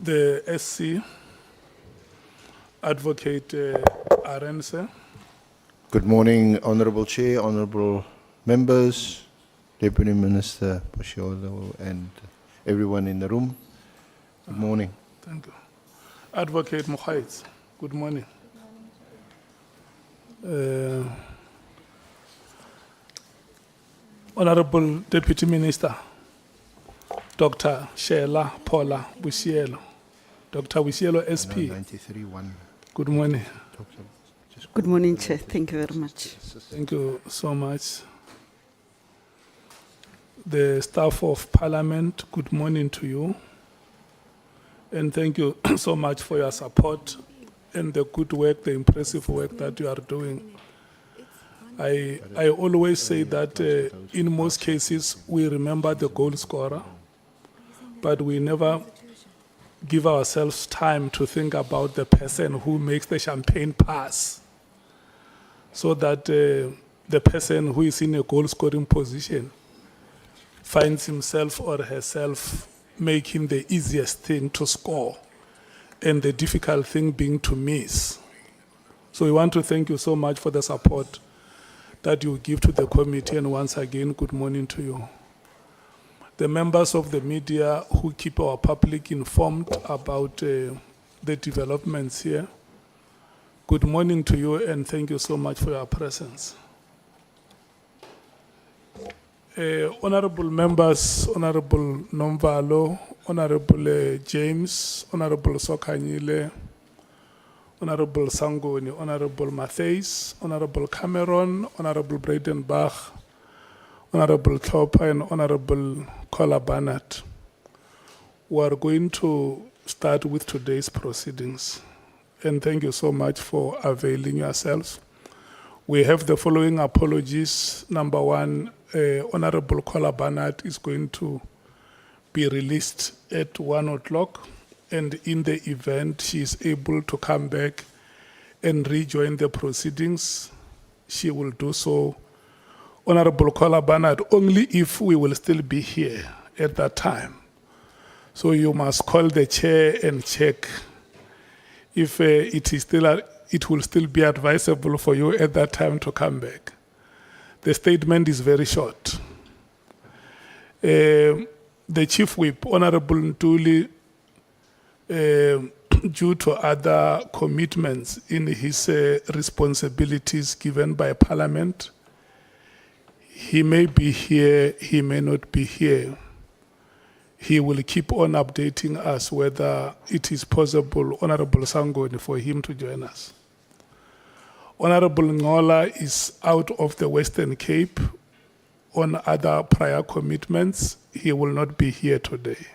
the SC, Advocate Arendse. Good morning, Honorable Chair, Honorable Members, Deputy Minister Boshielo, and everyone in the room. Good morning. Thank you. Advocate Mkhwanazi, good morning. Honorable Deputy Minister, Dr. Shela Paula Boshielo, Dr. Boshielo SP. 93-1. Good morning. Good morning, Chair. Thank you very much. Thank you so much. The staff of Parliament, good morning to you. And thank you so much for your support and the good work, the impressive work that you are doing. I always say that in most cases we remember the goal scorer, but we never give ourselves time to think about the person who makes the champagne pass, so that the person who is in a goal scoring position finds himself or herself making the easiest thing to score and the difficult thing being to miss. So we want to thank you so much for the support that you give to the committee, and once again, good morning to you. The members of the media who keep our public informed about the developments here, good morning to you and thank you so much for your presence. Honorable members, Honorable Nhlanhla, Honorable James, Honorable Sokanyile, Honorable Sangoni, Honorable Mattheys, Honorable Cameron, Honorable Bradenbach, Honorable Klopa, and Honorable Kola Barnett. We are going to start with today's proceedings. And thank you so much for availing yourselves. We have the following apologies. Number one, Honorable Kola Barnett is going to be released at 1 o'clock. And in the event she is able to come back and rejoin the proceedings, she will do so. Honorable Kola Barnett, only if we will still be here at that time. So you must call the chair and check if it will still be advisable for you at that time to come back. The statement is very short. The Chief Whip, Honorable Ntuli, due to other commitments in his responsibilities given by Parliament, he may be here, he may not be here. He will keep on updating us whether it is possible, Honorable Sangoni, for him to join us. Honorable Nhlanhla is out of the Western Cape on other prior commitments. He will not be here today.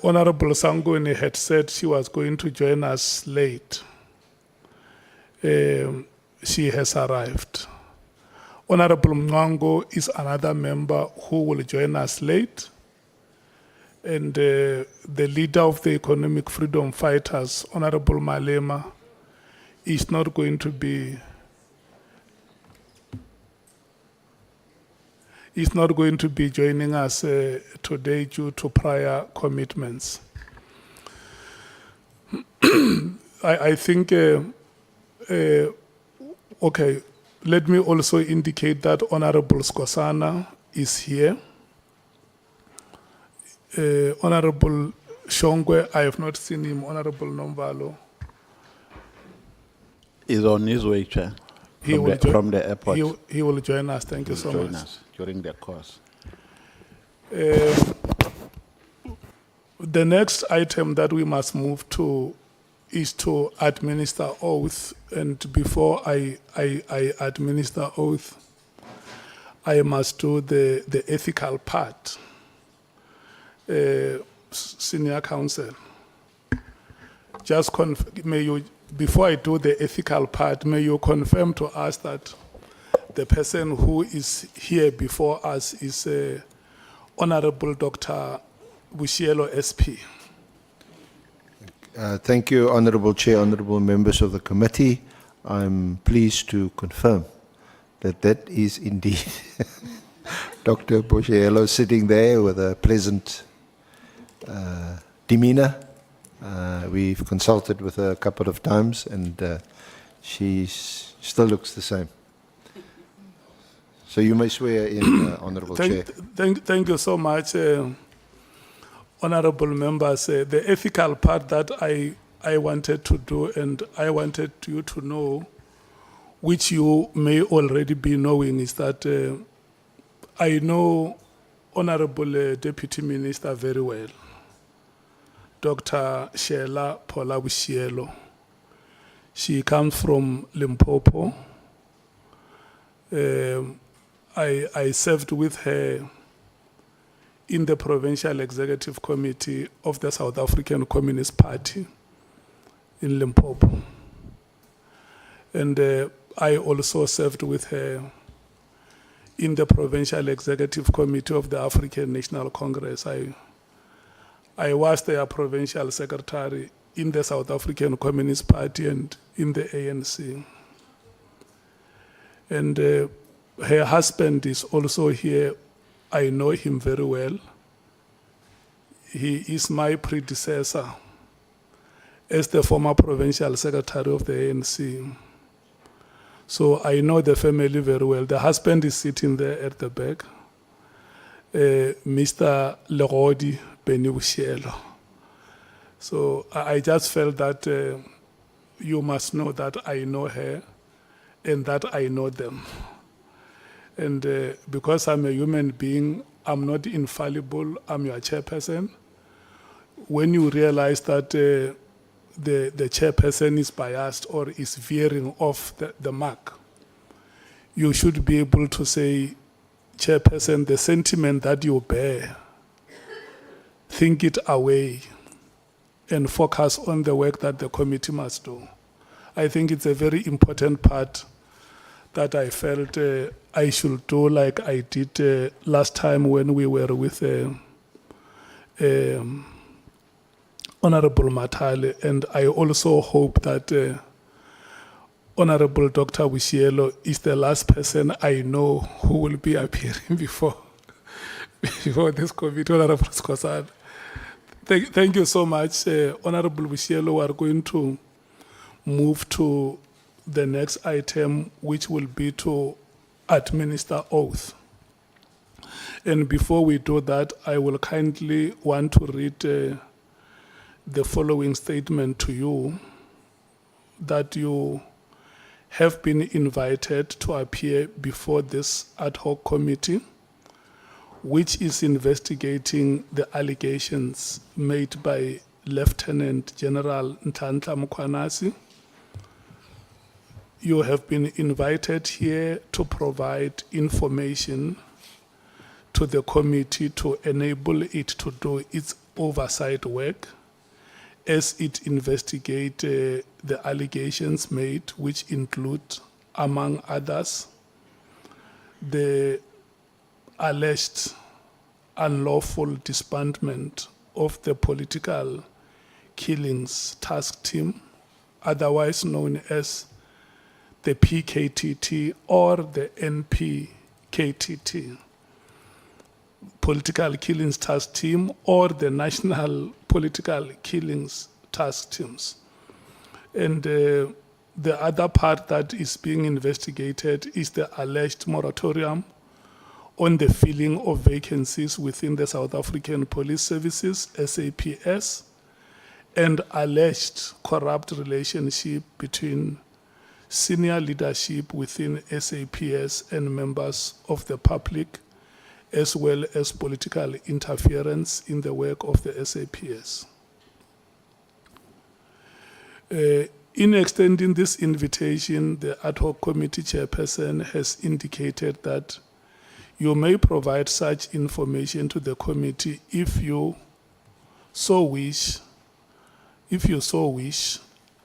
Honorable Sangoni had said she was going to join us late. She has arrived. Honorable Mkhwanazi is another member who will join us late. And the leader of the Economic Freedom Fighters, Honorable Malema, is not going to be joining us today due to prior commitments. I think, okay, let me also indicate that Honorable Skosana is here. Honorable Shongwe, I have not seen him. Honorable Nhlanhla. Is on his way, Chair. From the airport. He will join us. Thank you so much. Join us during the course. The next item that we must move to is to administer oath. And before I administer oath, I must do the ethical part. Senior Counsel, just before I do the ethical part, may you confirm to us that the person who is here before us is Honorable Dr. Boshielo SP. Thank you, Honorable Chair, Honorable Members of the Committee. I'm pleased to confirm that is indeed Dr. Boshielo sitting there with a pleasant demeanor. We've consulted with her a couple of times, and she still looks the same. So you may swear in, Honourable Chair. Thank you so much, honorable members. The ethical part that I wanted to do, and I wanted you to know, which you may already be knowing, is that I know Honorable Deputy Minister very well, Dr. Shela Boshielo. She comes from Limpopo. I served with her in the Provincial Executive Committee of the South African Communist Party in Limpopo. And I also served with her in the Provincial Executive Committee of the African National Congress. I was their Provincial Secretary in the South African Communist Party and in the ANC. And her husband is also here. I know him very well. He is my predecessor as the former Provincial Secretary of the ANC. So I know the family very well. The husband is sitting there at the back, Mr. Legodi Boshielo. So I just felt that you must know that I know her and that I know them. And because I'm a human being, I'm not infallible, I'm your chairperson. When you realize that the chairperson is biased or is veering off the mark, you should be able to say, Chairperson, the sentiment that you bear, think it away and focus on the work that the committee must do. I think it's a very important part that I felt I should do, like I did last time when we were with Honorable Matale, and I also hope that Honorable Dr. Boshielo is the last person I know who will be appearing before this committee. Honorable Skosana. Thank you so much, Honorable Boshielo. We are going to move to the next item, which will be to administer oath. And before we do that, I will kindly want to read the following statement to you, that you have been invited to appear before this ad hoc committee, which is investigating the allegations made by Lieutenant General Nhlanhla Mkhwanazi. You have been invited here to provide information to the committee to enable it to do its oversight work as it investigates the allegations made, which include, among others, the alleged unlawful disbandment of the Political Killings Task Team, otherwise known as the PKTT or the NPKTT, Political Killings Task Team, or the National Political Killings Task Teams. And the other part that is being investigated is the alleged moratorium on the filling of vacancies within the South African Police Services, SAPS, and alleged corrupt relationship between senior leadership within SAPS and members of the public, as well as political interference in the work of the SAPS. In extending this invitation, the ad hoc committee chairperson has indicated that you may provide such information to the committee if you so wish,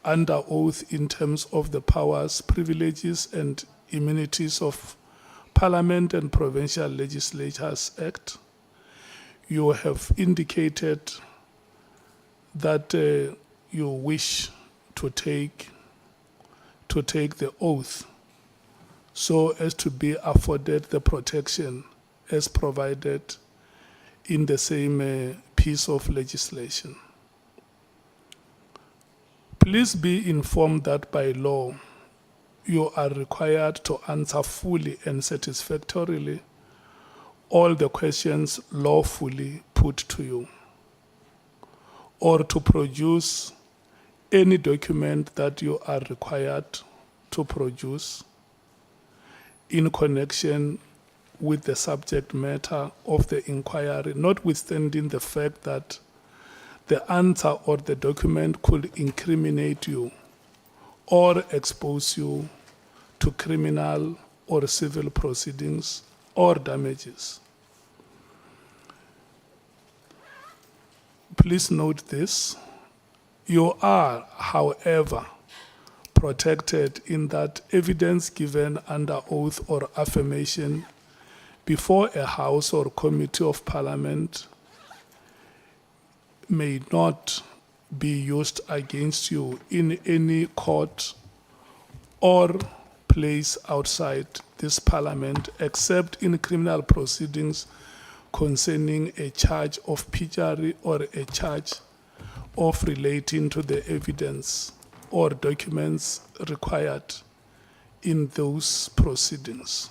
under oath in terms of the powers, privileges, and immunities of Parliament and Provincial Legislatures Act. You have indicated that you wish to take the oath so as to be afforded the protection as provided in the same piece of legislation. Please be informed that by law, you are required to answer fully and satisfactorily all the questions lawfully put to you, or to produce any document that you are required to produce in connection with the subject matter of the inquiry, notwithstanding the fact that the answer or the document could incriminate you or expose you to criminal or civil proceedings or damages. Please note this. You are, however, protected in that evidence given under oath or affirmation before a House or Committee of Parliament may not be used against you in any court or place outside this Parliament, except in criminal proceedings concerning a charge of perjury or a charge of relating to the evidence or documents required in those proceedings.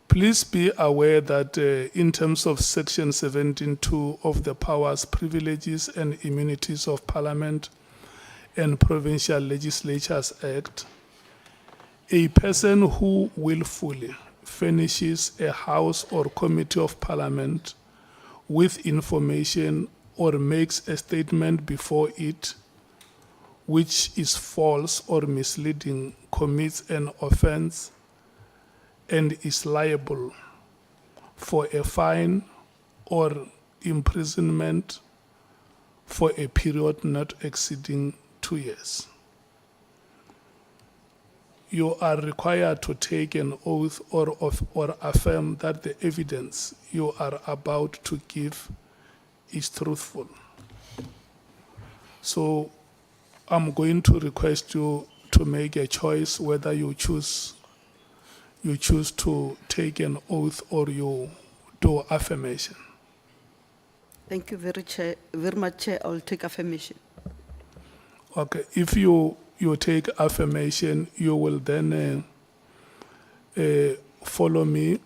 Please be aware that in terms of Section 17.2 of the Powers, Privileges and Immunities of Parliament and Provincial Legislatures Act, a person who willfully furnishes a House or Committee of Parliament with information or makes a statement before it which is false or misleading commits an offense and is liable for a fine or imprisonment for a period not exceeding 2 years. You are required to take an oath or affirm that the evidence you are about to give is truthful. So I'm going to request you to make a choice whether you choose to take an oath or you do affirmation. Thank you very much, Chair. I will take affirmation. Okay, if you take affirmation, you will then follow me.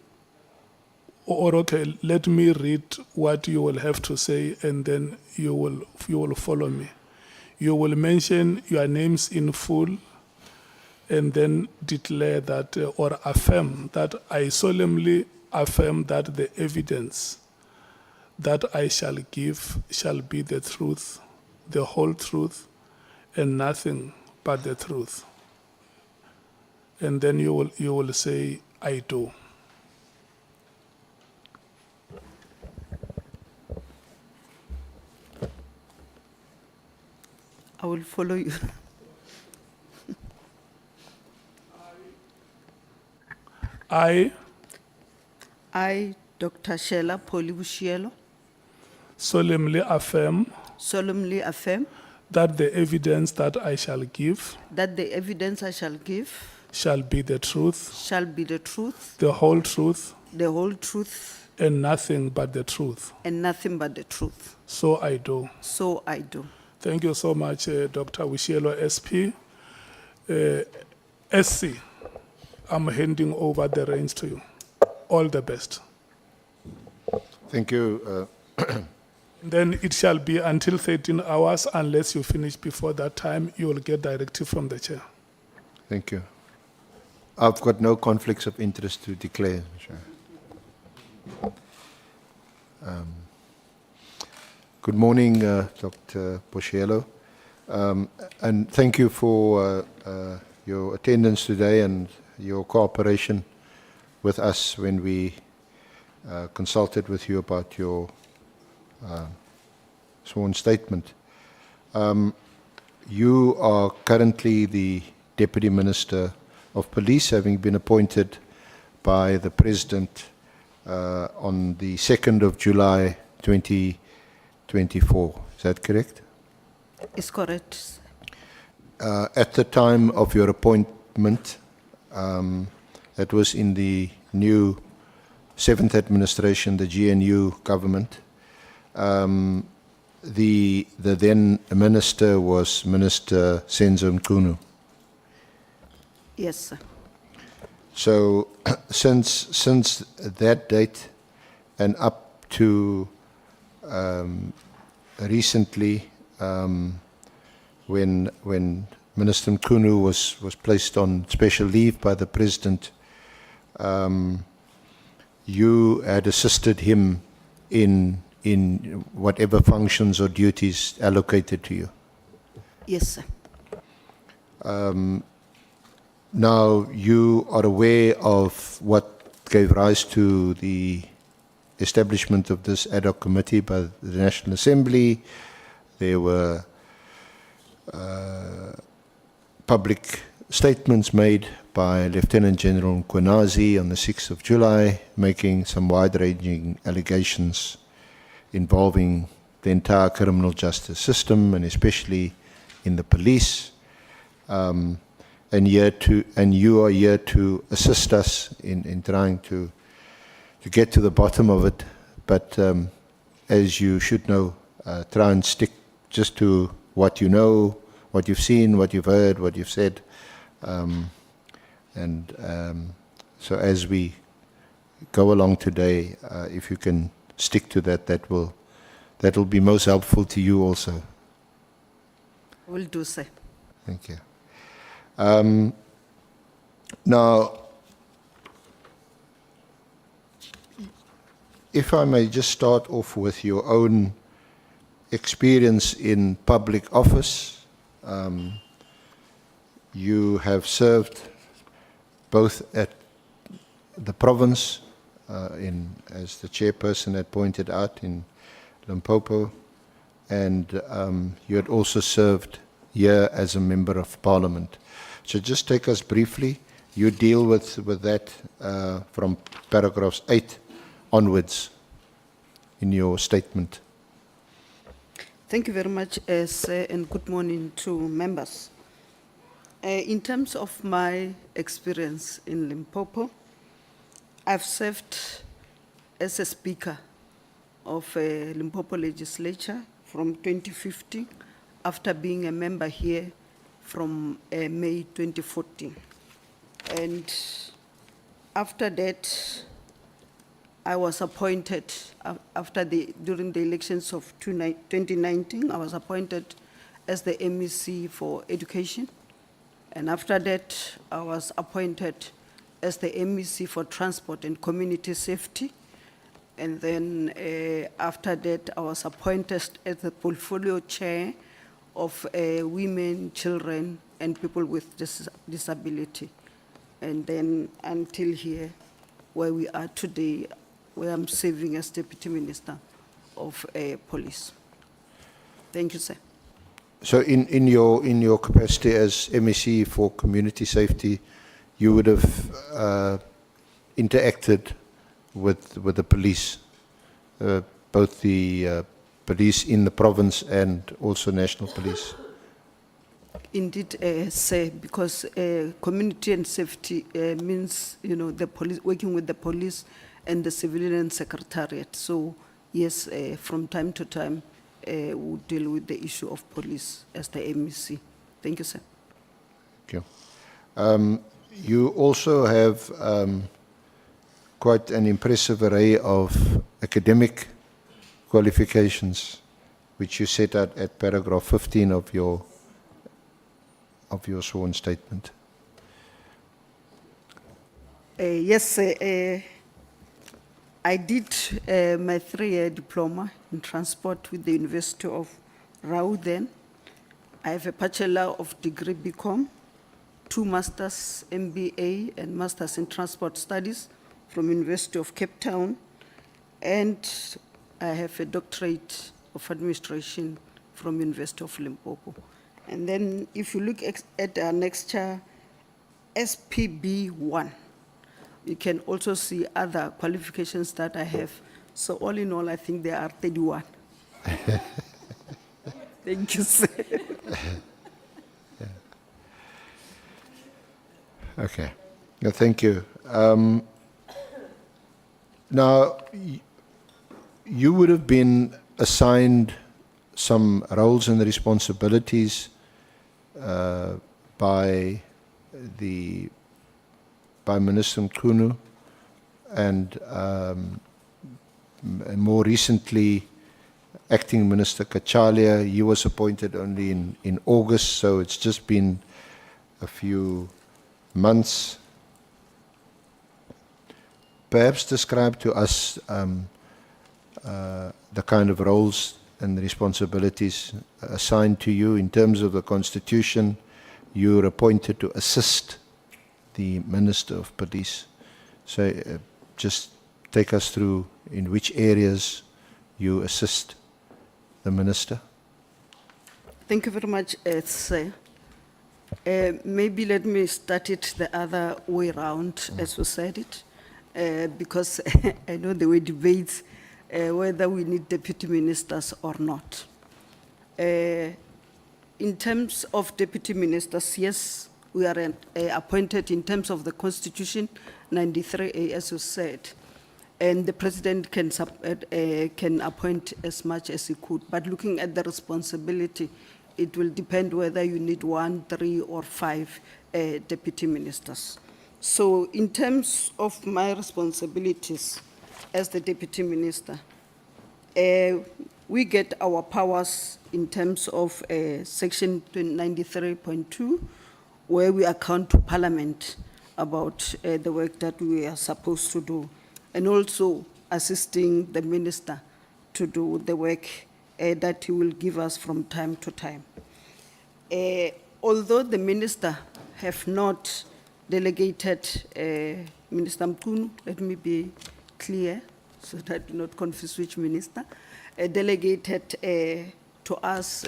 Or okay, let me read what you will have to say, and then you will follow me. You will mention your names in full, and then declare that or affirm that I solemnly affirm that the evidence that I shall give shall be the truth, the whole truth, and nothing but the truth. And then you will say, I do. I will follow you. I, Dr. Shela Boshielo, solemnly affirm solemnly affirm that the evidence that I shall give that the evidence I shall give shall be the truth, shall be the truth, the whole truth, and nothing but the truth. nothing but the truth. So I do. So I do. Thank you so much, Dr. Boshielo, SP. SC, I'm handing over the reins to you. All the best. Thank you. Then it shall be until 13 hours. Unless you finish before that time, you will get directive from the chair. Thank you. I've got no conflicts of interest to declare. Sure. Good morning, Dr. Boshielo. And thank you for your attendance today and your cooperation with us when we consulted with you about your sworn statement. You are currently the Deputy Minister of Police, having been appointed by the President on the 2nd of July 2024. Is that correct? It's correct. At the time of your appointment, That was in the new 7th administration, the GNU government. The then minister was Minister Senzo Mkhunu. Yes, sir. So since that date and up to recently, when Minister Mkhunu was placed on special leave by the President, you had assisted him in whatever functions or duties allocated to you. Yes, sir. Now, you are aware of what gave rise to the establishment of this ad hoc committee by the National Assembly. There were public statements made by Lieutenant General Mkhwanazi on the 6th of July, making some wide-ranging allegations involving the entire criminal justice system, and especially in the police. And you are here to assist us in trying to get to the bottom of it. But as you should know, try and stick just to what you know, what you've seen, what you've heard, what you've said. So as we go along today, if you can stick to that, that will be most helpful to you also. Will do, sir. Thank you. Now, if I may just start off with your own experience in public office. You have served both at the province, as the chairperson had pointed out, in Limpopo, and you had also served here as a member of parliament. So just take us briefly. You deal with that from paragraphs 8 onwards in your statement. Thank you very much, sir, and good morning to members. In terms of my experience in Limpopo, I've served as a speaker of Limpopo legislature from 2015, after being a member here from May 2014. And after that, I was appointed, during the elections of 2019, I was appointed as the MEC for education. And after that, I was appointed as the MEC for transport and community safety. And then after that, I was appointed as the portfolio chair of women, children, and people with disability. And then until here, where we are today, where I'm serving as Deputy Minister of Police. Thank you, sir. So in your capacity as MEC for community safety, you would have interacted with the police, both the police in the province and also national police. Indeed, sir, because community and safety means, the police, working with the police and the civilian secretariat. So yes, from time to time, we deal with the issue of police as the MEC. Thank you, sir. Thank you. You also have quite an impressive array of academic qualifications, which you set out at paragraph 15 of your sworn statement. Yes, sir. I did my 3-year diploma in transport with the University of Rau then. I have a Bachelor of Degree BCom, 2 Masters MBA and Masters in Transport Studies from University of Cape Town, and I have a Doctorate of Administration from University of Limpopo. And then if you look at our next chart, SPB1, you can also see other qualifications that I have. So all in all, I think there are 31. Thank you, sir. Okay. Yeah, thank you. Now, you would have been assigned some roles and responsibilities by Minister Mkhwanazi and more recently Acting Minister Kachalia. He was appointed only in August, so it's just been a few months. Perhaps describe to us the kind of roles and responsibilities assigned to you. In terms of the Constitution, you're appointed to assist the Minister of Police. So just take us through in which areas you assist the Minister. Thank you very much, sir. Maybe let me start it the other way around, as you said it, because I know there were debates whether we need deputy ministers or not. In terms of deputy ministers, yes, we are appointed in terms of the Constitution, 93A, as you said, and the president can appoint as much as he could. But looking at the responsibility, it will depend whether you need 1, 3, or 5 deputy ministers. So in terms of my responsibilities as the deputy minister, we get our powers in terms of section 93.2, where we account to Parliament about the work that we are supposed to do, and also assisting the minister to do the work that he will give us from time to time. Although the minister have not delegated, Minister Mkhwanazi, let me be clear so that I do not confuse which minister, delegated to us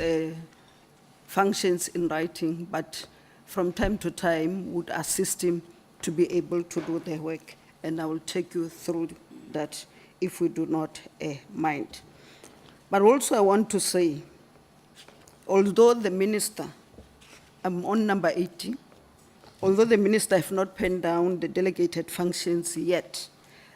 functions in writing, but from time to time would assist him to be able to do the work. And I will take you through that if we do not mind. But also I want to say, although the minister, I'm on number 80, although the minister have not penned down the delegated functions yet,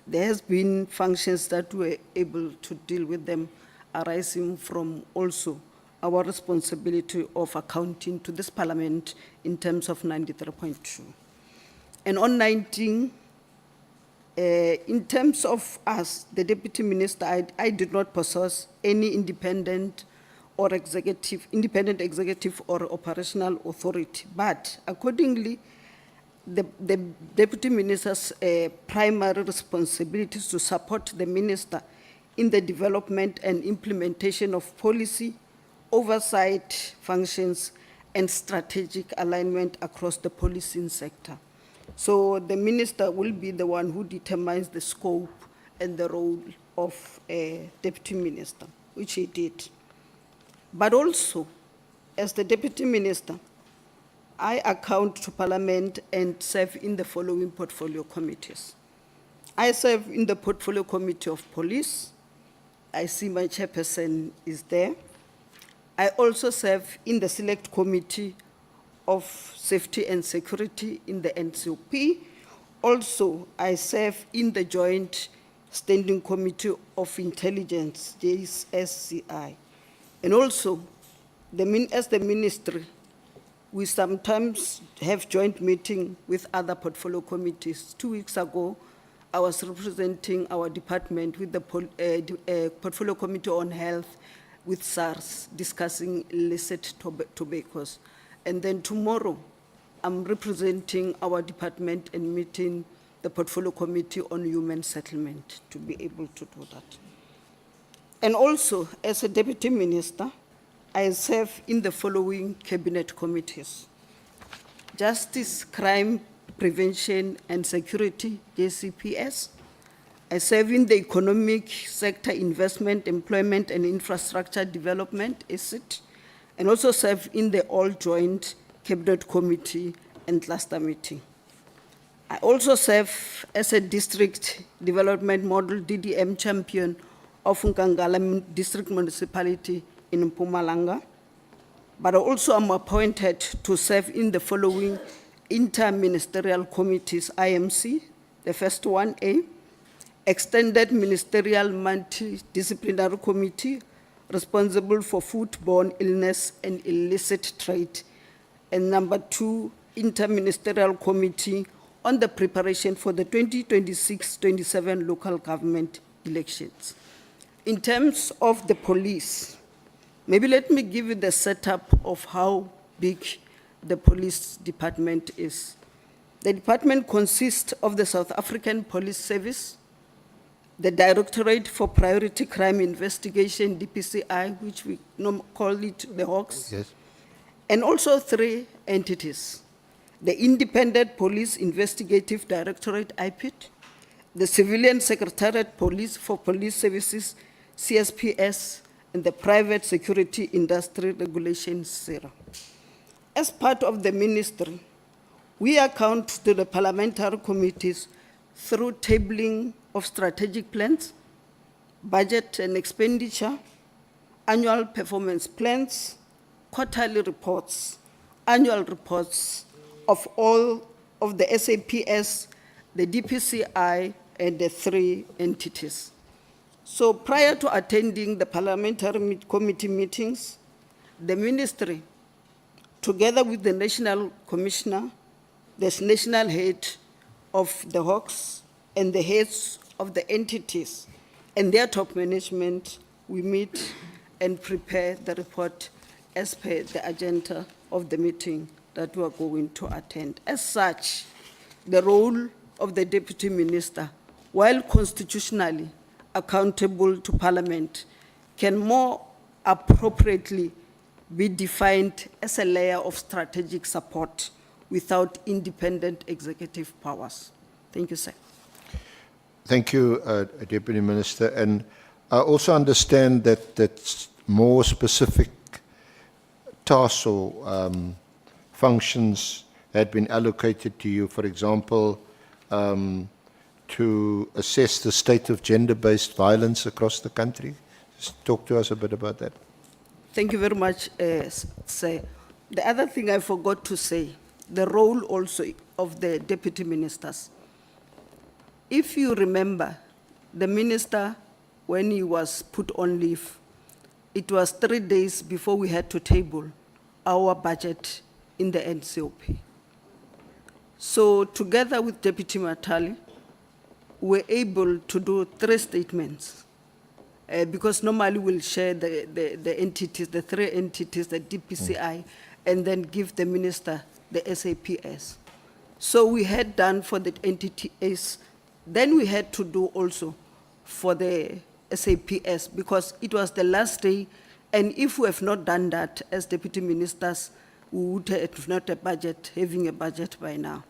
there has been functions that we were able to deal with them arising from also our responsibility of accounting to this Parliament in terms of 93.2. And on 19, in terms of us, the deputy minister, I did not possess any independent executive or operational authority, but accordingly, the deputy minister's primary responsibility is to support the minister in the development and implementation of policy, oversight functions, and strategic alignment across the policing sector. So the minister will be the one who determines the scope and the role of a deputy minister, which he did. But also, as the deputy minister, I account to Parliament and serve in the following portfolio committees. I serve in the Portfolio Committee of Police. I see my chairperson is there. I also serve in the Select Committee of Safety and Security in the NCOP. Also, I serve in the Joint Standing Committee of Intelligence, JSCI. And also, as the ministry, we sometimes have joint meeting with other portfolio committees. 2 weeks ago, I was representing our department with the Portfolio Committee on Health with SARS, discussing illicit tobaccos. And then tomorrow, I'm representing our department and meeting the Portfolio Committee on Human Settlement to be able to do that. And also, as a deputy minister, I serve in the following cabinet committees: Justice, Crime Prevention and Security, JCPS. I serve in the Economic Sector Investment, Employment and Infrastructure Development, ESIT, and also serve in the All Joint Cabinet Committee and Cluster Meeting. I also serve as a District Development Model, DDM champion of Nhlanhla District Municipality in Mpumalanga, but I also am appointed to serve in the following Inter-Ministerial Committees, IMC, the first one, A, Extended Ministerial Multidisciplinary Committee responsible for foodborne illness and illicit trade, and number 2, Inter-Ministerial Committee on the preparation for the 2026-27 local government elections. In terms of the police, maybe let me give you the setup of how big the police department is. The department consists of the South African Police Service, the Directorate for Priority Crime Investigation, DPCI, which we call it the Hawks, Yes. and also 3 entities: the Independent Police Investigative Directorate, IPID, the Civilian Secretariat Police for Police Services, CSPS, and the Private Security Industry Regulations, SERA. As part of the ministry, we account to the parliamentary committees through tabling of strategic plans, budget and expenditure, annual performance plans, quarterly reports, annual reports of all of the SAPS, the DPCI, and the 3 entities. So prior to attending the parliamentary committee meetings, the ministry, together with the national commissioner, the national head of the Hawks, and the heads of the entities and their top management, we meet and prepare the report as per the agenda of the meeting that we are going to attend. As such, the role of the deputy minister, while constitutionally accountable to Parliament, can more appropriately be defined as a layer of strategic support without independent executive powers. Thank you, sir. Thank you, Deputy Minister. And I also understand that more specific tasks or functions had been allocated to you, for example, to assess the state of gender-based violence across the country. Just talk to us a bit about that. Thank you very much, sir. The other thing I forgot to say, the role also of the deputy ministers. If you remember, the minister, when he was put on leave, it was 3 days before we had to table our budget in the NCOP. So together with Deputy Matali, we were able to do 3 statements because normally we'll share the entities, the 3 entities, the DPCI, and then give the minister the SAPS. So we had done for the entities, then we had to do also for the SAPS because it was the last day, and if we have not done that as deputy ministers, we would have not having a budget by now.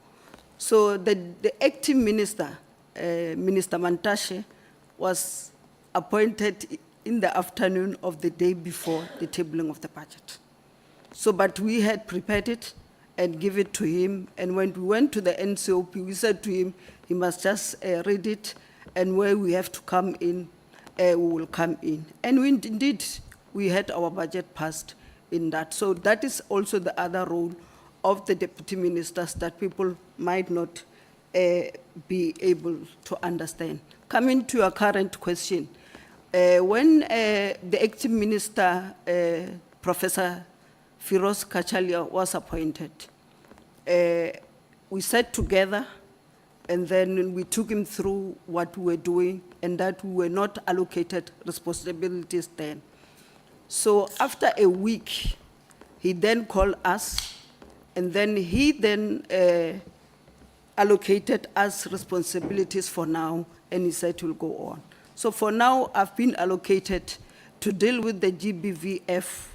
So the acting minister, Minister Mantashe, was appointed in the afternoon of the day before the tabling of the budget. So, but we had prepared it and give it to him, and when we went to the NCOP, we said to him, he must just read it, and where we have to come in, we will come in. And indeed, we had our budget passed in that. So that is also the other role of the deputy ministers that people might not be able to understand. Coming to your current question, when the acting minister, Professor Firoz Kachalia, was appointed, we sat together and then we took him through what we were doing and that we were not allocated responsibilities then. So after a week, he then called us and then he then allocated us responsibilities for now and he said we'll go on. So for now, I've been allocated to deal with the GBVF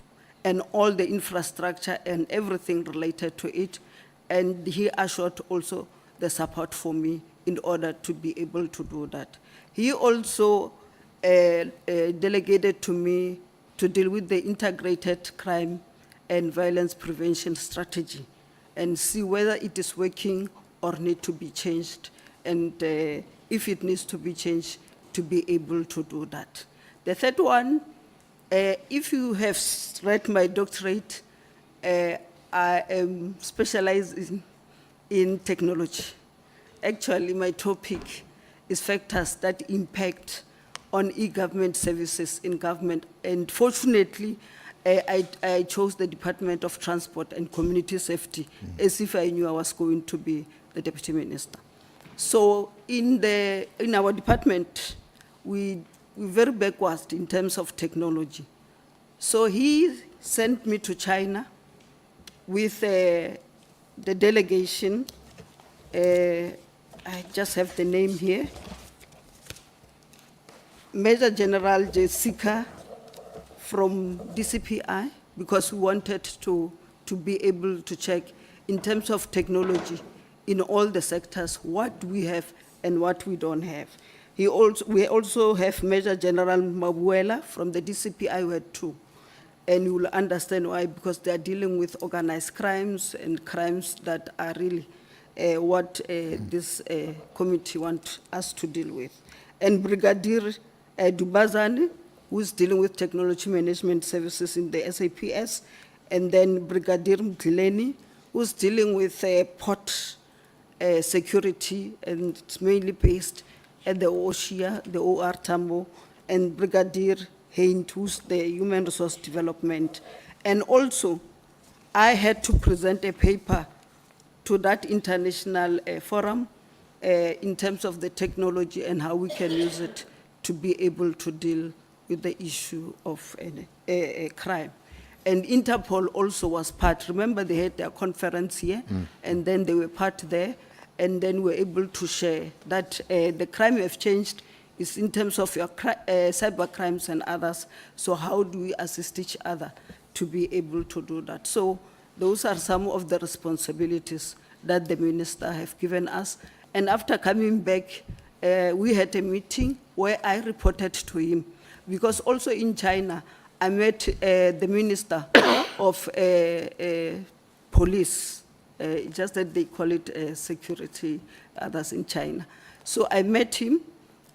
and all the infrastructure and everything related to it. And he assured also the support for me in order to be able to do that. He also delegated to me to deal with the integrated crime and violence prevention strategy and see whether it is working or need to be changed. And if it needs to be changed, to be able to do that. The third one, if you have read my doctorate, I am specialized in technology. Actually, my topic is factors that impact on e-government services in government. And fortunately, I chose the Department of Transport and Community Safety as if I knew I was going to be the Deputy Minister. So in our department, we're very backwards in terms of technology. So he sent me to China with the delegation. I just have the name here. Major General Jessica from DCPI, because we wanted to be able to check in terms of technology in all the sectors, what we have and what we don't have. We also have Major General Mabuela from the DCPI, we had two. And you will understand why, because they are dealing with organized crimes and crimes that are really what this committee wants us to deal with. And Brigadier Dubazane, who's dealing with technology management services in the SAPS, and then Brigadier Nhlanhla, who's dealing with port security, and it's mainly based at the OSHIA, the OR Tambo, and Brigadier Hein, who's the human resource development. And also, I had to present a paper to that international forum in terms of the technology and how we can use it to be able to deal with the issue of a crime. And Interpol also was part. Remember, they had their conference here, and then they were part there, and then we were able to share that the crime we have changed is in terms of your cyber crimes and others. So how do we assist each other to be able to do that? So those are some of the responsibilities that the minister have given us. And after coming back, we had a meeting where I reported to him, because also in China, I met the minister of police, just that they call it security, others in China. So I met him,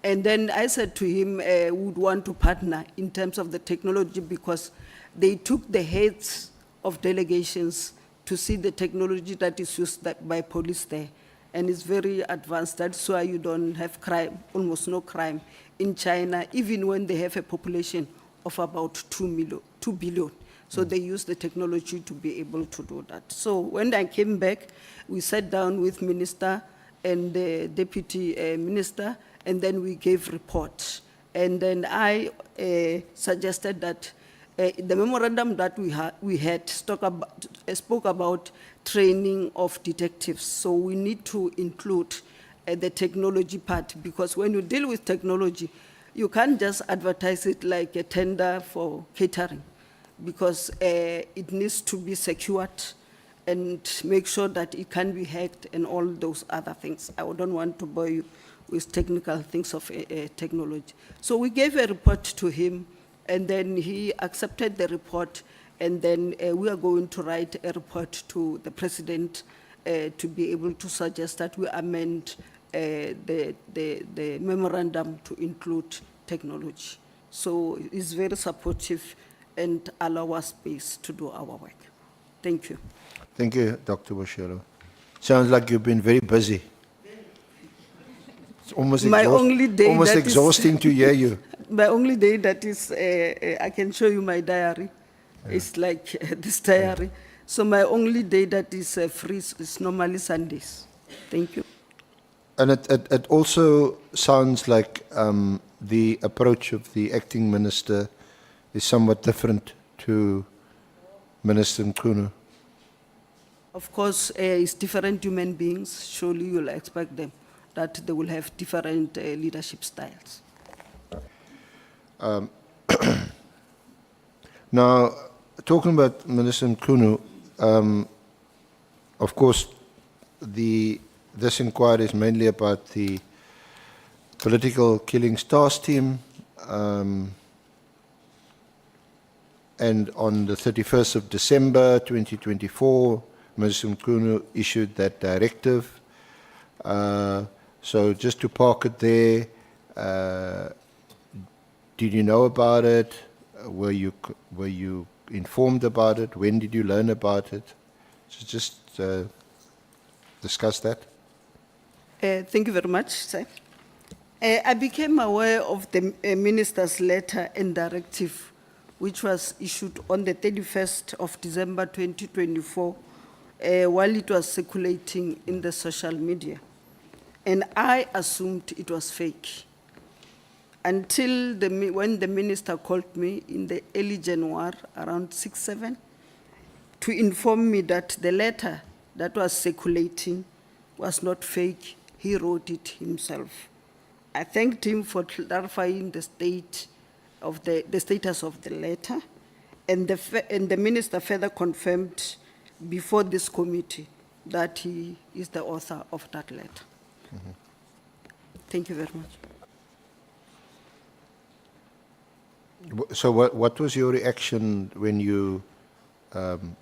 and then I said to him, we would want to partner in terms of the technology, because they took the heads of delegations to see the technology that is used by police there. And it's very advanced. That's why you don't have crime, almost no crime in China, even when they have a population of about 2 billion. So they use the technology to be able to do that. So when I came back, we sat down with minister and the deputy minister, and then we gave reports. And then I suggested that the memorandum that we had spoke about training of detectives. So we need to include the technology part, because when you deal with technology, you can't just advertise it like a tender for catering, because it needs to be secured and make sure that it can be hacked and all those other things. I don't want to bore you with technical things of technology. So we gave a report to him, and then he accepted the report, and then we are going to write a report to the president to be able to suggest that we amend the memorandum to include technology. So it's very supportive and allow us space to do our work. Thank you. Thank you, Dr. Boshielo. Sounds like you've been very busy. It's almost, almost exhausting to hear you. My only day that is, I can show you my diary. Yeah. It's like this diary. Yeah. So my only day that is free is normally Sundays. Thank you. And it also sounds like the approach of the acting minister is somewhat different to Minister Mkhwanazi. Of course, it's different human beings. Surely you'll expect them that they will have different leadership styles. Now, talking about Minister Mkhwanazi, of course, this inquiry is mainly about the political killing stars team, and on the 31st of December 2024, Minister Mkhwanazi issued that directive. So just to park it there, did you know about it? Were you informed about it? When did you learn about it? So just discuss that? Thank you very much, sir. I became aware of the minister's letter and directive, which was issued on the 31st of December 2024, while it was circulating in the social media. And I assumed it was fake. Until when the minister called me in the early January, around 6-7, to inform me that the letter that was circulating was not fake, he wrote it himself. I thanked him for clarifying the status of the letter, and the minister further confirmed before this committee that he is the author of that letter. Mm-hmm. Thank you very much. So what was your reaction when you,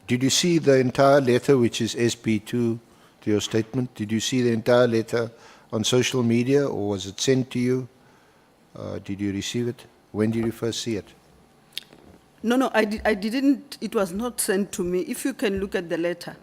did you see the entire letter, which is SP2 to your statement? Did you see the entire letter on social media, or was it sent to you? Did you receive it? When did you first see it? No, I didn't. It was not sent to me. If you can look at the letter,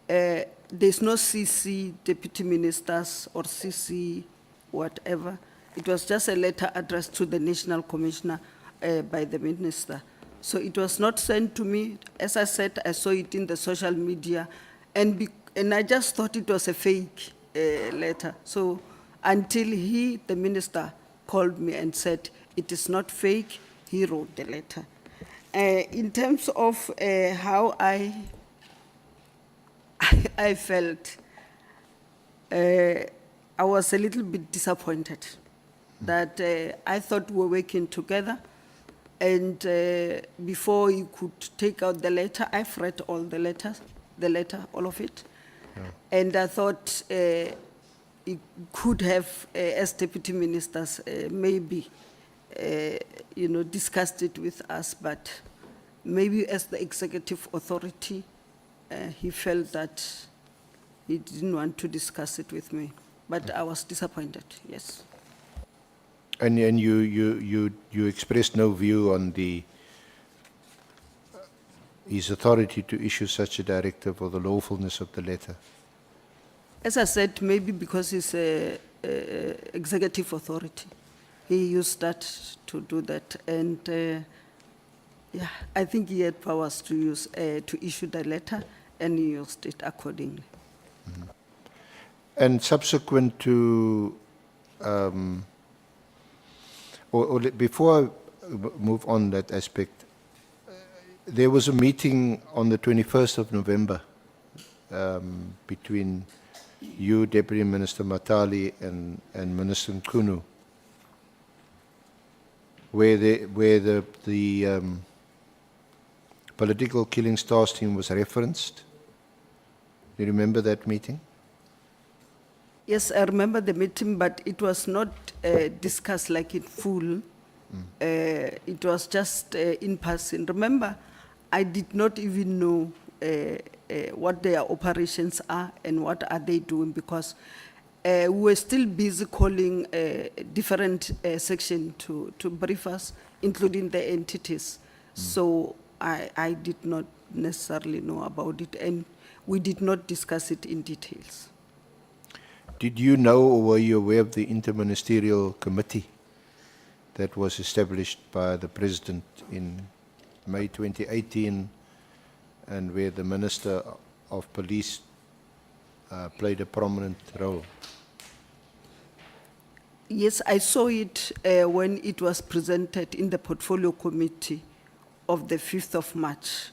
there's no CC deputy ministers or CC whatever. It was just a letter addressed to the National Commissioner by the minister. So it was not sent to me. As I said, I saw it in the social media, and I just thought it was a fake letter. So until the minister called me and said, it is not fake, he wrote the letter. In terms of how I felt, I was a little bit disappointed that I thought we were working together, and before you could take out the letter, I've read all the letter, all of it. Yeah. And I thought it could have, as deputy ministers, maybe, discussed it with us, but maybe as the executive authority, he felt that he didn't want to discuss it with me. But I was disappointed, yes. And you expressed no view on his authority to issue such a directive or the lawfulness of the letter? As I said, maybe because he's a executive authority, he used that to do that, and yeah, I think he had powers to issue the letter, and he used it accordingly. Mm-hmm. And subsequent to, before I move on that aspect, there was a meeting on the 21st of November between you, Deputy Minister Matali, and Minister Nkunu, where the political killing stars team was referenced. Do you remember that meeting? Yes, I remember the meeting, but it was not discussed like in full. It was just in passing. Remember, I did not even know what their operations are and what are they doing, because we were still busy calling different sections to brief us, including the entities. So I did not necessarily know about it, and we did not discuss it in details. Did you know, or were you aware of the interministerial committee that was established by the President in May 2018, and where the Minister of Police played a prominent role? Yes, I saw it when it was presented in the Portfolio Committee of the 5th of March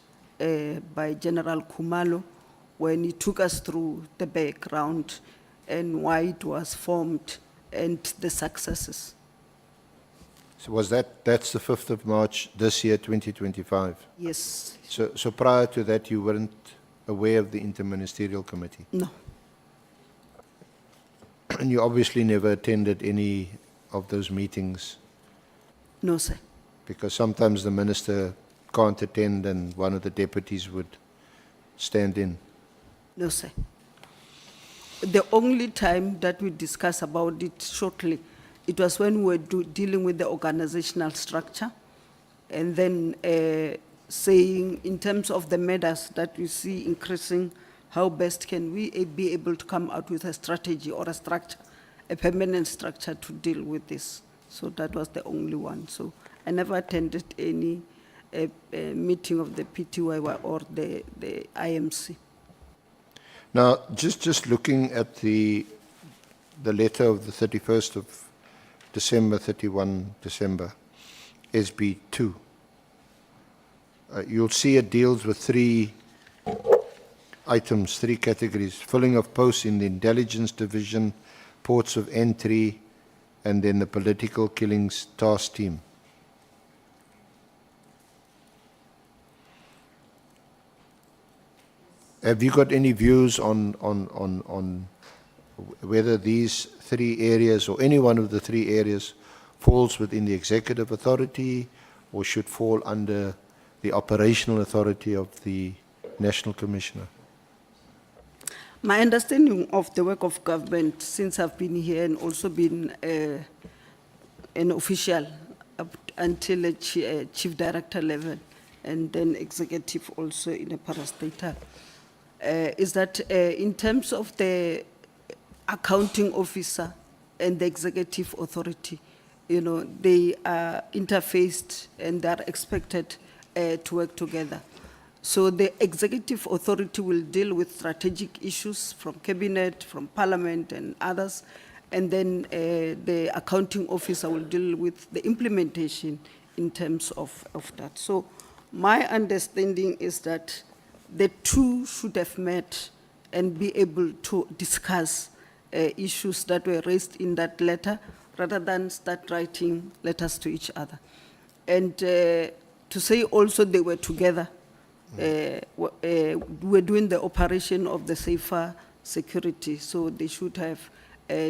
by General Khumalo, when he took us through the background and why it was formed and the successes. So was that's the 5th of March this year, 2025? Yes. So prior to that, you weren't aware of the interministerial committee? No. And you obviously never attended any of those meetings? No, sir. Because sometimes the minister can't attend and one of the deputies would stand in. No, sir. The only time that we discussed about it shortly, it was when we were dealing with the organizational structure, and then saying in terms of the matters that we see increasing, how best can we be able to come out with a strategy or a structure, a permanent structure to deal with this. So that was the only one. So I never attended any meeting of the PTY or the IMC. Now, just looking at the letter of the 31st of December, 31 December, SB2, you'll see it deals with 3 items, 3 categories: filling of posts in the intelligence division, ports of entry, and then the political killings task team. Have you got any views on whether these 3 areas or any one of the 3 areas falls within the executive authority or should fall under the operational authority of the National Commissioner? My understanding of the work of government, since I've been here and also been an official up until a chief director level and then executive also in a parastatal, is that in terms of the accounting officer and the executive authority, they are interfaced and they are expected to work together. So the executive authority will deal with strategic issues from cabinet, from parliament and others, and then the accounting officer will deal with the implementation in terms of that. So my understanding is that the 2 should have met and be able to discuss issues that were raised in that letter rather than start writing letters to each other. And to say also they were together, we're doing the operation of the safer security, so they should have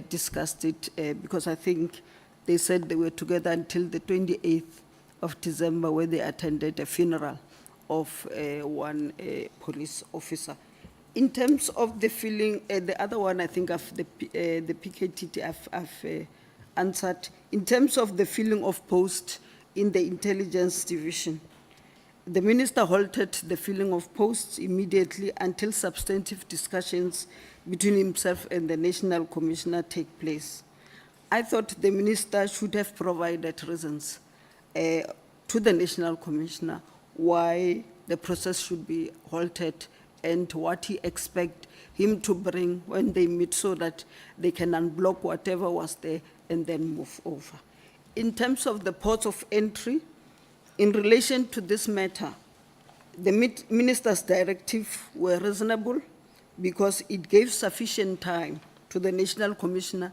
discussed it because I think they said they were together until the 28th of December where they attended a funeral of one police officer. In terms of the filling, the other one I think of the PKTT I've answered. In terms of the filling of posts in the intelligence division, the minister halted the filling of posts immediately until substantive discussions between himself and the national commissioner take place. I thought the minister should have provided reasons to the national commissioner why the process should be halted and what he expects him to bring when they meet so that they can unblock whatever was there and then move over. In terms of the ports of entry, in relation to this matter, the minister's directive were reasonable because it gave sufficient time to the national commissioner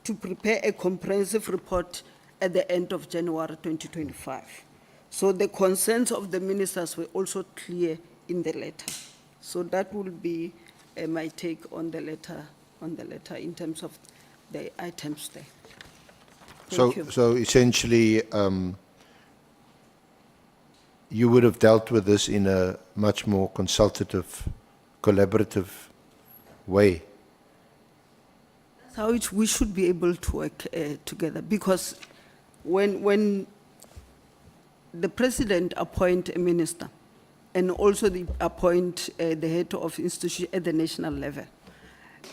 to prepare a comprehensive report at the end of January 2025. So the concerns of the ministers were also clear in the letter. So that will be my take on the letter in terms of the items there. Thank you. So essentially, you would have dealt with this in a much more consultative, collaborative way. That's how we should be able to work together, because when the president appoint a minister and also appoint the head of institution at the national level,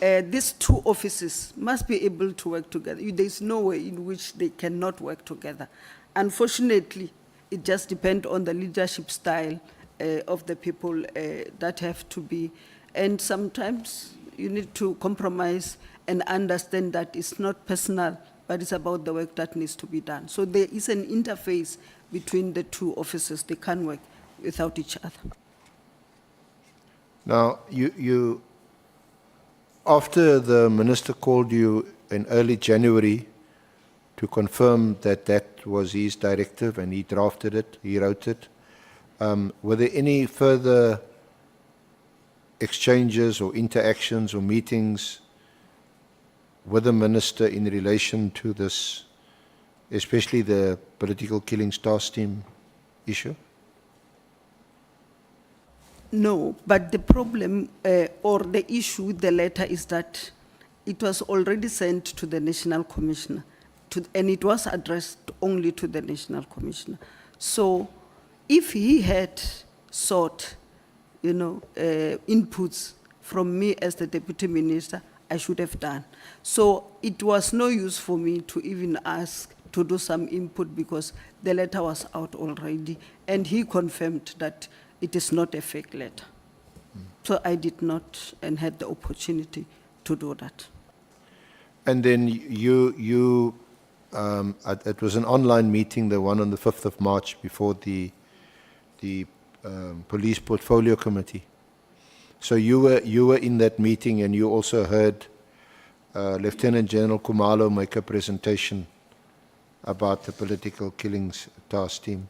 these 2 offices must be able to work together. There's no way in which they cannot work together. Unfortunately, it just depends on the leadership style of the people that have to be. And sometimes you need to compromise and understand that it's not personal, but it's about the work that needs to be done. So there is an interface between the 2 offices. They can't work without each other. Now, you after the minister called you in early January to confirm that that was his directive and he drafted it, he wrote it, were there any further exchanges or interactions or meetings with the minister in relation to this, especially the political killings task team issue? No, but the problem or the issue with the letter is that it was already sent to the national commissioner, and it was addressed only to the national commissioner. So if he had sought, inputs from me as the deputy minister, I should have done. So it was no use for me to even ask to do some input because the letter was out already, and he confirmed that it is not a fake letter. So I did not and had the opportunity to do that. And then it was an online meeting, the one on the 5th of March before the Police Portfolio Committee. So you were in that meeting, and you also heard Lieutenant General Khumalo make a presentation about the political killings task team.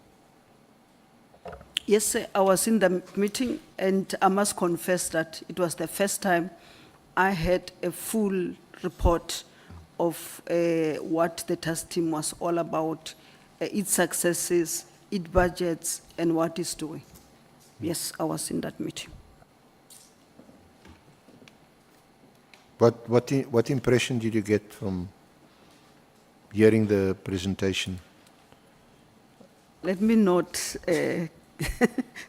Yes, sir, I was in the meeting, and I must confess that it was the first time I had a full report of what the task team was all about, its successes, its budgets, and what it's doing. Yes, I was in that meeting. What impression did you get from hearing the presentation? Let me not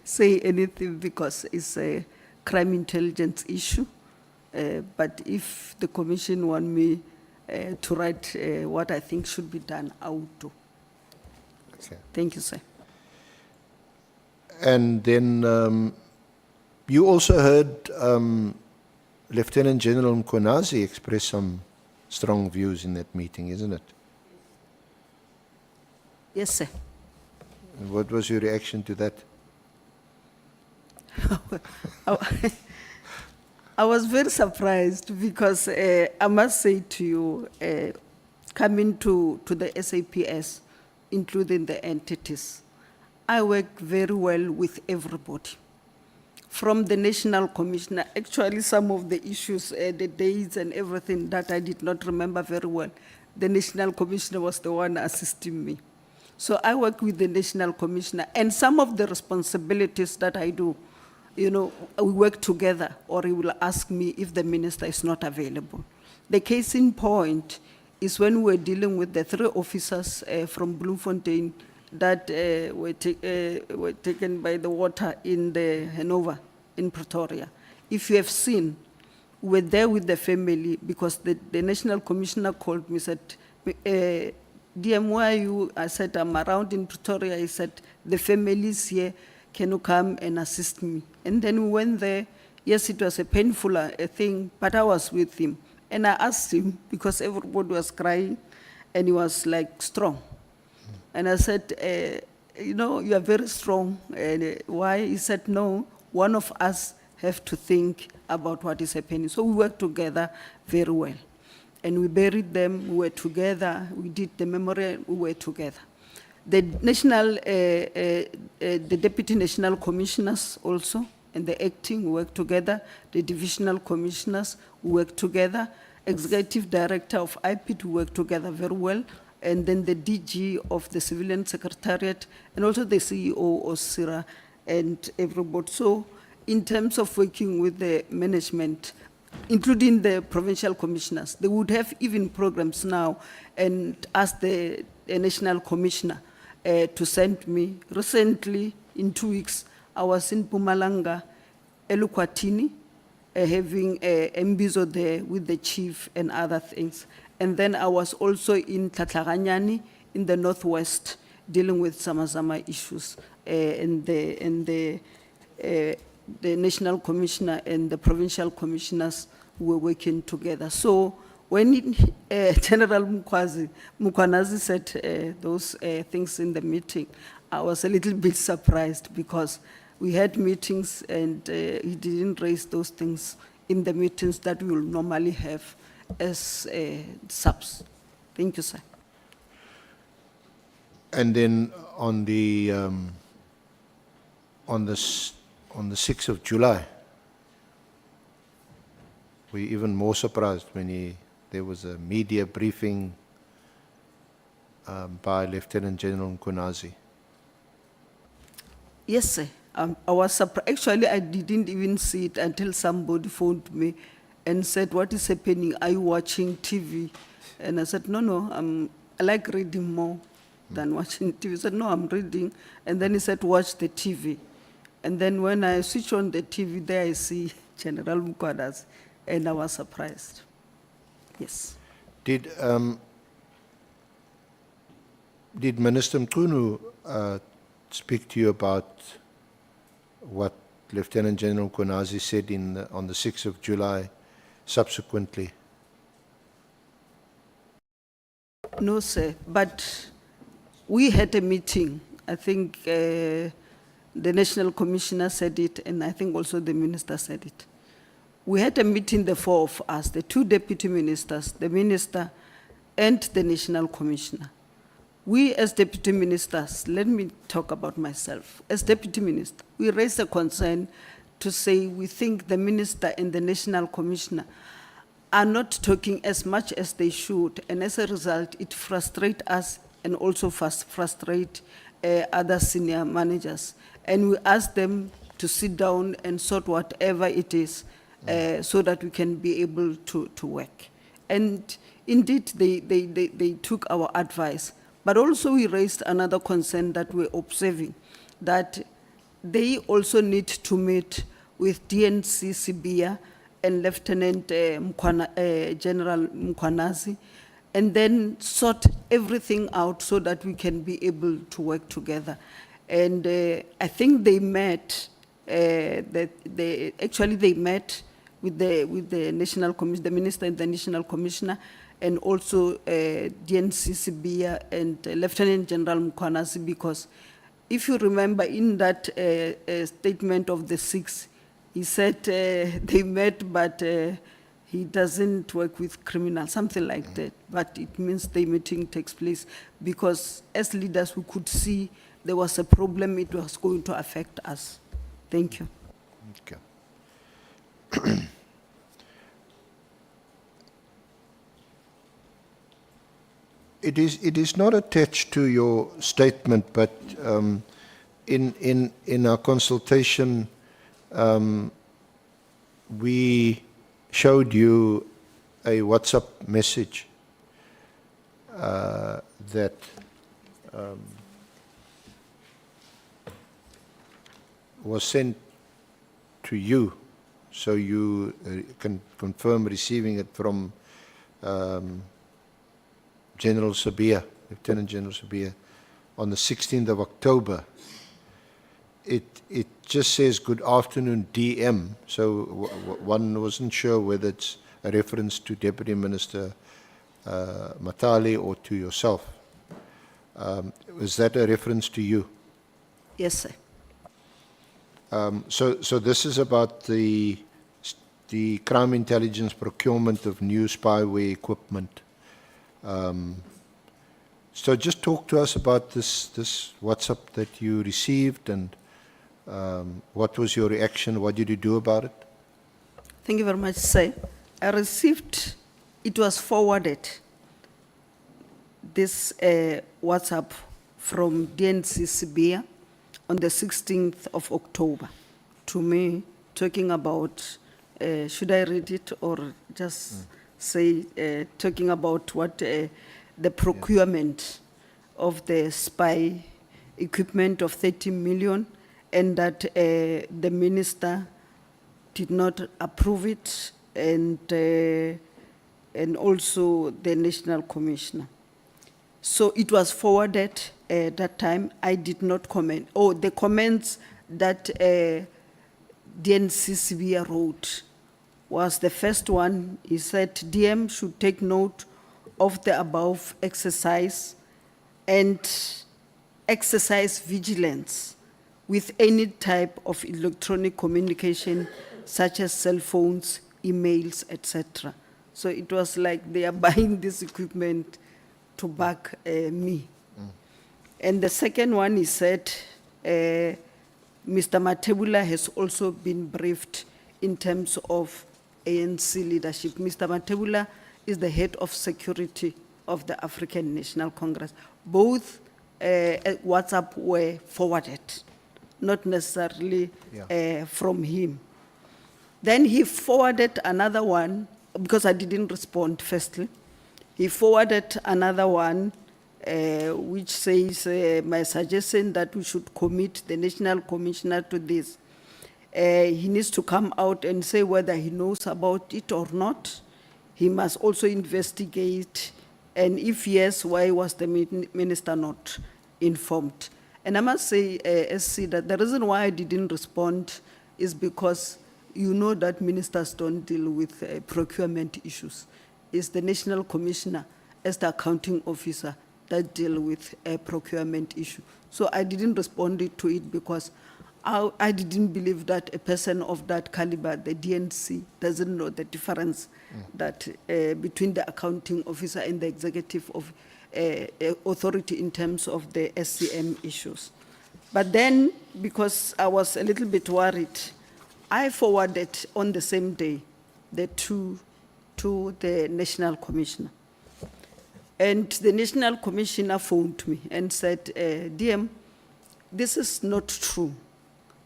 say anything because it's a crime intelligence issue. But if the commission want me to write what I think should be done, I will do. Okay. Thank you, sir. And then you also heard Lieutenant General Mkhwanazi express some strong views in that meeting, isn't it? Yes, sir. And what was your reaction to that? I was very surprised because I must say to you, coming to the SAPS, including the entities, I work very well with everybody. From the National Commissioner, actually some of the issues, the dates and everything that I did not remember very well, the National Commissioner was the one assisting me. So I work with the National Commissioner, and some of the responsibilities that I do, you know, we work together, or he will ask me if the minister is not available. The case in point is when we were dealing with the 3 officers from Bloemfontein that were taken by the water in the Hanover, in Pretoria. If you have seen, we were there with the family because the National Commissioner called me, said, DM, where are you? I said, I'm around in Pretoria. He said, the family is here. Can you come and assist me? And then we went there. Yes, it was a painful thing, but I was with him. And I asked him, because everybody was crying, and he was like strong. And I said, you know, you are very strong. And why? He said, no, one of us have to think about what is happening. So we worked together very well. And we buried them, we were together, we did the memorial, we were together. The Deputy National Commissioners also, and the acting, we worked together. The Divisional Commissioners, we worked together. Executive Director of IPIT, we worked together very well. And then the DG of the Civilian Secretariat, and also the CEO of CIRA, and everybody. So in terms of working with the management, including the provincial commissioners, they would have even programs now and ask the National Commissioner to send me. Recently, in 2 weeks, I was in Mpumalanga, Elukwatini, having a Mbizo there with the chief and other things. And then I was also in Tlatlaganyani in the northwest, dealing with Samazama issues, and the National Commissioner and the provincial commissioners were working together. So when General Mkhwanazi said those things in the meeting, I was a little bit surprised because we had meetings and he didn't raise those things in the meetings that we will normally have as subs. Thank you, sir. And then on the 6th of July, we even more surprised when there was a media briefing by Lieutenant General Mkhwanazi. Yes, sir. I was surprised. Actually, I didn't even see it until somebody phoned me and said, what is happening? Are you watching TV? And I said, no, I like reading more than watching TV. He said, no, I'm reading. And then he said, watch the TV. And then when I switch on the TV, there I see General Mkhwanazi, and I was surprised. Yes. Did Minister Mkhunu speak to you about what Lieutenant General Mkhwanazi said on the 6th of July subsequently? No, sir, but we had a meeting. I think the National Commissioner said it, and I think also the Minister said it. We had a meeting, the four of us, the two deputy ministers, the Minister and the National Commissioner. We as deputy ministers, let me talk about myself. As deputy minister, we raised a concern to say we think the Minister and the National Commissioner are not talking as much as they should, and as a result, it frustrates us and also frustrate other senior managers. And we ask them to sit down and sort whatever it is so that we can be able to work. And indeed, they took our advice. But also we raised another concern that we're observing, that they also need to meet with DNC Sibia and Lieutenant General Mkhwanazi, and then sort everything out so that we can be able to work together. And I think they met, actually they met with the National Commission, the Minister and the National Commissioner, and also DNC Sibia and Lieutenant General Mkhwanazi, because if you remember in that statement of the 6th, he said they met, but he doesn't work with criminals, something like that. But it means the meeting takes place because as leaders we could see there was a problem, it was going to affect us. Thank you. Okay. It is not attached to your statement, but in our consultation, we showed you a WhatsApp message that was sent to you, so you can confirm receiving it from General Sibia, Lieutenant General Sibia, on the 16th of October. It just says, "Good afternoon, DM." So one wasn't sure whether it's a reference to Deputy Minister Matali or to yourself. Was that a reference to you? Yes, sir. So this is about the crime intelligence procurement of new spyware equipment. So just talk to us about this WhatsApp that you received, and what was your reaction? What did you do about it? Thank you very much, sir. I received, it was forwarded, this WhatsApp from DNC Sibia on the 16th of October to me, talking about, should I read it or just say, talking about what the procurement of the spy equipment of 30 million, and that the minister did not approve it, and also the National Commissioner. So it was forwarded at that time. I did not comment. Oh, the comments that DNC Sibia wrote was the first one. He said, DM should take note of the above exercise and exercise vigilance with any type of electronic communication, such as cell phones, emails, etc. So it was like they are buying this equipment to back me. And the second one, he said, Mr. Matebula has also been briefed in terms of ANC leadership. Mr. Matebula is the head of security of the African National Congress. Both WhatsApp were forwarded, not necessarily from him. Then he forwarded another one, because I didn't respond firstly. He forwarded another one which says, my suggestion that we should commit the National Commissioner to this. He needs to come out and say whether he knows about it or not. He must also investigate, and if yes, why was the minister not informed? And I must say, SC, that the reason why I didn't respond is because you know that ministers don't deal with procurement issues. It's the National Commissioner as the accounting officer that deal with a procurement issue. So I didn't respond to it because I didn't believe that a person of that caliber, the DNC, doesn't know the difference that between the accounting officer and the executive of authority in terms of the SCM issues. But then, because I was a little bit worried, I forwarded on the same day the two to the National Commissioner. And the National Commissioner phoned me and said, DM, this is not true.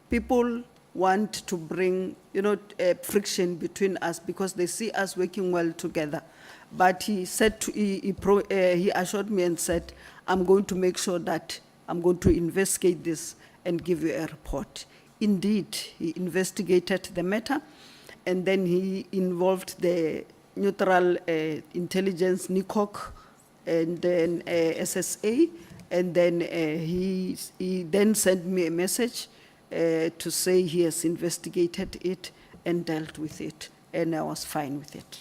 People want to bring, friction between us because they see us working well together. But he said, he assured me and said, I'm going to make sure that I'm going to investigate this and give you a report. Indeed, he investigated the matter, and then he involved the neutral intelligence, NICOC, and then SSA, and then he then sent me a message to say he has investigated it and dealt with it, and I was fine with it.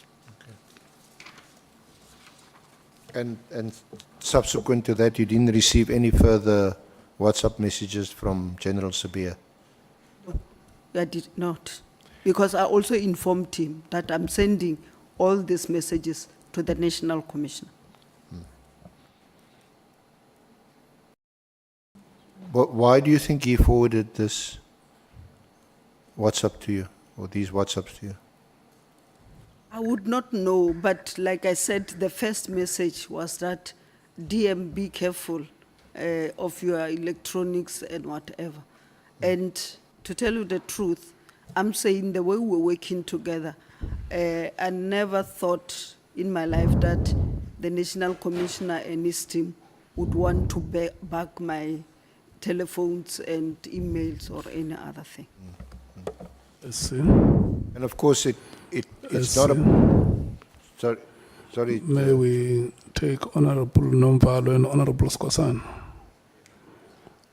And subsequent to that, you didn't receive any further WhatsApp messages from General Sabia? I did not, because I also informed him that I'm sending all these messages to the National Commissioner. But why do you think he forwarded this WhatsApp to you, or these WhatsApps to you? I would not know, but like I said, the first message was that DM, be careful of your electronics and whatever. And to tell you the truth, I'm saying the way we're working together, I never thought in my life that the National Commissioner and his team would want to back my telephones and emails or any other thing. SC. And of course, it's not a... Sorry. May we take Honorable Nomvalo and Honorable Skosana?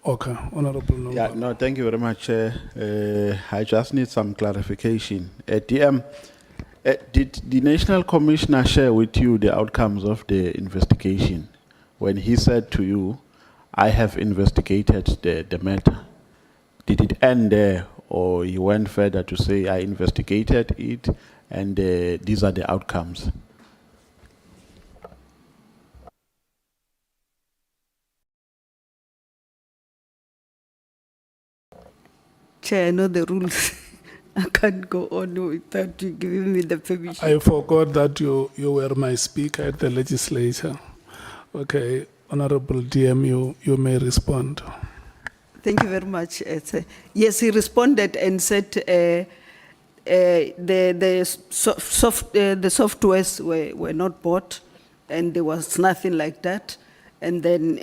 Okay, Honorable Nomvalo. Yeah, no, thank you very much. I just need some clarification. DM, did the National Commissioner share with you the outcomes of the investigation when he said to you, I have investigated the matter? Did it end there, or he went further to say, I investigated it and these are the outcomes? Chair, I know the rules. I can't go on without you giving me the permission. I forgot that you were my speaker at the legislature. Okay, Honorable DM, you may respond. Thank you very much. Yes, he responded and said the softwares were not bought, and there was nothing like that. And then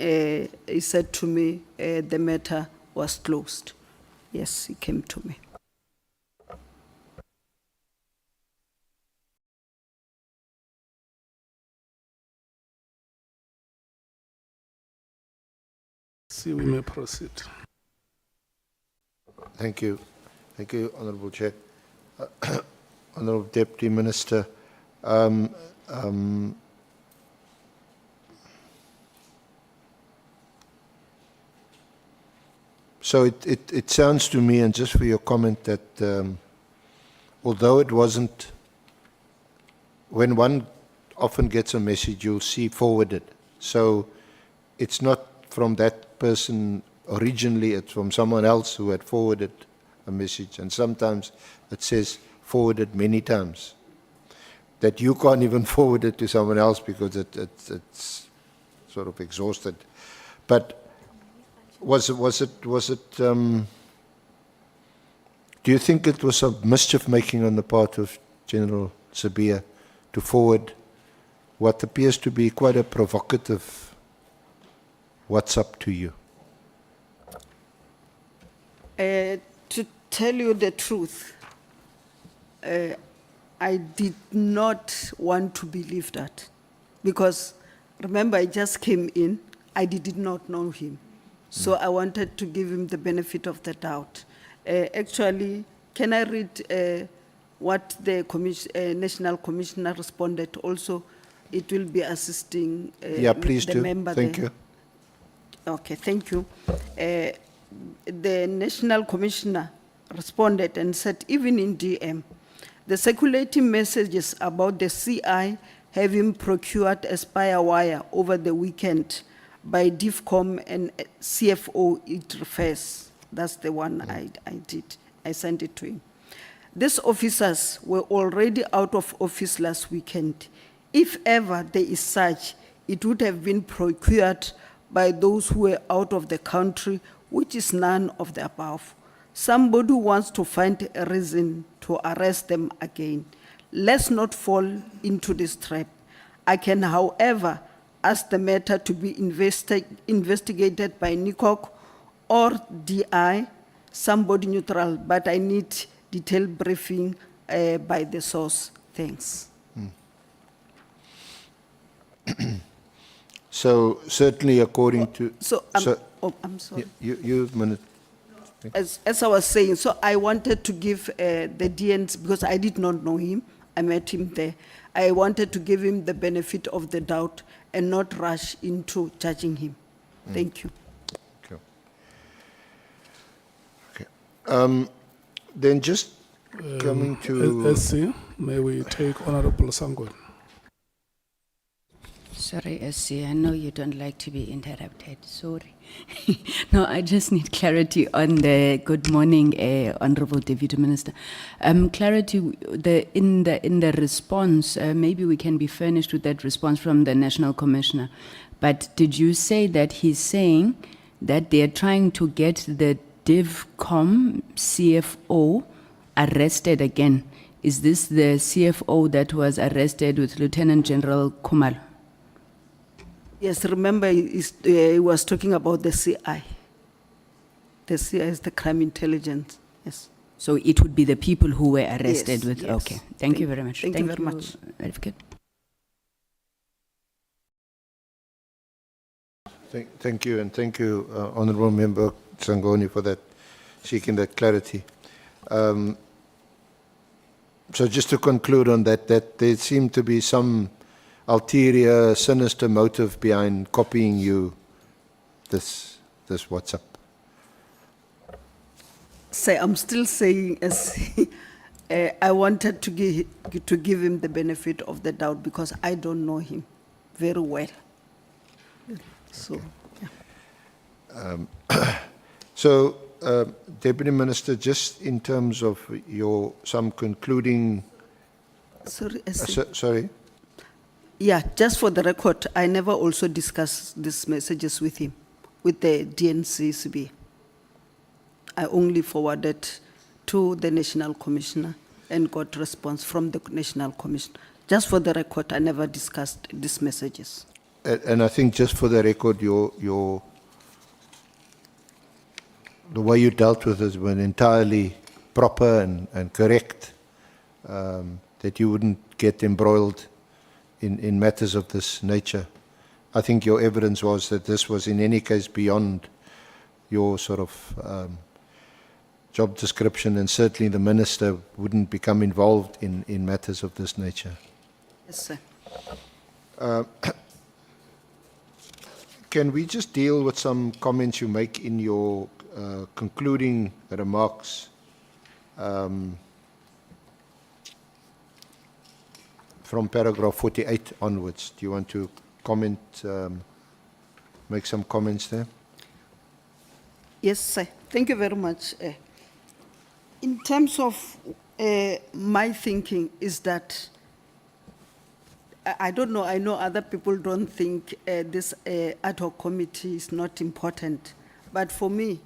he said to me the matter was closed. Yes, he came to me. See, we may proceed. Thank you. Thank you, Honorable Chair. Honorable Deputy Minister, so it sounds to me, and just for your comment, that although it wasn't, when one often gets a message, you'll see forwarded. So it's not from that person originally, it's from someone else who had forwarded a message, and sometimes it says forwarded many times, that you can't even forward it to someone else because it's sort of exhausted. But was it do you think it was some mischief making on the part of General Sabia to forward what appears to be quite a provocative WhatsApp to you? tell you the truth, I did not want to believe that. Because remember, I just came in, I did not know him. So I wanted to give him the benefit of the doubt. Actually, can I read what the National Commissioner responded? Also, it will be assisting Yeah, please the do. member Thank there. you. Okay, thank you. The National Commissioner responded and said, even in DM, the circulating messages about the CI having procured a spire wire over the weekend by DIFCOM and CFO, it refers. That's the one I did. I sent it to him. These officers were already out of office last weekend. If ever there is such, it would have been procured by those who were out of the country, which is none of the above. Somebody wants to find a reason to arrest them again. Let's not fall into this trap. I can, however, ask the matter to be investigated by NICOC or DI, somebody neutral, but I need detailed briefing by the source. Thanks. So certainly according to... So, I'm sorry. You minute. As I was saying, so I wanted to give the DNs, because I did not know him, I met him there. I wanted to give him the benefit of the doubt and not rush into judging him. Thank you. Okay. Then just coming to... SC, may we take Honorable Sangweni? Sorry, SC, I know you don't like to be interrupted. Sorry. No, I just need clarity on the good morning, Honorable Deputy Minister. Clarity in the response. Maybe we can be furnished with that response from the National Commissioner. But did you say that he's saying that they are trying to get the DivCom CFO arrested again? Is this the CFO that was arrested with Lieutenant General Khumalo? Yes, remember he was talking about the CI. The CI is the crime intelligence, yes. So it would be the people who were arrested Yes, with, yes. okay. Thank you very much. Thank you very much. Advocate. Thank you, and thank you, Honourable Member Sangoni, for that, seeking that clarity. So just to conclude on that there seemed to be some ulterior, sinister motive behind copying you this WhatsApp. So I'm still saying, as I wanted to give him the benefit of the doubt because I don't know him very well. So, yeah. So, Deputy Minister, just in terms of some concluding... Sorry, sorry? Yeah, just for the record, I never also discussed these messages with him, with the DNCCB. I only forwarded to the National Commissioner and got response from the National Commissioner. Just for the record, I never discussed these messages. And I think just for the record, the way you dealt with it was entirely proper and correct, that you wouldn't get embroiled in matters of this nature. I think your evidence was that this was in any case beyond your sort of job description, and certainly the minister wouldn't become involved in matters of this nature. Yes, sir. Can we just deal with some comments you make in your concluding remarks from paragraph 48 onwards? Do you want to comment, make some comments there? Yes, sir. Thank you very much. In terms of my thinking is that, I don't know, I know other people don't think this ad hoc committee is not important, but for me,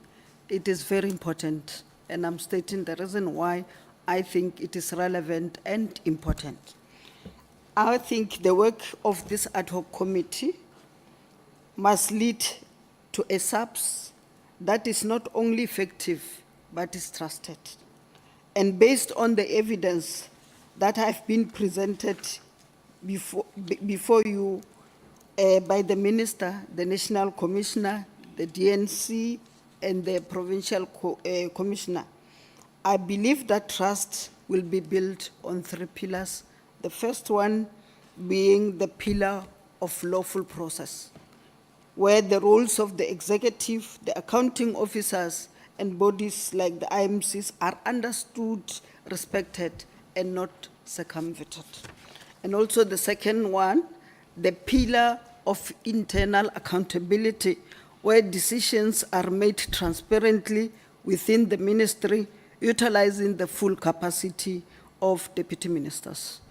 it is very important, and I'm stating the reason why I think it is relevant and important. I think the work of this ad hoc committee must lead to a SAPS that is not only effective but is trusted. And based on the evidence that have been presented before you by the Minister, the National Commissioner, the DNC, and the Provincial Commissioner, I believe that trust will be built on 3 pillars. The first one being the pillar of lawful process, where the roles of the executive, the accounting officers, and bodies like the IMCs are understood, respected, and not circumvented. And also the second one, the pillar of internal accountability, where decisions are made transparently within the ministry, utilizing the full capacity of deputy ministers.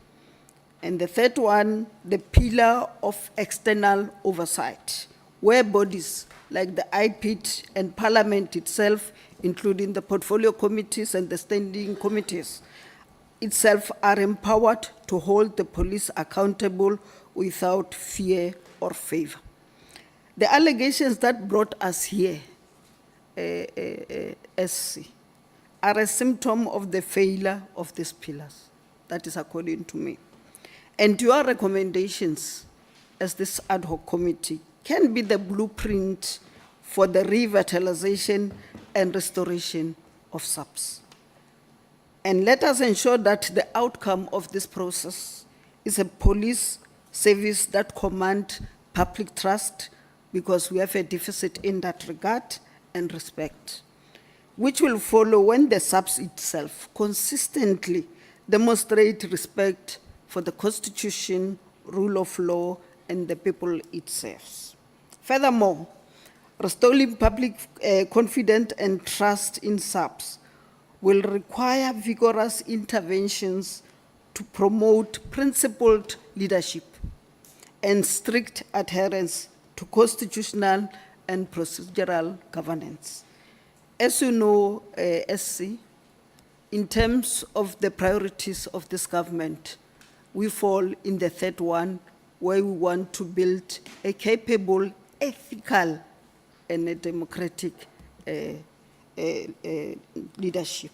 And the third one, the pillar of external oversight, where bodies like the IPIT and Parliament itself, including the portfolio committees and the standing committees itself, are empowered to hold the police accountable without fear or favor. The allegations that brought us here, SC, are a symptom of the failure of these pillars. That is according to me. And your recommendations as this ad hoc committee can be the blueprint for the revitalization and restoration of SAPS. And let us ensure that the outcome of this process is a police service that commands public trust, because we have a deficit in that regard, and respect, which will follow when the SAPS itself consistently demonstrate respect for the Constitution, rule of law, and the people it serves. Furthermore, restoring public confidence and trust in SAPS will require vigorous interventions to promote principled leadership and strict adherence to constitutional and procedural governance. As you know, SC, in terms of the priorities of this government, we fall in the third one, where we want to build a capable, ethical, and a democratic leadership.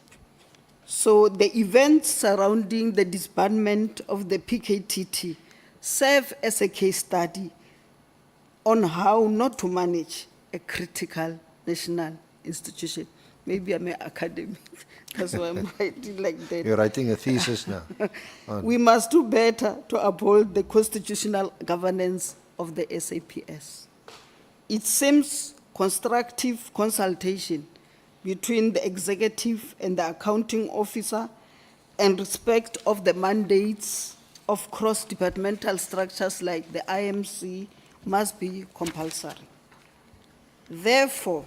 So the events surrounding the disbandment of the PKTT serve as a case study on how not to manage a critical national institution. Maybe I'm an academic, that's why I'm writing like that. You're writing a thesis now. We must do better to uphold the constitutional governance of the SAPS. It seems constructive consultation between the executive and the accounting officer and respect of the mandates of cross-departmental structures like the IMC must be compulsory. Therefore,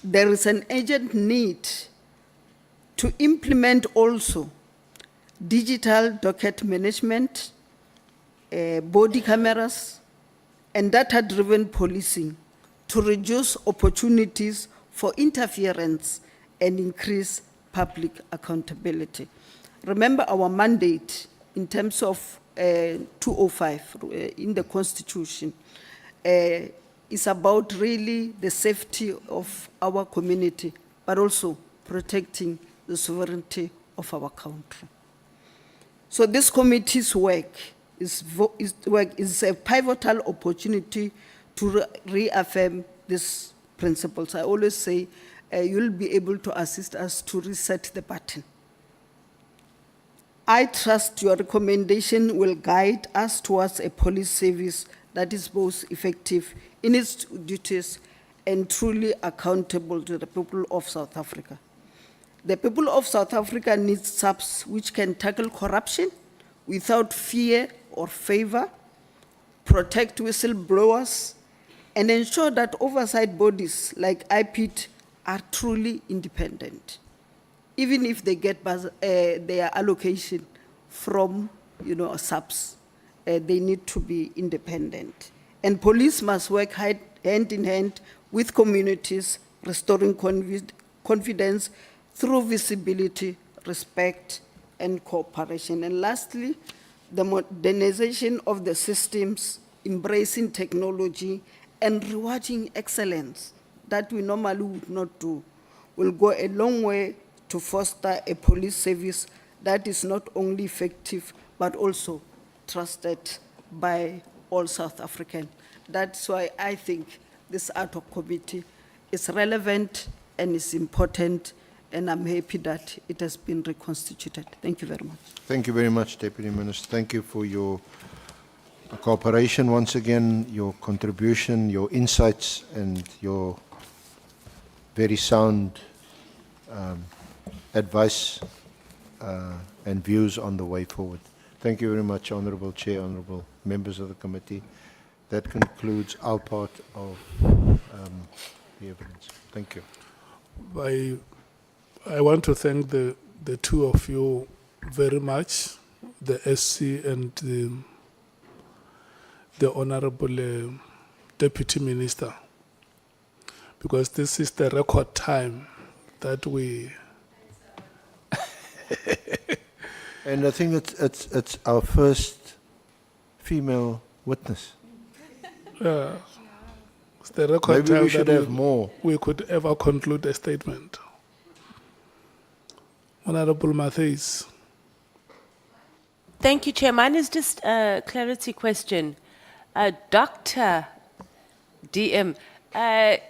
there is an urgent need to implement also digital docket management, body cameras, and data-driven policing to reduce opportunities for interference and increase public accountability. Remember our mandate in terms of 205 in the Constitution is about really the safety of our community, but also protecting the sovereignty of our country. So this committee's work is a pivotal opportunity to reaffirm these principles. I always say you'll be able to assist us to reset the button. I trust your recommendation will guide us towards a police service that is both effective in its duties and truly accountable to the people of South Africa. The people of South Africa need SAPS which can tackle corruption without fear or favor, protect whistleblowers, and ensure that oversight bodies like IPIT are truly independent. Even if they get their allocation from SAPS, they need to be independent. And police must work hand in hand with communities, restoring confidence through visibility, respect, and cooperation. And lastly, the modernization of the systems, embracing technology, and rewarding excellence that we normally would not do will go a long way to foster a police service that is not only effective, but also trusted by all South Africans. That's why I think this ad hoc committee is relevant and is important, and I'm happy that it has been reconstituted. Thank you very much. Thank you very much, Deputy Minister. Thank you for your cooperation once again, your contribution, your insights, and your very sound advice and views on the way forward. Thank you very much, Honourable Chair, Honourable members of the committee. That concludes our part of the evidence. Thank you. I want to thank the two of you very much, the SC and the Honourable Deputy Minister, because this is the record time that we. And I think it's our first female witness. It's the record Maybe time we should that have more. we could ever conclude a statement. Honourable Matthews. Thank you, Chair. Mine is just a clarity question. Dr. DM, I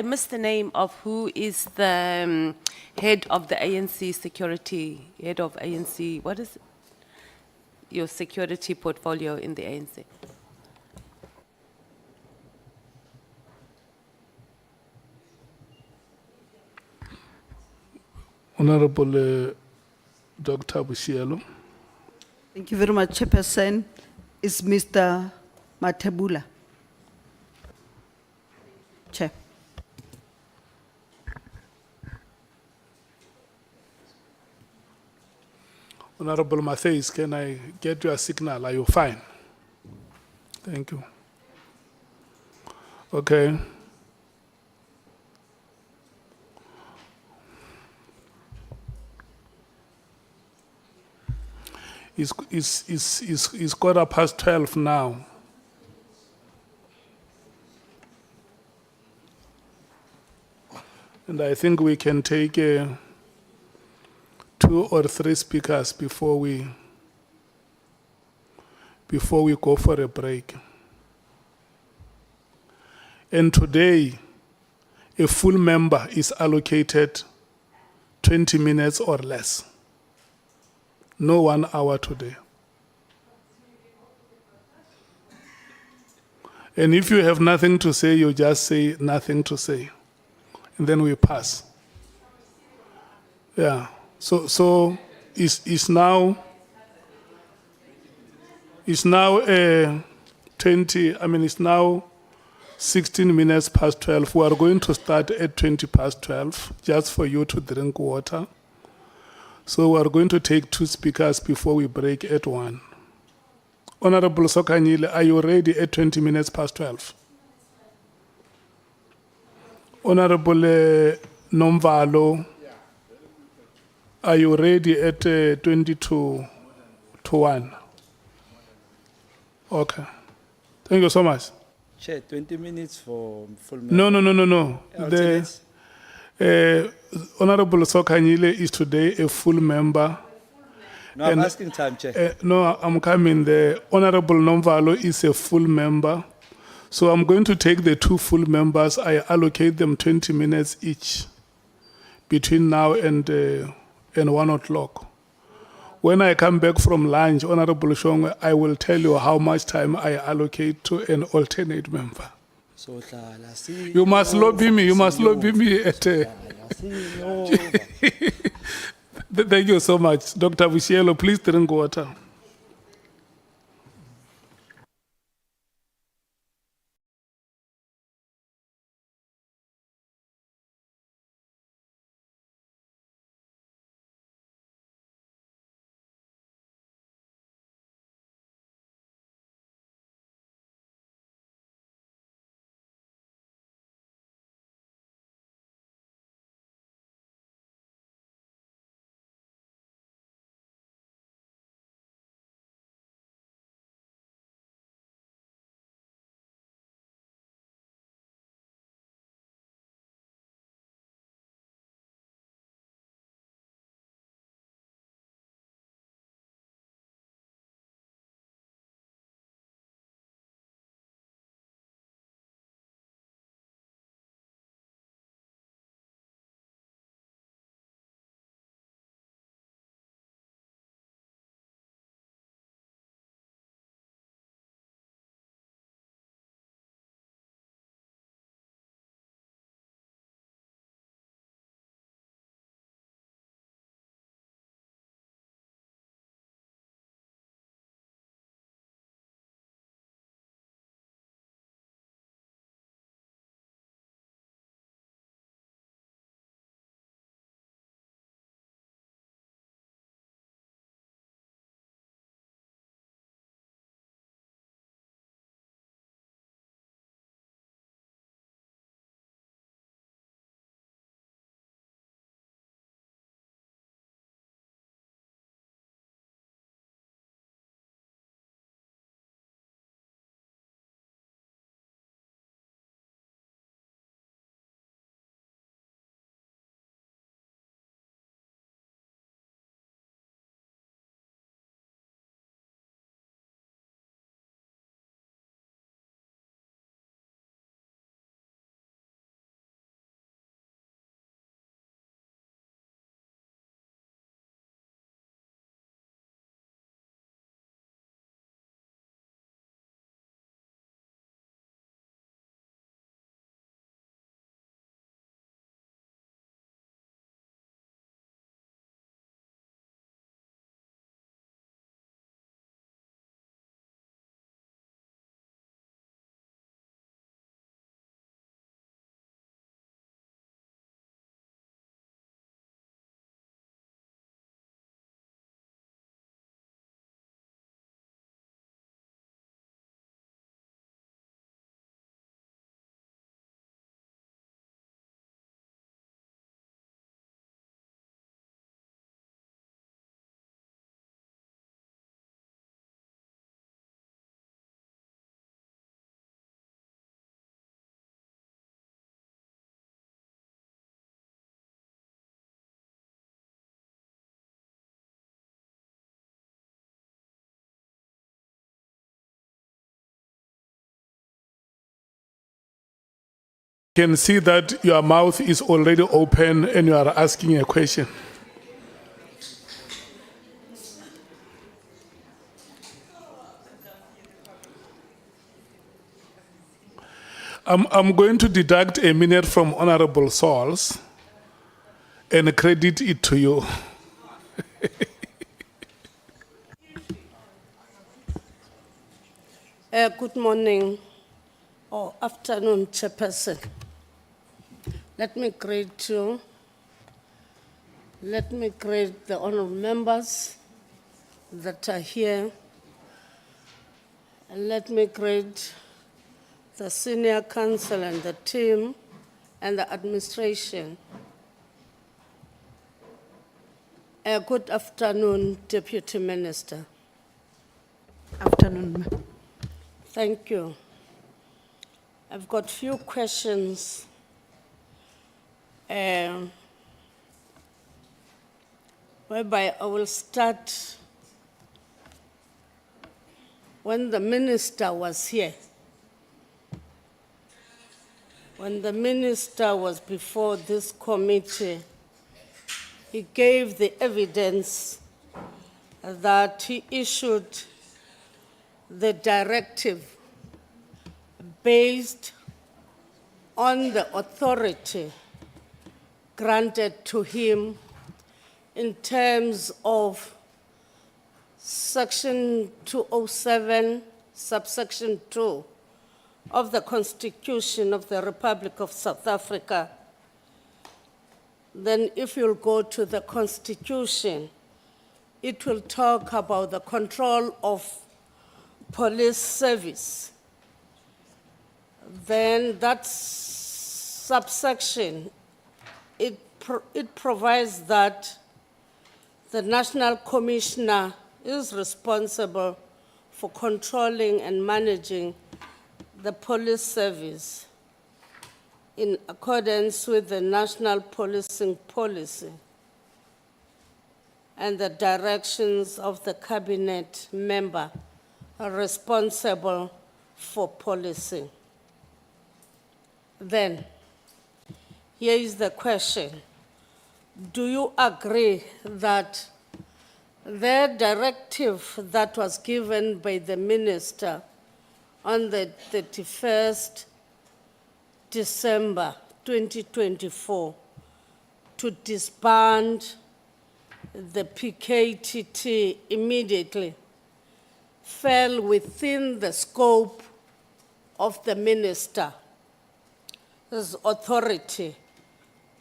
missed the name of who is the head of the ANC security, head of ANC, what is your security portfolio in the ANC? Honourable Dr. Boshielo. Thank you very much, Chairperson. Is Mr. Matebula. Chair. Honourable Matthews, can I get your signal? Are you fine? Thank you. Okay. It's 12:15 now. And I think we can take 2 or 3 speakers before we go for a break. And today, a full member is allocated 20 minutes or less. No 1 hour today. And if you have nothing to say, you just say nothing to say. And then we pass. Yeah. So it's now 20, it's now 16 minutes past 12. We are going to start at 20 past 12, just for you to drink water. So we are going to take 2 speakers before we break at 1. Honourable Sokanyile, are you ready at 20 minutes past 12? Honourable Nomvalo, are you ready at 20 to 1? Okay. Thank you so much. Chair, 20 minutes for full member. No. Alternates? Honourable Sokanyile is today a full member. No, I'm asking time, Chair. No, I'm coming. The Honourable Nomvalo is a full member. So I'm going to take the 2 full members. I allocate them 20 minutes each between now and 1 o'clock. When I come back from lunch, Honourable Shongwe, I will tell you how much time I allocate to an alternate member. So, Nhlanhla, see You must lobby me. You must see you. lobby me at. Nhlanhla, see you. Thank you so much, Dr. Boshielo. Please drink water. Can see that your mouth is already open and you are asking a question. I'm going to deduct a minute from Honorable Sauls and credit it to you. Good morning or afternoon, Chairperson. Let me greet you. Let me greet the honorable members that are here. And let me greet the senior council and the team and the administration. Good afternoon, Deputy Minister. Afternoon, ma'am. Thank you. I've got few questions. Whereby I will start when the minister was here. When the minister was before this committee, he gave the evidence that he issued the directive based on the authority granted to him in terms of Section 207, subsection 2 of the Constitution of the Republic of South Africa. Then if you'll go to the Constitution, it will talk about the control of police service. Then that subsection, it provides that the National Commissioner is responsible for controlling and managing the police service in accordance with the National Policing Policy and the directions of the cabinet member responsible for policing. Then, here is the question. Do you agree that the directive that was given by the minister on the 31st December 2024 to disband the PKTT immediately fell within the scope of the minister's authority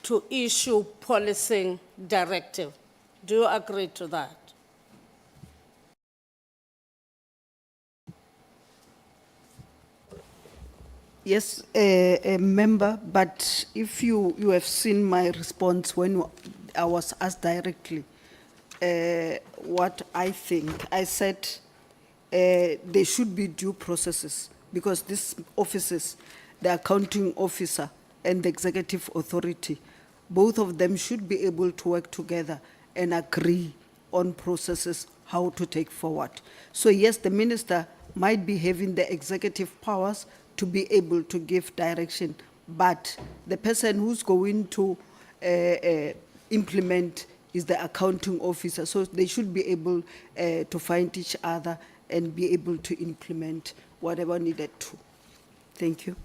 to issue policing directive? Do you agree to that? Yes, member, but if you have seen my response when I was asked directly what I think, I said there should be due processes because these offices, the accounting officer and the executive authority, both of them should be able to work together and agree on processes, how to take forward. So yes, the minister might be having the executive powers to be able to give direction, but the person who's going to implement is the accounting officer. So they should be able to find each other and be able to implement whatever needed to. Thank you.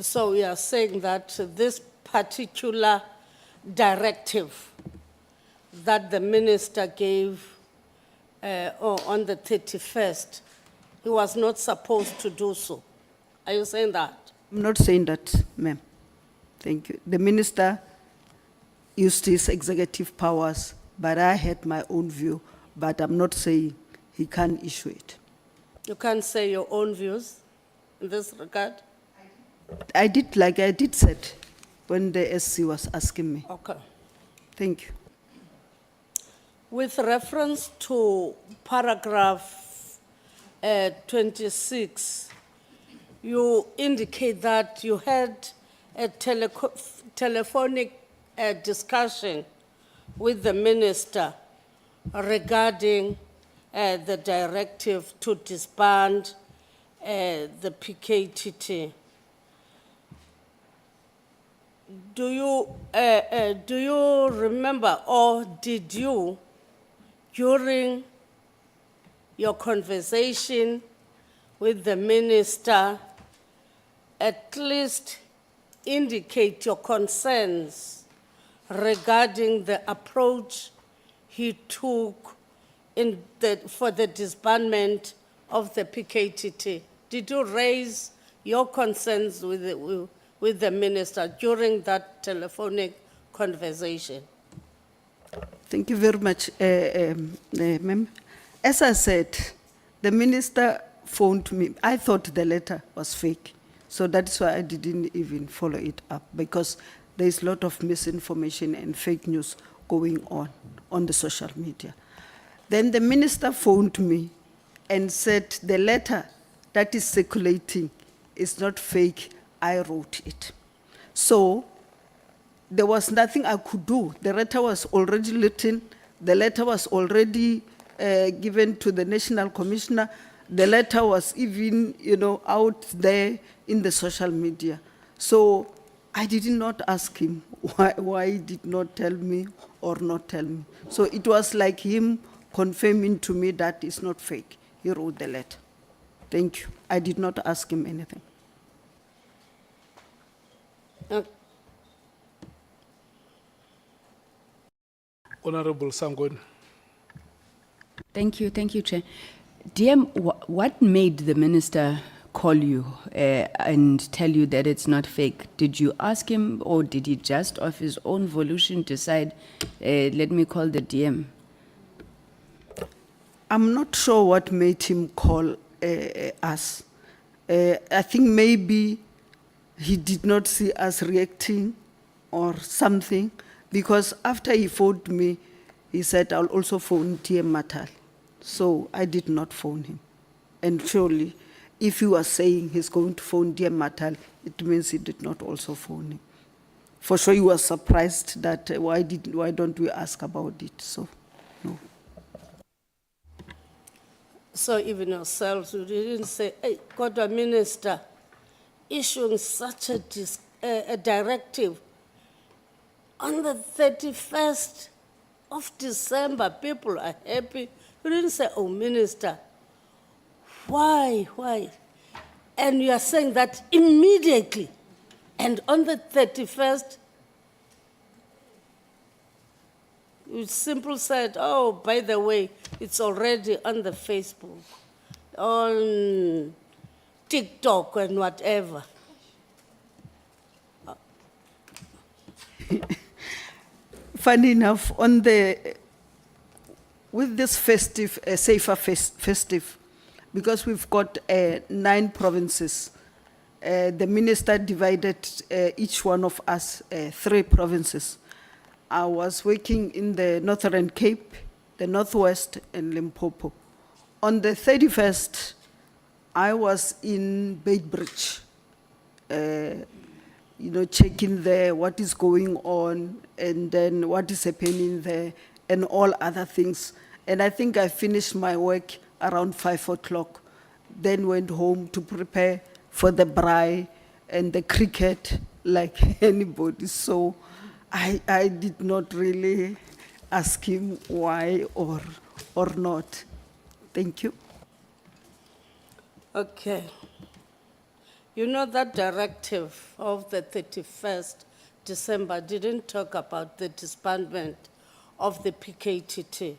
So we are saying that this particular directive that the minister gave on the 31st, he was not supposed to do so. Are you saying that? I'm not saying that, ma'am. Thank you. The minister used his executive powers, but I had my own view, but I'm not saying he can't issue it. You can't say your own views in this regard? I did, like I did said when the SC was asking me. Okay. Thank you. With reference to paragraph 26, you indicate that you had a telephonic discussion with the minister regarding the directive to disband the PKTT. do you remember, or did you, during your conversation with the minister, at least indicate your concerns regarding the approach he took for the disbandment of the PKTT? Did you raise your concerns with the minister during that telephonic conversation? Thank you very much, Ma'am. As I said, the minister phoned me. I thought the letter was fake. So that's why I didn't even follow it up, because there is a lot of misinformation and fake news going on the social media. Then the minister phoned me and said the letter that is circulating is not fake, I wrote it. So there was nothing I could do. The letter was already written, the letter was already given to the National Commissioner, the letter was even, out there in the social media. So I did not ask him why he did not tell me or not tell me. So it was like him confirming to me that it's not fake. He wrote the letter. Thank you. I did not ask him anything. Honorable Sangoni. Thank you, Chair. DM, what made the minister call you and tell you that it's not fake? Did you ask him, or did he just of his own volition decide, let me call the DM? I'm not sure what made him call us. I think maybe he did not see us reacting or something, because after he phoned me, he said, I'll also phone DM Matal. So I did not phone him. And surely, if he was saying he's going to phone DM Matal, it means he did not also phone him. For sure, he was surprised that why don't we ask about it? So, no. So even yourselves, you didn't say, hey, God, a minister issuing such a directive on the 31st of December, people are happy. You didn't say, oh, minister, why? And you are saying that immediately, and on the 31st, you simply said, oh, by the way, it's already on the Facebook, on TikTok and whatever. Funny enough, with this festive, safer festive, because we've got 9 provinces, the minister divided each one of us 3 provinces. I was working in the Northern Cape, the Northwest, and Limpopo. On the 31st, I was in Beitbridge, checking there what is going on, and then what is happening there, and all other things. And I think I finished my work around 5 o'clock, then went home to prepare for the braai and the cricket like anybody. So I did not really ask him why or not. Thank you. Okay. You know that directive of the 31st December didn't talk about the disbandment of the PKTT.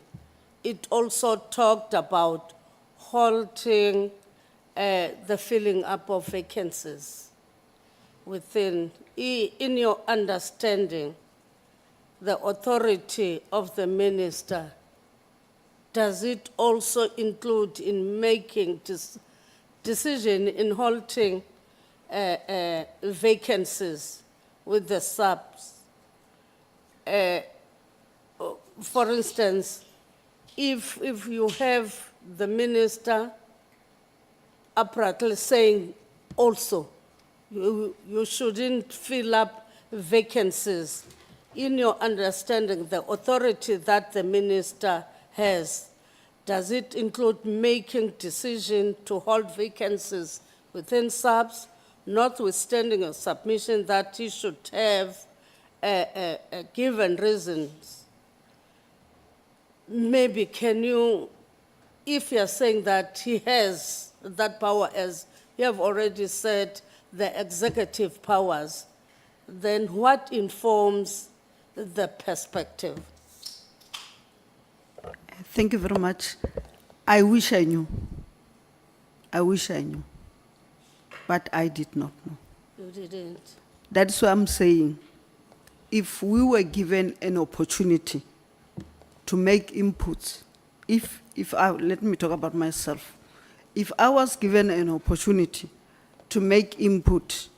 It also talked about halting the filling up of vacancies within. In your understanding, the authority of the minister, does it also include in making decision in halting vacancies with the subs? For instance, if you have the minister apparently saying also you shouldn't fill up vacancies, in your understanding, the authority that the minister has, does it include making decision to hold vacancies within subs, notwithstanding a submission that he should have given reasons. Maybe can you, if you're saying that he has that power, as you have already said, the executive powers, then what informs the perspective? Thank you very much. I wish I knew. I wish I knew. But I did not know. You didn't. That's why I'm saying, if we were given an opportunity to make inputs, let me talk about myself. If I was given an opportunity to make input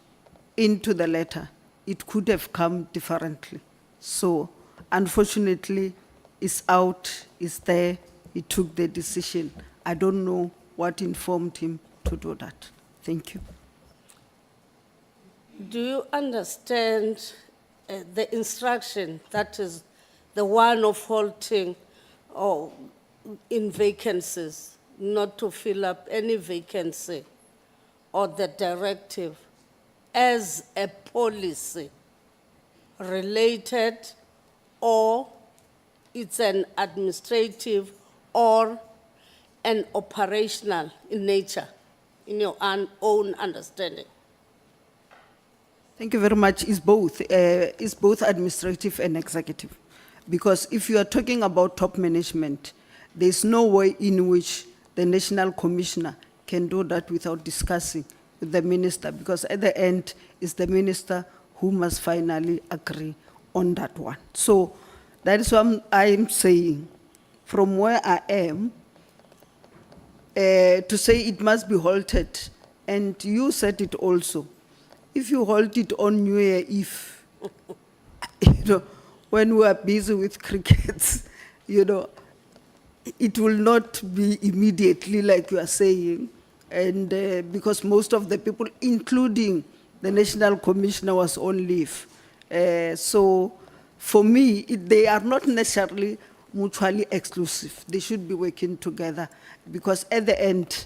into the letter, it could have come differently. So, unfortunately, it's out, it's there, he took the decision. I don't know what informed him to do that. Thank you. Do you understand the instruction, that is the one of halting or in vacancies, not to fill up any vacancy, or the directive as a policy related, or it's an administrative or an operational in nature, in your own understanding? Thank you very much. It's both administrative and executive. Because if you are talking about top management, there's no way in which the national commissioner can do that without discussing with the minister, because at the end, it's the minister who must finally agree on that one. So that is what I'm saying. From where I am, to say it must be halted, and you said it also, if you hold it on New Year Eve, when we are busy with crickets, it will not be immediately like you are saying. And because most of the people, including the National Commissioner, was on leave. So for me, they are not necessarily mutually exclusive. They should be working together, because at the end,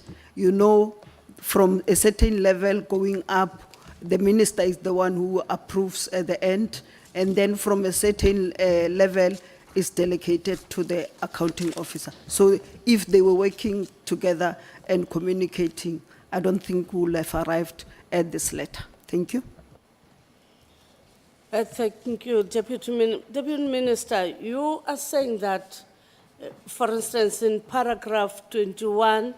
from a certain level going up, the minister is the one who approves at the end, and then from a certain level is delegated to the accounting officer. So if they were working together and communicating, I don't think we will have arrived at this letter. Thank you. Thank you, Deputy Minister. You are saying that, for instance, in paragraph 21,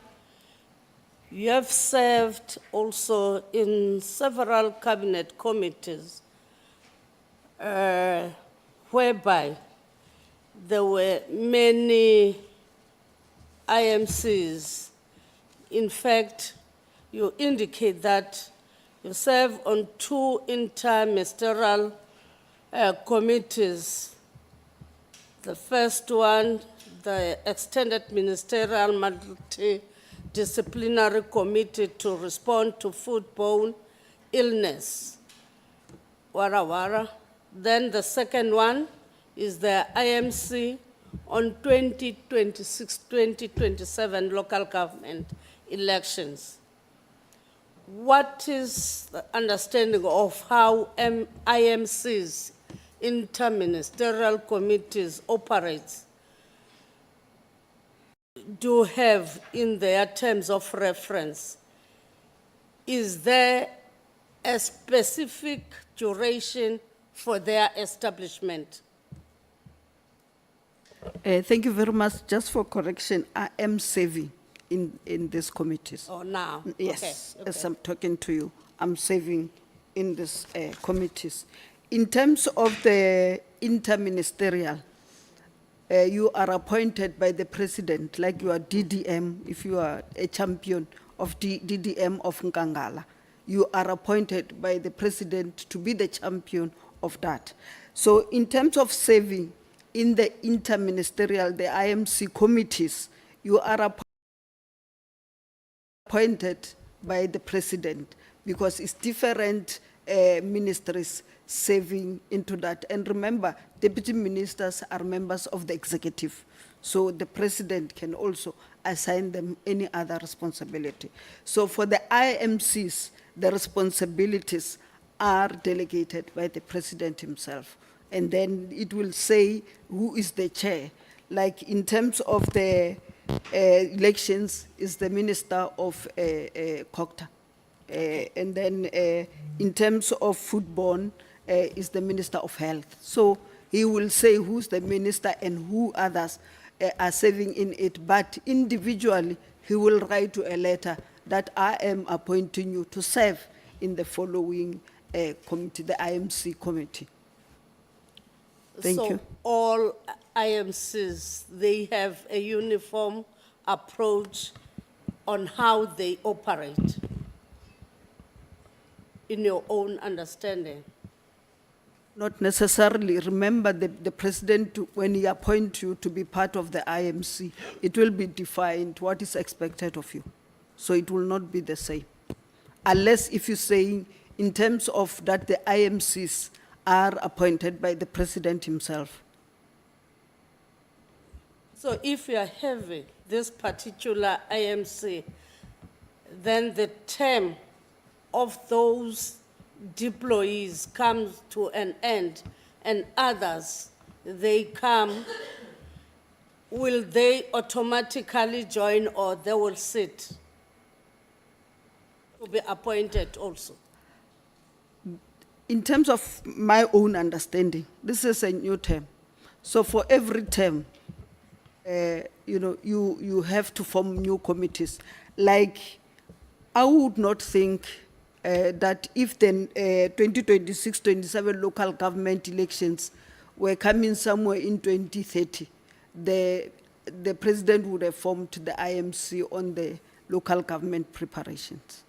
you have served also in several cabinet committees whereby there were many IMCs. In fact, you indicate that you serve on 2 interministerial committees. The first one, the Extended Ministerial Multidisciplinary Committee to respond to foodborne illness, Wara Wara. Then the second one is the IMC on 2026-2027 local government elections. What is the understanding of how IMCs, interministerial committees, operates? Do have in their terms of reference? Is there a specific duration for their establishment? Thank you very much. Just for correction, I am serving in these committees. Oh, now? Yes, Okay, as okay. I'm talking to you, I'm serving in these committees. In terms of the interministerial, you are appointed by the president, like you are DDM, if you are a champion of DDM of Nhlanhla. You are appointed by the president to be the champion of that. So in terms of serving in the interministerial, the IMC committees, you are appointed by the president, because it's different ministries serving into that. And remember, deputy ministers are members of the executive, so the president can also assign them any other responsibility. So for the IMCs, the responsibilities are delegated by the president himself. And then it will say who is the chair. Like in terms of the elections, is the Minister of COCTA. And then in terms of foodborne, is the Minister of Health. So he will say who's the minister and who others are serving in it. But individually, he will write to a letter that I am appointing you to serve in the following committee, the IMC committee. Thank you. So all IMCs, they have a uniform approach on how they operate, in your own understanding? Not necessarily. Remember, the president, when he appoints you to be part of the IMC, it will be defined what is expected of you. So it will not be the same. Unless if you're saying in terms of that the IMCs are appointed by the president himself. So if you are having this particular IMC, then the term of those deployees comes to an end, and others, they come, will they automatically join or they will sit to be appointed also? In terms of my own understanding, this is a new term. So for every term, you have to form new committees. Like, I would not think that if the 2026-27 local government elections were coming somewhere in 2030, the president would have formed the IMC on the local government preparations.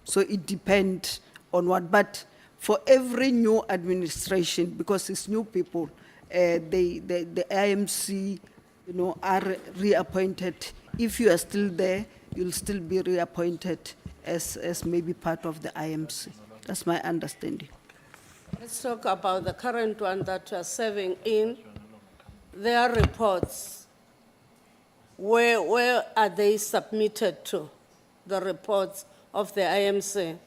So it depends on what, but for every new administration, because it's new people, the IMC, are reappointed. If you are still there, you'll still be reappointed as maybe part of the IMC. That's my understanding. Let's talk about the current one that you are serving in. Their reports, where are they submitted to, the reports of the IMC?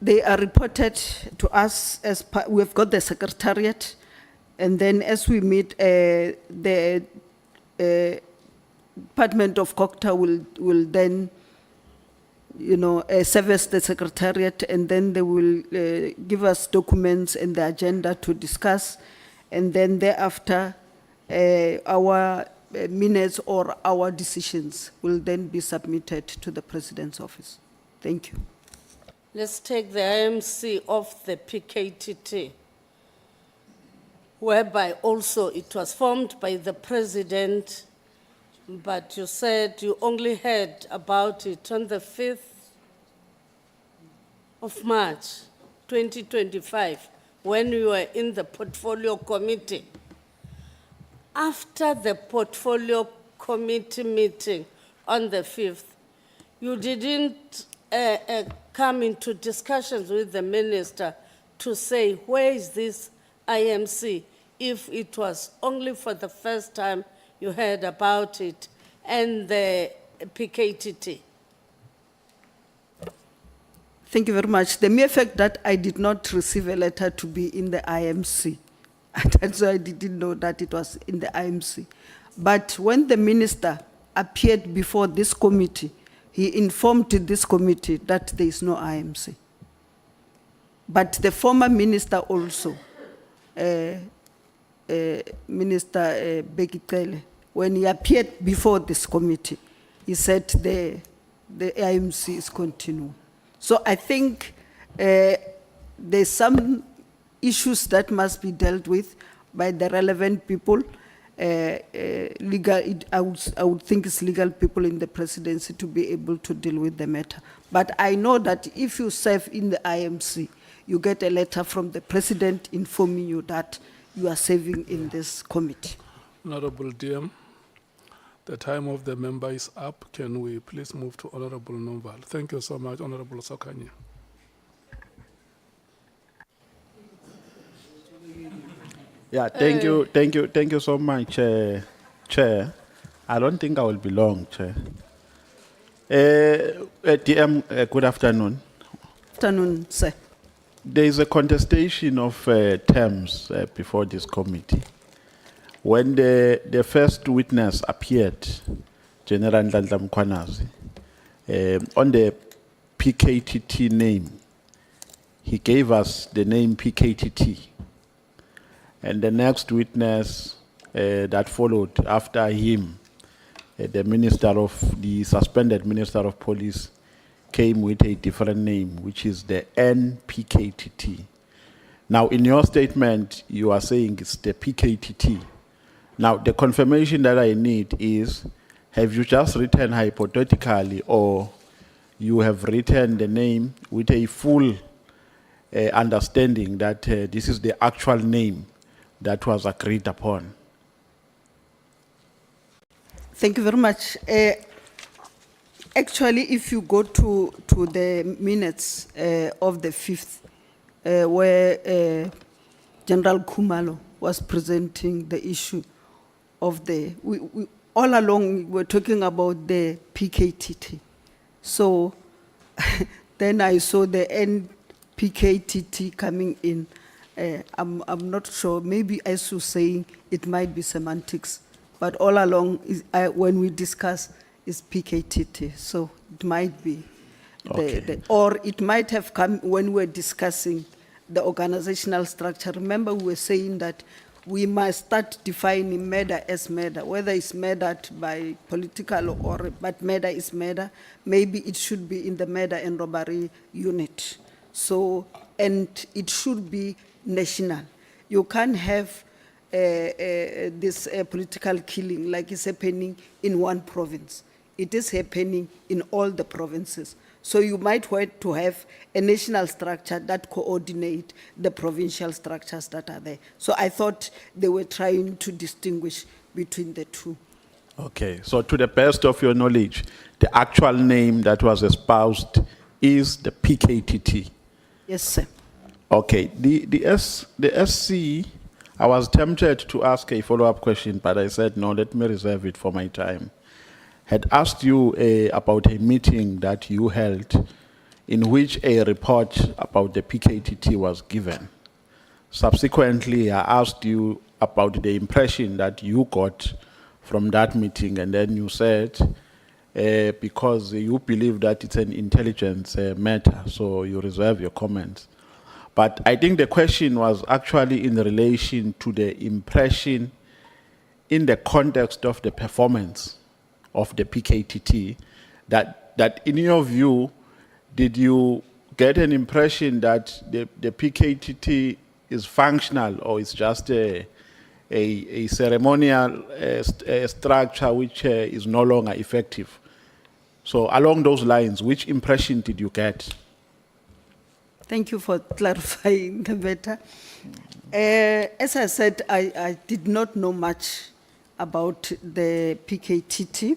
They are reported to us as we've got the secretariat, and then as we meet, the Department of COCTA will then, service the secretariat, and then they will give us documents and the agenda to discuss, and then thereafter, our minutes or our decisions will then be submitted to the President's office. Thank you. Let's take the IMC of the PKTT, whereby also it was formed by the president, but you said you only heard about it on the 5th of March, 2025, when you were in the portfolio committee. After the portfolio committee meeting on the 5th, you didn't come into discussions with the minister to say, where is this IMC, if it was only for the first time you heard about it, and the PKTT? Thank you very much. The mere fact that I did not receive a letter to be in the IMC, that's why I didn't know that it was in the IMC. But when the minister appeared before this committee, he informed this committee that there is no IMC. But the former minister also, Minister Bekitele, when he appeared before this committee, he said the IMC is continuing. So I think there's some issues that must be dealt with by the relevant people. I would think it's legal people in the presidency to be able to deal with the matter. But I know that if you serve in the IMC, you get a letter from the president informing you that you are serving in this committee. Honorable DM, the time of the member is up. Can we please move to Honorable Nhlanhla? Thank you so much, Honorable Sokanya. Yeah, thank you so much, Chair. I don't think I will be long, Chair. DM, good afternoon. Afternoon, sir. There is a contestation of terms before this committee. When the first witness appeared, General Nhlanhla Mkhwanazi, on the PKTT name, he gave us the name PKTT. And the next witness that followed after him, the suspended Minister of Police, came with a different name, which is the NPKTT. Now, in your statement, you are saying it's the PKTT. Now, the confirmation that I need is, have you just written hypothetically, or you have written the name with a full understanding that this is the actual name that was agreed upon? Thank you very much. Actually, if you go to the minutes of the 5th, where General Khumalo was presenting the issue of the, we all along we were talking about the PKTT. So then I saw the NPKTT coming in. I'm not sure, maybe as you're saying, it might be semantics, but all along, when we discuss, is PKTT, so it might be, Okay. or it might have come when we're discussing the organizational structure. Remember, we were saying that we must start defining murder as murder, whether it's murdered by political or, but murder is murder. Maybe it should be in the murder and robbery unit. So, and it should be national. You can't have this political killing like it's happening in one province. It is happening in all the provinces. So you might want to have a national structure that coordinate the provincial structures that are there. So I thought they were trying to distinguish between the two. Okay, so to the best of your knowledge, the actual name that was espoused is the PKTT. Yes, sir. Okay, the SC, I was tempted to ask a follow-up question, but I said, no, let me reserve it for my time. Had asked you about a meeting that you held in which a report about the PKTT was given. Subsequently, I asked you about the impression that you got from that meeting, and then you said, because you believe that it's an intelligence matter, so you reserve your comments. But I think the question was actually in relation to the impression in the context of the performance of the PKTT, that in your view, did you get an impression that the PKTT is functional, or it's just a ceremonial structure which is no longer effective? So along those lines, which impression did you get? Thank you for clarifying the matter. As I said, I did not know much about the PKTT.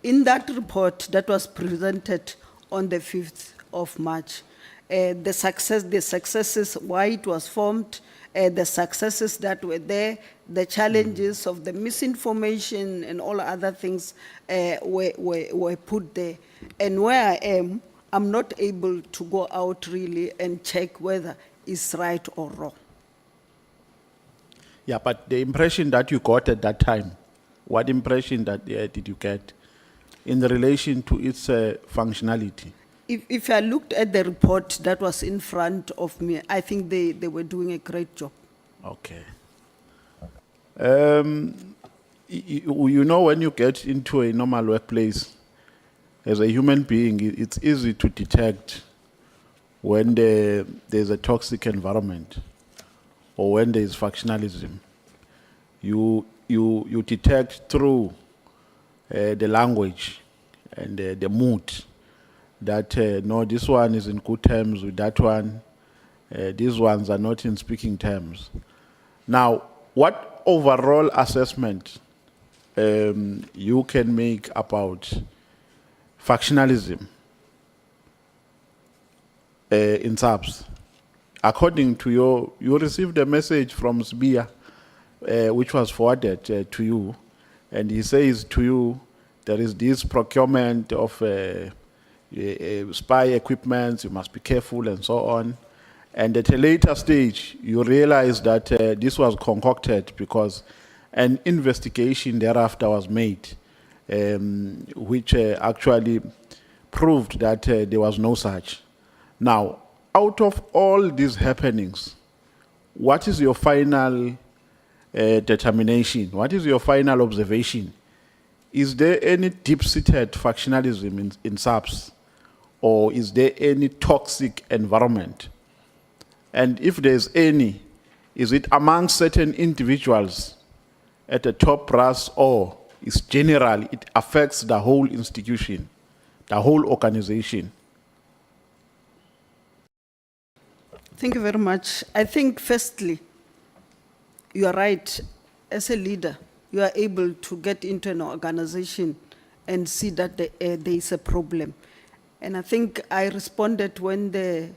In that report that was presented on the 5th of March, the successes, why it was formed, the successes that were there, the challenges of the misinformation and all other things were put there. And where I am, I'm not able to go out really and check whether it's right or wrong. Yeah, but the impression that you got at that time, what impression that did you get in relation to its functionality? If I looked at the report that was in front of me, I think they were doing a great job. Okay. You know, when you get into a normal workplace, as a human being, it's easy to detect when there's a toxic environment or when there's factionalism. You detect through the language and the mood that, no, this one is in good terms with that one. These ones are not in speaking terms. Now, what overall assessment you can make about factionalism in SAPS? According to you received a message from Sbia, which was forwarded to you, and he says to you there is this procurement of spy equipment, you must be careful and so on. And at a later stage, you realize that this was concocted because an investigation thereafter was made, which actually proved that there was no such. Now, out of all these happenings, what is your final determination? What is your final observation? Is there any deep-seated factionalism in SAPS? Or is there any toxic environment? And if there's any, is it among certain individuals at the top brass, or is general, it affects the whole institution, the whole organization? Thank you very much. I think firstly, you are right. As a leader, you are able to get into an organization and see that there is a problem. And I think I responded when the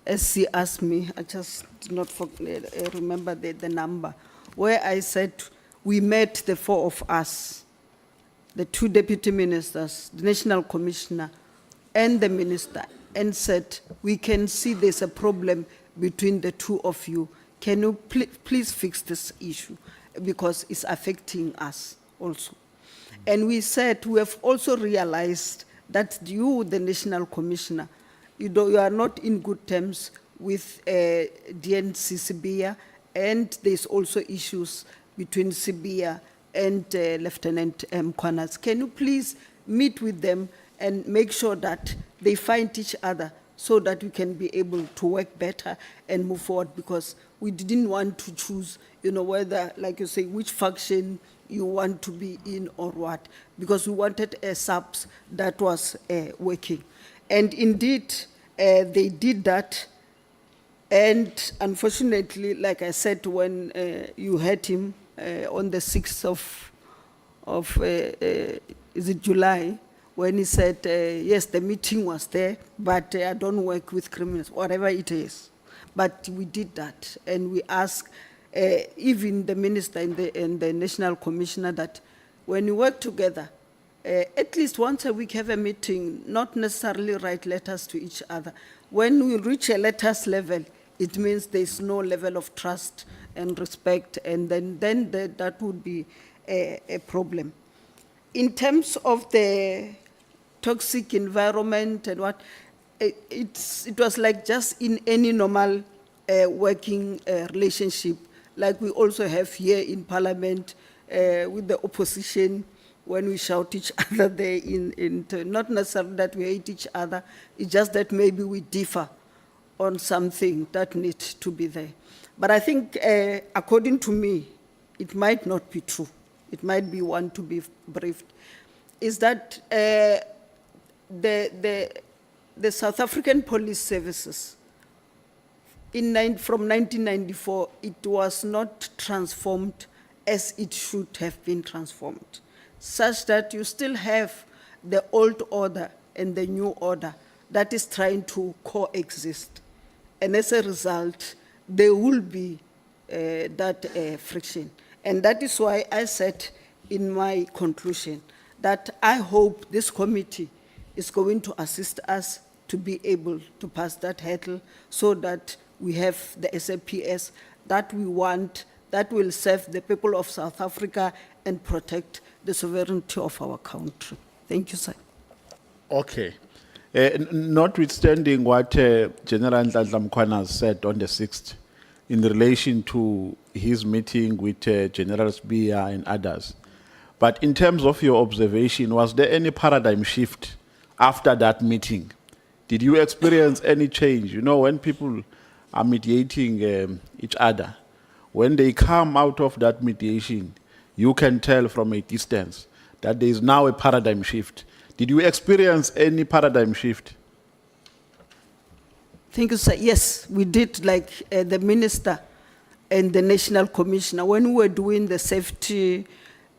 SC asked me, I just did not remember the number, where I said we met, the four of us, the two deputy ministers, the national commissioner, and the minister, and said, we can see there's a problem between the two of you. Can you please fix this issue? Because it's affecting us also. And we said, we have also realized that you, the national commissioner, you are not in good terms with DNC Sibia, and there's also issues between Sibia and Lieutenant Mkhwanazi. Can you please meet with them and make sure that they find each other so that we can be able to work better and move forward? Because we didn't want to choose, whether, like you say, which faction you want to be in or what, because we wanted a SAPS that was working. And indeed, they did that. And unfortunately, like I said, when you heard him on the 6th of is it July, when he said, yes, the meeting was there, but I don't work with criminals, whatever it is. But we did that, and we asked even the minister and the national commissioner that when you work together, at least once a week have a meeting, not necessarily write letters to each other. When we reach a letters level, it means there's no level of trust and respect, and then that would be a problem. In terms of the toxic environment and what, it was like just in any normal working relationship, like we also have here in Parliament with the opposition, when we shout each other there, not necessarily that we hate each other, it's just that maybe we differ on something that needs to be there. But I think, according to me, it might not be true. It might be one to be briefed. Is that the South African Police Services, from 1994, it was not transformed as it should have been transformed, such that you still have the old order and the new order that is trying to coexist. And as a result, there will be that friction. And that is why I said in my conclusion that I hope this committee is going to assist us to be able to pass that hurdle so that we have the SAPS that we want, that will serve the people of South Africa and protect the sovereignty of our country. Thank you, sir. Okay. Notwithstanding what General Nhlanhla Mkhwanazi said on the 6th in relation to his meeting with General Sibia and others, but in terms of your observation, was there any paradigm shift after that meeting? Did you experience any change? When people are mediating each other, when they come out of that mediation, you can tell from a distance that there is now a paradigm shift. Did you experience any paradigm shift? Thank you, sir. Yes, we did, like the minister and the national commissioner, when we were doing the safety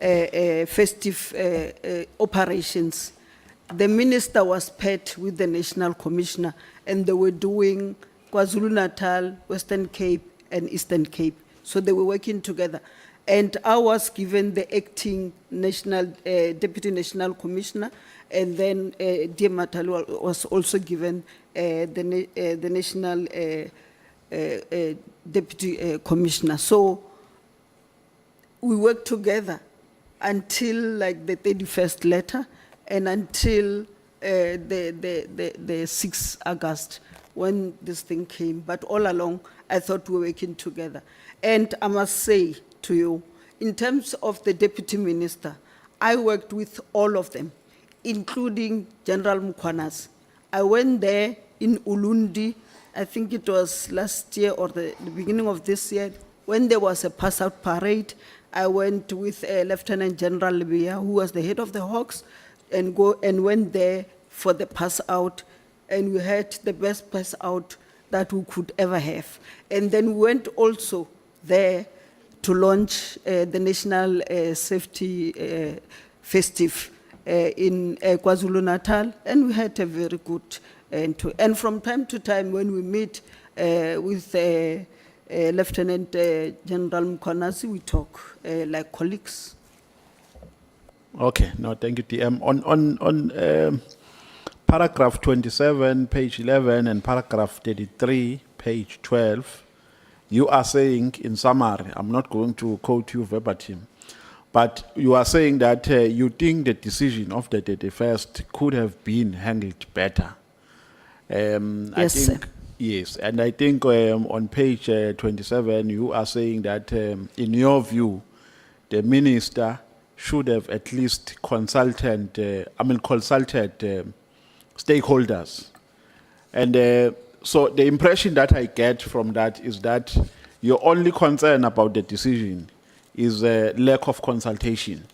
festive operations, the minister was paired with the national commissioner, and they were doing KwaZulu-Natal, Western Cape, and Eastern Cape. So they were working together. And I was given the acting national, deputy national commissioner, and then Dear Matali was also given the national deputy commissioner. So we worked together until like the 31st letter and until the 6th August when this thing came. But all along, I thought we were working together. And I must say to you, in terms of the deputy minister, I worked with all of them, including General Mkhwanazi. I went there in Ulundi, I think it was last year or the beginning of this year, when there was a pass-out parade. I went with Lieutenant General Libya, who was the head of the Hawks, and went there for the pass-out, and we had the best pass-out that we could ever have. And then we went also there to launch the National Safety Festive in KwaZulu-Natal, and we had a very good and from time to time when we meet with Lieutenant General Mkhwanazi, we talk like colleagues. Okay, no, thank you, TM. On paragraph 27, page 11, and paragraph 33, page 12, you are saying, in summary, I'm not going to quote you verbatim, but you are saying that you think the decision of the 31st could have been handled better. Yes, I sir. think, yes, and I think on page 27, you are saying that, in your view, the minister should have at least consulted stakeholders. And so the impression that I get from that is that your only concern about the decision is a lack of consultation.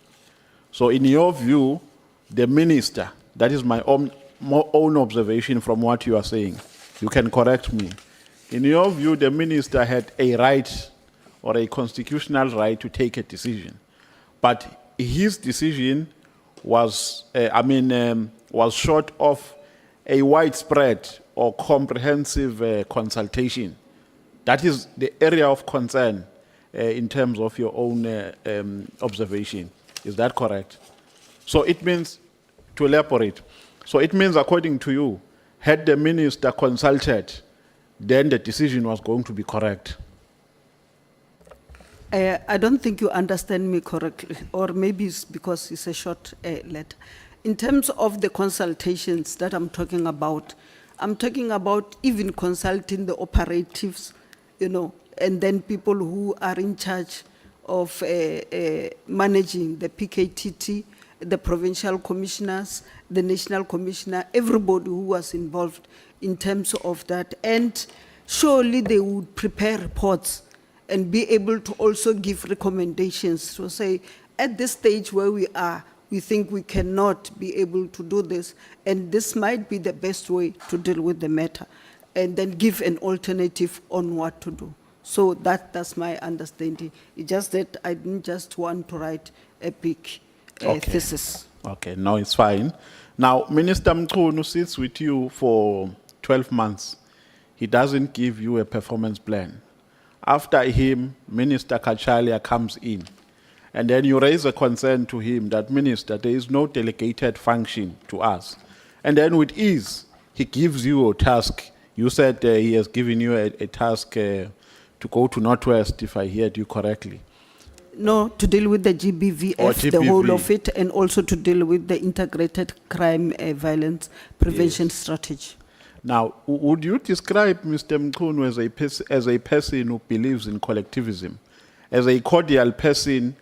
So in your view, the minister, that is my own observation from what you are saying, you can correct me. In your view, the minister had a right or a constitutional right to take a decision. But his decision was, was short of a widespread or comprehensive consultation. That is the area of concern in terms of your own observation. Is that correct? So it means, to elaborate, so it means, according to you, had the minister consulted, then the decision was going to be correct. I don't think you understand me correctly, or maybe it's because it's a short letter. In terms of the consultations that I'm talking about even consulting the operatives, and then people who are in charge of managing the PKTT, the provincial commissioners, the national commissioner, everybody who was involved in terms of that. And surely they would prepare reports and be able to also give recommendations to say, at this stage where we are, we think we cannot be able to do this, and this might be the best way to deal with the matter, and then give an alternative on what to do. So that's my understanding. It's just that I didn't just want to write a big thesis. Okay, no, it's fine. Now, Minister Mkhwanazi sits with you for 12 months. He doesn't give you a performance plan. After him, Minister Kachalia comes in. And then you raise a concern to him that, Minister, there is no delegated function to us. And then with ease, he gives you a task. You said he has given you a task to go to Northwest, if I heard you correctly. No, to deal with the GBVF, the whole of it, and also to deal with the integrated crime violence prevention strategy. Now, would you describe Mr. Mkhwanazi as a person who believes in collectivism, as a cordial person,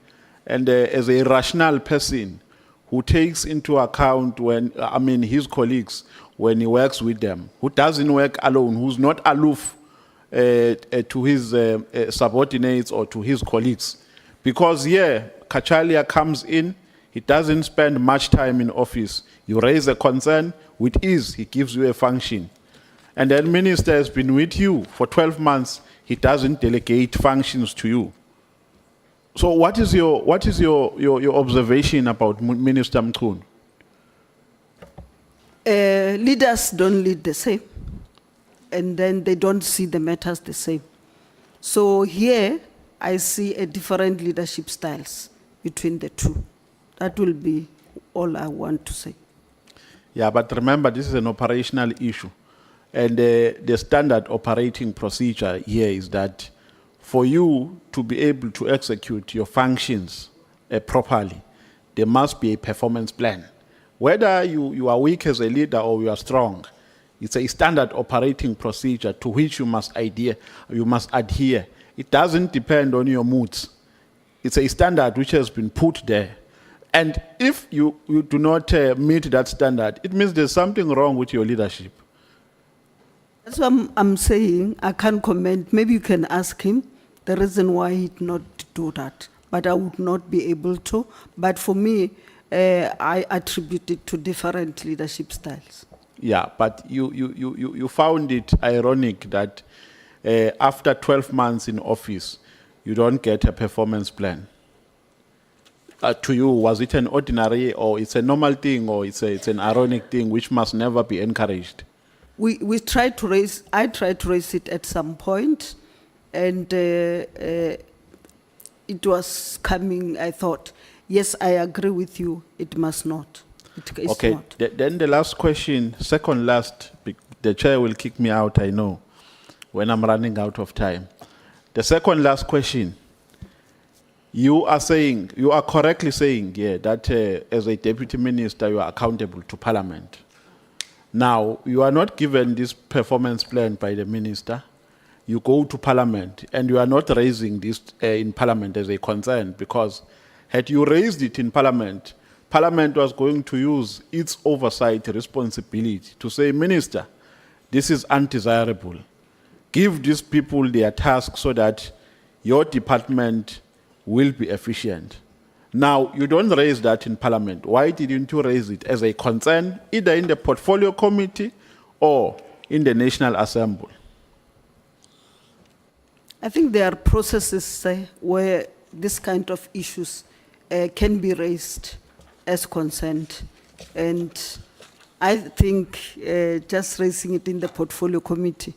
and as a rational person who takes into account his colleagues when he works with them, who doesn't work alone, who's not aloof to his subordinates or to his colleagues? Because here, Kachalia comes in, he doesn't spend much time in office. You raise a concern, with ease, he gives you a function. And then minister has been with you for 12 months, he doesn't delegate functions to you. So what is your observation about Minister Mkhwanazi? Leaders don't lead the same, and then they don't see the matters the same. So here, I see a different leadership styles between the two. That will be all I want to say. Yeah, but remember, this is an operational issue. And the standard operating procedure here is that for you to be able to execute your functions properly, there must be a performance plan. Whether you are weak as a leader or you are strong, it's a standard operating procedure to which you must adhere. It doesn't depend on your moods. It's a standard which has been put there. And if you do not meet that standard, it means there's something wrong with your leadership. That's what I'm saying. I can't comment. Maybe you can ask him the reason why he did not do that. But I would not be able to. But for me, I attribute it to different leadership styles. Yeah, but you found it ironic that after 12 months in office, you don't get a performance plan. To you, was it an ordinary or it's a normal thing or it's an ironic thing which must never be encouraged? I tried to raise it at some point, and it was coming, I thought, yes, I agree with you, it must not. It's Okay, not. then the last question, second last, the chair will kick me out, I know, when I'm running out of time. The second last question, you are correctly saying, yeah, that as a deputy minister, you are accountable to Parliament. Now, you are not given this performance plan by the minister. You go to Parliament, and you are not raising this in Parliament as a concern, because had you raised it in Parliament, Parliament was going to use its oversight responsibility to say, Minister, this is undesirable. Give these people their task so that your department will be efficient. Now, you don't raise that in Parliament. Why didn't you raise it as a concern, either in the Portfolio Committee or in the National Assembly? I think there are processes where this kind of issues can be raised as consent. And I think just raising it in the Portfolio Committee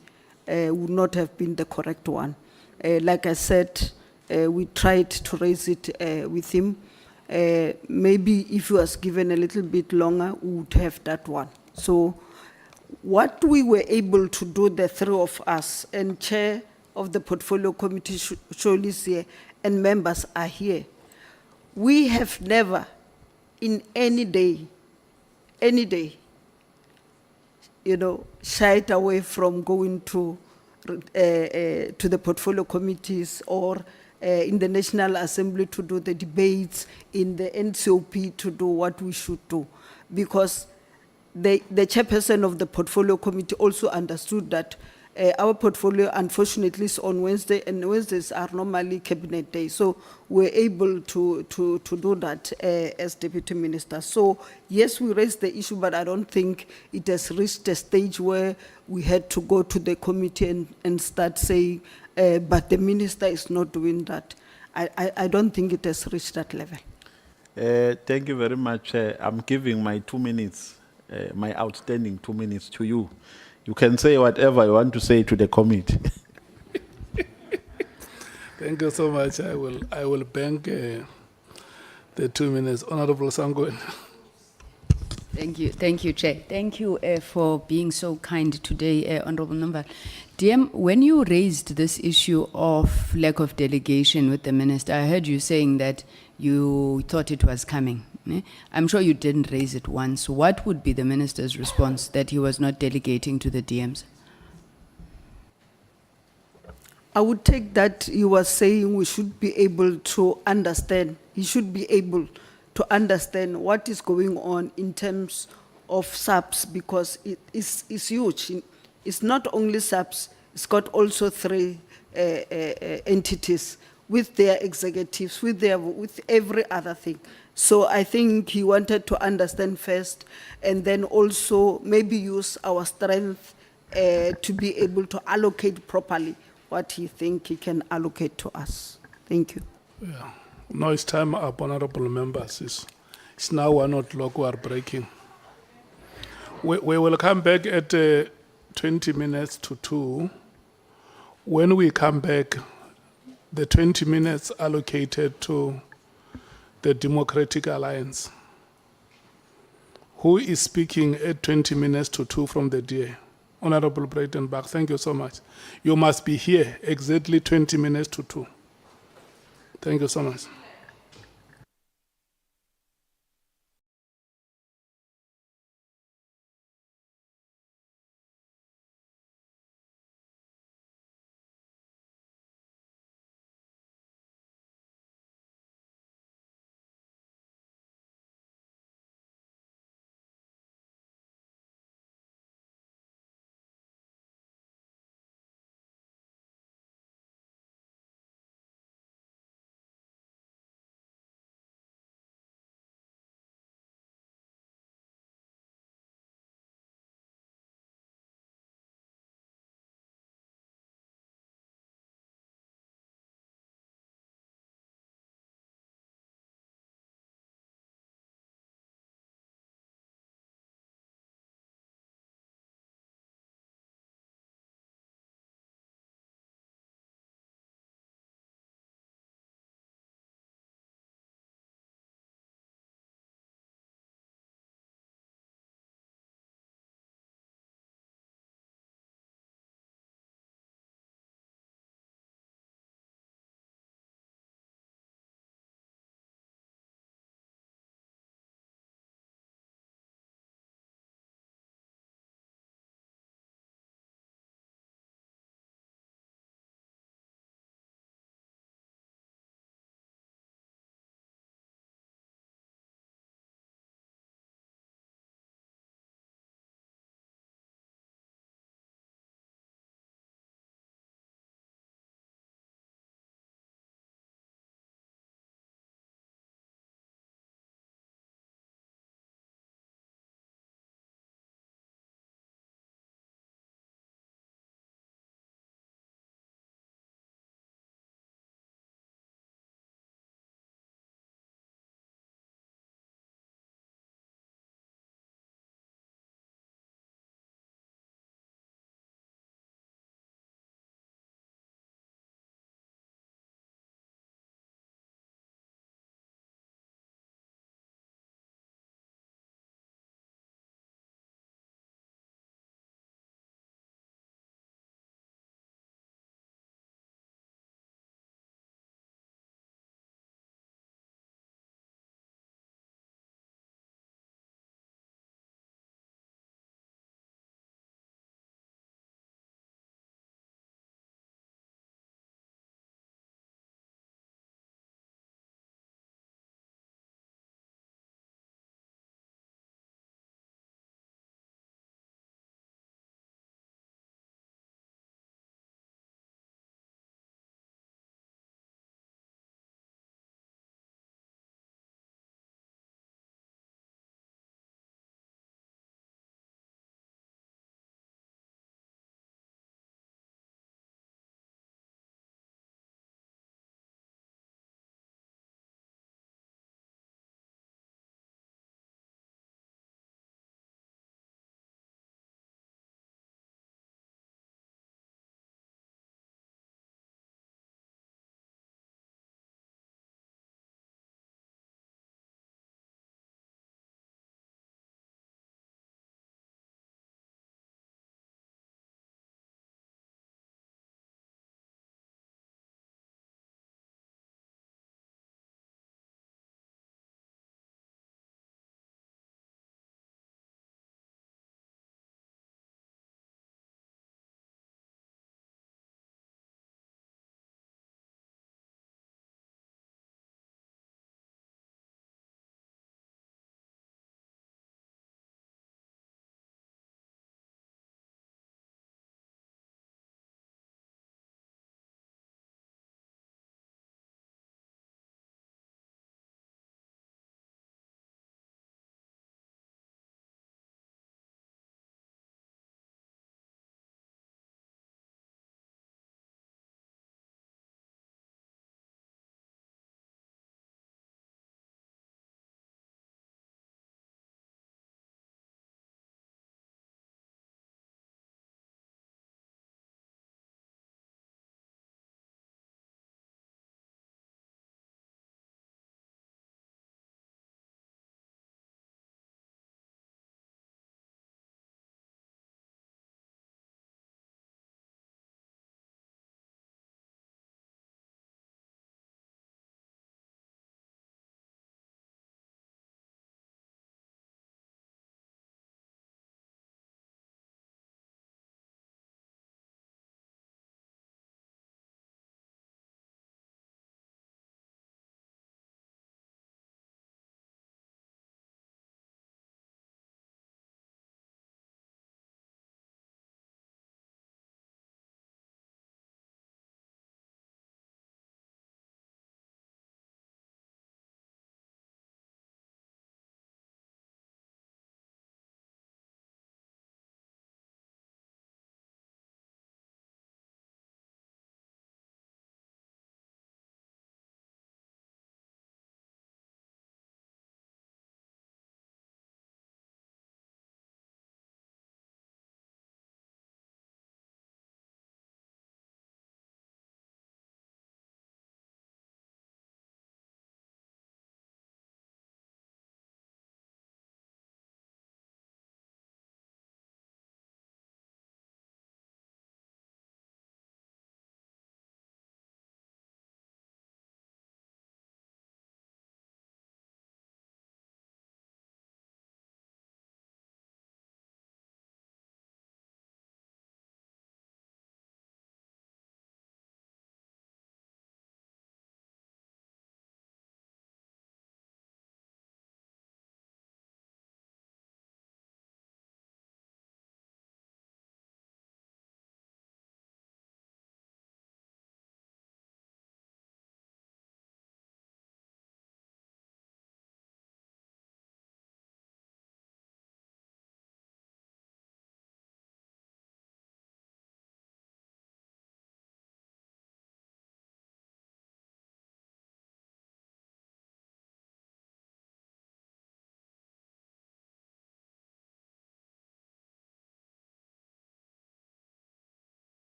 would not have been the correct one. Like I said, we tried to raise it with him. Maybe if he was given a little bit longer, we would have that one. So what we were able to do, the three of us, and chair of the Portfolio Committee, Shela is here, and members are here, we have never, in any day, shied away from going to the Portfolio Committees or in the National Assembly to do the debates, in the NCOP to do what we should do. Because the chairperson of the Portfolio Committee also understood that our portfolio, unfortunately, is on Wednesday, and Wednesdays are normally cabinet days. So we're able to do that as deputy minister. So yes, we raised the issue, but I don't think it has reached a stage where we had to go to the committee and start saying, but the minister is not doing that. I don't think it has reached that level. Thank you very much. I'm giving my 2 minutes, my outstanding 2 minutes to you. You can say whatever you want to say to the committee. Thank you so much. I will bank the 2 minutes. Honorable Sangweni. Thank you, Chair. Thank you for being so kind today, Honorable Nhlanhla. DM, when you raised this issue of lack of delegation with the minister, I heard you saying that you thought it was coming. I'm sure you didn't raise it once. What would be the minister's response that he was not delegating to the DMs? I would take that he was saying we should be able to understand. He should be able to understand what is going on in terms of SAPS, because it's huge. It's not only SAPS, it's got also 3 entities with their executives, with every other thing. So I think he wanted to understand first, and then also maybe use our strength to be able to allocate properly what he think he can allocate to us. Thank you. Yeah. Now it's time up, honorable members. It's now 1 o'clock, we are breaking. We will come back at 20 minutes to 2. When we come back, the 20 minutes allocated to the Democratic Alliance. Who is speaking at 20 minutes to 2 from the DA? Honorable Breitenbach, thank you so much. You must be here exactly 20 minutes to 2. Thank you so much.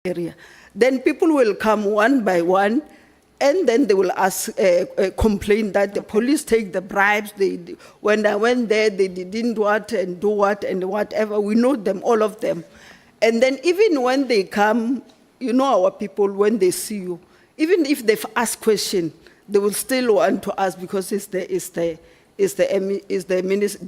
area. Then people will come one by one, and then they will ask, complain that the police take the bribes. When I went there, they didn't what and do what and whatever. We know them, all of them. And then even when they come, you know our people, when they see you, even if they've asked question, they will still want to ask because the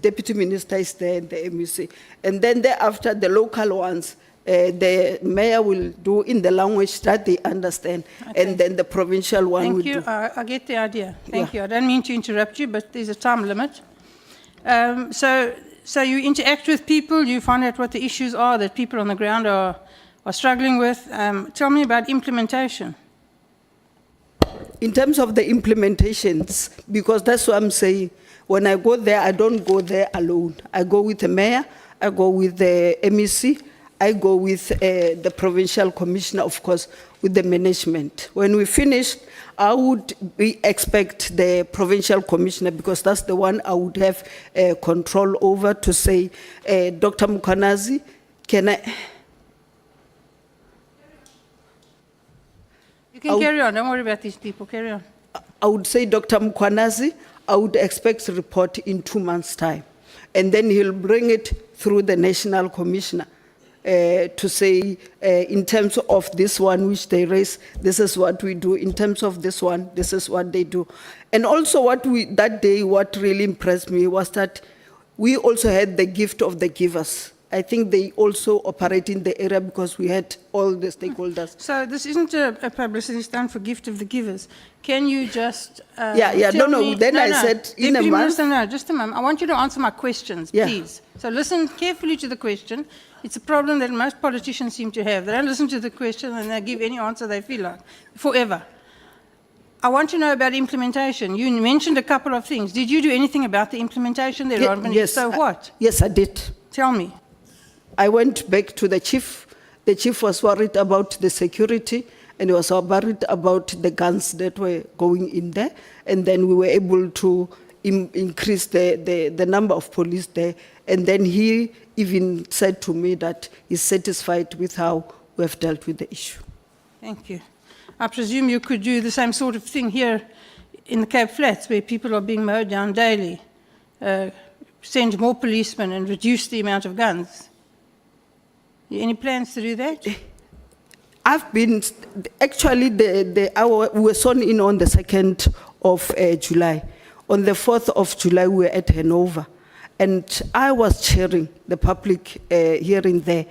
deputy minister is there and the MEC. And then thereafter, the local ones, the mayor will do in the language that they understand, and then the provincial one will Thank you. do. I get the idea. Thank you. I don't mean to interrupt you, but there's a time limit. So you interact with people, you find out what the issues are that people on the ground are struggling with. Tell me about implementation. In terms of the implementations, because that's what I'm saying, when I go there, I don't go there alone. I go with the mayor, I go with the MEC, I go with the provincial commissioner, of course, with the management. When we finish, I would expect the provincial commissioner, because that's the one I would have control over, to say, Dr. Mkhwanazi, can I... You can carry on. Don't worry about these people. Carry on. I would say, Dr. Mkhwanazi, I would expect a report in 2 months' time. And then he'll bring it through the national commissioner to say, in terms of this one which they raise, this is what we do. In terms of this one, this is what they do. And also that day, what really impressed me was that we also had the gift of the givers. I think they also operate in the area because we had all the stakeholders. So this isn't a publicity stunt for gift of the givers. Can you just no, I said in a Deputy month. Minister, no, just a moment. I want you to answer my questions, please. So listen carefully to the question. It's a problem that most politicians seem to have. They don't listen to the question and they give any answer they feel like, forever. I want to know about implementation. You mentioned a couple of things. Did you do anything about the implementation there, Ron? Yes. So what? Yes, I did. Tell me. I went back to the chief. The chief was worried about the security, and he was worried about the guns that were going in there. And then we were able to increase the number of police there. And then he even said to me that he's satisfied with how we have dealt with the issue. Thank you. I presume you could do the same sort of thing here in the Cape Flats, where people are being mowed down daily. Send more policemen and reduce the amount of guns. Any plans to do that? I've been, actually, we were sworn in on the 2nd of July. On the 4th of July, we were at Hanover. And I was chairing the public hearing there.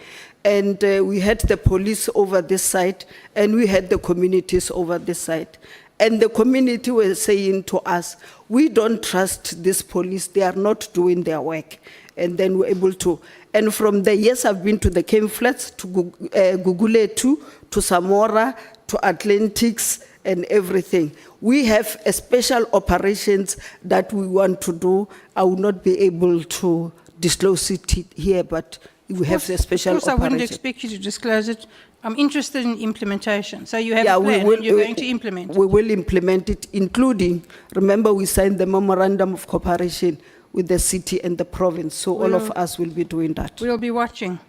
And we had the police over this side, and we had the communities over this side. And the community were saying to us, we don't trust this police, they are not doing their work. And then we're able to. And from there, yes, I've been to the Cape Flats, to Guguletu, to Samora, to Atlantics, and everything. We have a special operations that we want to do. I will not be able to disclose it here, but we have a special operation. Of course, I wouldn't expect you to disclose it. I'm interested in implementation. So you have a plan, and you're going to implement it. We will implement it, including, remember we signed the memorandum of cooperation with the city and the province, so all of us will be doing that. We'll be watching.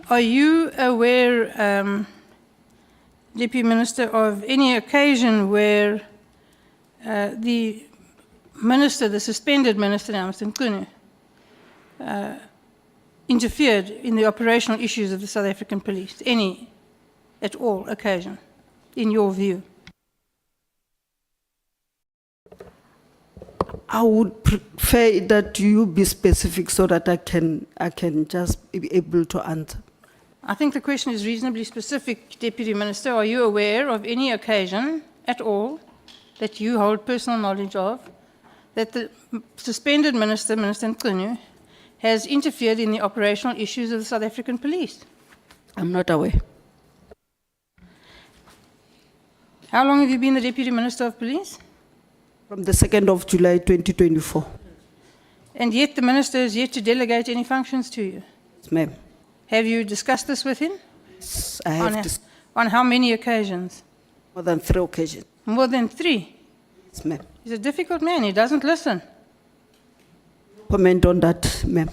Are you aware, Deputy Minister, of any occasion where the minister, the suspended minister now, Mr. Nkunu, interfered in the operational issues of the South African police? Any at all occasion, in your view? I would prefer that you be specific so that I can just be able to answer. I think the question is reasonably specific, Deputy Minister. Are you aware of any occasion at all that you hold personal knowledge of that the suspended minister, Minister Nkunu, has interfered in the operational issues of the South African police? I'm not aware. How long have you been the Deputy Minister of Police? From the 2nd of July, 2024. And yet the minister is yet to delegate any functions to you? Yes, ma'am. Have you discussed this with him? Yes, I have on how many occasions? more than 3 occasions. More than 3? Yes, ma'am. He's a difficult man. He doesn't listen. Comment on that, ma'am.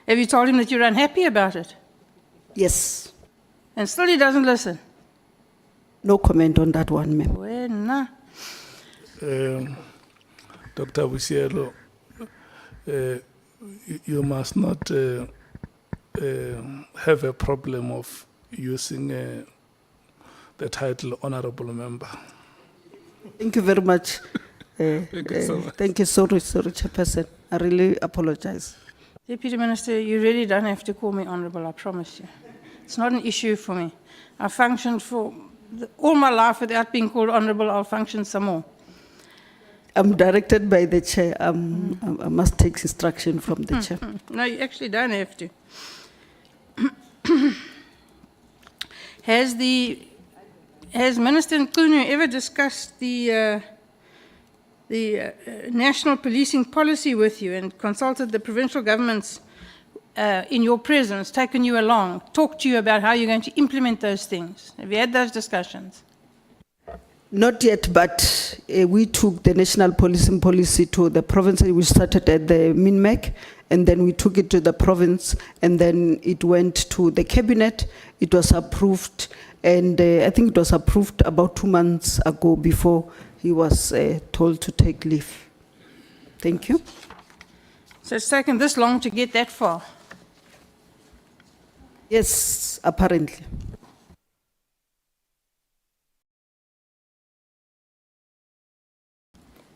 Have you told him that you're unhappy about it? Yes. And still he doesn't listen? No comment on that one, ma'am. Wena. Dr. Boshielo, you must not have a problem of using the title honorable member. Thank you very much. Thank you so much. Thank you, sorry, Chairperson. I really apologize. Deputy Minister, you really don't have to call me honorable, I promise you. It's not an issue for me. I functioned for all my life without being called honorable. I'll function some more. I'm directed by the chair. I must take instruction from the chair. No, you actually don't have to. Has Minister Nkunu ever discussed the national policing policy with you and consulted the provincial governments in your presence, taken you along, talked to you about how you're going to implement those things? Have you had those discussions? Not yet, but we took the national policing policy to the province. We started at the MINMEC, and then we took it to the province, and then it went to the cabinet. It was approved, and I think it was approved about 2 months ago before he was told to take leave. Thank you. So it's taken this long to get that far. Yes, apparently.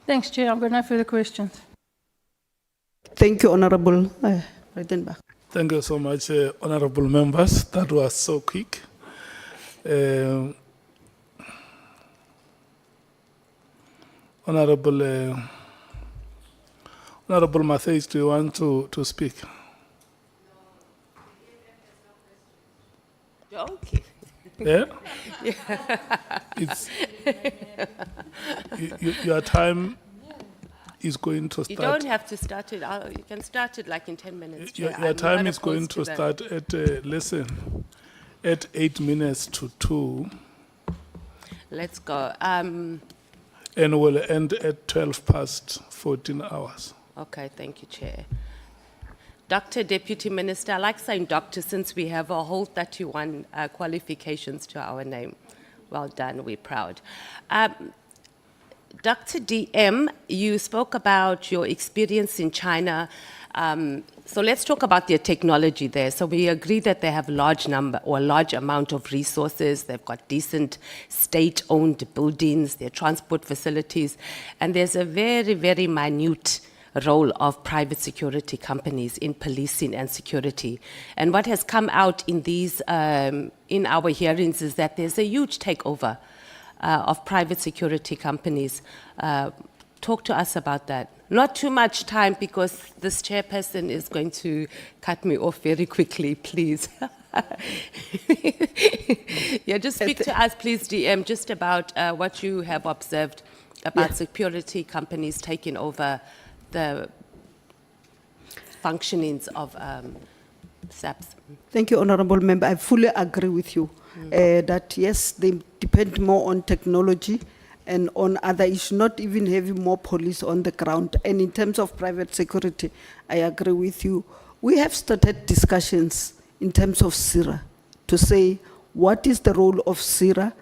Thanks, Chair. I've got no further questions. Thank you, Honorable Redenbach. Thank you so much, honorable members. That was so quick. Honorable Matthews, do you want to speak? Okay. Yeah? It's, your time is going to You start. don't have to start it. You can start it like in 10 minutes. Your, Chair. your I'm time not is going opposed to that. start at, listen, at 8 minutes to 2, Let's go. and will end at 12 past 14 hours. Okay, thank you, Chair. Doctor, Deputy Minister, I like saying doctor since we have a whole 31 qualifications to our name. Well done, we're proud. Dr. DM, you spoke about your experience in China. So let's talk about their technology there. So we agree that they have a large amount of resources. They've got decent state-owned buildings, their transport facilities, and there's a very, very minute role of private security companies in policing and security. And what has come out in these, in our hearings is that there's a huge takeover of private security companies. Talk to us about that. Not too much time because this chairperson is going to cut me off very quickly, please. Yeah, just speak to us, please, DM, just about what you have observed about security companies taking over the functionings of SAPS. Thank you, Honorable Member. I fully agree with you that yes, they depend more on technology and on other issues, not even having more police on the ground. And in terms of private security, I agree with you. We have started discussions in terms of SIRA to say what is the role of SIRA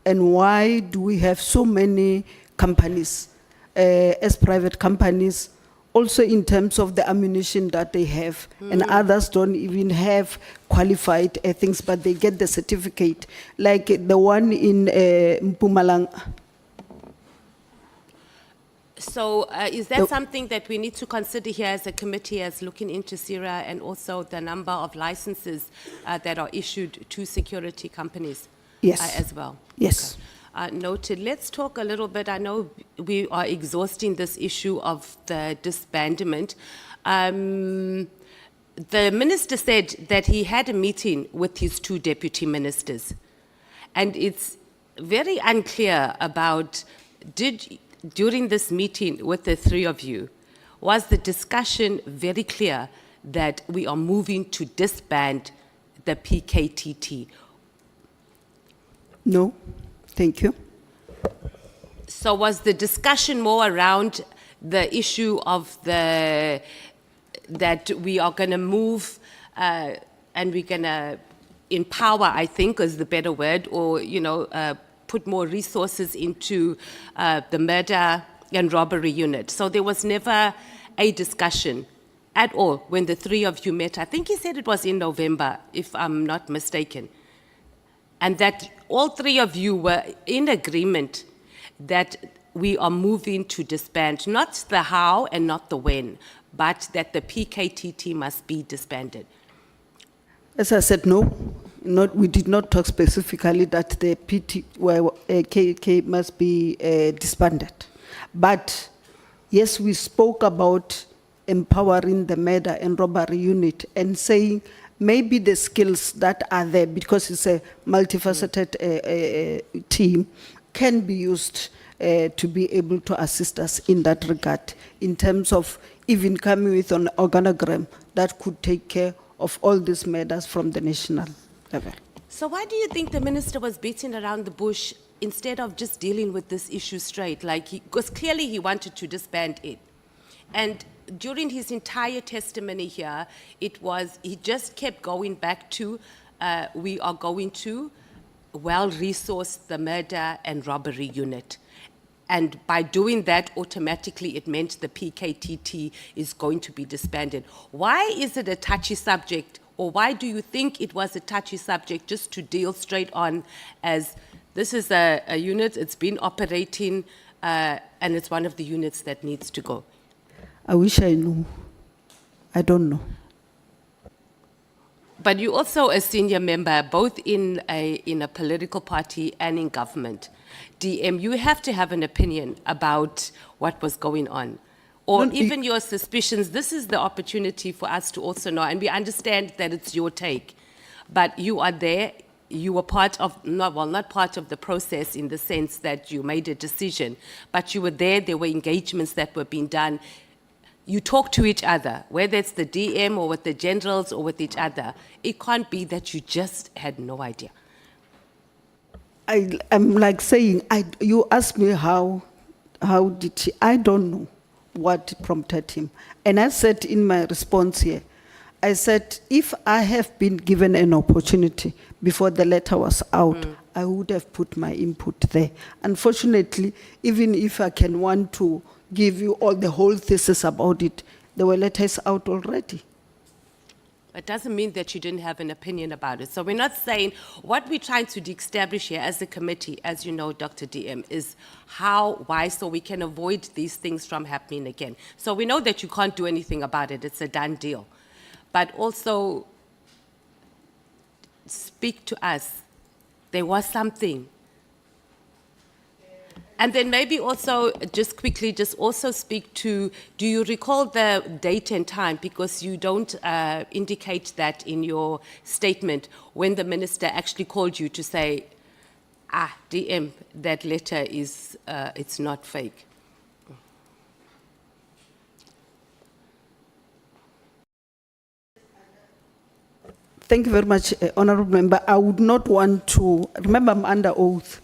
and why do we have so many companies as private companies, also in terms of the ammunition that they have, and others don't even have qualified things, but they get the certificate, like the one in Mpumalanga. So is that something that we need to consider here as a committee as looking into SIRA and also the number of licenses that are issued to security companies as well? Yes. Okay. Noted. Let's talk a little bit. I know we are exhausting this issue of the disbandment. The minister said that he had a meeting with his 2 deputy ministers. And it's very unclear about, during this meeting with the 3 of you, was the discussion very clear that we are moving to disband the PKTT? No, thank you. So was the discussion more around the issue of that we are going to move and we're going to empower, I think is the better word, or, put more resources into the murder and robbery unit. So there was never a discussion at all when the three of you met. I think he said it was in November, if I'm not mistaken. And that all three of you were in agreement that we are moving to disband, not the how and not the when, but that the PKTT must be disbanded. As I said, no, we did not talk specifically that the KK must be disbanded. But yes, we spoke about empowering the murder and robbery unit and saying maybe the skills that are there, because it's a multifaceted team, can be used to be able to assist us in that regard, in terms of even coming with an organogram that could take care of all these matters from the national level. So why do you think the minister was beating around the bush instead of just dealing with this issue straight? Because clearly he wanted to disband it. And during his entire testimony here, he just kept going back to, we are going to well-resource the murder and robbery unit. And by doing that, automatically it meant the PKTT is going to be disbanded. Why is it a touchy subject, or why do you think it was a touchy subject, just to deal straight on as this is a unit, it's been operating, and it's one of the units that needs to go? I wish I knew. I don't know. But you're also a senior member, both in a political party and in government. DM, you have to have an opinion about what was going on. Or even your suspicions. This is the opportunity for us to also know. And we understand that it's your take. But you are there. You were part of, not part of the process in the sense that you made a decision. But you were there. There were engagements that were being done. You talk to each other, whether it's the DM or with the generals or with each other. It can't be that you just had no idea. I'm like saying, you asked me how did he, I don't know what prompted him. And I said in my response here, I said, if I have been given an opportunity before the letter was out, I would have put my input there. Unfortunately, even if I can want to give you all the whole thesis about it, there were letters out already. It doesn't mean that you didn't have an opinion about it. So we're not saying, what we're trying to establish here as a committee, as you know, Dr. DM, is why, so we can avoid these things from happening again. So we know that you can't do anything about it. It's a done deal. But also, speak to us. There was something. And then maybe also, just quickly, just also speak to, do you recall the date and time? Because you don't indicate that in your statement when the minister actually called you to say, DM, that letter is, it's not fake. Thank you very much, Honorable Member. I would not want to, remember I'm under oath.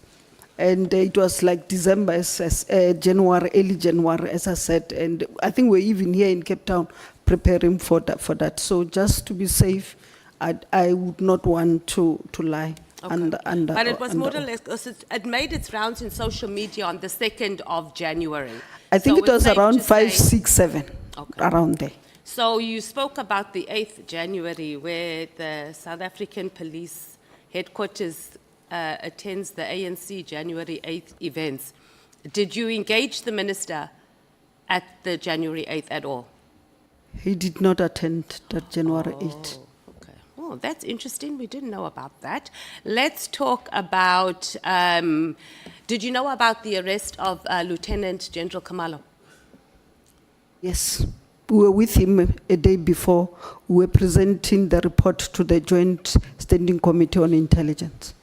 And it was like December, January, early January, as I said. And I think we're even here in Cape Town preparing for that. So just to be safe, I would not want to lie. Okay. But it was more or less, it made its rounds in social media on the 2nd of January. I think So it was it's safe around to 5, say- 6, 7, Okay. around there. So you spoke about the 8th January, where the South African Police Headquarters attends the ANC January 8th events. Did you engage the minister at the January 8th at all? He did not attend that January 8th. Okay. Oh, that's interesting. We didn't know about that. Let's talk about, did you know about the arrest of Lieutenant General Kamalo? Yes. We were with him a day before. We were presenting the report to the Joint Standing Committee on Intelligence.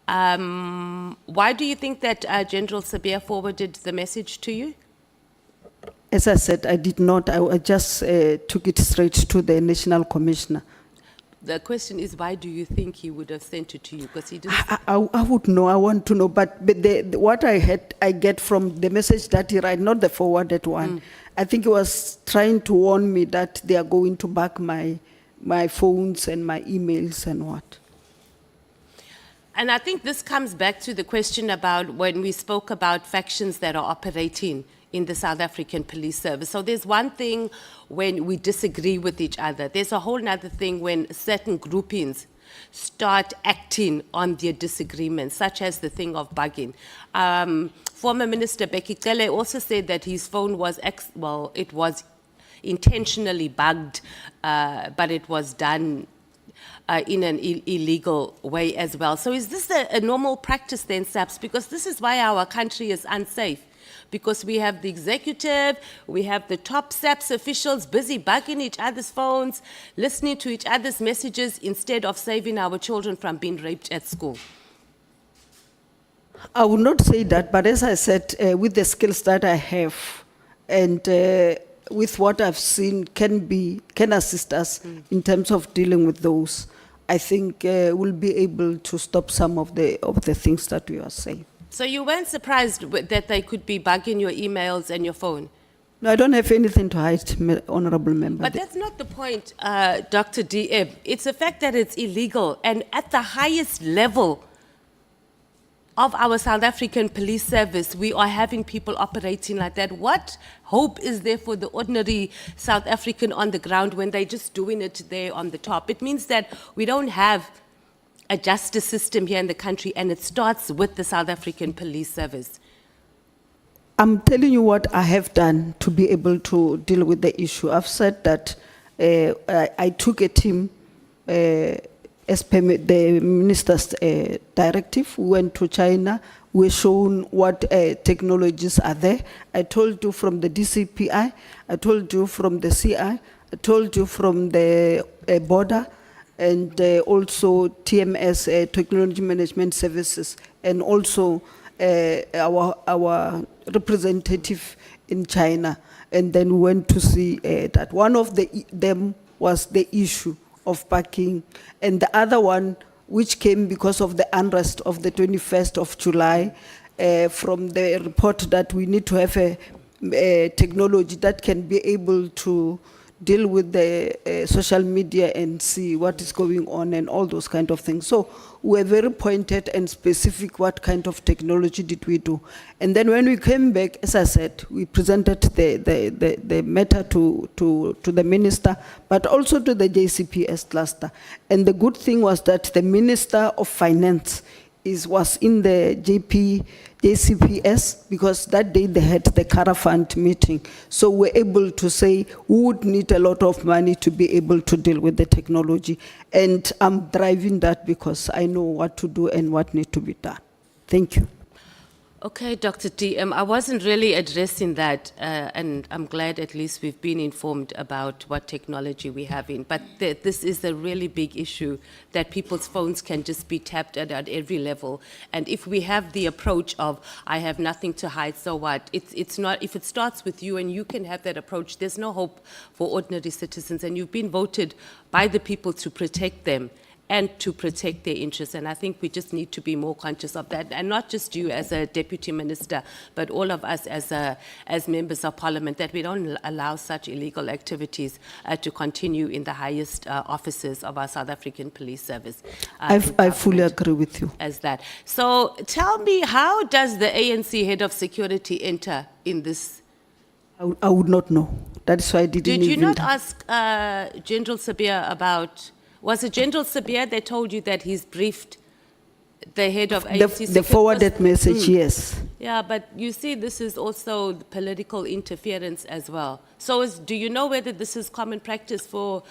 Why do you think that General Sabia forwarded the message to you? As I said, I did not. I just took it straight to the National Commissioner. The question is, why do you think he would have sent it to you? Because he didn't. I would know. I want to know. But what I get from the message that he write, not the forwarded one, I think he was trying to warn me that they are going to back my phones and my emails and what. And I think this comes back to the question about when we spoke about factions that are operating in the South African Police Service. So there's one thing when we disagree with each other. There's a whole other thing when certain groupings start acting on their disagreements, such as the thing of bugging. Former Minister Becky Cele also said that his phone was, it was intentionally bugged, but it was done in an illegal way as well. So is this a normal practice then, SAPS? Because this is why our country is unsafe. Because we have the executive, we have the top SAPS officials busy bugging each other's phones, listening to each other's messages instead of saving our children from being raped at school. I would not say that, but as I said, with the skills that I have and with what I've seen can assist us in terms of dealing with those, I think we'll be able to stop some of the things that we are saying. So you weren't surprised that they could be bugging your emails and your phone? No, I don't have anything to hide, Honorable Member. But that's not the point, Dr. DM. It's the fact that it's illegal, and at the highest level of our South African police service, we are having people operating like that. What hope is there for the ordinary South African on the ground when they're just doing it there on the top? It means that we don't have a justice system here in the country, and it starts with the South African police service. I'm telling you what I have done to be able to deal with the issue. I've said that I took a team as per the minister's directive. We went to China. We were shown what technologies are there. I told you from the DCPI. I told you from the CI. I told you from the border, and also TMS, Technology Management Services, and also our representative in China. And then we went to see that one of them was the issue of parking, and the other one, which came because of the unrest of the 21st of July, from the report that we need to have a technology that can be able to deal with the social media and see what is going on and all those kind of things. So we're very pointed and specific what kind of technology did we do. And then when we came back, as I said, we presented the matter to the minister, but also to the JCPS cluster. And the good thing was that the Minister of Finance was in the JCPS, because that day they had the caravan meeting. So we're able to say we would need a lot of money to be able to deal with the technology. And I'm driving that because I know what to do and what needs to be done. Thank you. Okay, Dr. DM, I wasn't really addressing that, and I'm glad at least we've been informed about what technology we have in. But this is a really big issue, that people's phones can just be tapped at every level. And if we have the approach of, I have nothing to hide, so what? It's not, if it starts with you and you can have that approach, there's no hope for ordinary citizens. And you've been voted by the people to protect them and to protect their interests. And I think we just need to be more conscious of that. And not just you as a deputy minister, but all of us as members of parliament, that we don't allow such illegal activities to continue in the highest offices of our South African police service. I fully agree with you. As that. So tell me, how does the ANC head of security enter in this? I would not know. That's why I didn't Did you even not ask General Sabir about... Was it General Sabir that told you that he's briefed the head of ANC? The forwarded message, yes. Yeah, but you see, this is also political interference as well. So do you know whether this is common practice for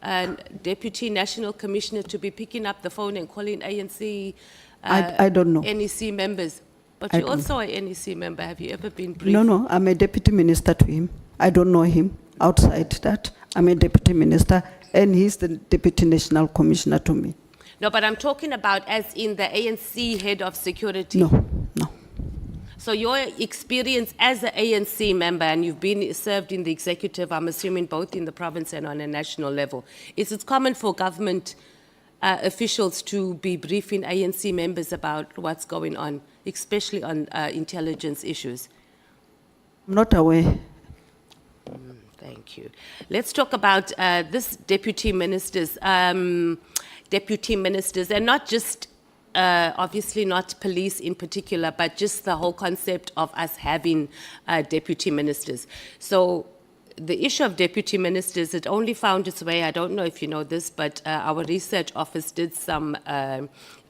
a Deputy National Commissioner to be picking up the phone and calling ANC I don't know. NEC members? But I you're don't also an NEC member. Have you ever been briefed? No, I'm a deputy minister to him. I don't know him. Outside that, I'm a deputy minister, and he's the deputy national commissioner to me. No, but I'm talking about as in the ANC head of security. No. So your experience as an ANC member, and you've been served in the executive, I'm assuming both in the province and on a national level, is it common for government officials to be briefing ANC members about what's going on, especially on intelligence issues? I'm not aware. Thank you. Let's talk about this deputy ministers, and not just, obviously not police in particular, but just the whole concept of us having deputy ministers. So the issue of deputy ministers, it only found its way, I don't know if you know this, but our research office did some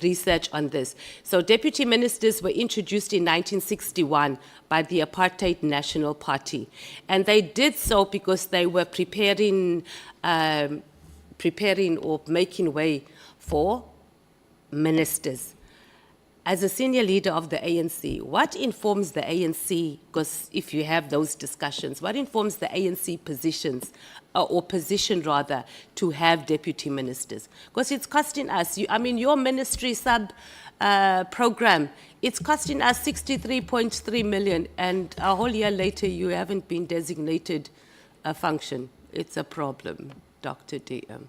research on this. So deputy ministers were introduced in 1961 by the Apartheid National Party. And they did so because they were preparing or making way for ministers. As a senior leader of the ANC, what informs the ANC, because if you have those discussions, what informs the ANC positions, or position rather, to have deputy ministers? Because it's costing us, I mean, your ministry program, it's costing us 63.3 million, and a whole year later you haven't been designated a function. It's a problem, Dr. DM.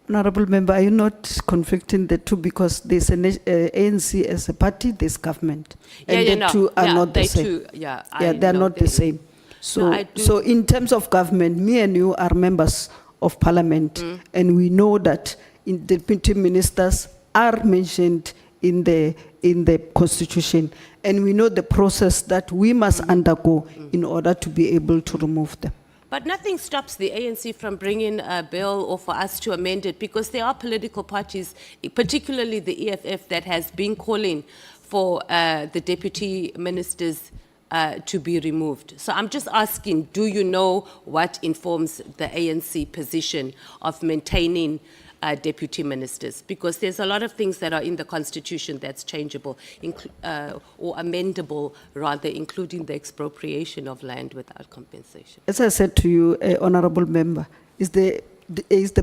Honorable Member, are you not conflicting the two because there's an ANC as a party, there's government, and the two are not the same? They're not the same. So in terms of government, me and you are members of parliament, and we know that deputy ministers are mentioned in the constitution, and we know the process that we must undergo in order to be able to remove them. But nothing stops the ANC from bringing a bill or for us to amend it, because there are political parties, particularly the EFF, that has been calling for the deputy ministers to be removed. So I'm just asking, do you know what informs the ANC position of maintaining deputy ministers? Because there's a lot of things that are in the constitution that's changeable, or amendable rather, including the expropriation of land without compensation. As I said to you, Honorable Member, is the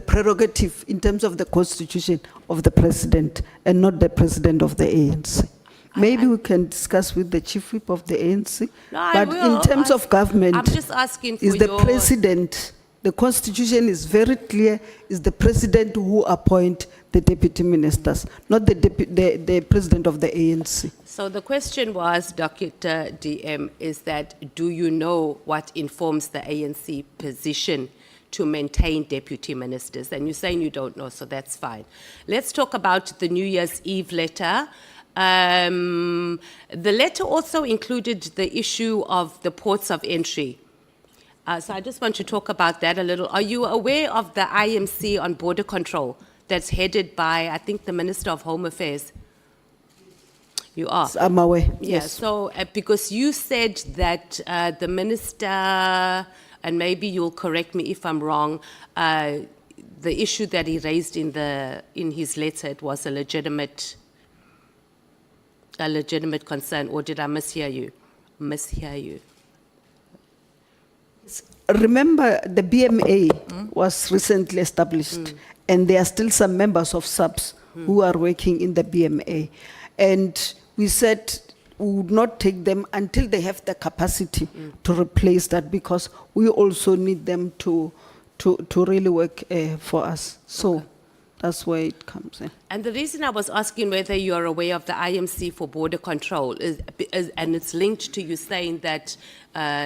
prerogative in terms of the constitution of the president and not the president of the ANC. Maybe we can discuss with the chief whip of the ANC. No, but in terms of government, I'm just asking for is the president. The constitution is very clear, is the president who appoint the deputy ministers, not the president of the ANC. So the question was, Dr. DM, is that do you know what informs the ANC position to maintain deputy ministers? And you're saying you don't know, so that's fine. Let's talk about the New Year's Eve letter. The letter also included the issue of the ports of entry. So I just want to talk about that a little. Are you aware of the IMC on border control that's headed by, I think, the Minister of Home Affairs? You are? I'm aware, Yeah, yes. so because you said that the minister, and maybe you'll correct me if I'm wrong, the issue that he raised in his letter, it was a legitimate concern, or did I mishear you? Remember, the BMA was recently established, and there are still some members of SAPS who are working in the BMA. And we said we would not take them until they have the capacity to replace that, because we also need them to really work for us. So that's where it comes in. And the reason I was asking whether you're aware of the IMC for border control is and it's linked to you saying that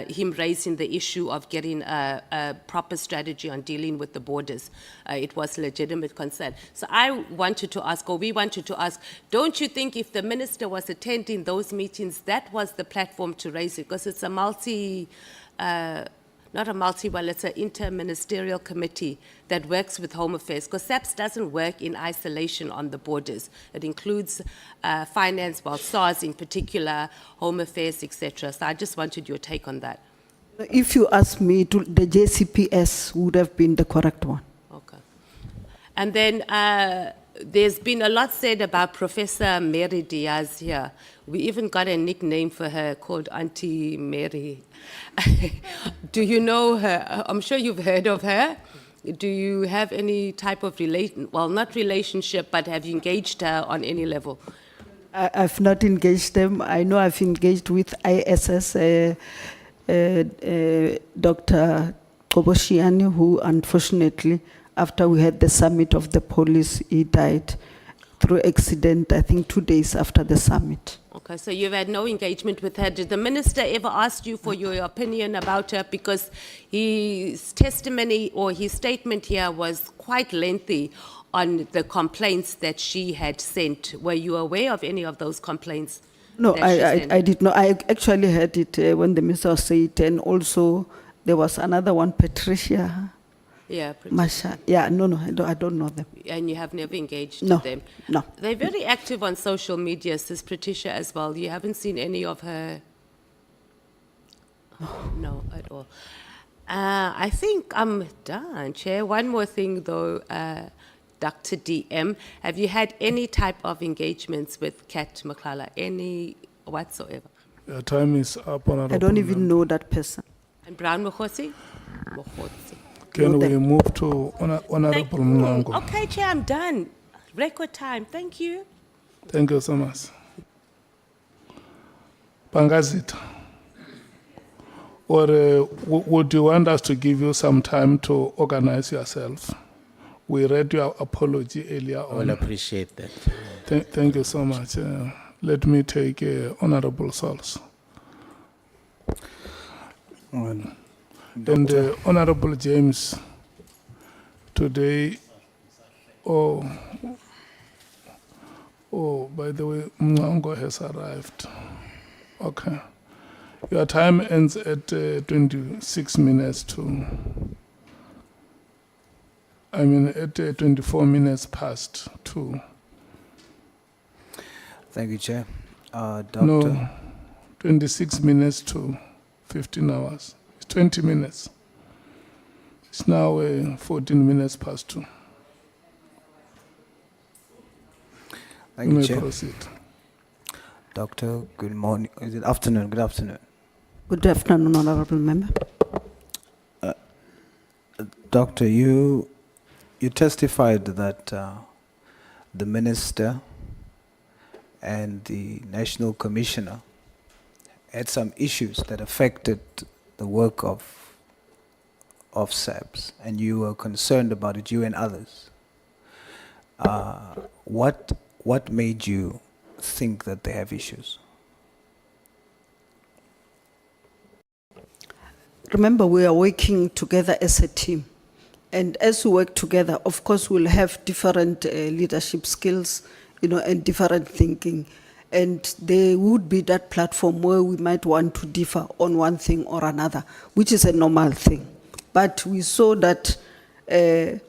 him raising the issue of getting a proper strategy on dealing with the borders. It was legitimate concern. So I wanted to ask, or we wanted to ask, don't you think if the minister was attending those meetings, that was the platform to raise it? Because it's a it's an inter-ministerial committee that works with Home Affairs, because SAPS doesn't work in isolation on the borders. It includes finance, well, SARS in particular, Home Affairs, etc. So I just wanted your take on that. If you ask me, the JCPS would have been the correct one. Okay. And then there's been a lot said about Professor Mary Diaz here. We even got a nickname for her called Auntie Mary. Do you know her? I'm sure you've heard of her. Do you have any type of not relationship, but have you engaged her on any level? I've not engaged them. I know I've engaged with ISS, Dr. Boshielo, who unfortunately, after we had the summit of the police, he died through accident, I think 2 days after the summit. Okay, so you've had no engagement with her. Did the minister ever ask you for your opinion about her? Because his testimony or his statement here was quite lengthy on the complaints that she had sent. Were you aware of any of those complaints? No, that she sent? I did not. I actually heard it when the minister said it, and also there was another one, Patricia Yeah, Masha. Yeah, no, I don't know them. and you have never engaged No, with them? no. They're very active on social media, says Patricia as well. You haven't seen any of her? No, at all. I think I'm done, Chair. One more thing, though, Dr. DM. Have you had any type of engagements with Kat Nhlanhla, any whatsoever? Your time is up, Honorable I don't even Member. know that person. And Brown Mkhwanazi? Mkhwanazi. Can No, we thank- move to Honorable Mngango? Okay, Chair, I'm done. Record time. Thank you. Thank you so much. Pangazita. Or would you want us to give you some time to organize yourself? We read your apology earlier I will on. appreciate that. Thank you so much. Let me take Honorable Sols. And Honorable James, today, by the way, Mngango has arrived. Okay. Your time ends at 26 minutes to, at 24 minutes past 2. Thank you, Chair. Doctor. No, 26 minutes to 15 hours. It's 20 minutes. It's now 14 minutes past 2. Thank You you, may Chair. proceed. Doctor, good morning. Is it afternoon? Good afternoon. Good afternoon, honorable member. Doctor, you testified that the minister and the national commissioner had some issues that affected the work of SAPS, and you were concerned about it, you and others. What made you think that they have issues? Remember, we are working together as a team. And as we work together, of course, we'll have different leadership skills, and different thinking. And there would be that platform where we might want to differ on one thing or another, which is a normal thing. But we saw that the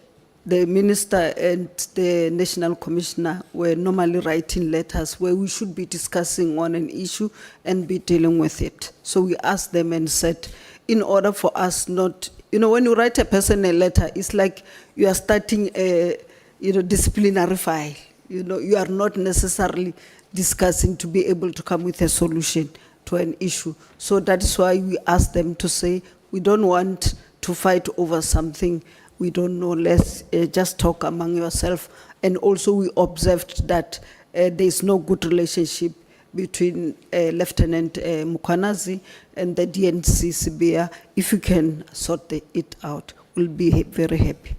minister and the national commissioner were normally writing letters where we should be discussing on an issue and be dealing with it. So we asked them and said, in order for us not, when you write a person a letter, it's like you are starting a disciplinary file. You are not necessarily discussing to be able to come with a solution to an issue. So that is why we asked them to say, we don't want to fight over something we don't know, let's just talk among yourself. And also we observed that there is no good relationship between Lieutenant Mkhwanazi and the DNC Sibia. If you can sort it out, we'll be very happy.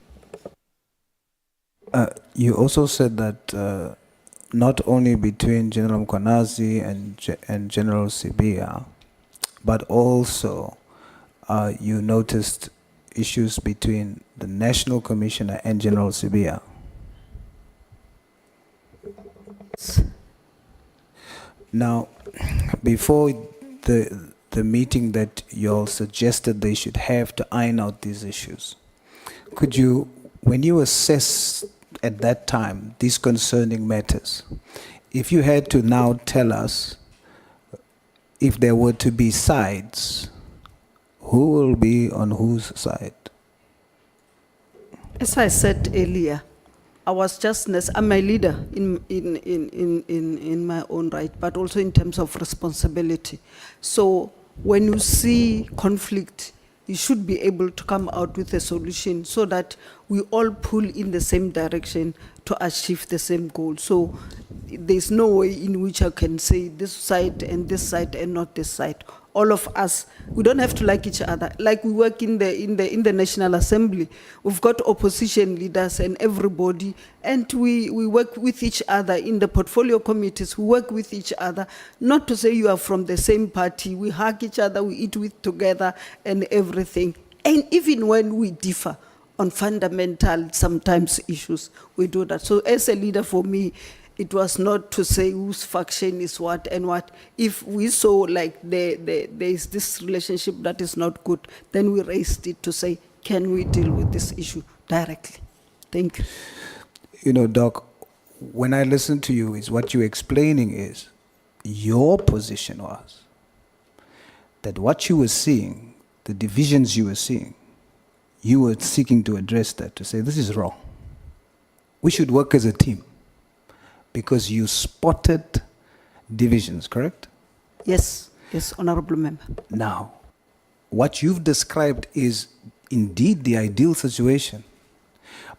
You also said that not only between General Mkhwanazi and General Sibia, but also you noticed issues between the National Commissioner and General Sibia. Now, before the meeting that you all suggested they should have to iron out these issues, could you, when you assess at that time these concerning matters, if you had to now tell us if there were to be sides, who will be on whose side? As I said earlier, I was just, I'm a leader in my own right, but also in terms of responsibility. So when you see conflict, you should be able to come out with a solution so that we all pull in the same direction to achieve the same goal. So there's no way in which I can say this side and not this side. All of us, we don't have to like each other. Like we work in the National Assembly, we've got opposition leaders and everybody, and we work with each other in the portfolio committees. We work with each other. Not to say you are from the same party. We hug each other, we eat with together, and everything. And even when we differ on fundamental sometimes issues, we do that. So as a leader, for me, it was not to say whose faction is what and what. If we saw like there is this relationship that is not good, then we raised it to say, can we deal with this issue directly? Thank you. You know, Doc, when I listen to you, is what you're explaining is your position was that what you were seeing, the divisions you were seeing, you were seeking to address that, to say this is wrong. We should work as a team. Because you spotted divisions, correct? Yes, yes, Honorable Member. Now, what you've described is indeed the ideal situation.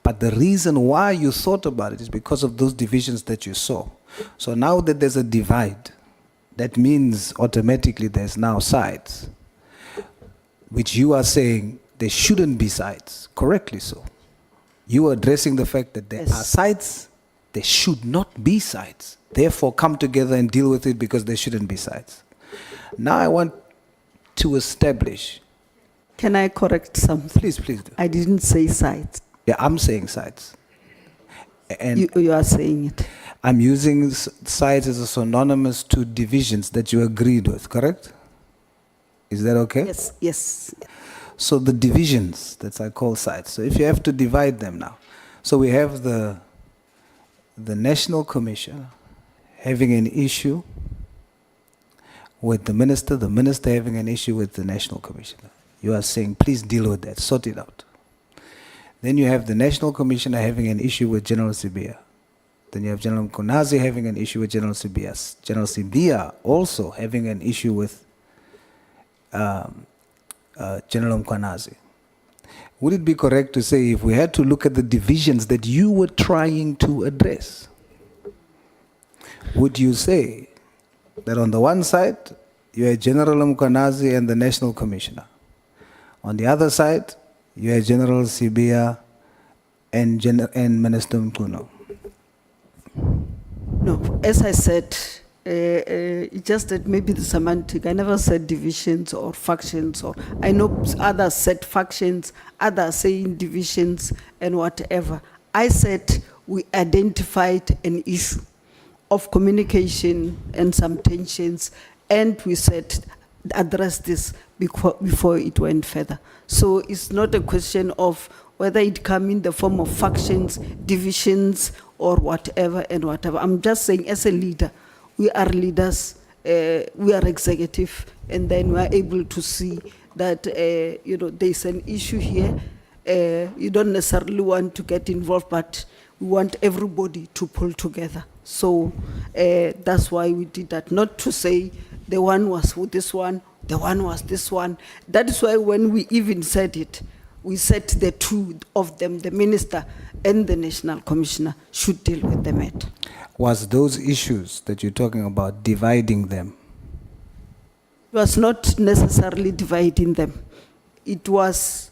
But the reason why you thought about it is because of those divisions that you saw. So now that there's a divide, that means automatically there's now sides, which you are saying there shouldn't be sides, correctly so. You are addressing the fact that there are sides. There should not be sides. Therefore, come together and deal with it because there shouldn't be sides. Now I want to establish. Can I correct something? Please do. I didn't say sides. Yeah, I'm saying sides. And You are saying it. I'm using sides as a synonymous to divisions that you agreed with, correct? Is that okay? Yes, yes. So the divisions, that I call sides. So if you have to divide them now. So we have the National Commission having an issue with the minister having an issue with the National Commissioner. You are saying, please deal with that, sort it out. Then you have the National Commissioner having an issue with General Sibia. Then you have General Mkhwanazi having an issue with General Sibia. General Sibia also having an issue with General Mkhwanazi. Would it be correct to say if we had to look at the divisions that you were trying to address, would you say that on the one side, you had General Mkhwanazi and the National Commissioner. On the other side, you had General Sibia and Minister Mkhwanazi? No, as I said, it's just that maybe the semantic, I never said divisions or factions, or I know others said factions, others saying divisions and whatever. I said we identified an issue of communication and some tensions, and we said address this before it went further. So it's not a question of whether it come in the form of factions, divisions, or whatever and whatever. I'm just saying as a leader, we are leaders, we are executive, and then we are able to see that there's an issue here. You don't necessarily want to get involved, but we want everybody to pull together. So that's why we did that. Not to say the one was with this one, the one was this one. That is why when we even said it, we said the two of them, the minister and the National Commissioner, should deal with the matter. Was those issues that you're talking about dividing them? It was not necessarily dividing them. It was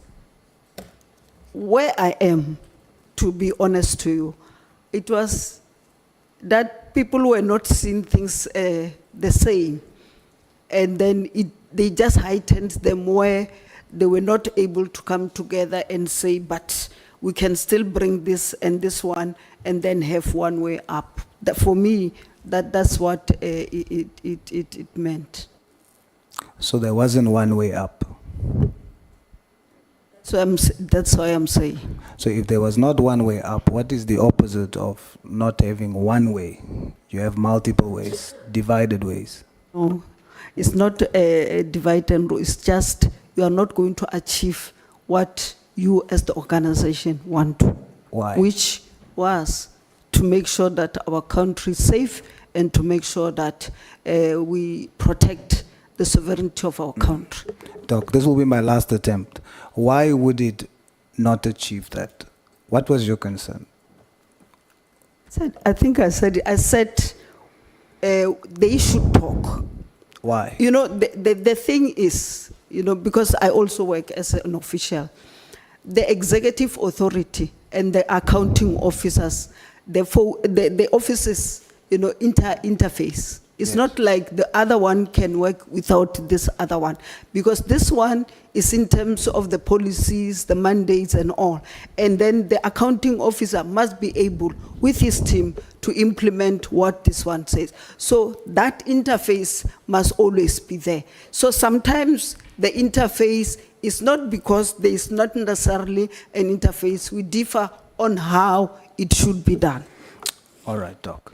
where I am, to be honest to you. It was that people were not seeing things the same. And then they just heightened them where they were not able to come together and say, but we can still bring this and this one and then have one way up. That for me, that's what it meant. So there wasn't one way up? So that's why I'm saying. So if there was not one way up, what is the opposite of not having one way? You have multiple ways, divided ways. No, it's not a divide and rule. It's just you are not going to achieve what you as the organization want to. Why? Which was to make sure that our country is safe and to make sure that we protect the sovereignty of our country. Doc, this will be my last attempt. Why would it not achieve that? What was your concern? I think I said it. I said they should talk. Why? You know, the thing is, you know, because I also work as an official, the executive authority and the accounting officers, the offices, you know, interface. It's Yes. not like the other one can work without this other one, because this one is in terms of the policies, the mandates and all. And then the accounting officer must be able, with his team, to implement what this one says. So that interface must always be there. So sometimes the interface is not because there is not necessarily an interface. We differ on how it should be done. All right, Doc.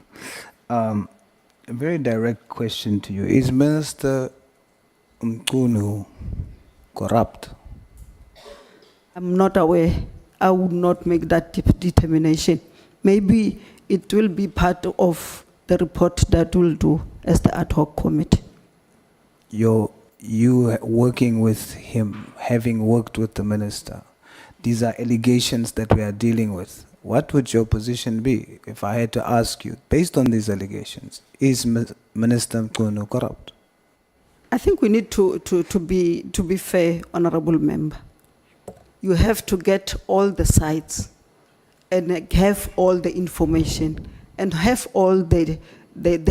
A very direct question to you. Is Minister Mkhwanazi corrupt? I'm not aware. I would not make that determination. Maybe it will be part of the report that we'll do as the ad hoc committee. You working with him, having worked with the minister, these are allegations that we are dealing with. What would your position be if I had to ask you, based on these allegations, is Minister Mkhwanazi corrupt? I think we need to be fair, honorable member. You have to get all the sides and have all the information and have all the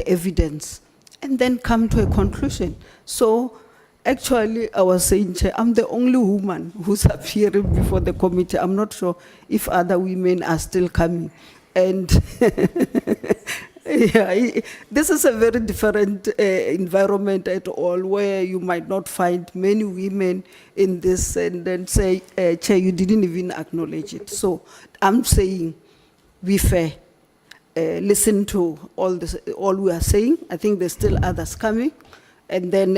evidence and then come to a conclusion. So actually, I was saying, Chair, I'm the only woman who's appearing before the committee. I'm not sure if other women are still coming. And yeah, this is a very different environment at all, where you might not find many women in this and then say, Chair, you didn't even acknowledge it. So I'm saying, be fair. Listen to all we are saying. I think there's still others coming. And then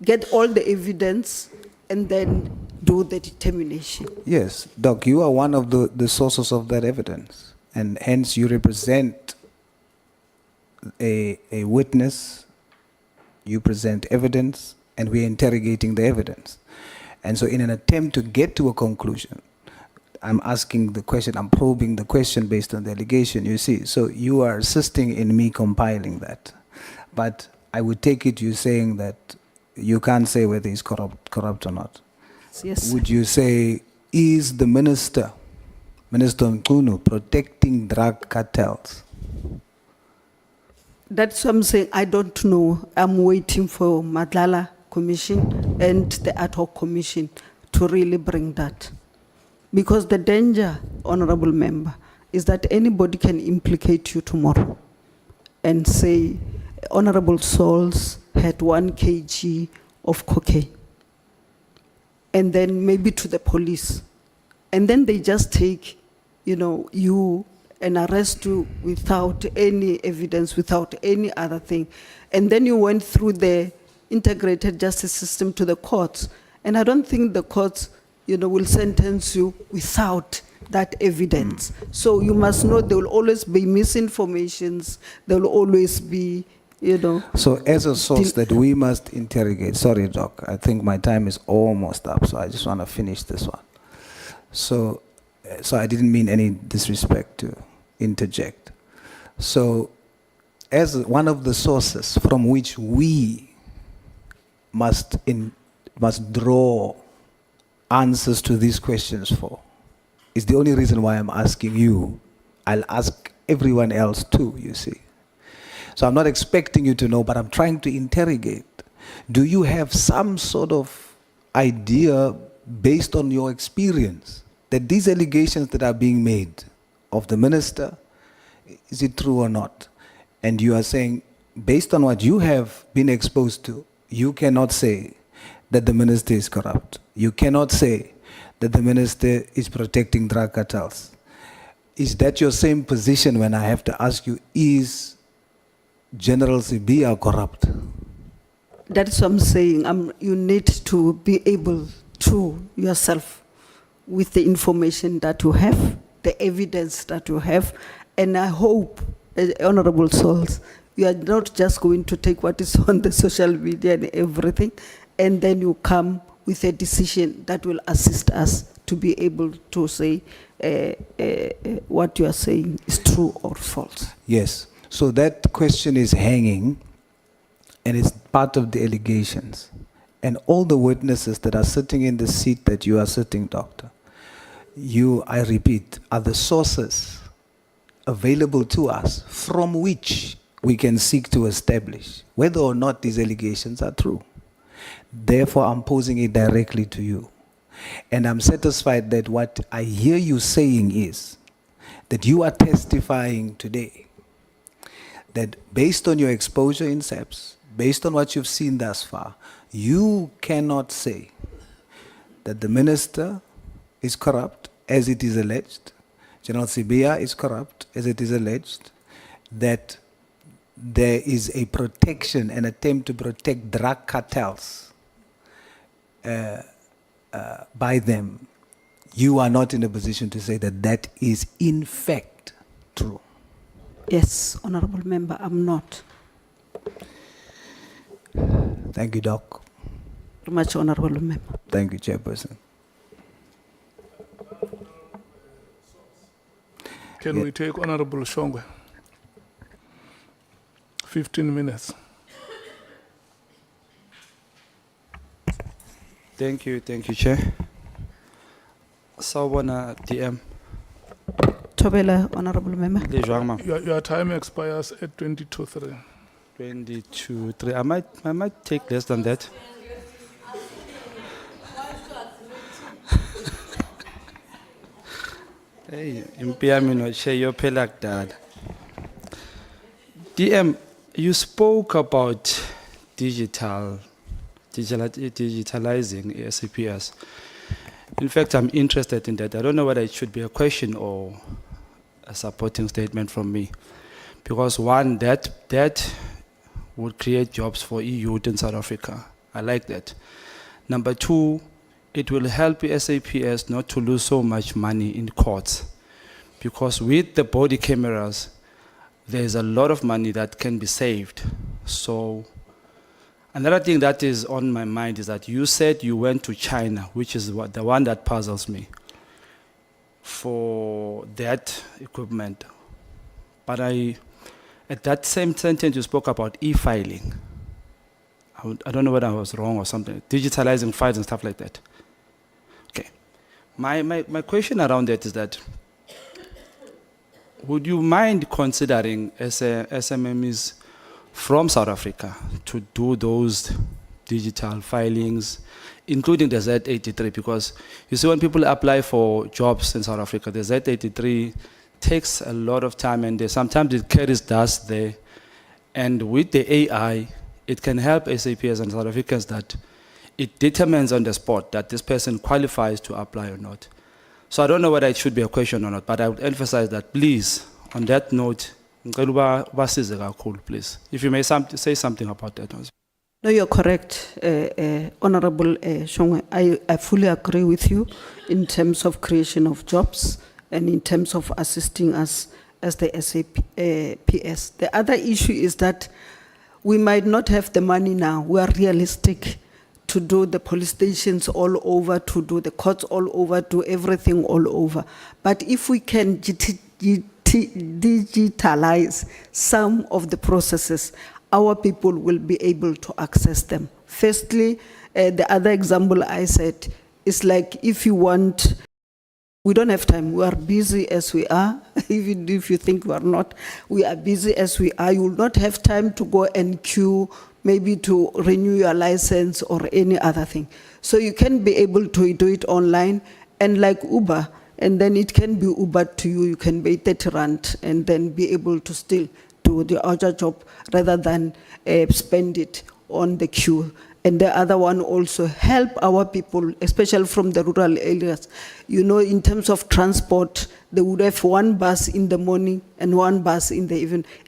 get all the evidence and then do the determination. Yes, Doc, you are one of the sources of that evidence. And hence you represent a witness, you present evidence, and we're interrogating the evidence. And so in an attempt to get to a conclusion, I'm asking the question, I'm probing the question based on the allegation, you see. So you are assisting in me compiling that. But I would take it you saying that you can't say whether he's corrupt or not. Yes. Would you say, is the Minister Mkhwanazi, protecting drug cartels? That's what I'm saying. I don't know. I'm waiting for Nhlanhla Commission and the ad hoc commission to really bring that. Because the danger, honorable member, is that anybody can implicate you tomorrow and say, Honorable Souls had 1 kg of cocaine. And then maybe to the police. And then they just take, you know, you and arrest you without any evidence, without any other thing. And then you went through the integrated justice system to the courts. And I don't think the courts, you know, will sentence you without that evidence. So you must know there will always be misinformations. There will always be, you know. So as a source that we must interrogate, sorry, Doc, I think my time is almost up, so I just want to finish this one. So I didn't mean any disrespect to interject. So as one of the sources from which we must draw answers to these questions for, is the only reason why I'm asking you. I'll ask everyone else too, you see. So I'm not expecting you to know, but I'm trying to interrogate. Do you have some sort of idea based on your experience that these allegations that are being made of the minister, is it true or not? And you are saying, based on what you have been exposed to, you cannot say that the minister is corrupt. You cannot say that the minister is protecting drug cartels. Is that your same position when I have to ask you, is General Sibia corrupt? That's what I'm saying. You need to be able to yourself, with the information that you have, the evidence that you have, and I hope, Honorable Souls, you are not just going to take what is on the social media and everything, and then you come with a decision that will assist us to be able to say what you are saying is true or false. Yes. So that question is hanging, and it's part of the allegations. And all the witnesses that are sitting in the seat that you are sitting, Doctor, you, I repeat, are the sources available to us from which we can seek to establish whether or not these allegations are true. Therefore, I'm posing it directly to you. And I'm satisfied that what I hear you saying is that you are testifying today that based on your exposure in SAPS, based on what you've seen thus far, you cannot say that the minister is corrupt, as it is alleged, General Sibia is corrupt, as it is alleged, that there is a protection, an attempt to protect drug cartels by them. You are not in a position to say that that is in fact true. Yes, Honorable Member, I'm not. Thank you, Doc. Very much, Honorable Member. Thank you, Chairperson. Can we take Honorable Shongwe? 15 minutes. Thank you, Chair. Sawubona DM. Thobela, Honorable Member. Le jwang ma'am? Your time expires at 22:03. 22-3. I might take less than that. Hey, impiyami no share your pelak dad. DM, you spoke about digitalizing SAPS. In fact, I'm interested in that. I don't know whether it should be a question or a supporting statement from me. Because one, that would create jobs for EU in South Africa. I like that. Number two, it will help SAPS not to lose so much money in courts. Because with the body cameras, there's a lot of money that can be saved. So another thing that is on my mind is that you said you went to China, which is the one that puzzles me, for that equipment. But at that same sentence, you spoke about e-filing. I don't know whether I was wrong or something. Digitalizing files and stuff like that. Okay. My question around that is that, would you mind considering SMMEs from South Africa to do those digital filings, including the Z83? Because you see, when people apply for jobs in South Africa, the Z83 takes a lot of time, and sometimes it carries dust there. And with the AI, it can help SAPs and South Africans that it determines on the spot that this person qualifies to apply or not. So I don't know whether it should be a question or not, but I would emphasize that, please, on that note, please, if you may say something about that. No, you're correct, Honorable Shongwe. I fully agree with you in terms of creation of jobs and in terms of assisting us as the SAPS. The other issue is that we might not have the money now. We are realistic to do the police stations all over, to do the courts all over, do everything all over. But if we can digitalize some of the processes, our people will be able to access them. Firstly, the other example I said is like, if you want, we don't have time. We are busy as we are. Even if you think we are not, we are busy as we are. You will not have time to go and queue, maybe to renew your license or any other thing. So you can be able to do it online, and like Uber, and then it can be Ubered to you. You can pay 30 rand and then be able to still do the other job rather than spend it on the queue. And the other one also help our people, especially from the rural areas. You know, in terms of transport, they would have one bus in the morning and one bus in the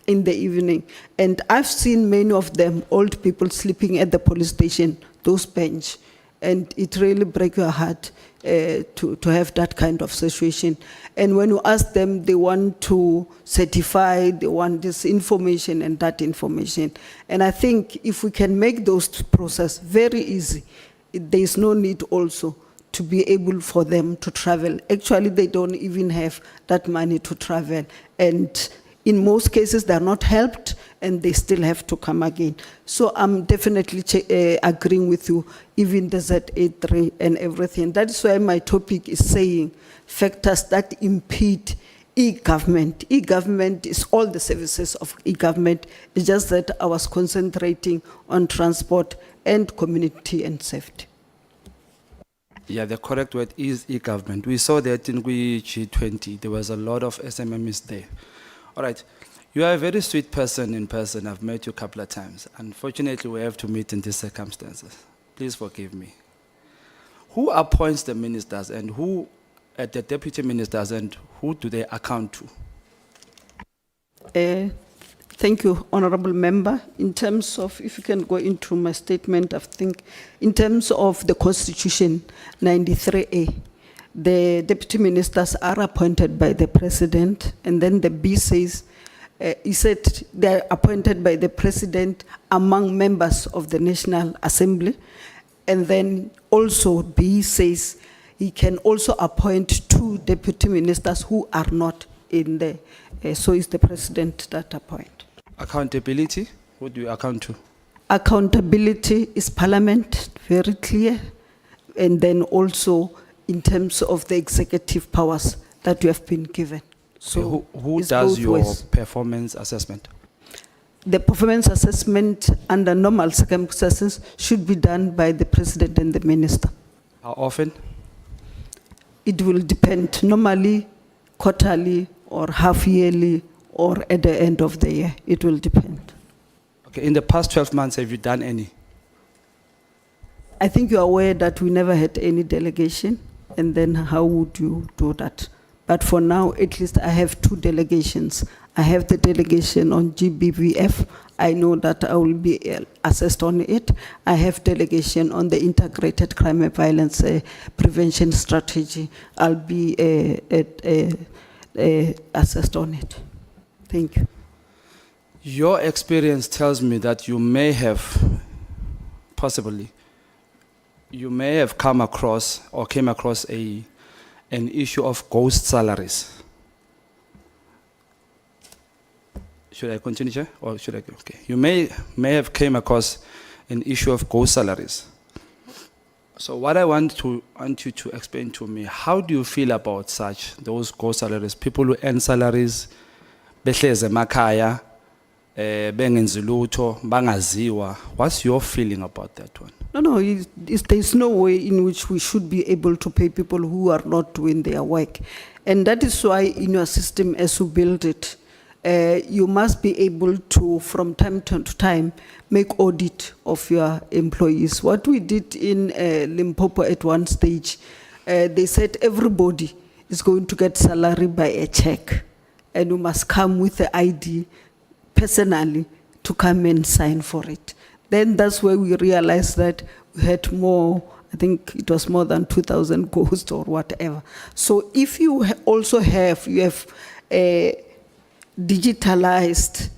evening. And I've seen many of them, old people sleeping at the police station, those bench. And it really breaks your heart to have that kind of situation. And when you ask them, they want to certify, they want this information and that information. And I think if we can make those process very easy, there is no need also to be able for them to travel. Actually, they don't even have that money to travel. And in most cases, they're not helped and they still have to come again. So I'm definitely agreeing with you, even the ZA3 and everything. That is why my topic is saying factors that impede e-government. E-government is all the services of e-government. It's just that I was concentrating on transport and community and safety. Yeah, the correct word is e-government. We saw that in G20. There was a lot of SMMEs there. All right. You are a very sweet person in person. I've met you a couple of times. Unfortunately, we have to meet in these circumstances. Please forgive me. Who appoints the ministers and who, the deputy ministers, and who do they account to? Thank you, Honorable Member. In terms of, if you can go into my statement, I think, in terms of the Constitution 93A, the deputy ministers are appointed by the President, and then the B says, he said they are appointed by the President among members of the National Assembly, and then also B says he can also appoint 2 deputy ministers who are not in the, so it's the President that appoints. Accountability, who do you account to? Accountability is Parliament, very clear, and then also in terms of the executive powers that you have been given. So who it's does both your ways. performance assessment? The performance assessment under normal circumstances should be done by the President and the Minister. How often? It will depend, normally, quarterly, or half-yearly, or at the end of the year. It will depend. Okay, in the past 12 months, have you done any? I think you're aware that we never had any delegation, and then how would you do that? But for now, at least I have 2 delegations. I have the delegation on GBVF. I know that I will be assessed on it. I have delegation on the integrated crime and violence prevention strategy. I'll be assessed on it. Thank you. Your experience tells me that you may have, possibly, you may have come across or came across an issue of ghost salaries. Should I continue, Chair? Or should I? Okay. You may have came across an issue of ghost salaries. So what I want you to explain to me, how do you feel about those ghost salaries? People who earn salaries, behleze emakhaya, bengenzi lutho, bangaziwa. What's your feeling about that one? No, there's no way in which we should be able to pay people who are not doing their work. And that is why in your system, as you build it, you must be able to, from time to time, make audit of your employees. What we did in Limpopo at one stage, they said everybody is going to get salary by a check, and you must come with the ID personally to come and sign for it. Then that's where we realized that we had more, I think it was more than 2,000 ghosts or whatever. So if you also have digitalized,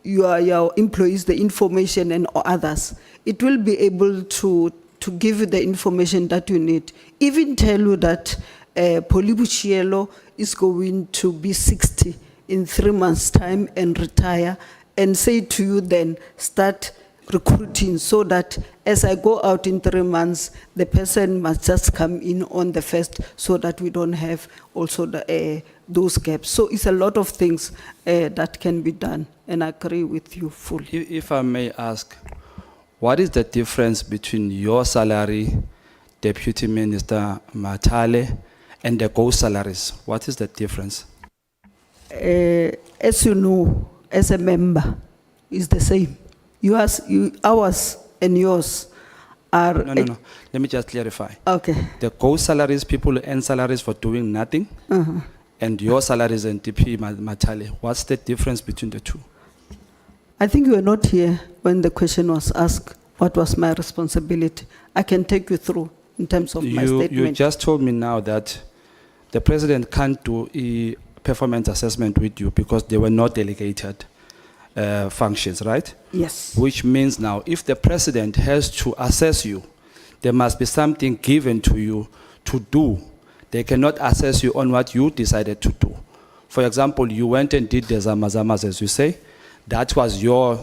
your employees, the information and others, it will be able to give you the information that you need. Even tell you that Boshielo is going to be 60 in 3 months' time and retire, and say to you then, start recruiting so that as I go out in 3 months, the person must just come in on the 1st so that we don't have also those gaps. So it's a lot of things that can be done, and I agree with you fully. If I may ask, what is the difference between your salary, Deputy Minister Matale, and the ghost salaries? What is the difference? As you know, as a member, is the same. Ours and yours are... No. Let me just clarify. Okay. The ghost salaries, people earn salaries for doing nothing, and your salaries and DP Matale. What's the difference between the two? I think you were not here when the question was asked, what was my responsibility. I can take you through in terms of my statement. You just told me now that the president can't do a performance assessment with you because they were not delegated functions, right? Yes. Which means now, if the president has to assess you, There must be something given to you to do. They cannot assess you on what you decided to do. For example, you went and did the zamazamas, as you say. That was your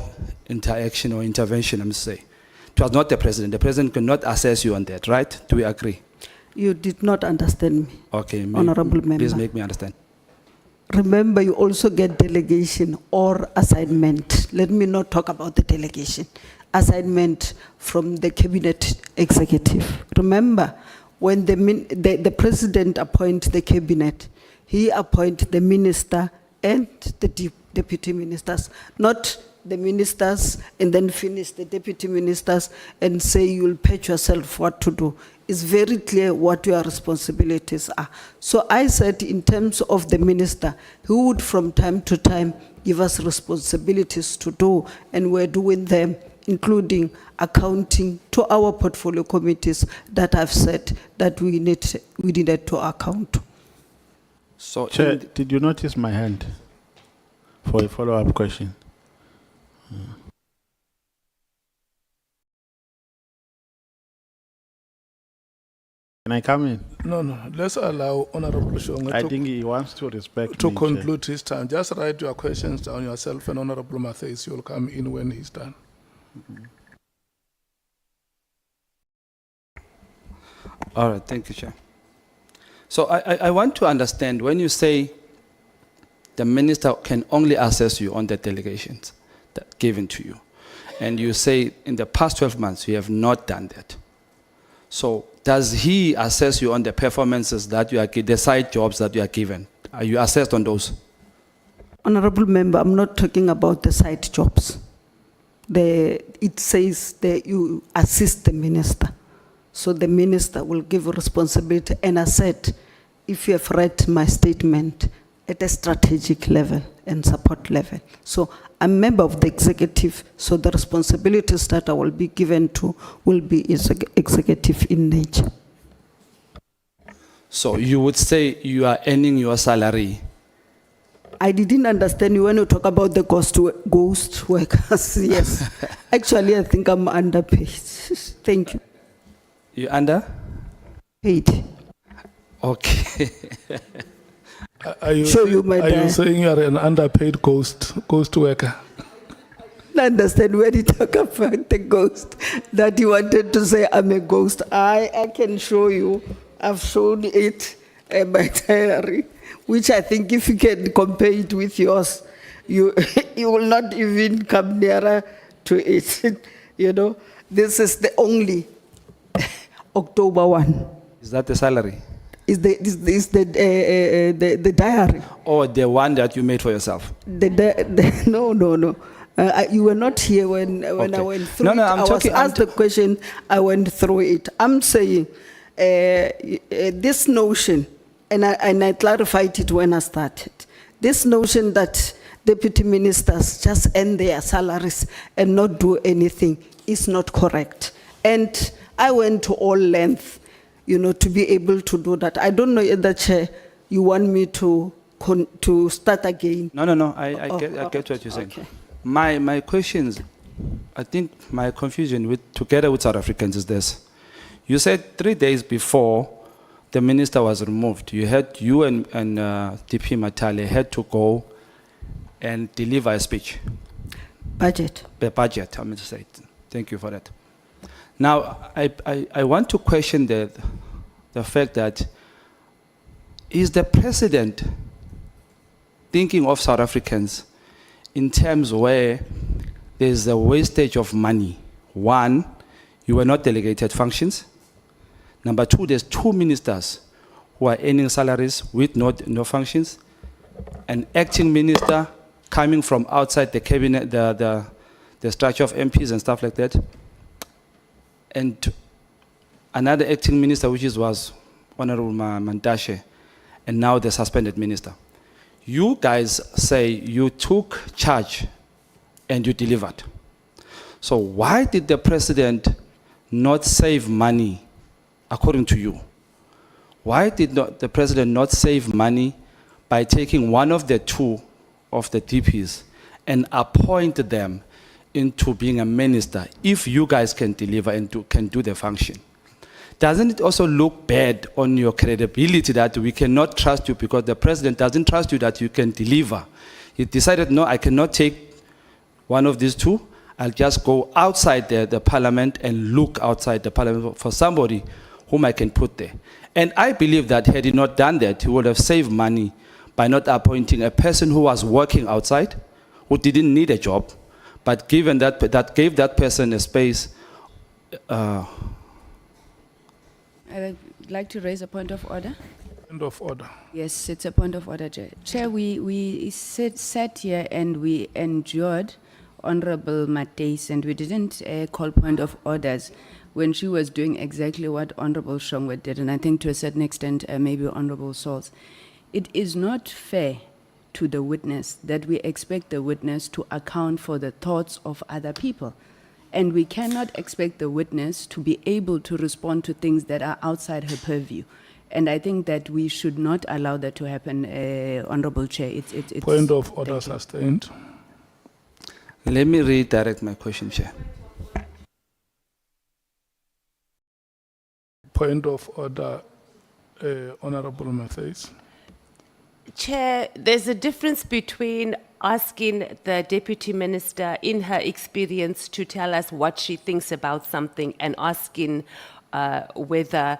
interaction or intervention, let me say. It was not the president. The president cannot assess you on that, right? Do we agree? You did not understand me. Okay, Honorable member. Please make me understand. Remember, you also get delegation or assignment. Let me not talk about the delegation. Assignment from the cabinet executive. Remember, when the president appoints the cabinet, he appoints the minister and the deputy ministers, not the ministers and then finish the deputy ministers and say you'll patch yourself what to do. It's very clear what your responsibilities are. So I said in terms of the minister, who would from time to time give us responsibilities to do, and we're doing them, including accounting to our portfolio committees that I've said that we needed to account to. So, Chair, did you notice my hand for a follow-up question? Can I come in? No, let's allow Honorable Shonga I think he wants to respect to me, conclude his time. Just write your questions down yourself, and Honorable Matthias, you'll come in when he's done. All right, thank you, Chair. So I want to understand, when you say the minister can only assess you on the delegations that given to you, and you say in the past 12 months you have not done that. So does he assess you on the performances that you are, the side jobs that you are given? Are you assessed on those? Honorable member, I'm not talking about the side jobs. It says that you assist the minister. So the minister will give responsibility. And I said, if you have read my statement, at a strategic level and support level. So I'm a member of the executive, so the responsibilities that I will be given to will be executive in nature. So you would say you are earning your salary? I didn't understand you when you talk about the ghost workers. Yes. Actually, I think I'm underpaid. Thank you. You under? Paid. Okay. Are you saying you are an underpaid ghost worker? I understand when you talk about the ghost, that you wanted to say I'm a ghost. I can show you. I've shown it in my diary, which I think if you can compare it with yours, you will not even come nearer to it. You know, this is the only October 1. Is that the salary? Is the diary? Or the one that you made for yourself? No. You were not here when Okay. I went through it. I was asked the question, I went through it. I'm saying this notion, and I clarified it when I started, this notion that deputy ministers just earn their salaries and not do anything is not correct. And I went to all length, to be able to do that. I don't know if the chair, you want me to start again. No. I get what you're saying. Okay. My questions, I think my confusion together with South Africans is this. You said 3 days before the minister was removed, you and DP Matale had to go and deliver a speech. Budget. The budget, I mean to say it. Thank you for that. Now, I want to question the fact that, is the president thinking of South Africans in terms where there's a wastage of money? One, you were not delegated functions. Number two, there's 2 ministers who are earning salaries with no functions. An acting minister coming from outside the cabinet, the structure of MPs and stuff like that. And another acting minister, which was Honorable Mantashe, and now the suspended minister. You guys say you took charge and you delivered. So why did the president not save money, according to you? Why did the president not save money by taking one of the 2 of the DPs and appoint them into being a minister, if you guys can deliver and can do the function? doesn't it also look bad on your credibility that we cannot trust you because the president doesn't trust you that you can deliver? He decided, no, I cannot take one of these two. I'll just go outside the parliament and look outside the parliament for somebody whom I can put there. And I believe that had he not done that, he would have saved money by not appointing a person who was working outside, who didn't need a job, but given that gave that person a space. I would like to raise a point of order. Point of order. Yes, it's a point of order, Chair. Chair, we sat here and we endured Honorable Mateis, and we didn't call point of orders when she was doing exactly what Honorable Shongwe did, and I think to a certain extent maybe Honorable Sauls. It is not fair to the witness that we expect the witness to account for the thoughts of other people. And we cannot expect the witness to be able to respond to things that are outside her purview. And I think that we should not allow that to happen, Honorable Chair. It's Point of order thank you. sustained. Let me redirect my question, Chair. Point of order, Honorable Matthews. Chair, there's a difference between asking the Deputy Minister in her experience to tell us what she thinks about something and asking whether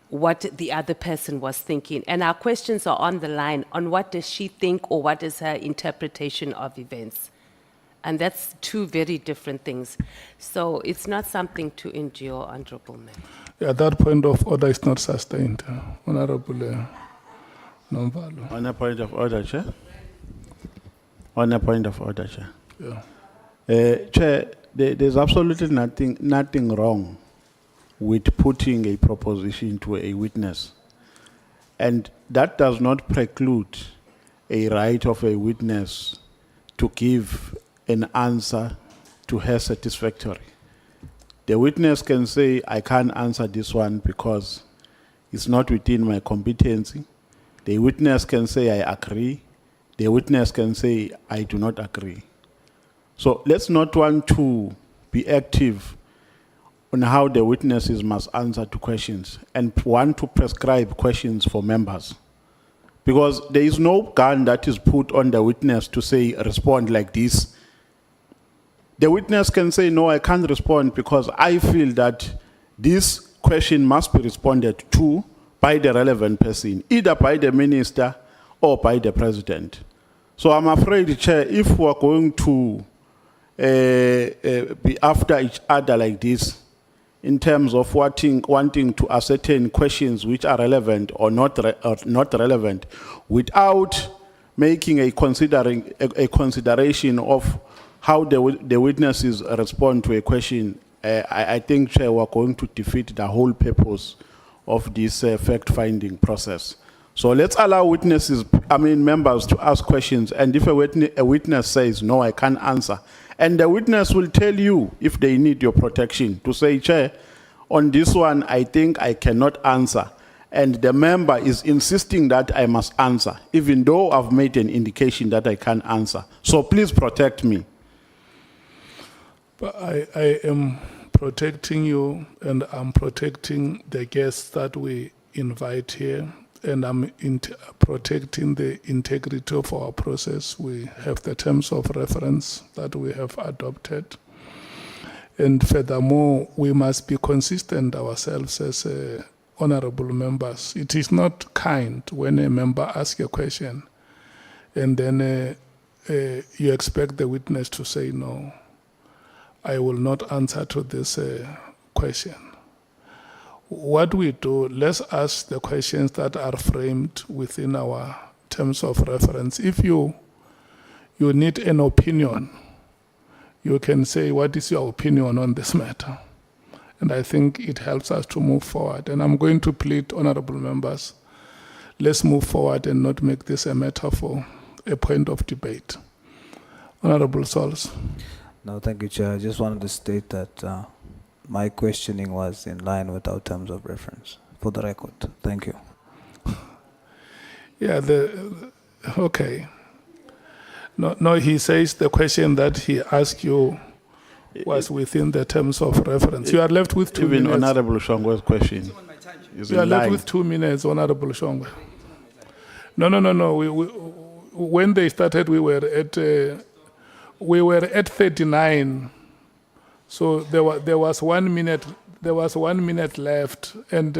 what the other person was thinking. And our questions are on the line on what does she think or what is her interpretation of events. And that's two very different things. So it's not something to endure, Honorable Member. Yeah, that point of order is not sustained, Honorable Nhlanhla. On a point of order, Chair. On a point of order, Chair. Yeah. Chair, there's absolutely nothing wrong with putting a proposition to a witness. And that does not preclude a right of a witness to give an answer to her satisfactory. The witness can say, I can't answer this one because it's not within my competency. The witness can say, I agree. The witness can say, I do not agree. So let's not want to be active on how the witnesses must answer to questions and want to prescribe questions for members. Because there is no gun that is put on the witness to say, respond like this. The witness can say, no, I can't respond because I feel that this question must be responded to by the relevant person, either by the minister or by the president. So I'm afraid, Chair, if we're going to be after each other like this, in terms of wanting to ascertain questions which are relevant or not relevant, without making a consideration of how the witnesses respond to a question, I think, Chair, we're going to defeat the whole purpose of this fact-finding process. So let's allow members to ask questions, and if a witness says, no, I can't answer, and the witness will tell you if they need your protection to say, Chair, on this one, I think I cannot answer. And the member is insisting that I must answer, even though I've made an indication that I can't answer. So please protect me. But I am protecting you, and I'm protecting the guests that we invite here, and I'm protecting the integrity of our process. We have the terms of reference that we have adopted. And furthermore, we must be consistent ourselves as honorable members. It is not kind when a member asks a question and then you expect the witness to say, no, I will not answer to this question. What we do, let's ask the questions that are framed within our terms of reference. If you need an opinion, you can say, what is your opinion on this matter? And I think it helps us to move forward. And I'm going to plead, honorable members, let's move forward and not make this a matter for a point of debate. Honorable Sauls. No, thank you, Chair. I just wanted to state that my questioning was in line with our terms of reference, for the record. Thank you. Yeah, okay. No, he says the question that he asked you was within the terms of reference. You are left with 2 Even minutes. Honorable Shongwe's question is You are in left line. with 2 minutes, Honorable Shongwe. No. When they started, we were at 39. So there was 1 minute. There was 1 minute left, and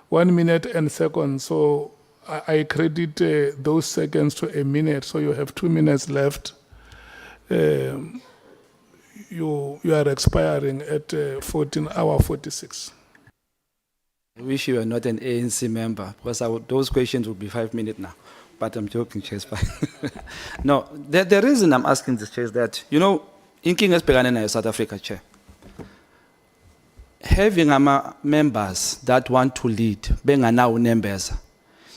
1 minute and seconds. So I credit those seconds to a minute. So you have 2 minutes left. You are expiring at 14:46. I wish you were not an ANC member, because those questions would be 5 minutes now. But I'm joking, Chair. It's fine. No, the reason I'm asking this, Chair, is that, you know, in King Espeganena, South Africa, Chair, having members that want to lead, benganawo members,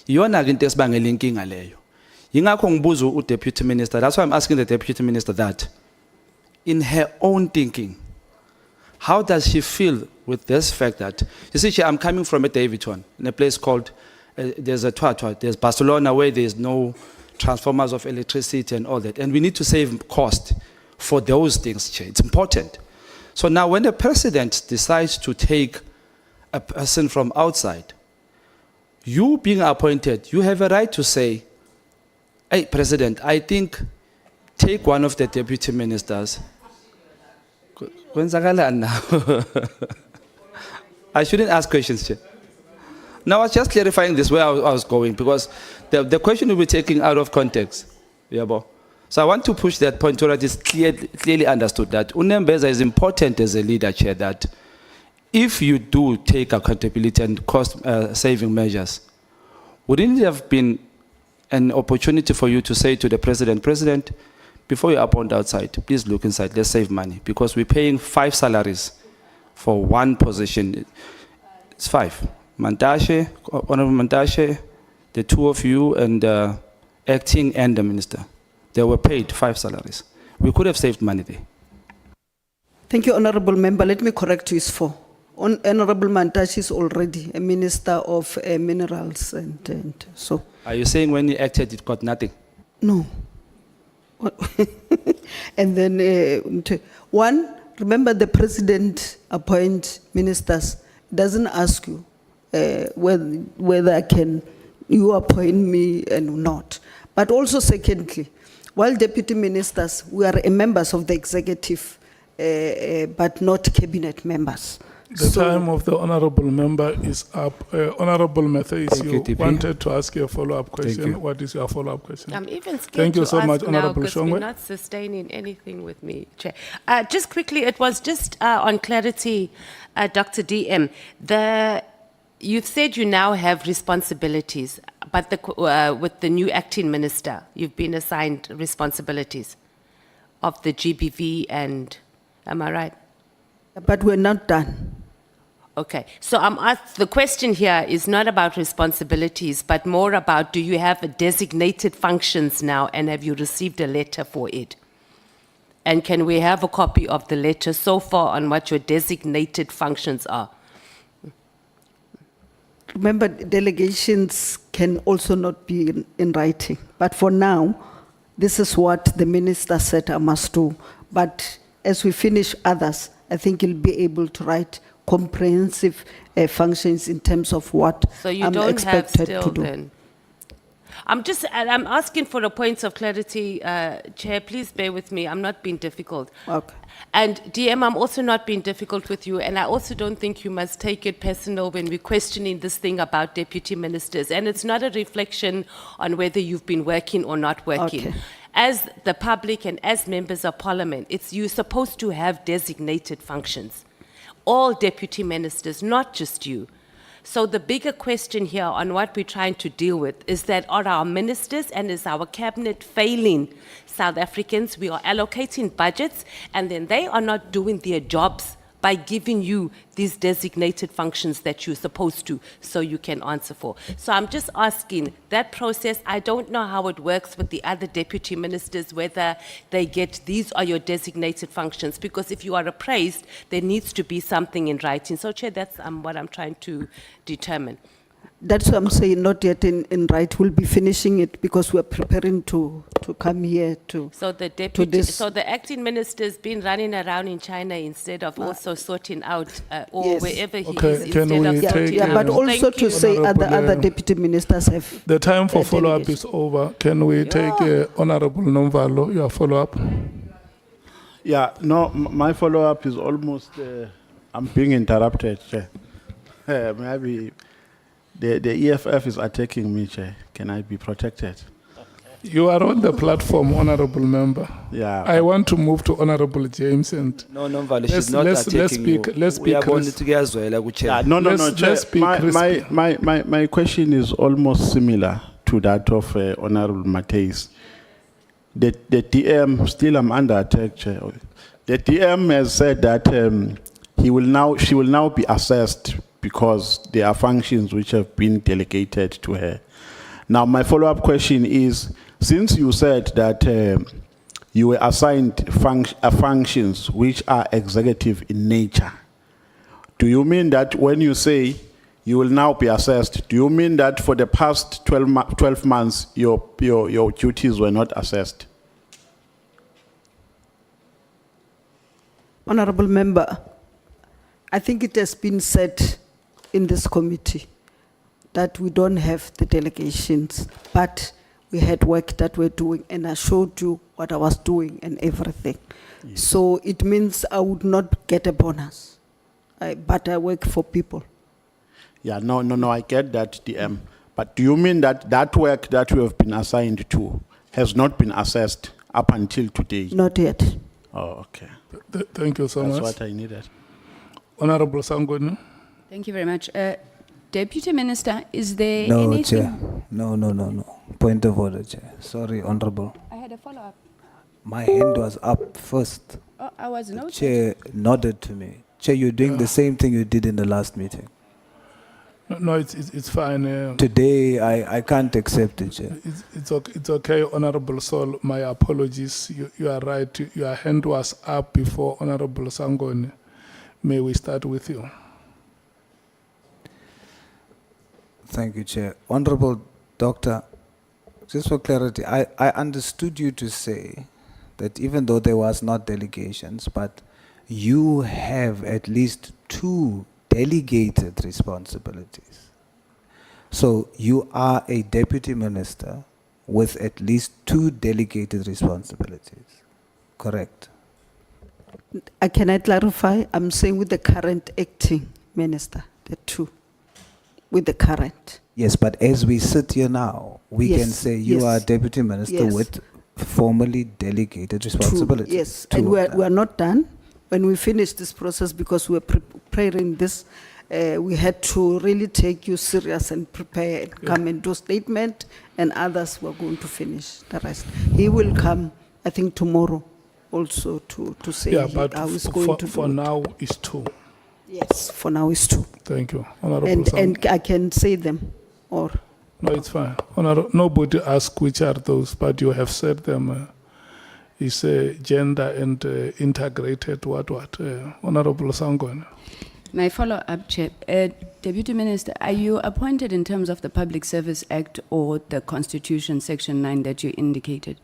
yona into esibangela inkinga leyo. Yingakho ngibuza u-Deputy Minister, that's why I'm asking the Deputy Minister that, in her own thinking, how does she feel with this fact that, you see, Chair, I'm coming from a Davidton, in a place called, there's Barcelona where there's no transformers of electricity and all that, and we need to save cost for those things, Chair. It's important. So now when the president decides to take a person from outside, you being appointed, you have a right to say, hey, President, I think take one of the deputy ministers. Kwenzakalani now? I shouldn't ask questions, Chair. Now I was just clarifying this where I was going, because the question will be taken out of context. Yeah, bo. So I want to push that point so that it's clearly understood that Unembeza is important as a leader, Chair, that if you do take accountability and cost-saving measures, wouldn't it have been an opportunity for you to say to the President, President, before you appoint outside, please look inside, let's save money, because we're paying 5 salaries for one position. It's 5. Mantashe, Honorable Mantashe, the 2 of you, and acting and the minister. They were paid 5 salaries. We could have saved money there. Thank you, Honorable Member. Let me correct you, it's 4. Honorable Mantashe is already a Minister of Minerals and so. Are you saying when he acted, it got nothing? No. And then, one, remember the President appoint ministers, doesn't ask you whether you appoint me and not. But also secondly, while deputy ministers, we are members of the executive, but not cabinet members. The time of the honorable member is up. Honorable Matthews, Thank you you, TP. wanted to ask you a follow-up question. you. What is your follow-up question? I'm even scared Thank you to so ask much, now Honorable because we're Shongwe. not sustaining anything with me, Chair. Just quickly, it was just on clarity, Dr. DM. You've said you now have responsibilities, but with the new acting minister, you've been assigned responsibilities of the GBV and, am I right? But we're not done. Okay, so the question here is not about responsibilities, but more about, do you have a designated functions now, and have you received a letter for it? And can we have a copy of the letter so far on what your designated functions are? Remember, delegations can also not be in writing. But for now, this is what the minister said I must do. But as we finish others, I think you'll be able to write comprehensive functions in terms of what So you I'm don't have expected still to do. then? I'm asking for a point of clarity, Chair, please bear with me, I'm not being difficult. Okay. And DM, I'm also not being difficult with you, and I also don't think you must take it personal when we're questioning this thing about deputy ministers. And it's not a reflection on whether you've been working or not working. Okay. As the public and as members of parliament, you're supposed to have designated functions. All deputy ministers, not just you. So the bigger question here on what we're trying to deal with is that are our ministers and is our cabinet failing South Africans? We are allocating budgets and then they are not doing their jobs by giving you these designated functions that you're supposed to, so you can answer for. So I'm just asking, that process, I don't know how it works with the other deputy ministers, whether they get, these are your designated functions, because if you are appraised, there needs to be something in writing. So Chair, that's what I'm trying to determine. That's what I'm saying, not yet in right. We'll be finishing it because we're preparing to come here to. So the this- so the acting minister's been running around in China instead of also sorting out, or Yes. wherever he Okay, is, can instead of we Yeah, sorting take, yeah, out. but also Thank to you. say other Honorable, deputy ministers have. the time for Yeah, follow-up delegation. is over. Can we take Honorable Nomvalo, your follow-up? Yeah, no, my follow-up is almost, I'm being interrupted, Chair. Maybe the EFF is attacking me, Chair. Can I be protected? You are on the platform, Honorable Member. Yeah. I want to move to Honorable James and No, Nomvalo, Let's- she's not let's attacking speak- you. let's We are speak going crisp. to Gazwela, Yeah, no, Let's- Chair. let's be my, crispy. my question is almost similar to that of Honorable Mateis. The DM, still I'm under attack, Chair. The DM has said that she will now be assessed because there are functions which have been delegated to her. Now, my follow-up question is, since you said that you were assigned functions which are executive in nature, do you mean that when you say you will now be assessed, do you mean that for the past 12 months your duties were not assessed? Honorable Member, I think it has been said in this committee that we don't have the delegations, but we had work that we're doing, and I showed you what I was doing and everything. Yes. So it means I would not get a bonus, but I work for people. Yeah, no, I get that, DM. But do you mean that that work that you have been assigned to has not been assessed up until today? Not yet. Oh, okay. Thank you so That's much. what I needed. Honorable Sangoni. Thank you very much. Deputy Minister, is there No, anything? Chair. No. Point of order, Chair. Sorry, Honorable. I had a follow-up. My hand was up first. Oh, I was noted. Chair nodded to me. Chair, you're doing the same thing you did in the last meeting. No, it's fine. Today, I can't accept it, Chair. It's okay, Honorable Sol. My apologies. You are right. Your hand was up before Honorable Sangoni. May we start with you? Thank you, Chair. Honorable Doctor, just for clarity, I understood you to say that even though there was not delegations, but you have at least 2 delegated responsibilities. So you are a deputy minister with at least 2 delegated responsibilities. Correct? Can I clarify? I'm saying with the current acting minister, the 2, with the current. Yes, but as we sit here now, we Yes, can say you yes, are deputy minister yes. with formally delegated 2, responsibilities. yes, 2 and of we them. are not done. When we finish this process, because we're preparing this, we had to really take you serious and prepare and come and do statement, and others were going to finish the rest. He will come, I think, tomorrow also to say Yeah, but how he's going to for do it. now it's 2. Yes, for now it's 2. Thank you, Honorable And I can say them, or No, it's fine. Nobody asked which are those, but you have said them. It's gender and integrated what. Honorable Sangoni. My follow-up, Chair. Deputy Minister, are you appointed in terms of the Public Service Act or the Constitution, Section 9 that you indicated?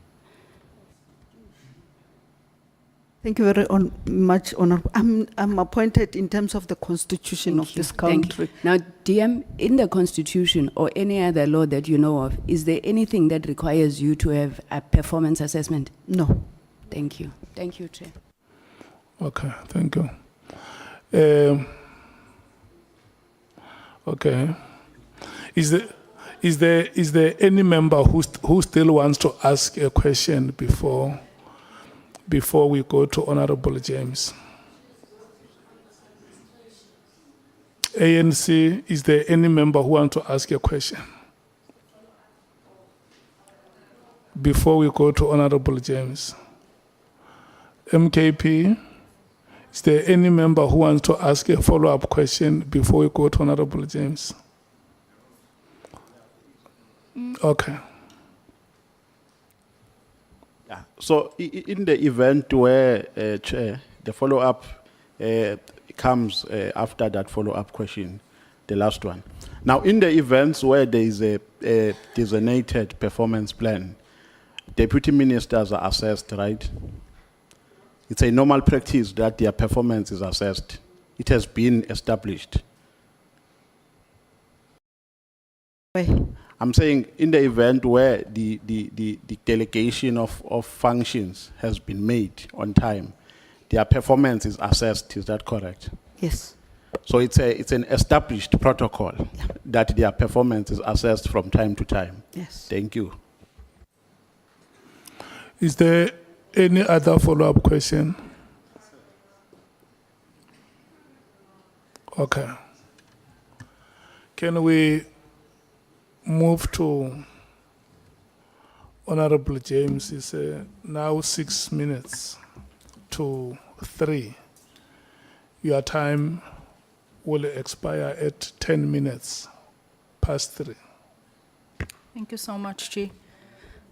thank you very much, Honorable. I'm appointed in terms of the constitution of this country. Now, DM, in the Constitution or any other law that you know of, is there anything that requires you to have a performance assessment? No. Thank you. Thank you, Chair. Okay, thank you. Okay. Is there any member who still wants to ask a question before we go to Honorable James? ANC, is there any member who wants to ask a question before we go to Honorable James? MKP, is there any member who wants to ask a follow-up question before we go to Honorable James? Okay. Yeah. So in the event where, Chair, the follow-up comes after that follow-up question, the last one. Now, in the events where there is a designated performance plan, deputy ministers are assessed, right? It's a normal practice that their performance is assessed. It has been established. Why? I'm saying in the event where the delegation of functions has been made on time, their performance is assessed, is that correct? Yes. So it's an established protocol that their performance is assessed from time to time. Yes. Thank you. Is there any other follow-up question? Okay. Can we move to Honorable James? It's now 6 minutes to 3. Your time will expire at 10 minutes past 3. Thank you so much, Chair.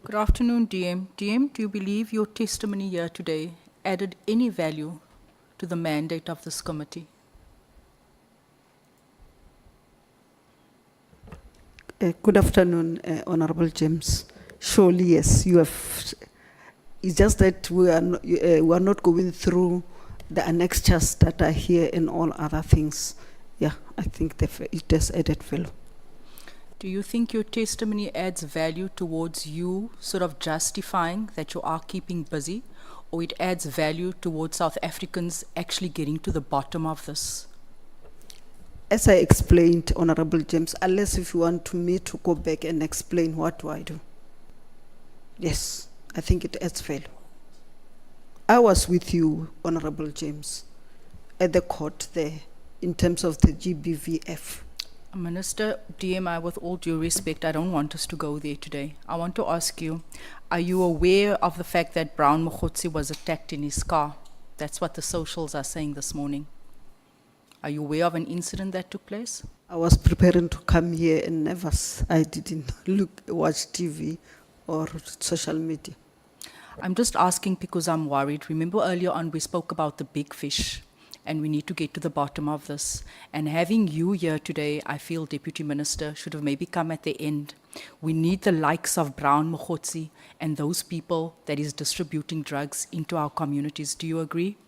Good afternoon, DM. DM, do you believe your testimony here today added any value to the mandate of this committee? Good afternoon, Honorable James. Surely, yes, you have. It's just that we are not going through the annexures that are here and all other things. Yeah, I think it has added value. Do you think your testimony adds value towards you sort of justifying that you are keeping busy, or it adds value towards South Africans actually getting to the bottom of this? As I explained, Honorable James, unless if you want me to go back and explain what do I do. Yes, I think it adds value. I was with you, Honorable James, at the court there in terms of the GBVF. Minister, DM, with all due respect, I don't want us to go there today. I want to ask you, are you aware of the fact that Brown Mkhwanazi was attacked in his car? That's what the socials are saying this morning. Are you aware of an incident that took place? I was preparing to come here and I didn't watch TV or social media. I'm just asking because I'm worried. Remember earlier on we spoke about the big fish, and we need to get to the bottom of this. And having you here today, I feel, Deputy Minister, should have maybe come at the end. We need the likes of Brown Mkhwanazi and those people that is distributing drugs into our communities. Do you agree?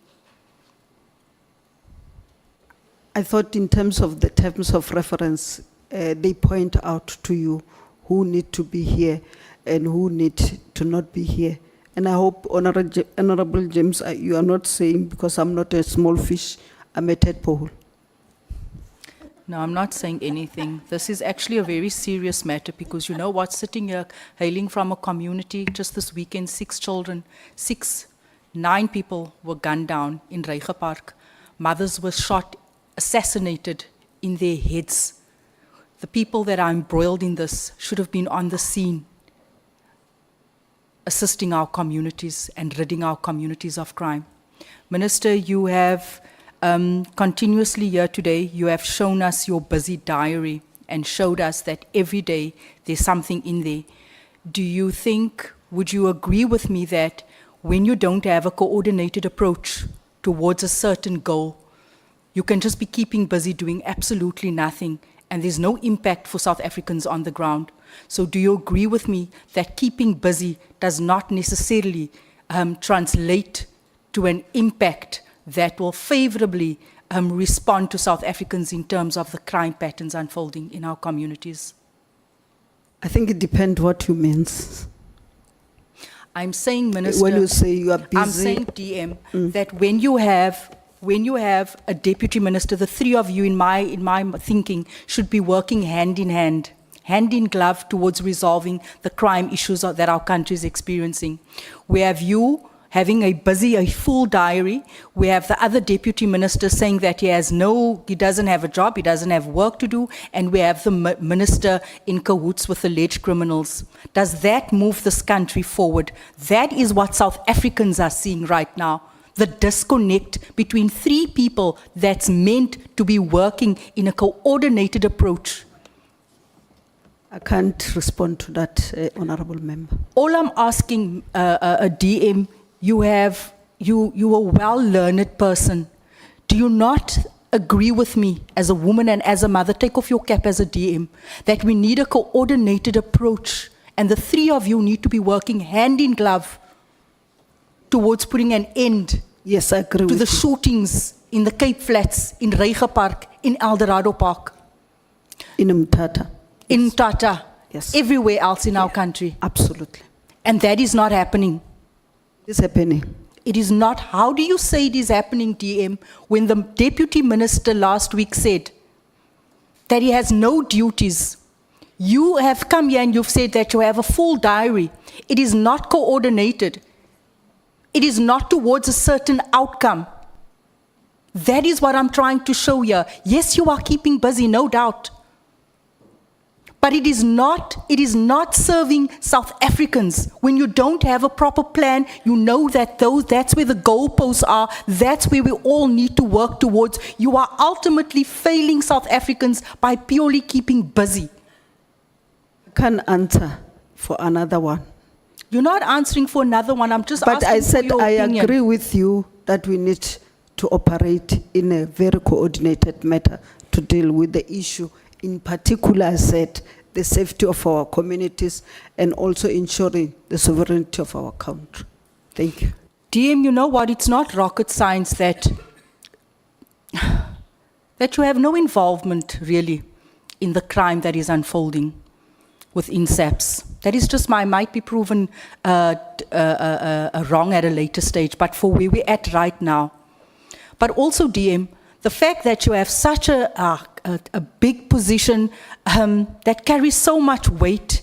I thought in terms of the terms of reference, they point out to you who need to be here and who need to not be here. And I hope, Honorable James, you are not saying because I'm not a small fish, I'm a tadpole. No, I'm not saying anything. This is actually a very serious matter because you know what, sitting here, hailing from a community, just this weekend, 9 people were gunned down in Reiger Park. Mothers were shot, assassinated in their heads. The people that are embroiled in this should have been on the scene, assisting our communities and ridding our communities of crime. Minister, you have continuously here today, you have shown us your busy diary and showed us that every day there's something in there. Do you think, would you agree with me that when you don't have a coordinated approach towards a certain goal, you can just be keeping busy doing absolutely nothing and there's no impact for South Africans on the ground? So do you agree with me that keeping busy does not necessarily translate to an impact that will favorably respond to South Africans in terms of the crime patterns unfolding in our communities? I think it depends what you mean. I'm saying, Minister, when you say you are busy, I'm saying, DM, that when you have a deputy minister, the three of you in my thinking should be working hand in glove towards resolving the crime issues that our country is experiencing. We have you having a full diary. We have the other deputy minister saying that he doesn't have a job, he doesn't have work to do, and we have the minister in cahoots with alleged criminals. Does that move this country forward? That is what South Africans are seeing right now. The disconnect between 3 people that's meant to be working in a coordinated approach. I can't respond to that, Honorable Member. All I'm asking, a DM, you are a well-learned person. Do you not agree with me as a woman and as a mother, take off your cap as a DM, that we need a coordinated approach, and the three of you need to be working hand in glove towards putting an end Yes, I agree to with the you. shootings in the Cape Flats, in Reiger Park, in Eldorado Park, In Mtata. in Tata, Yes. everywhere else in our country. Absolutely. And that is not happening. It's happening. It is not. How do you say it is happening, DM, when the deputy minister last week said that he has no duties? You have come here and you've said that you have a full diary. It is not coordinated. It is not towards a certain outcome. That is what I'm trying to show here. Yes, you are keeping busy, no doubt. But it is not serving South Africans. When you don't have a proper plan, you know that that's where the goalposts are. That's where we all need to work towards. You are ultimately failing South Africans by purely keeping busy. Can't answer for another one. You're not answering for another one. I'm just But asking I for said your I opinion. agree with you that we need to operate in a very coordinated manner to deal with the issue. In particular, I said the safety of our communities and also ensuring the sovereignty of our country. Thank you. DM, you know what? It's not rocket science that you have no involvement, really, in the crime that is unfolding within SAPS. That is just might be proven wrong at a later stage, but for where we're at right now. But also, DM, the fact that you have such a big position that carries so much weight,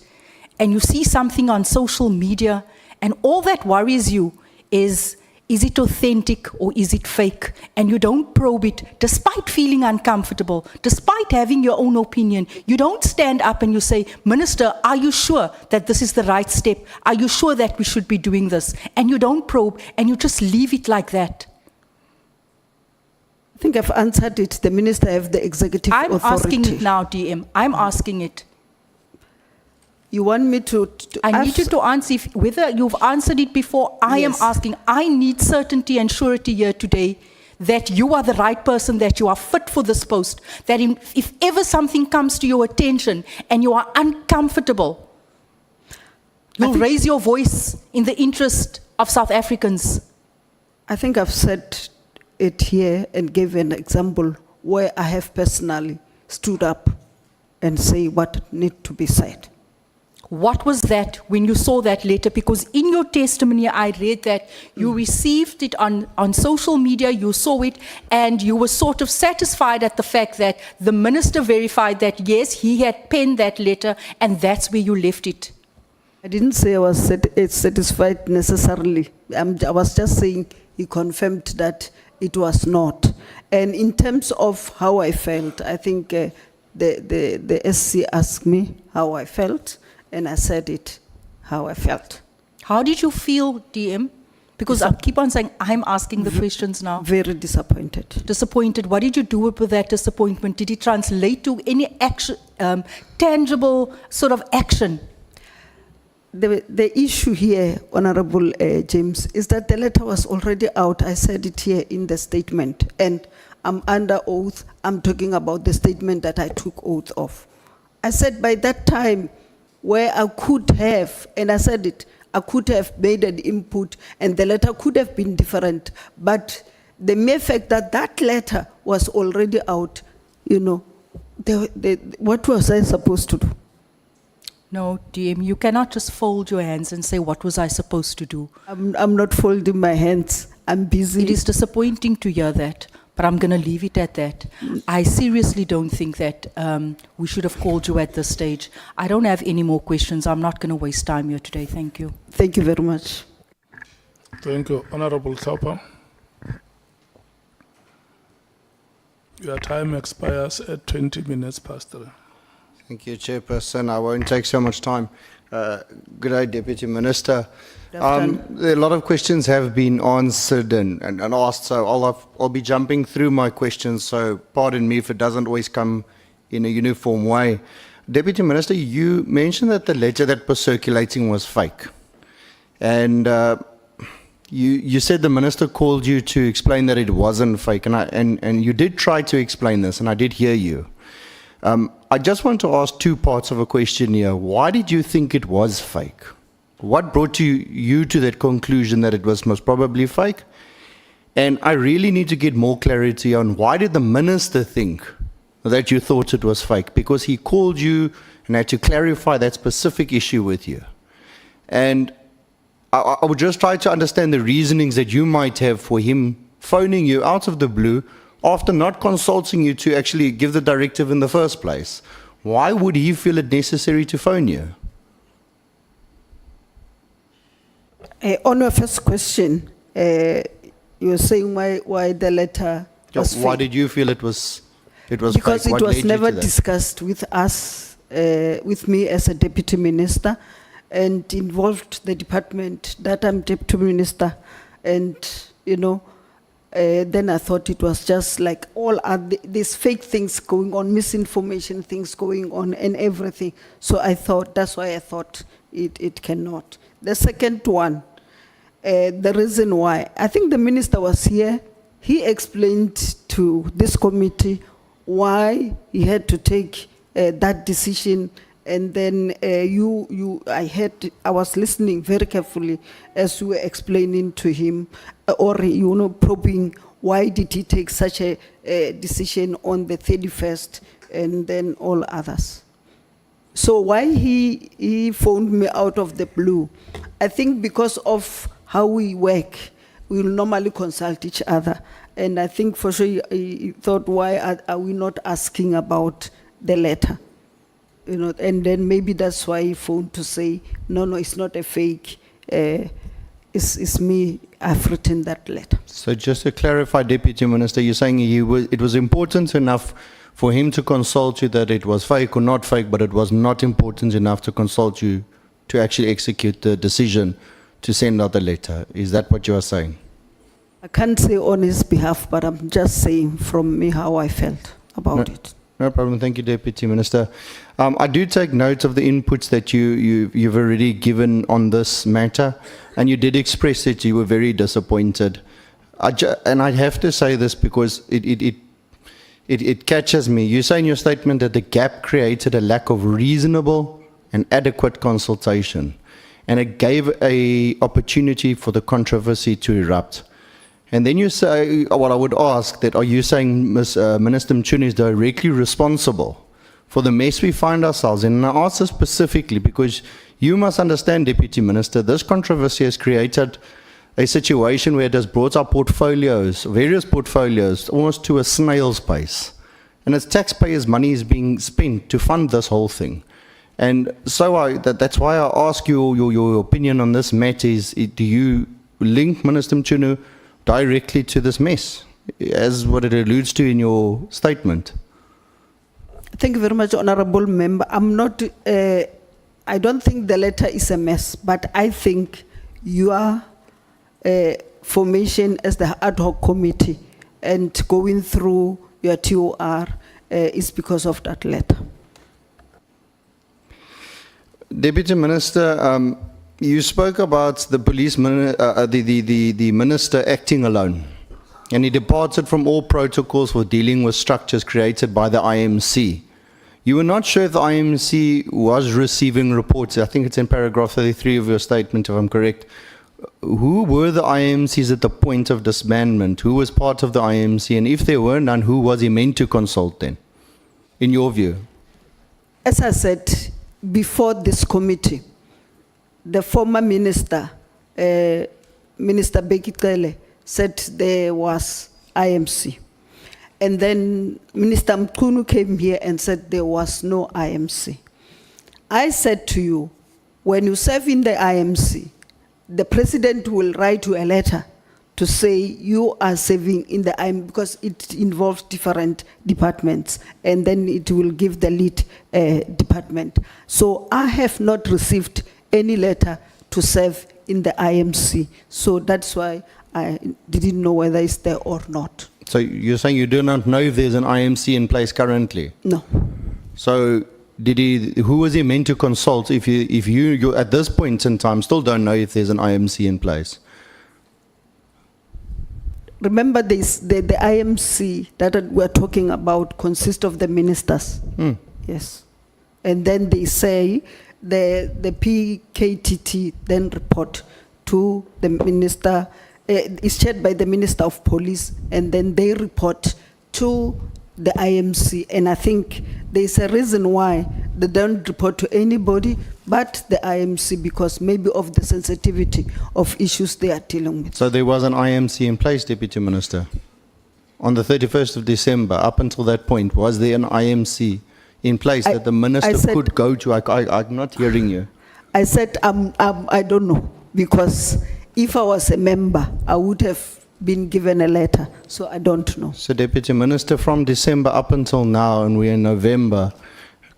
and you see something on social media, and all that worries you is it authentic or is it fake? And you don't probe it, despite feeling uncomfortable, despite having your own opinion. You don't stand up and you say, Minister, are you sure that this is the right step? Are you sure that we should be doing this? And you don't probe, and you just leave it like that. I think I've answered it. The minister have the executive I'm authority. asking it now, DM. I'm asking it. You want me to I need you to answer whether you've answered it before. I am Yes. asking. I need certainty and surety here today that you are the right person, that you are fit for this post, that if ever something comes to your attention and you are uncomfortable, you'll raise your voice in the interest of South Africans. I think I've said it here and gave an example where I have personally stood up and say what need to be said. What was that when you saw that letter? Because in your testimony, I read that you received it on social media, you saw it, and you were sort of satisfied at the fact that the minister verified that, yes, he had penned that letter, and that's where you left it. I didn't say I was satisfied necessarily. I was just saying he confirmed that it was not. And in terms of how I felt, I think the SC asked me how I felt, and I said it, how I felt. How did you feel, DM? Because I keep on saying, I'm asking the questions now. Very disappointed. Disappointed. What did you do with that disappointment? Did it translate to any action, tangible sort of action? The issue here, Honorable James, is that the letter was already out. I said it here in the statement, and I'm under oath. I'm talking about the statement that I took oath of. I said by that time, where I could have, and I said it, I could have made an input, and the letter could have been different, but the mere fact that that letter was already out, you know, what was I supposed to do? No, DM, you cannot just fold your hands and say, what was I supposed to do? I'm not folding my hands. I'm busy. It is disappointing to hear that, but I'm going to leave it at that. I seriously don't think that we should have called you at this stage. I don't have any more questions. I'm not going to waste time here today. Thank you. Thank you very much. Thank you, Honorable Tapa. Your time expires at 20 minutes past 3. Thank you, Chairperson. I won't take so much time. Good day, Deputy Minister. A lot of questions have been answered and asked, so I'll be jumping through my questions, so pardon me if it doesn't always come in a uniform way. Deputy Minister, you mentioned that the letter that was circulating was fake. And You said the minister called you to explain that it wasn't fake, and you did try to explain this, and I did hear you. I just want to ask two parts of a question here. Why did you think it was fake? What brought you to that conclusion that it was most probably fake? And I really need to get more clarity on why did the minister think that you thought it was fake? Because he called you and had to clarify that specific issue with you. And I would just try to understand the reasonings that you might have for him phoning you out of the blue after not consulting you to actually give the directive in the first place. Why would he feel it necessary to phone you? On your first question, you were saying why the letter was Why fake. did you feel it was Because fake? What it led was you never to that? discussed with us, with me as a deputy minister, and involved the department that I'm deputy minister. And, then I thought it was just like all these fake things going on, misinformation things going on and everything. So that's why I thought it cannot. The second one, the reason why, I think the minister was here, he explained to this committee why he had to take that decision, and then I was listening very carefully as you were explaining to him, or probing why did he take such a decision on the 31st and then all others. So why he phoned me out of the blue, I think because of how we work, we will normally consult each other. And I think for sure he thought, why are we not asking about the letter? And then maybe that's why he phoned to say, no, it's not a fake, it's me, I've written that letter. So just to clarify, Deputy Minister, you're saying it was important enough for him to consult you that it was fake or not fake, but it was not important enough to consult you to actually execute the decision to send out the letter. Is that what you are saying? I can't say on his behalf, but I'm just saying from me how I felt about it. No problem. Thank you, Deputy Minister. I do take note of the inputs that you've already given on this matter, and you did express that you were very disappointed. And I have to say this because it catches me. You say in your statement that the gap created a lack of reasonable and adequate consultation, and it gave an opportunity for the controversy to erupt. And then you say, what I would ask, that are you saying Minister Mkhwanazi is directly responsible for the mess we find ourselves in? And I ask this specifically because you must understand, Deputy Minister, this controversy has created a situation where it has brought our portfolios, various portfolios, almost to a snail's pace. And as taxpayers' money is being spent to fund this whole thing. And so that's why I ask you your opinion on this matter. Do you link Minister Mkhwanazi directly to this mess, as what it alludes to in your statement? Thank you very much, Honorable Member. I don't think the letter is a mess, but I think your formation as the ad hoc committee and going through your TOR is because of that letter. Deputy Minister, you spoke about the police, the minister acting alone, and he departed from all protocols for dealing with structures created by the IMC. You were not sure if the IMC was receiving reports. I think it's in paragraph 33 of your statement, if I'm correct. Who were the IMCs at the point of disbandment? Who was part of the IMC? And if there were none, who was he meant to consult then, in your view? As I said, before this committee, the former minister, Minister Bekitele, said there was IMC. And then Minister Mkhwanazi came here and said there was no IMC. I said to you, when you serve in the IMC, the president will write you a letter to say you are serving in the IMC because it involves different departments, and then it will give the lead department. So I have not received any letter to serve in the IMC. So that's why I didn't know whether it's there or not. So you're saying you do not know if there's an IMC in place currently? No. So who was he meant to consult if you at this point in time still don't know if there's an IMC in place? remember this, the IMC that we're talking about consists of the ministers. Yes. And then they say the PKTT then report to the minister, is chaired by the Minister of Police, and then they report to the IMC. And I think there's a reason why they don't report to anybody but the IMC, because maybe of the sensitivity of issues they are dealing with. So there was an IMC in place, Deputy Minister? On the 31st of December, up until that point, was there an IMC in place that the minister could go to? I'm not hearing you. I said, I don't know, because if I was a member, I would have been given a letter, so I don't know. So, Deputy Minister, from December up until now, and we're in November,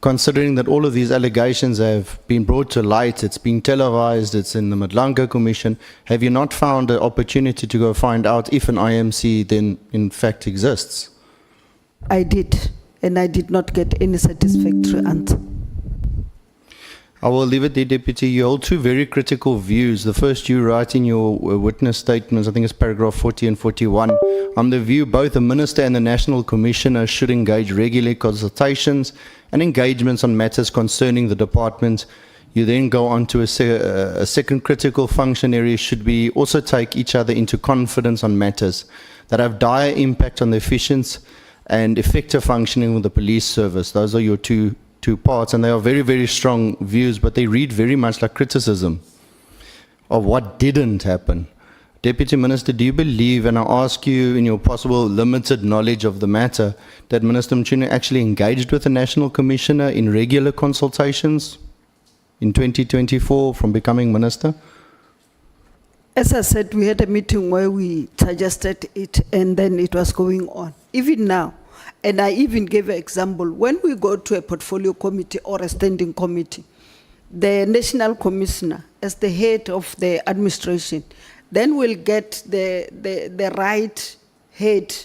considering that all of these allegations have been brought to light, it's been televised, it's in the Nhlanhla Commission, have you not found an opportunity to go find out if an IMC then in fact exists? I did, and I did not get any satisfactory answer. I will leave it there, Deputy. You hold two very critical views. The first, you write in your witness statements, I think it's paragraph 40 and 41, on the view both the Minister and the National Commissioner should engage regular consultations and engagements on matters concerning the department. You then go on to a second critical function area should be also take each other into confidence on matters that have dire impact on the efficiency and effective functioning of the police service. Those are your two parts, and they are very, very strong views, but they read very much like criticism of what didn't happen. Deputy Minister, do you believe, and I ask you in your possible limited knowledge of the matter, that Minister Mkhwanazi actually engaged with the National Commissioner in regular consultations in 2024 from becoming Minister? As I said, we had a meeting where we suggested it, and then it was going on. Even now, and I even gave an example, when we go to a portfolio committee or a standing committee, the National Commissioner, as the head of the administration, then will get the right head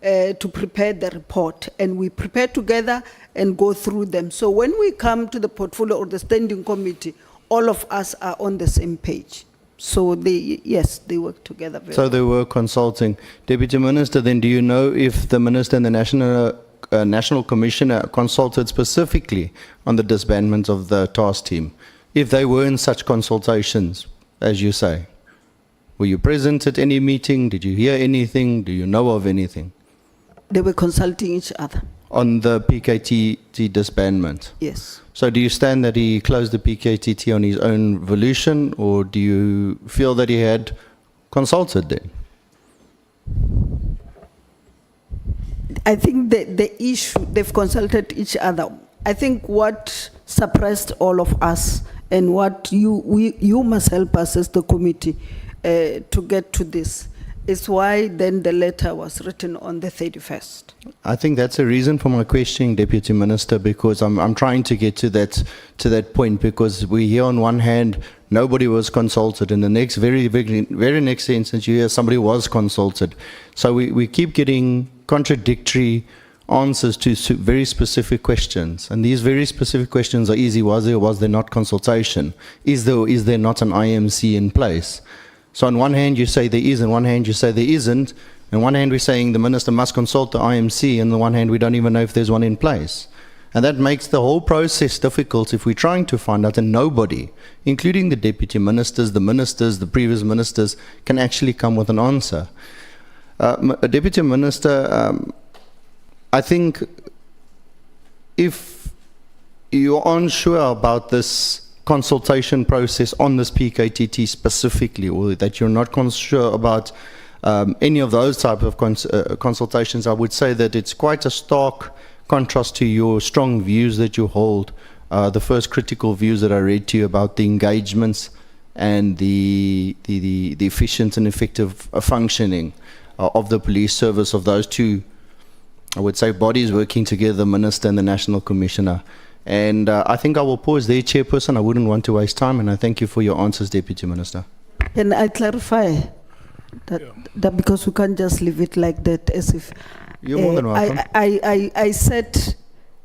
to prepare the report, and we prepare together and go through them. So when we come to the portfolio or the standing committee, all of us are on the same page. So yes, they work together very well. So they were consulting. Deputy Minister, then do you know if the Minister and the National Commissioner consulted specifically on the disbandment of the task team? If they were in such consultations, as you say, were you present at any meeting? Did you hear anything? Do you know of anything? They were consulting each other. On the PKTT disbandment? Yes. So do you stand that he closed the PKTT on his own volition, or do you feel that he had consulted then? I think the issue, they've consulted each other. I think what surprised all of us, and what you must help us as the committee to get to this, is why then the letter was written on the 31st. I think that's a reason for my questioning, Deputy Minister, because I'm trying to get to that point, because we hear on one hand nobody was consulted, and the next very next instance you hear somebody was consulted. So we keep getting contradictory answers to very specific questions, and these very specific questions are easy. Was there or was there not consultation? Is there or is there not an IMC in place? So on one hand you say there is, on one hand you say there isn't. On one hand we're saying the Minister must consult the IMC, and on the one hand we don't even know if there's one in place. And that makes the whole process difficult if we're trying to find out, and nobody, including the Deputy Ministers, the previous Ministers, can actually come with an answer. Deputy Minister, I think if you're unsure about this consultation process on this PKTT specifically, or that you're not sure about any of those type of consultations, I would say that it's quite a stark contrast to your strong views that you hold. The first critical views that I read to you about the engagements and the efficient and effective functioning of the police service, of those two, I would say, bodies working together, the Minister and the National Commissioner. And I think I will pause there, Chairperson. I wouldn't want to waste time, and I thank you for your answers, Deputy Minister. Can I clarify that because we can't just leave it like that, as if... You're more than welcome. I said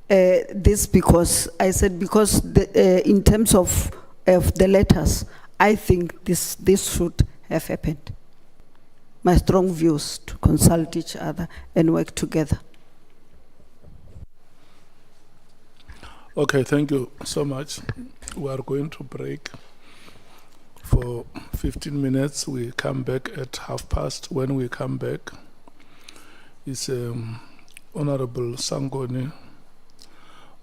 this because in terms of the letters, I think this should have happened. my strong views, to consult each other and work together. Okay, thank you so much. We are going to break for 15 minutes. We come back at past. When we come back, it's Honorable Sangoni,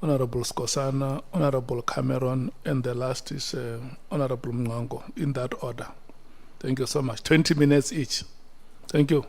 Honorable Skosana, Honorable Cameron, and the last is Honorable Mngango, in that order. Thank you so much. 20 minutes each. Thank you.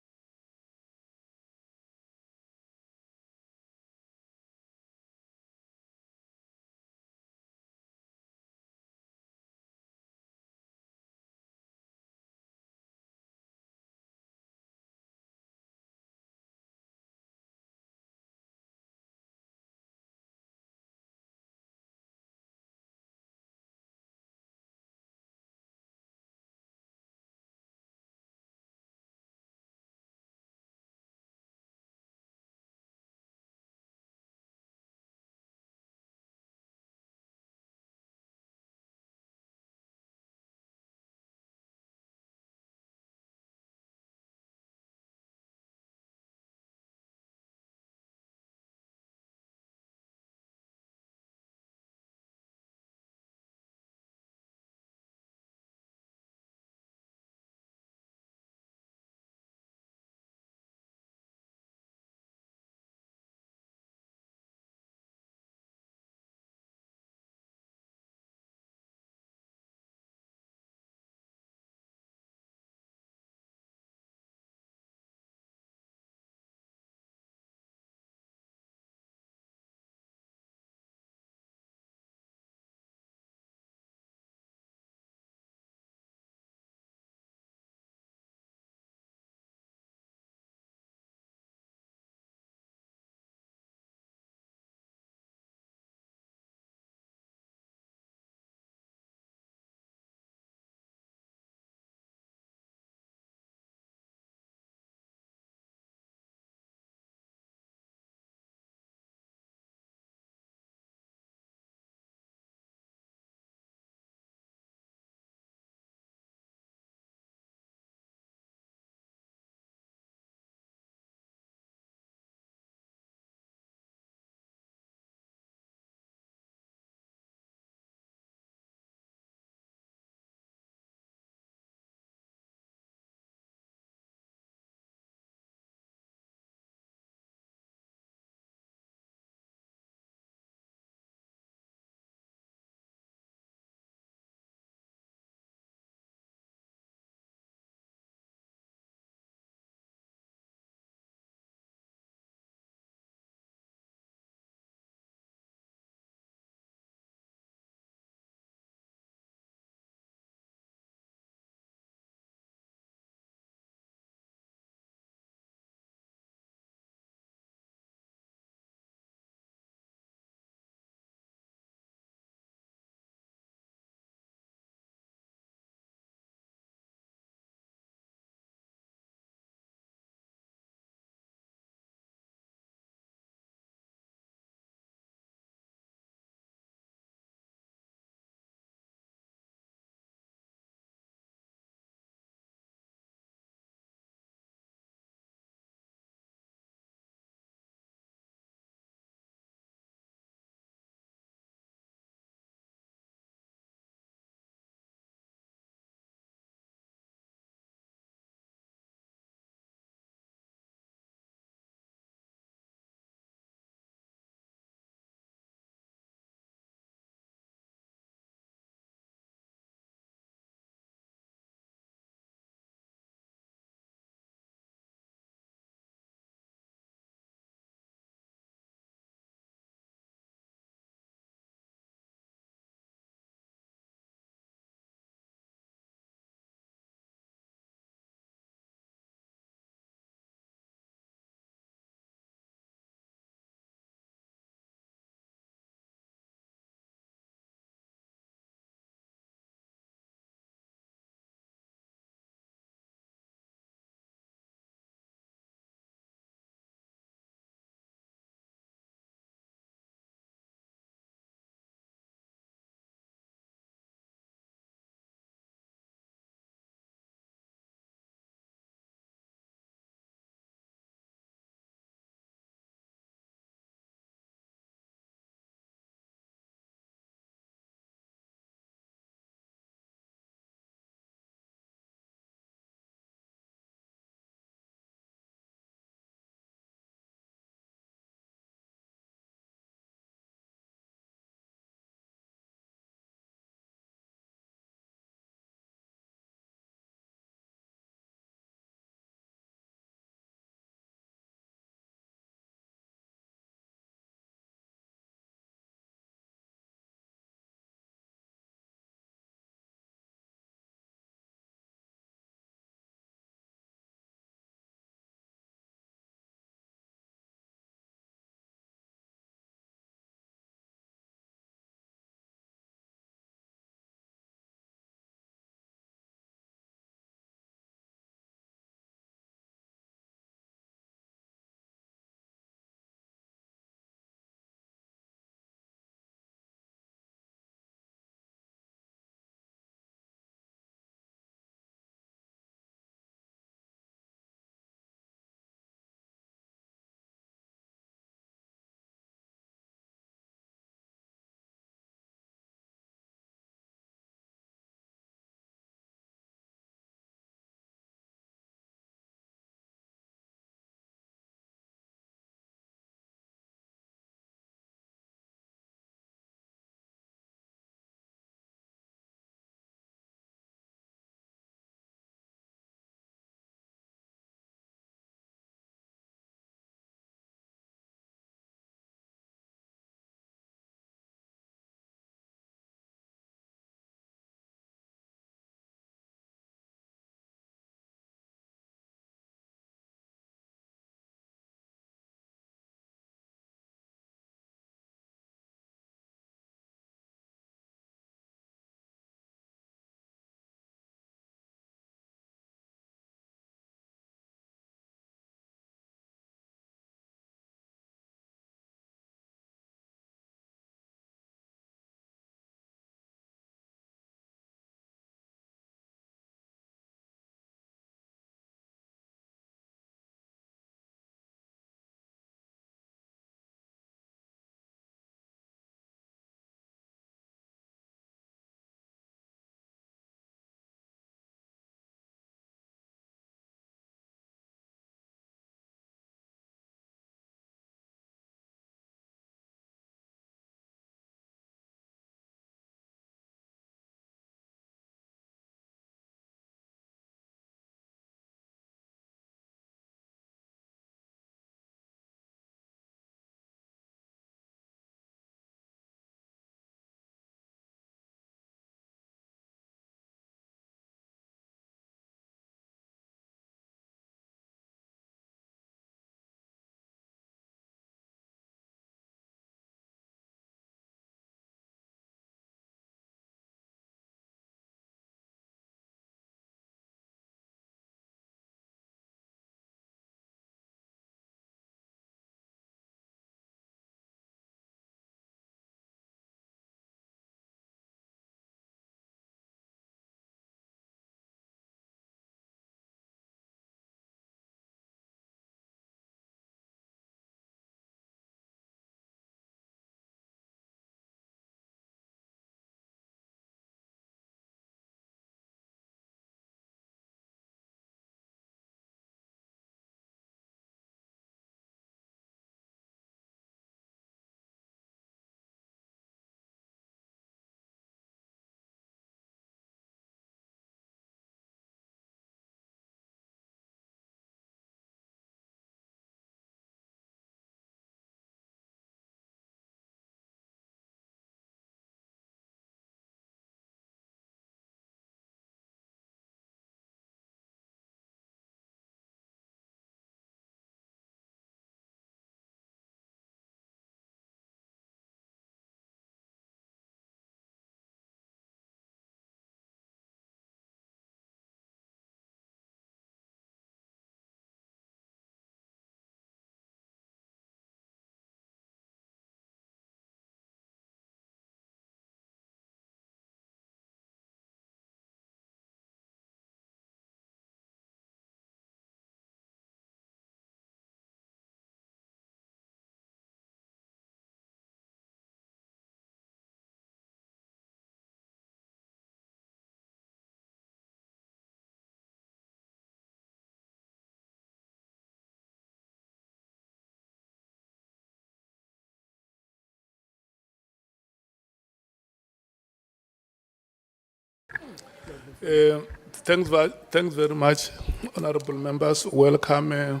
Thanks very much, honorable members. Welcome,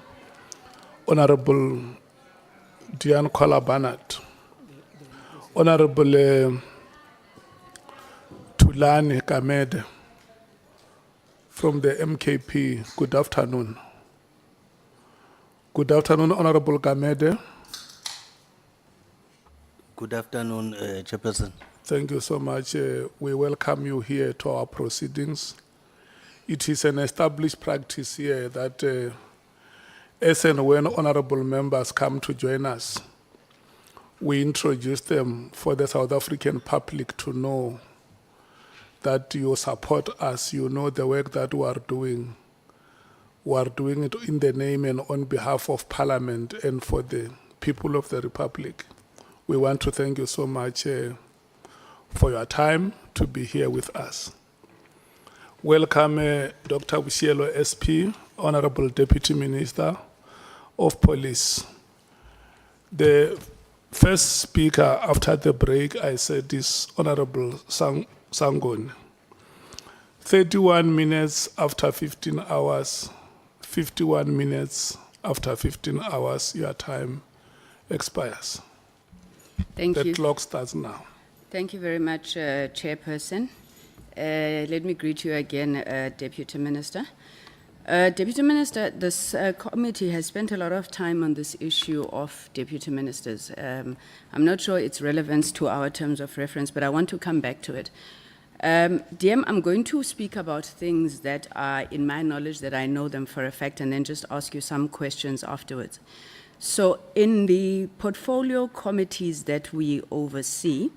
Honorable Diane Kola-Barnett, Honorable Tulani Kamede from the MKP. Good afternoon. Good afternoon, Honorable Kamede. Good afternoon, Chairperson. Thank you so much. We welcome you here to our proceedings. It is an established practice here that as and when honorable members come to join us, we introduce them for the South African public to know that you support us, you know the work that we are doing. We are doing it in the name and on behalf of Parliament and for the people of the Republic. We want to thank you so much for your time to be here with us. Welcome, Dr. Boshielo, SP, Honorable Deputy Minister of Police. The first speaker after the break, I said, is Honorable Sangoni. 31 minutes after 15 hours, 51 minutes after 15 hours, your time expires. Thank The you. clock starts now. Thank you very much, Chairperson. Let me greet you again, Deputy Minister. Deputy Minister, this committee has spent a lot of time on this issue of deputy ministers. I'm not sure its relevance to our terms of reference, but I want to come back to it. DM, I'm going to speak about things that are in my knowledge, that I know them for a fact, and then just ask you some questions afterwards. So in the portfolio committees that we oversee,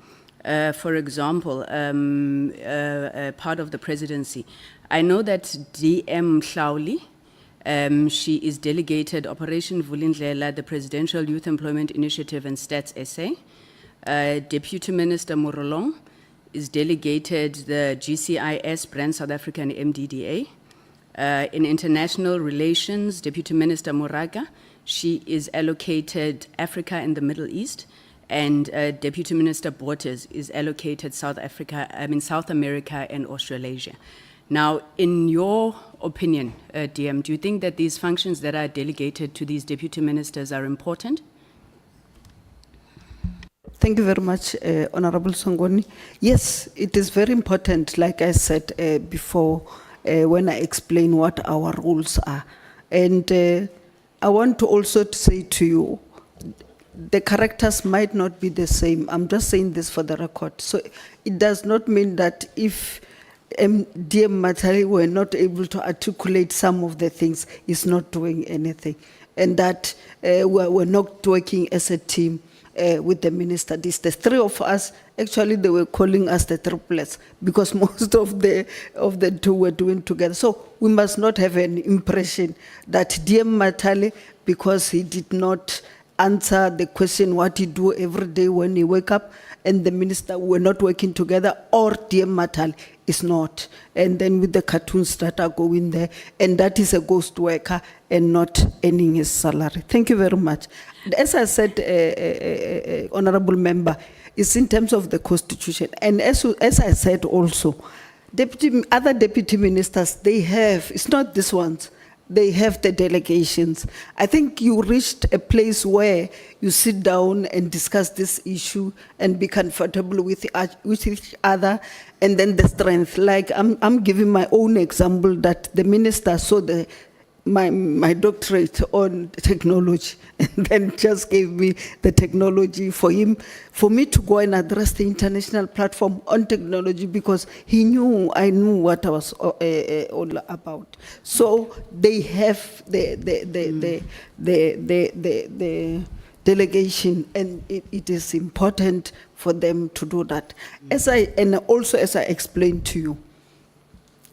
for example, part of the presidency, I know that DM Nhlanhla, she is delegated Operation Nhlanhla, the Presidential Youth Employment Initiative and Stats SA. Deputy Minister Morolong is delegated the GCIS, Brand South African MDDA. In international relations, Deputy Minister Moraga, she is allocated Africa and the Middle East. And Deputy Minister Bottas is allocated South America and Australasia. Now, in your opinion, DM, do you think that these functions that are delegated to these deputy ministers are important? Thank you very much, Honorable Sangoni. Yes, it is very important, like I said before, when I explain what our rules are. And I want to also say to you, the characters might not be the same. I'm just saying this for the record. So it does not mean that if DM Matali were not able to articulate some of the things, he's not doing anything. And that we're not working as a team with the minister. This, the three of us, actually they were calling us the triplets because most of the two were doing together. So we must not have an impression that DM Matali, because he did not answer the question what he do every day when he wake up, and the minister were not working together, or DM Matali is not. And then with the cartoons that are going there, and that is a ghost worker and not earning his salary. Thank you very much. As I said, honorable member, it's in terms of the constitution. And as I said also, other deputy ministers, they have, it's not this ones, they have the delegations. I think you reached a place where you sit down and discuss this issue and be comfortable with each other, and then the strength. Like I'm giving my own example that the minister saw my doctorate on technology and then just gave me the technology for me to go and address the international platform on technology, because I knew what I was all about. So they have the delegation, and it is important for them to do that. As I explained to you,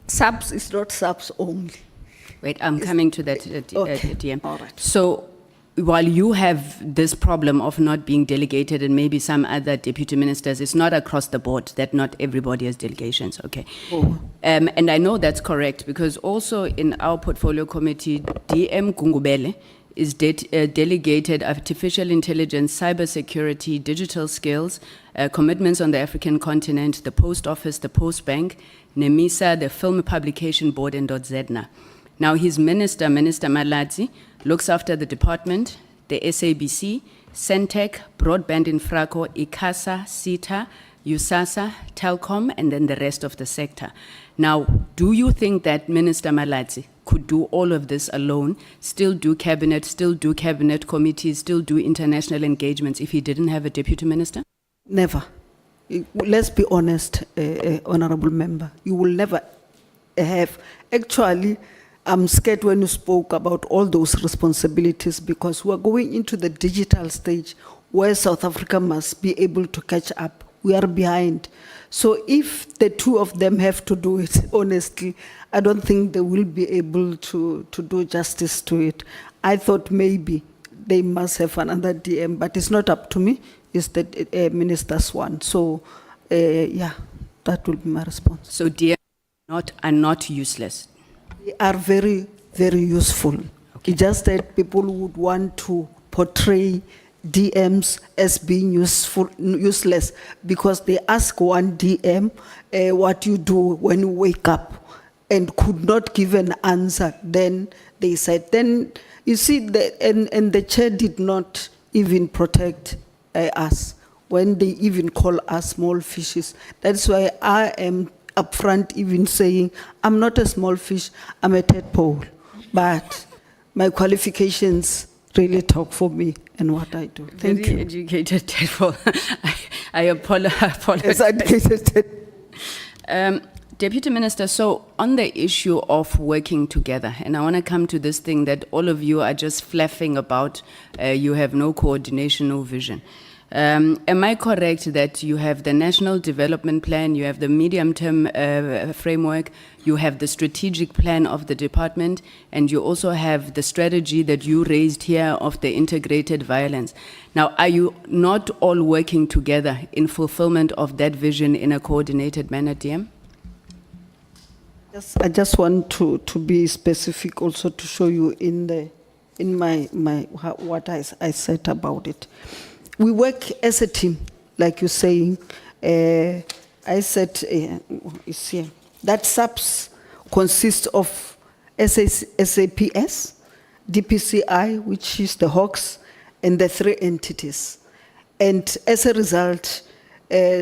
subs is not subs only. Wait, I'm coming to that, Okay. DM. All right. So while you have this problem of not being delegated, and maybe some other deputy ministers, it's not across the board that not everybody has delegations, okay? Oh. And I know that's correct, because also in our portfolio committee, DM Gungubele is delegated artificial intelligence, cybersecurity, digital skills, commitments on the African continent, the Post Office, the Post Bank, NEMISA, the Film Publication Board, and .ZEDNA. Now his minister, Minister Mkhwanazi, looks after the department, the SABC, Centec, Broadband Infraco, ICASA, CETA, USASA, Telcom, and then the rest of the sector. Now, do you think that Minister Mkhwanazi could do all of this alone, still do cabinet committees, still do international engagements if he didn't have a deputy minister? Never. Let's be honest, honorable member. You will never have. Actually, I'm scared when you spoke about all those responsibilities because we're going into the digital stage where South Africa must be able to catch up. We are behind. So if the two of them have to do it, honestly, I don't think they will be able to do justice to it. I thought maybe they must have another DM, but it's not up to me. It's the minister's one. So, yeah, that will be my response. So DM are not useless? They are very, very useful. Okay. It's just that people would want to portray DMs as being useless because they ask one DM what you do when you wake up and could not give an answer. Then they said, then you see, and the chair did not even protect us when they even call us small fishes. That's why I am upfront even saying, I'm not a small fish, I'm a tadpole. But my qualifications really talk for me and what I do. Thank Very you. educated tadpole. I apologize. As educated. Deputy Minister, so on the issue of working together, and I want to come to this thing that all of you are just fluffing about, you have no coordination, no vision. Am I correct that you have the National Development Plan, you have the medium-term framework, you have the strategic plan of the department, and you also have the strategy that you raised here of the integrated violence? Now, are you not all working together in fulfillment of that vision in a coordinated manner, DM? I just want to be specific also to show you in my what I said about it. We work as a team, like you're saying. I said, it's here. That SAPS consists of SAPS, DPCI, which is the Hawks, and the 3 entities. And as a result,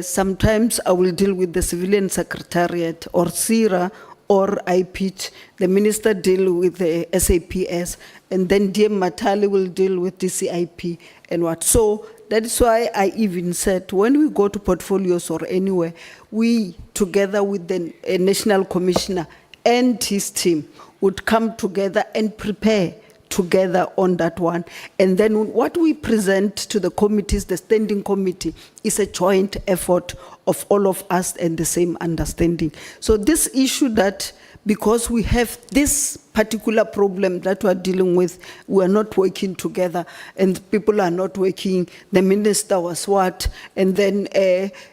sometimes I will deal with the Civilian Secretariat or CIRA or IPIT. The minister deal with the SAPS, and then DM Matali will deal with DCIP and what. So that is why I even said when we go to portfolios or anywhere, we together with the National Commissioner and his team would come together and prepare together on that one. And then what we present to the committees, the standing committee, is a joint effort of all of us and the same understanding. So this issue that because we have this particular problem that we're dealing with, we're not working together and people are not working, the minister was what, and then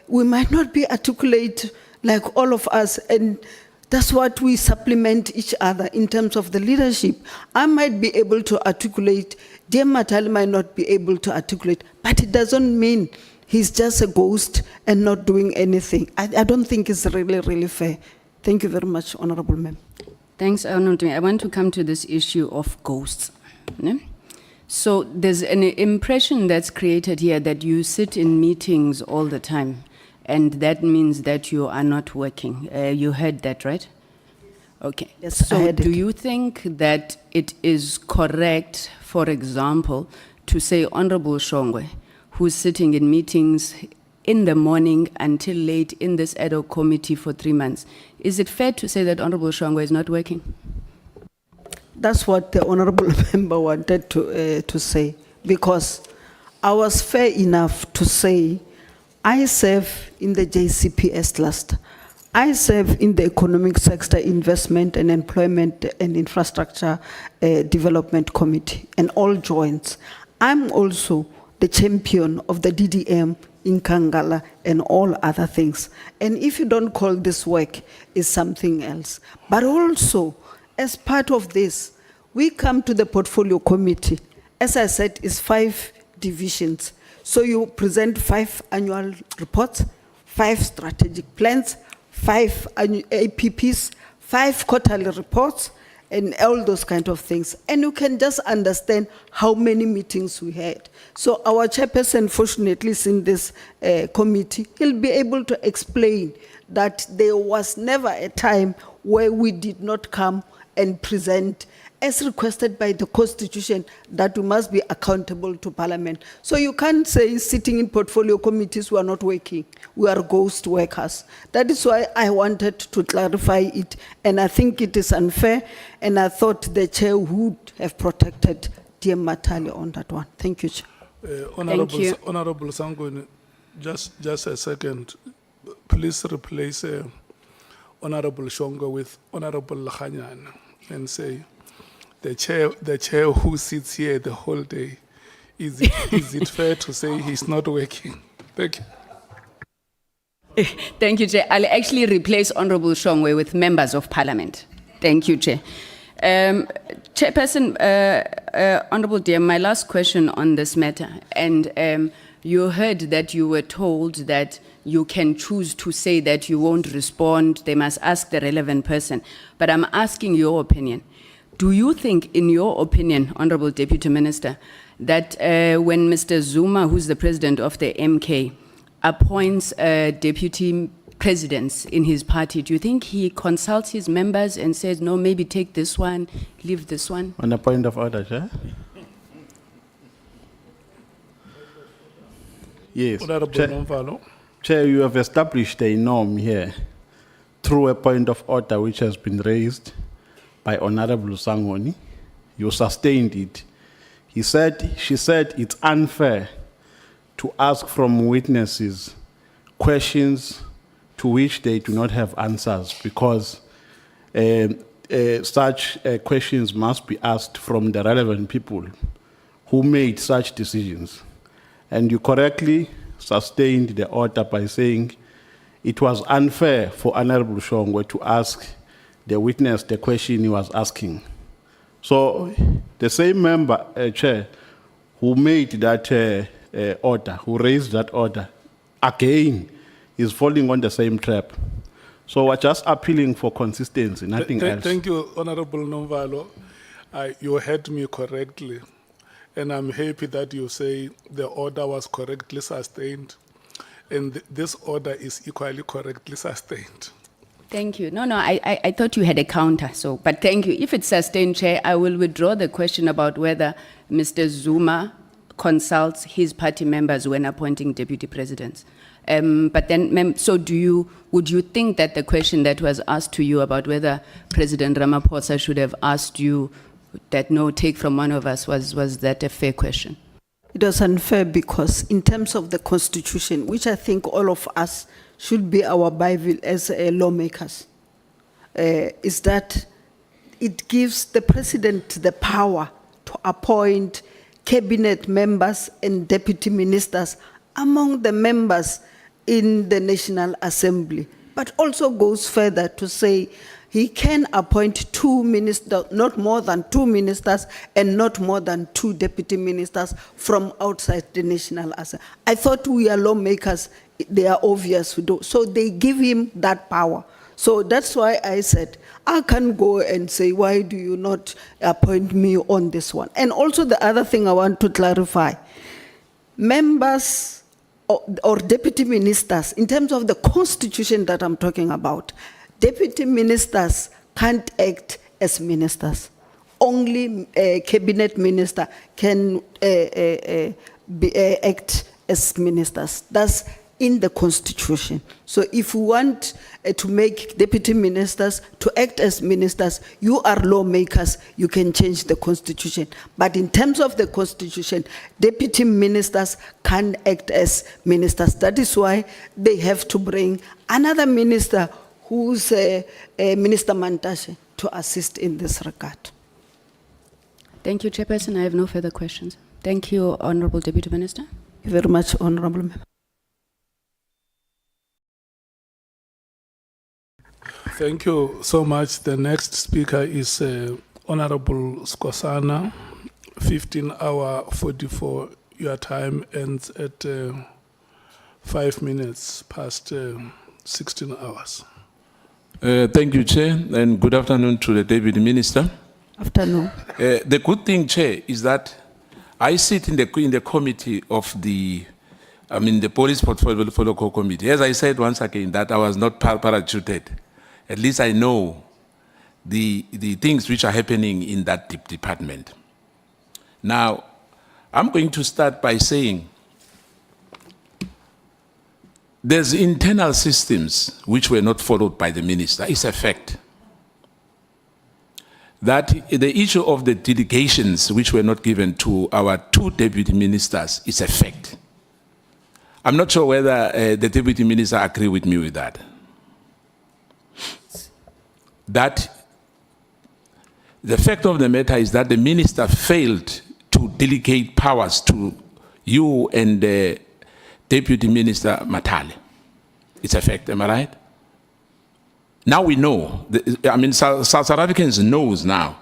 we might not be articulate like all of us, and that's what we supplement each other in terms of the leadership. I might be able to articulate, dear Matali might not be able to articulate, but it doesn't mean he's just a ghost and not doing anything. I don't think it's really, really fair. Thank you very much, Honorable Member. Thanks, Honorable. I want to come to this issue of ghosts. Ne? So there's an impression that's created here that you sit in meetings all the time, and that means that you are not working. You heard that, right? Okay. Yes, I so heard do it. you think that it is correct, for example, to say Honorable Shongwe, who's sitting in meetings in the morning until late in this ad hoc committee for 3 months, is it fair to say that Honorable Shongwe is not working? That's what the Honorable Member wanted to say, because I was fair enough to say I serve in the JCPS cluster. I serve in the Economic Sector Investment and Employment and Infrastructure Development Committee and all joints. I'm also the champion of the DDM in Kangala and all other things. And if you don't call this work, it's something else. But also, as part of this, we come to the portfolio committee as I said, is 5 divisions. So you present 5 annual reports, 5 strategic plans, 5 APPs, 5 quarterly reports, and all those kind of things. And you can just understand how many meetings we had. So our chairperson, fortunately, is in this committee. He'll be able to explain that there was never a time where we did not come and present, as requested by the Constitution, that we must be accountable to Parliament. So you can't say sitting in portfolio committees we are not working. We are ghost workers. That is why I wanted to clarify it, and I think it is unfair, and I thought the chair would have protected dear Matali on that one. Thank you, Chair. Honorable Sangweni, just a second. Please replace Honorable Shongo with Honorable Nhlanhla and say, the chair who sits here the whole day, is it fair to say he's not working? Thank you. Thank you, Chair. I'll actually replace Honorable Shongwe with members of Parliament. Thank you, Chair. Chairperson, Honorable Dear, my last question on this matter, and you heard that you were told that you can choose to say that you won't respond, they must ask the relevant person. But I'm asking your opinion. Do you think, in your opinion, Honorable Deputy Minister, that when Mr. Zuma, who's the president of the MK, appoints deputy presidents in his party, do you think he consults his members and says, no, maybe take this one, leave this one? On a point of order, Chair. Yes. Chair, you have established a norm here through a point of order which has been raised by Honorable Sangweni. You sustained it. She said it's unfair to ask from witnesses questions to which they do not have answers, because such questions must be asked from the relevant people who made such decisions. And you correctly sustained the order by saying it was unfair for Honorable Shongwe to ask the witness the question he was asking. So the same member, Chair, who made that order, who raised that order, again is falling on the same trap. So we're just appealing for consistency, nothing else. Thank you, Honorable Nomvalo. You heard me correctly, and I'm happy that you say the order was correctly sustained, and this order is equally correctly sustained. Thank you. No, I thought you had a counter, but thank you. If it's sustained, Chair, I will withdraw the question about whether Mr. Zuma consults his party members when appointing deputy presidents. But then, so would you think that the question that was asked to you about whether President Ramaphosa should have asked you that no, take from one of us, was that a fair question? It was unfair because in terms of the Constitution, which I think all of us should be our Bible as lawmakers, is that it gives the president the power to appoint cabinet members and deputy ministers among the members in the National Assembly, but also goes further to say he can appoint 2 ministers, not more than 2 ministers, and not more than 2 deputy ministers from outside the National Assembly. I thought we are lawmakers, they are obvious to do. So they give him that power. So that's why I said, I can go and say, why do you not appoint me on this one? And also the other thing I want to clarify, members or deputy ministers, in terms of the Constitution that I'm talking about, deputy ministers can't act as ministers. Only a cabinet minister can act as ministers. That's in the Constitution. So if we want to make deputy ministers to act as ministers, you are lawmakers, you can change the Constitution. But in terms of the Constitution, deputy ministers can act as ministers. That is why they have to bring another minister who's Minister Mantashe to assist in this regard. Thank you, Chairperson. I have no further questions. Thank you, Honorable Deputy Minister. Thank you very much, Honorable Member. Thank you so much. The next speaker is Honorable Skosana 15:44. Your time ends at 5 minutes past 16 hours. Thank you, Chair, and good afternoon to the Deputy Minister. Afternoon. The good thing, Chair, is that I sit in the committee of the Police Portfolio Committee. As I said once again, that I was not parachuted. At least I know the things which are happening in that department. Now, I'm going to start by saying there's internal systems which were not followed by the minister. It's a fact. That the issue of the delegations which were not given to our 2 deputy ministers is a fact. I'm not sure whether the deputy minister agree with me with that. That the fact of the matter is that the minister failed to delegate powers to you and Deputy Minister Matale. It's a fact, am I right? Now we know, South Africans knows now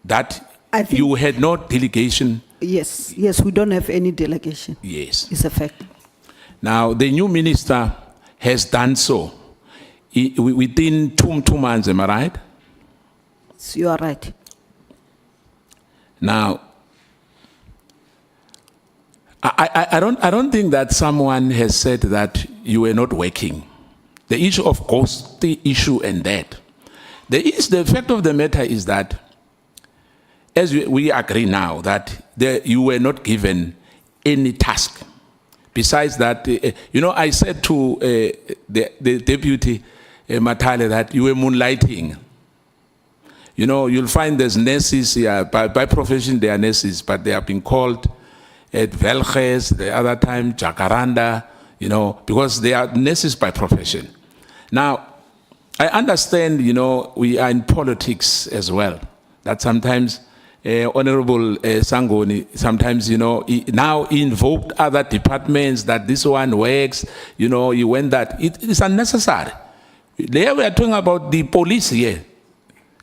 that you had no delegation. Yes, we don't have any delegation. Yes. It's a fact. Now, the new minister has done so within two months, am I right? So you are right. Now, I don't think that someone has said that you were not working. The issue of course, the issue and that. The fact of the matter is that, as we agree now, that you were not given any task. Besides that, I said to the Deputy Matale that you were moonlighting. You'll find there's nurses here, by profession they are nurses, but they have been called at Velges, the other time, Jacaranda, because they are nurses by profession. Now, I understand, we are in politics as well, that sometimes Honorable Sangoni, sometimes, now invoked other departments that this one works, you went that. It is unnecessary. There we are talking about the police here.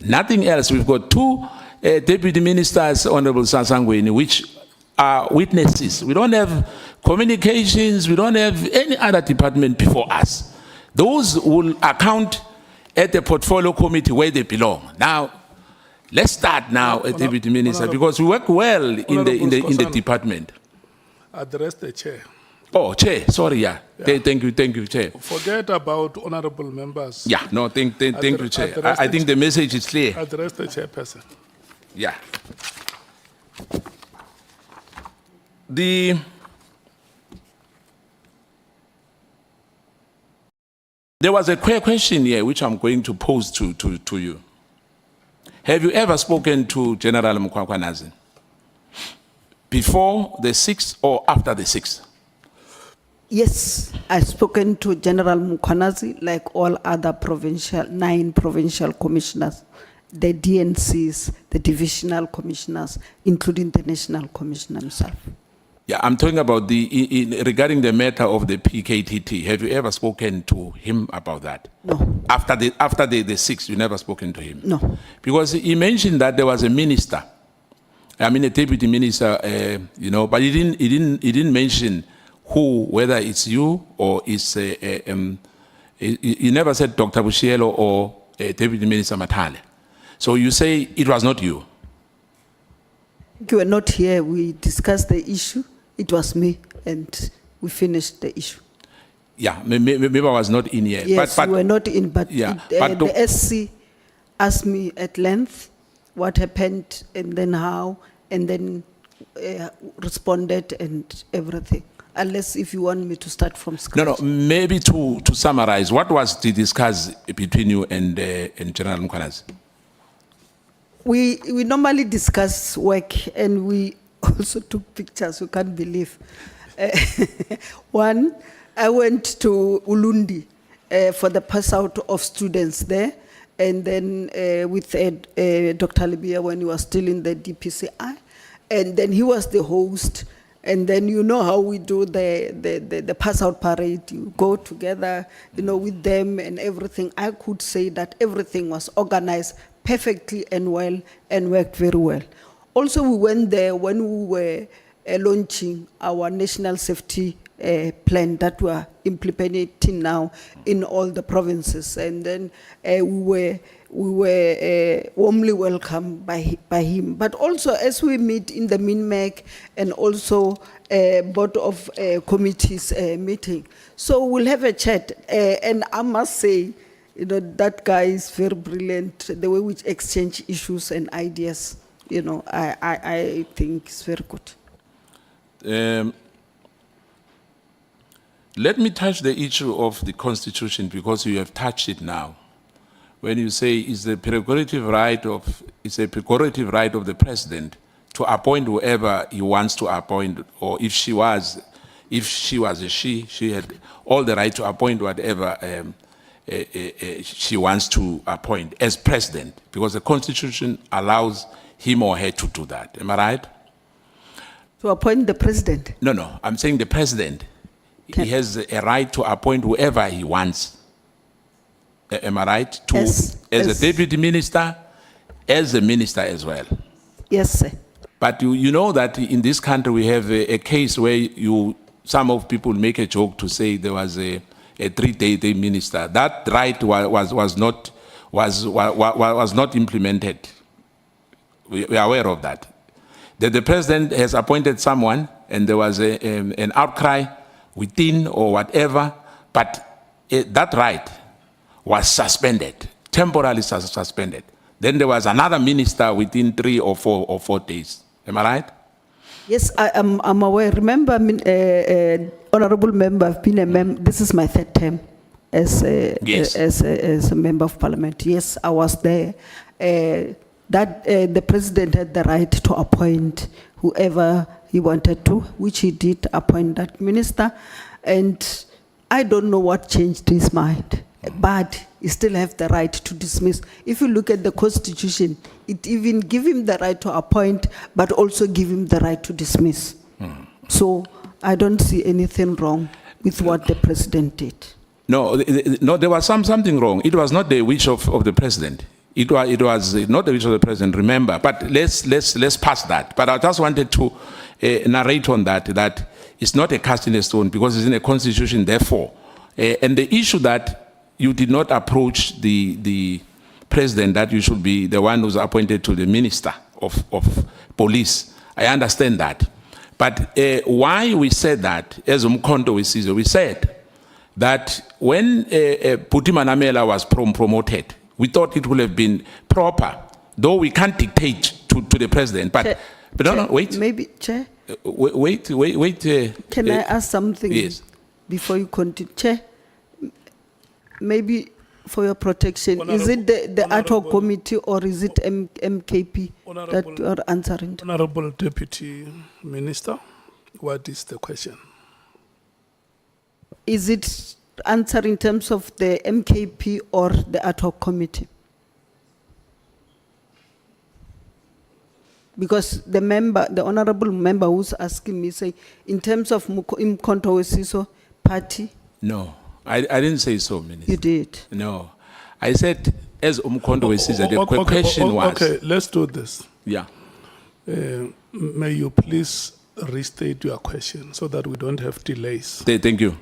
Nothing else. We've got 2 deputy ministers, Honorable Sangweni, which are witnesses. We don't have communications. We don't have any other department before us. Those will account at the portfolio committee where they belong. Now, let's start now at deputy minister, because we work well in the department. Address the chair. Oh, chair. Sorry, yeah. Thank you, chair. Forget about honorable members. Yeah, no, thank you, chair. I think the message is clear. Address the chairperson. Yeah. There was a question here which I'm going to pose to you. Have you ever spoken to General Mkhwanazi before the 6th or after the 6th? Yes, I've spoken to General Mkhwanazi like all other 9 provincial commissioners, the DNCs, the divisional commissioners, including the national commissioner himself. Yeah, I'm talking about regarding the matter of the PKTT. Have you ever spoken to him about that? No. After the 6th, you never spoken to him? No. Because he mentioned that there was a minister, a deputy minister, but he didn't mention who, whether it's you or it's you never said Dr. Boshielo or Deputy Minister Matale. So you say it was not you? You were not here. We discussed the issue. It was me, and we finished the issue. Yeah, maybe I was not in here. Yes, but you were not in, but, yeah, the SC asked me at length what happened and then how, and then responded and everything. Unless if you want me to start from scratch. No, maybe to summarize, what was the discuss between you and General Mkhwanazi? We normally discuss work, and we also took pictures. You can't believe. One, I went to Ulundi for the pass out of students there, and then with Dr. Libya when he was still in the DPCI, and then he was the host. And then you know how we do the pass out parade. You go together, with them and everything. I could say that everything was organized perfectly and well and worked very well. also we went there when we were launching our national safety plan that we are implementing now in all the provinces. And then we were warmly welcomed by him. But also as we meet in the MINMEC and also board of committees meeting. So we'll have a chat. And I must say, you know, that guy is very brilliant, the way we exchange issues and ideas. You know, I think it's very good. Let me touch the issue of the Constitution because you have touched it now. When you say it's a prerogative right of the president to appoint whoever he wants to appoint, or if she was a she had all the right to appoint whatever she wants to appoint as president, because the Constitution allows him or her to do that. Am I right? To appoint the president? No, I'm saying the president. He has a right to appoint whoever he wants. Am I right? As a deputy minister, as a minister as well. Yes, sir. But you know that in this country we have a case where some of people make a joke to say there was a 3-day minister. That right was not implemented. We are aware of that. That the president has appointed someone and there was an outcry within or whatever, but that right was suspended, temporarily suspended. Then there was another minister within 3 or 4 days. Am I right? Yes, I'm aware. Remember, honorable member, I've been a member. This is my 3rd term as a member of parliament. Yes, I was there. The president had the right to appoint whoever he wanted to, which he did appoint that minister. And I don't know what changed his mind, but he still have the right to dismiss. If you look at the Constitution, it even give him the right to appoint, but also give him the right to dismiss. So I don't see anything wrong with what the president did. No, there was something wrong. It was not the wish of the president. It was not the wish of the president, remember. But let's pass that. But I just wanted to narrate on that it's not a cast in a stone because it's in a constitution, therefore. And the issue that you did not approach the president, that you should be the one who's appointed to the minister of police. I understand that. But why we said that, as Mkhwanazi, we said that when Nhlanhla was promoted, we thought it would have been proper, though we can't dictate to the president. But no, wait. Maybe, Chair? Wait. Can I ask something? Yes. Before you continue? Chair, maybe for your protection, is it the ad hoc committee or is it MKP that you are answering to? Honorable Deputy Minister, what is the question? Is it answer in terms of the MKP or the ad hoc committee? Because the honorable member who's asking me, say, in terms of Mkhwanazi party? No, I didn't say so, Minister. You did? No. I said, as Mkhwanazi, the question was... Okay, let's do this. Yeah. May you please restate your question so that we don't have delays. Thank you.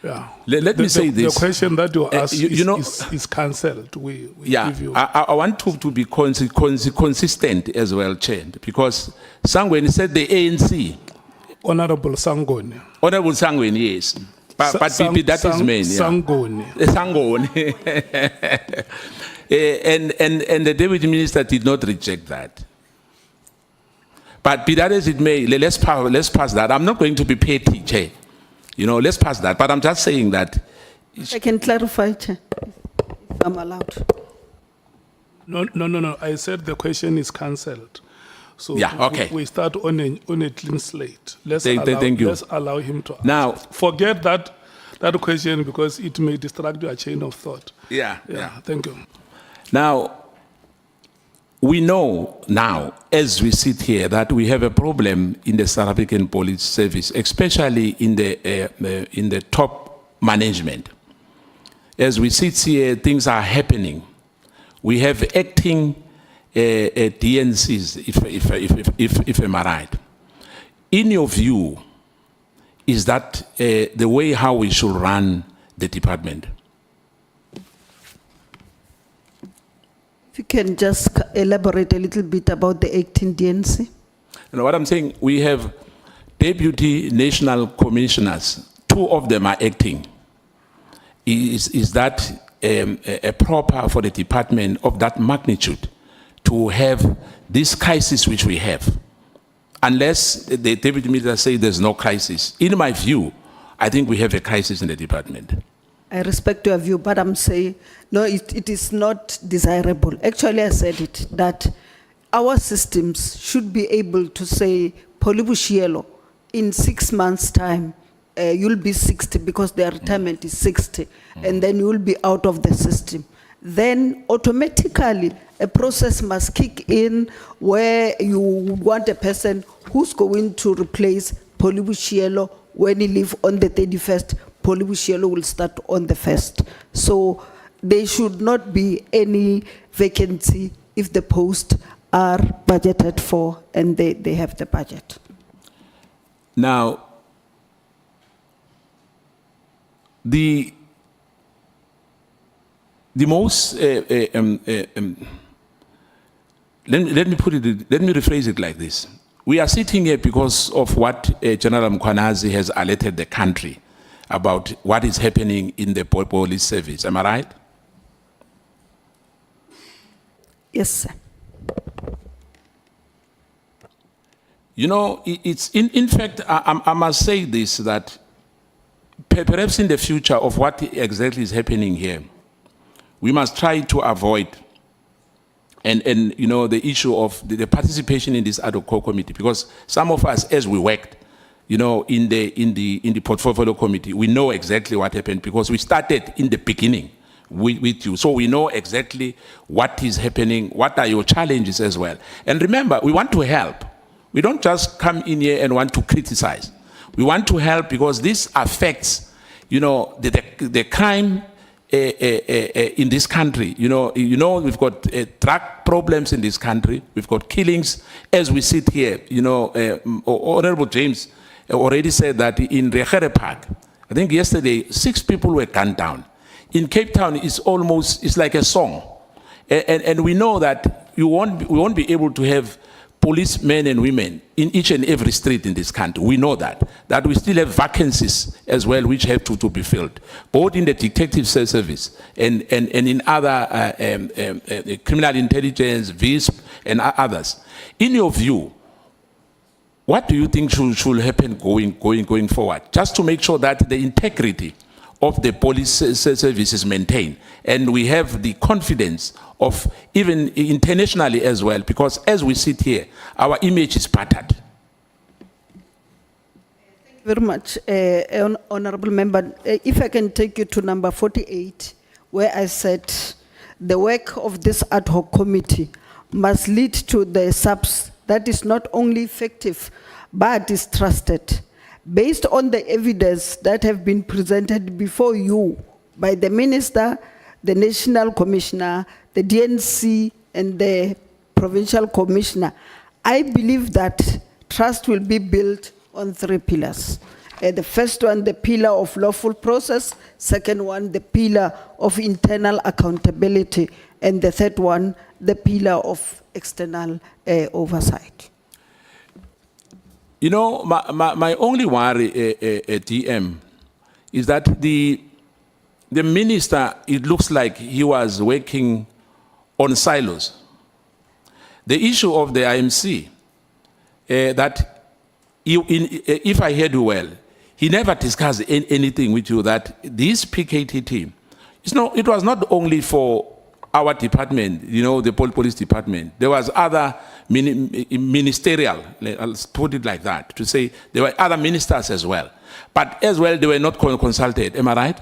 Yeah. Let me say this. The question that you asked is cancelled. We give you. I want to be consistent as well, Chair, because Sangweni said the ANC. Honorable Sangoni. Honorable Sangweni, yes. But that is main. Sangoni. Sangoni. And the Deputy Minister did not reject that. But be that as it may, let's pass that. I'm not going to be petty, Chair. You know, let's pass that. But I'm just saying that. I can clarify, Chair, if I'm allowed. No. I said the question is cancelled. So yeah, okay. We start on a clean slate. Let's allow him to ask. Now, forget that question because it may distract your chain of thought. Yeah. Thank you. Now, we know now, as we sit here, that we have a problem in the South African Police Service, especially in the top management. As we sit here, things are happening. We have acting DNCs, if I'm right. In your view, is that the way how we should run the department? If you can just elaborate a little bit about the 18 DNC. What I'm saying, we have deputy national commissioners. 2 of them are acting. Is that a proper for the department of that magnitude to have this crisis which we have? Unless the deputy minister say there's no crisis. In my view, I think we have a crisis in the department. I respect your view, but I'm saying, no, it is not desirable. Actually, I said it, that our systems should be able to say, Boshielo, in 6 months' time, you'll be 60 because their retirement is 60, and then you'll be out of the system. Then automatically a process must kick in where you want a person who's going to replace Boshielo when he leaves on the 31st. Boshielo will start on the 1st. So there should not be any vacancy if the posts are budgeted for and they have the budget. Now, the most, let me rephrase it like this. We are sitting here because of what General Mkhwanazi has alerted the country about what is happening in the police service. Am I right? Yes, sir. You know, it's in fact, I must say this, that perhaps in the future of what exactly is happening here, we must try to avoid and you know, the issue of the participation in this ad hoc committee, because some of us, as we worked, you know, in the portfolio committee, we know exactly what happened because we started in the beginning with you. So we know exactly what is happening, what are your challenges as well. And remember, we want to help. We don't just come in here and want to criticize. We want to help because this affects, you know, the crime in this country. You know, we've got drug problems in this country. We've got killings as we sit here. You know, Honorable James already said that in Rekhere Park, I think yesterday, 6 people were gunned down. In Cape Town, it's like a song. And we know that we won't be able to have policemen and women in each and every street in this country. We know that we still have vacancies as well, which have to be filled, both in the detective service and in other criminal intelligence, VISP, and others. In your view, what do you think should happen going forward, just to make sure that the integrity of the police service is maintained, and we have the confidence of even internationally as well, because as we sit here, our image is battered. Thank you very much, Honorable Member. If I can take you to number 48, where I said the work of this ad hoc committee must lead to the subs that is not only effective, but is trusted. Based on the evidence that have been presented before you by the Minister, the National Commissioner, the DNC, and the Provincial Commissioner, I believe that trust will be built on 3 pillars. The first one, the pillar of lawful process. Second one, the pillar of internal accountability. And the third one, the pillar of external oversight. You know, my only worry, DM, is that the minister, it looks like he was working on silos. The issue of the IMC, that if I heard you well, he never discussed anything with you that this PKT team, it was not only for our department, you know, the police department. There was other ministerial, I'll put it like that, to say there were other ministers as well. But as well, they were not consulted. Am I right?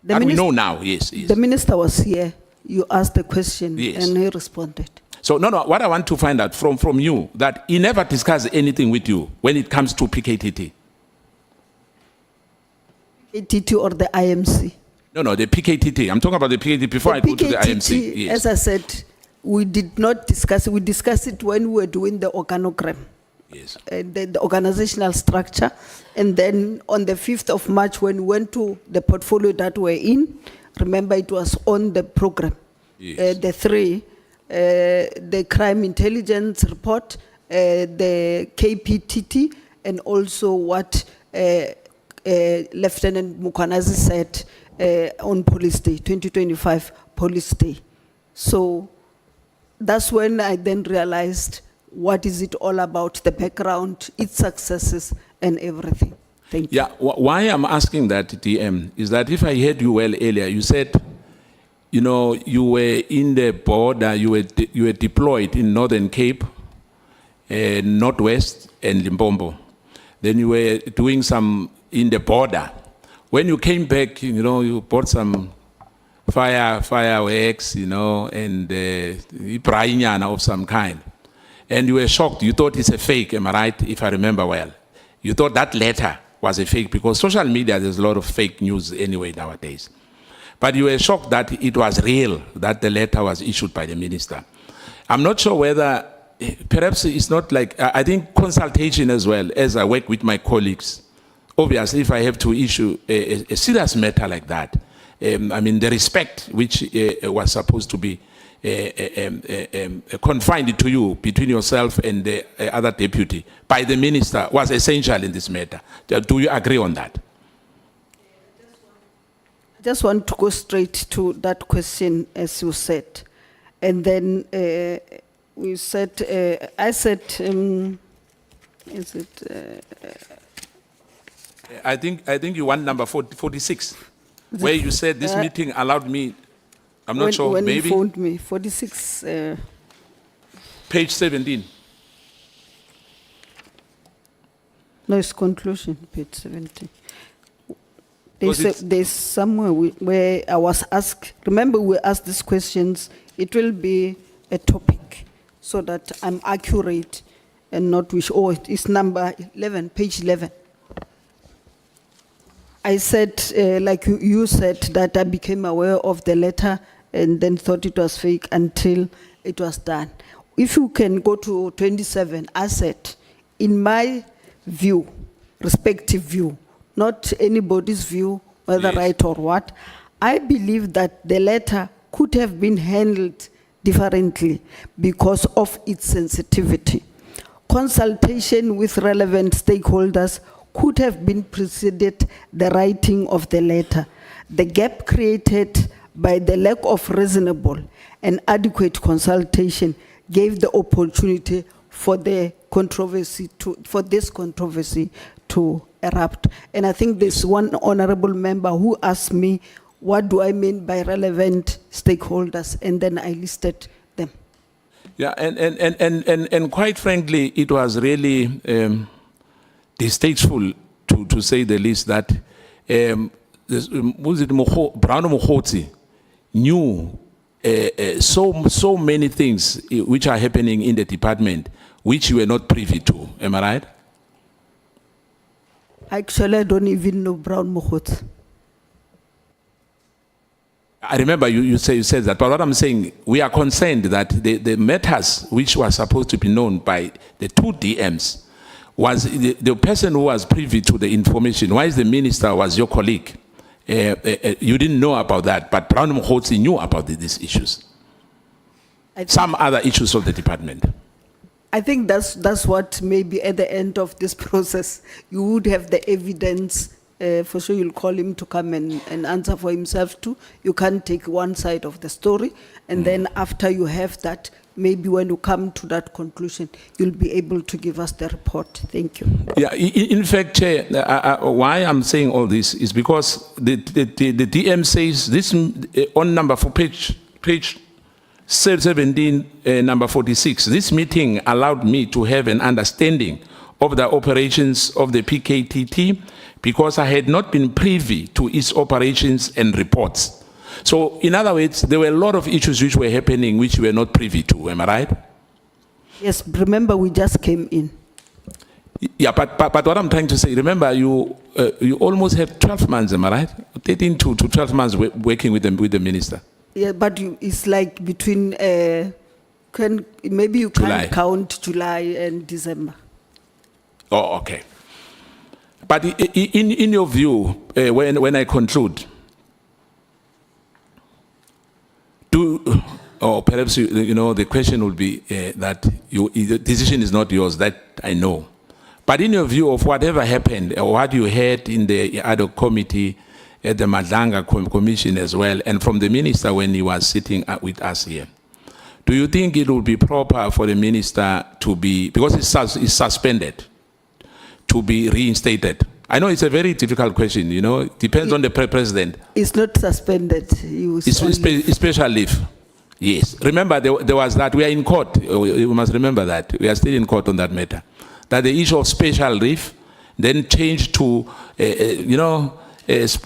We know now, yes. The minister was here. You asked the question, yes, and he responded. So, no, what I want to find out from you, that he never discussed anything with you when it comes to PKTT. PKTT or the IMC? No, the PKTT. I'm talking about the PKTT before I go to the IMC. Yes. As I said, we did not discuss it. We discussed it when we were doing the organogram. Yes. The organizational structure. And then on the 5th of March, when we went to the portfolio that we're in, remember it was on the program. Yes. The three, the crime intelligence report, the KPTT, and also what Lieutenant Mkhwanazi said on Police Day, 2025 Police Day. So that's when I then realized what is it all about, the background, its successes, and everything. Thank you. Yeah, why I'm asking that, DM, is that if I heard you well earlier, you said, you know, you were in the border, you were deployed in Northern Cape, Northwest, and Limpopo. Then you were doing some in the border. When you came back, you know, you bought some fireworks, you know, and ibrainyana of some kind. And you were shocked. You thought it's a fake, am I right, if I remember well? You thought that letter was a fake because social media, there's a lot of fake news anyway nowadays. But you were shocked that it was real, that the letter was issued by the minister. I'm not sure whether, perhaps it's not like, I think consultation as well, as I work with my colleagues. Obviously, if I have to issue a serious matter like that, I mean, the respect which was supposed to be confined to you between yourself and the other deputy by the minister was essential in this matter. Do you agree on that? I just want to go straight to that question, as you said. And then we said, I said, is it? I think you want number 46, where you said this meeting allowed me, I'm not sure, when maybe? you phoned me, 46. Page 17. No, it's conclusion, page 17. Was it- There's somewhere where I was asked, remember we asked these questions, it will be a topic so that I'm accurate and not wish, oh, it's number 11, page 11. I said, like you said, that I became aware of the letter and then thought it was fake until it was done. If you can go to 27, I said, in my view, respective view, not anybody's view, whether Yes. right or what, I believe that the letter could have been handled differently because of its sensitivity. Consultation with relevant stakeholders could have been preceded the writing of the letter. The gap created by the lack of reasonable and adequate consultation gave the opportunity for the controversy for this controversy to erupt. And I think there's one honorable member who asked me, what do I mean by relevant stakeholders? And then I listed them. Yeah, and quite frankly, it was really distasteful, to say the least, that Brown Mkhwanazi knew so many things which are happening in the department, which you were not privy to. Am I right? Actually, I don't even know Brown Mkhwanazi. I remember you said that, but what I'm saying, we are concerned that the matters which were supposed to be known by the two DMs was the person who was privy to the information. Why the minister was your colleague? You didn't know about that, but Brown Mkhwanazi knew about these issues. Some other issues of the department. I think that's what maybe at the end of this process, you would have the evidence. For sure, you'll call him to come and answer for himself too. You can't take one side of the story. And then after you have that, maybe when you come to that conclusion, you'll be able to give us the report. Thank you. Yeah, in fact, Chair, why I'm saying all this is because the DM says this on number for page 17, number 46, this meeting allowed me to have an understanding of the operations of the PKTT because I had not been privy to its operations and reports. So, in other words, there were a lot of issues which were happening which we were not privy to. Am I right? Yes, remember we just came in. Yeah, but what I'm trying to say, remember you almost have 12 months, am I right? 13 to 12 months working with the minister. Yeah, but it's like between maybe you July. can't count July and December. Oh, okay. But in your view, when I conclude, or perhaps the question would be that the decision is not yours, that I know. But in your view of whatever happened, or what you heard in the ad hoc committee at the Nhlanhla Commission as well, and from the minister when he was sitting with us here, do you think it would be proper for the minister to be, because it's suspended, to be reinstated? I know it's a very difficult question, it depends on the president. It's not suspended. It's special leave. Yes. Remember, there was that. We are in court. You must remember that. We are still in court on that matter. That the issue of special leave then changed to, there's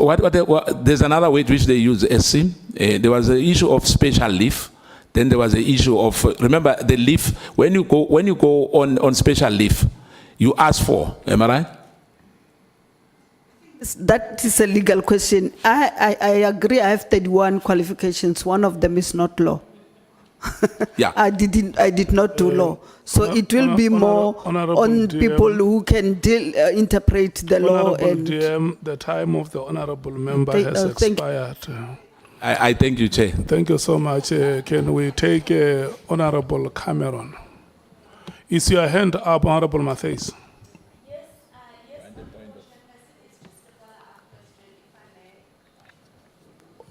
another word which they use, SIM. There was the issue of special leave. Then there was the issue of, remember, the leave. When you go on special leave, you ask for, am I right? That is a legal question. I agree. I have 31 qualifications. One of them is not law. Yeah. I did not do law. So it will be more on people who can interpret the law. Honorable DM, the time of the honorable member has expired. I thank you, Chair. Thank you so much. Can we take Honorable Cameron? Is your hand up, Honorable Matthys?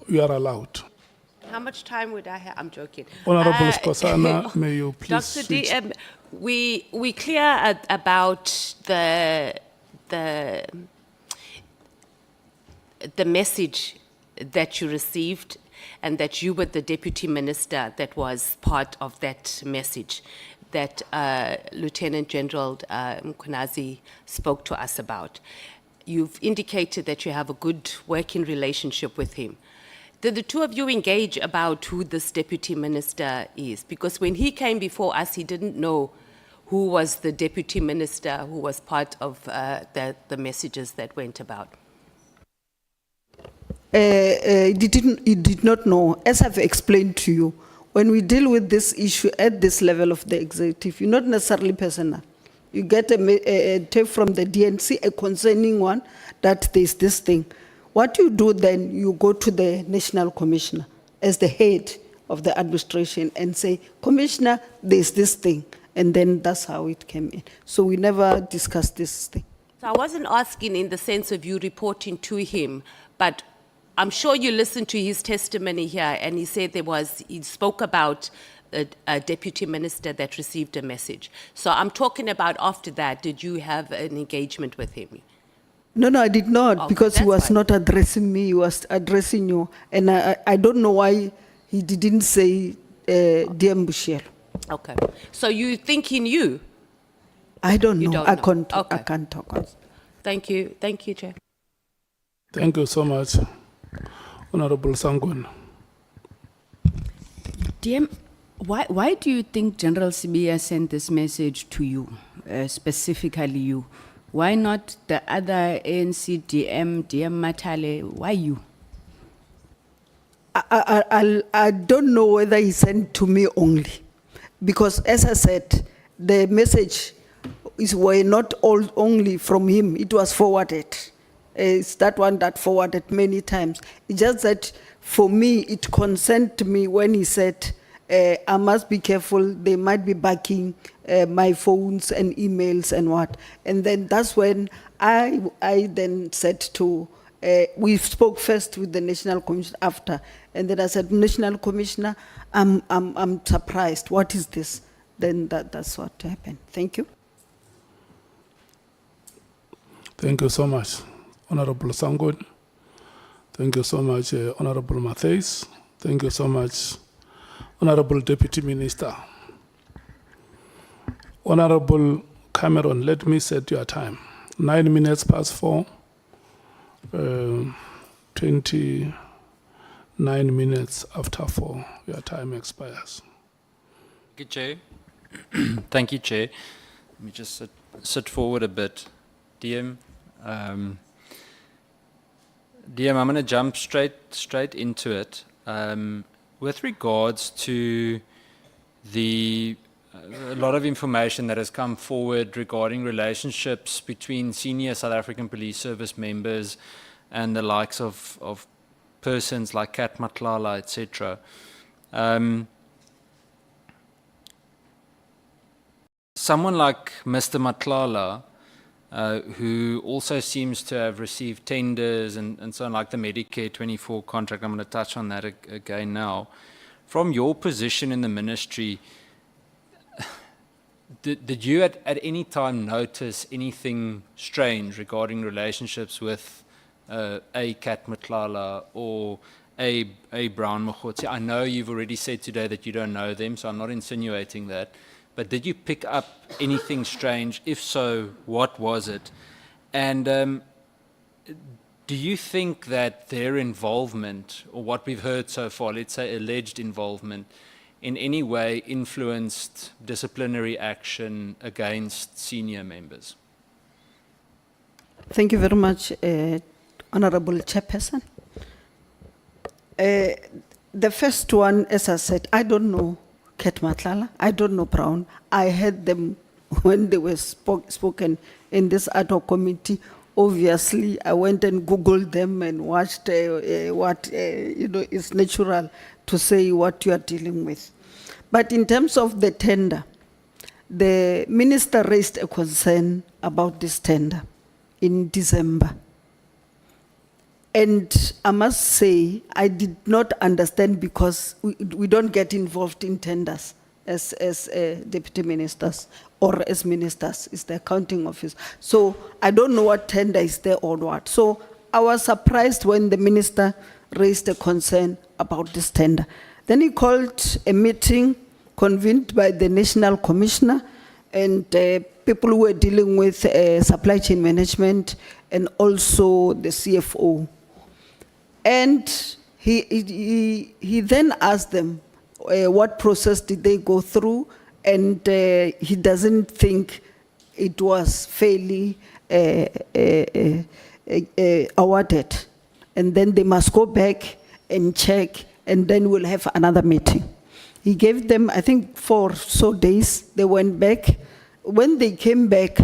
You are allowed. How much time would I have? I'm joking. Honorable Skosana, may you please Dr. switch. DM, we clear about the message that you received and that you were the deputy minister that was part of that message that Lieutenant General Mkhwanazi spoke to us about. You've indicated that you have a good working relationship with him. Did the two of you engage about who this deputy minister is? Because when he came before us, he didn't know who was the deputy minister who was part of the messages that went about. He did not know. As I've explained to you, when we deal with this issue at this level of the executive, you're not necessarily personal. You get a tape from the DNC, a concerning one, that there's this thing. What you do then, you go to the National Commissioner as the head of the administration and say, Commissioner, there's this thing. And then that's how it came in. So we never discussed this thing. So I wasn't asking in the sense of you reporting to him, but I'm sure you listened to his testimony here, and he said he spoke about a deputy minister that received a message. So I'm talking about after that, did you have an engagement with him? No, I did not, Okay, because he was that's fine. not addressing me, he was addressing you. And I don't know why he didn't say DM Boshielo. Okay. So you think he knew? I don't You know. don't I know. can't, I Okay. can't talk. Thank you. Thank you, Chair. Thank you so much, Honorable Sangun. DM, why do you think General Sibiya sent this message to you, specifically you? Why not the other ANC DM Matale? Why you? I don't know whether he sent to me only, because as I said, the message were not all only from him, it was forwarded. It's that one that forwarded many times. It's just that for me, it concerned me when he said, I must be careful, they might be backing my phones and emails and what. And then that's when I then said to, we spoke first with the National Commissioner after, and then I said, National Commissioner, I'm surprised, what is this? Then that's what happened. Thank you. Thank you so much, Honorable Sangun. Thank you so much, Honorable Matthys. Thank you so much, Honorable Deputy Minister. Honorable Cameron, let me set your time. 9 minutes past 4, 29 minutes after 4, your time expires. Thank you, Chair. Thank you, Chair. Let me just sit forward a bit. DM, DM, I'm going to jump straight into it. With regards to a lot of information that has come forward regarding relationships between senior South African Police Service members and the likes of persons like Kat Nhlanhla, etc. Someone like Mr. Nhlanhla, who also seems to have received tenders and so on, like the Medicare 24 contract, I'm going to touch on that again now. From your position in the ministry, did you at any time notice anything strange regarding relationships with a Kat Nhlanhla or a Brown Mkhwanazi? I know you've already said today that you don't know them, so I'm not insinuating that. But did you pick up anything strange? If so, what was it? And do you think that their involvement, or what we've heard so far, let's say alleged involvement, in any way influenced disciplinary action against senior members? Thank you very much, Honorable Chairperson. The first one, as I said, I don't know Kat Nhlanhla, I don't know Brown. I heard them when they were spoken in this ad hoc committee. Obviously, I went and Googled them and watched what, is natural to say what you are dealing with. But in terms of the tender, the minister raised a concern about this tender in December. And I must say, I did not understand because we don't get involved in tenders as deputy ministers or as ministers. It's the accounting office. So I don't know what tender is there or what. So I was surprised when the minister raised a concern about this tender. Then he called a meeting convened by the National Commissioner and people who were dealing with supply chain management and also the CFO. And he then asked them what process did they go through, and he doesn't think it was fairly awarded. And then they must go back and check, and then we'll have another meeting. He gave them, I think, 4 or so days. They went back. When they came back,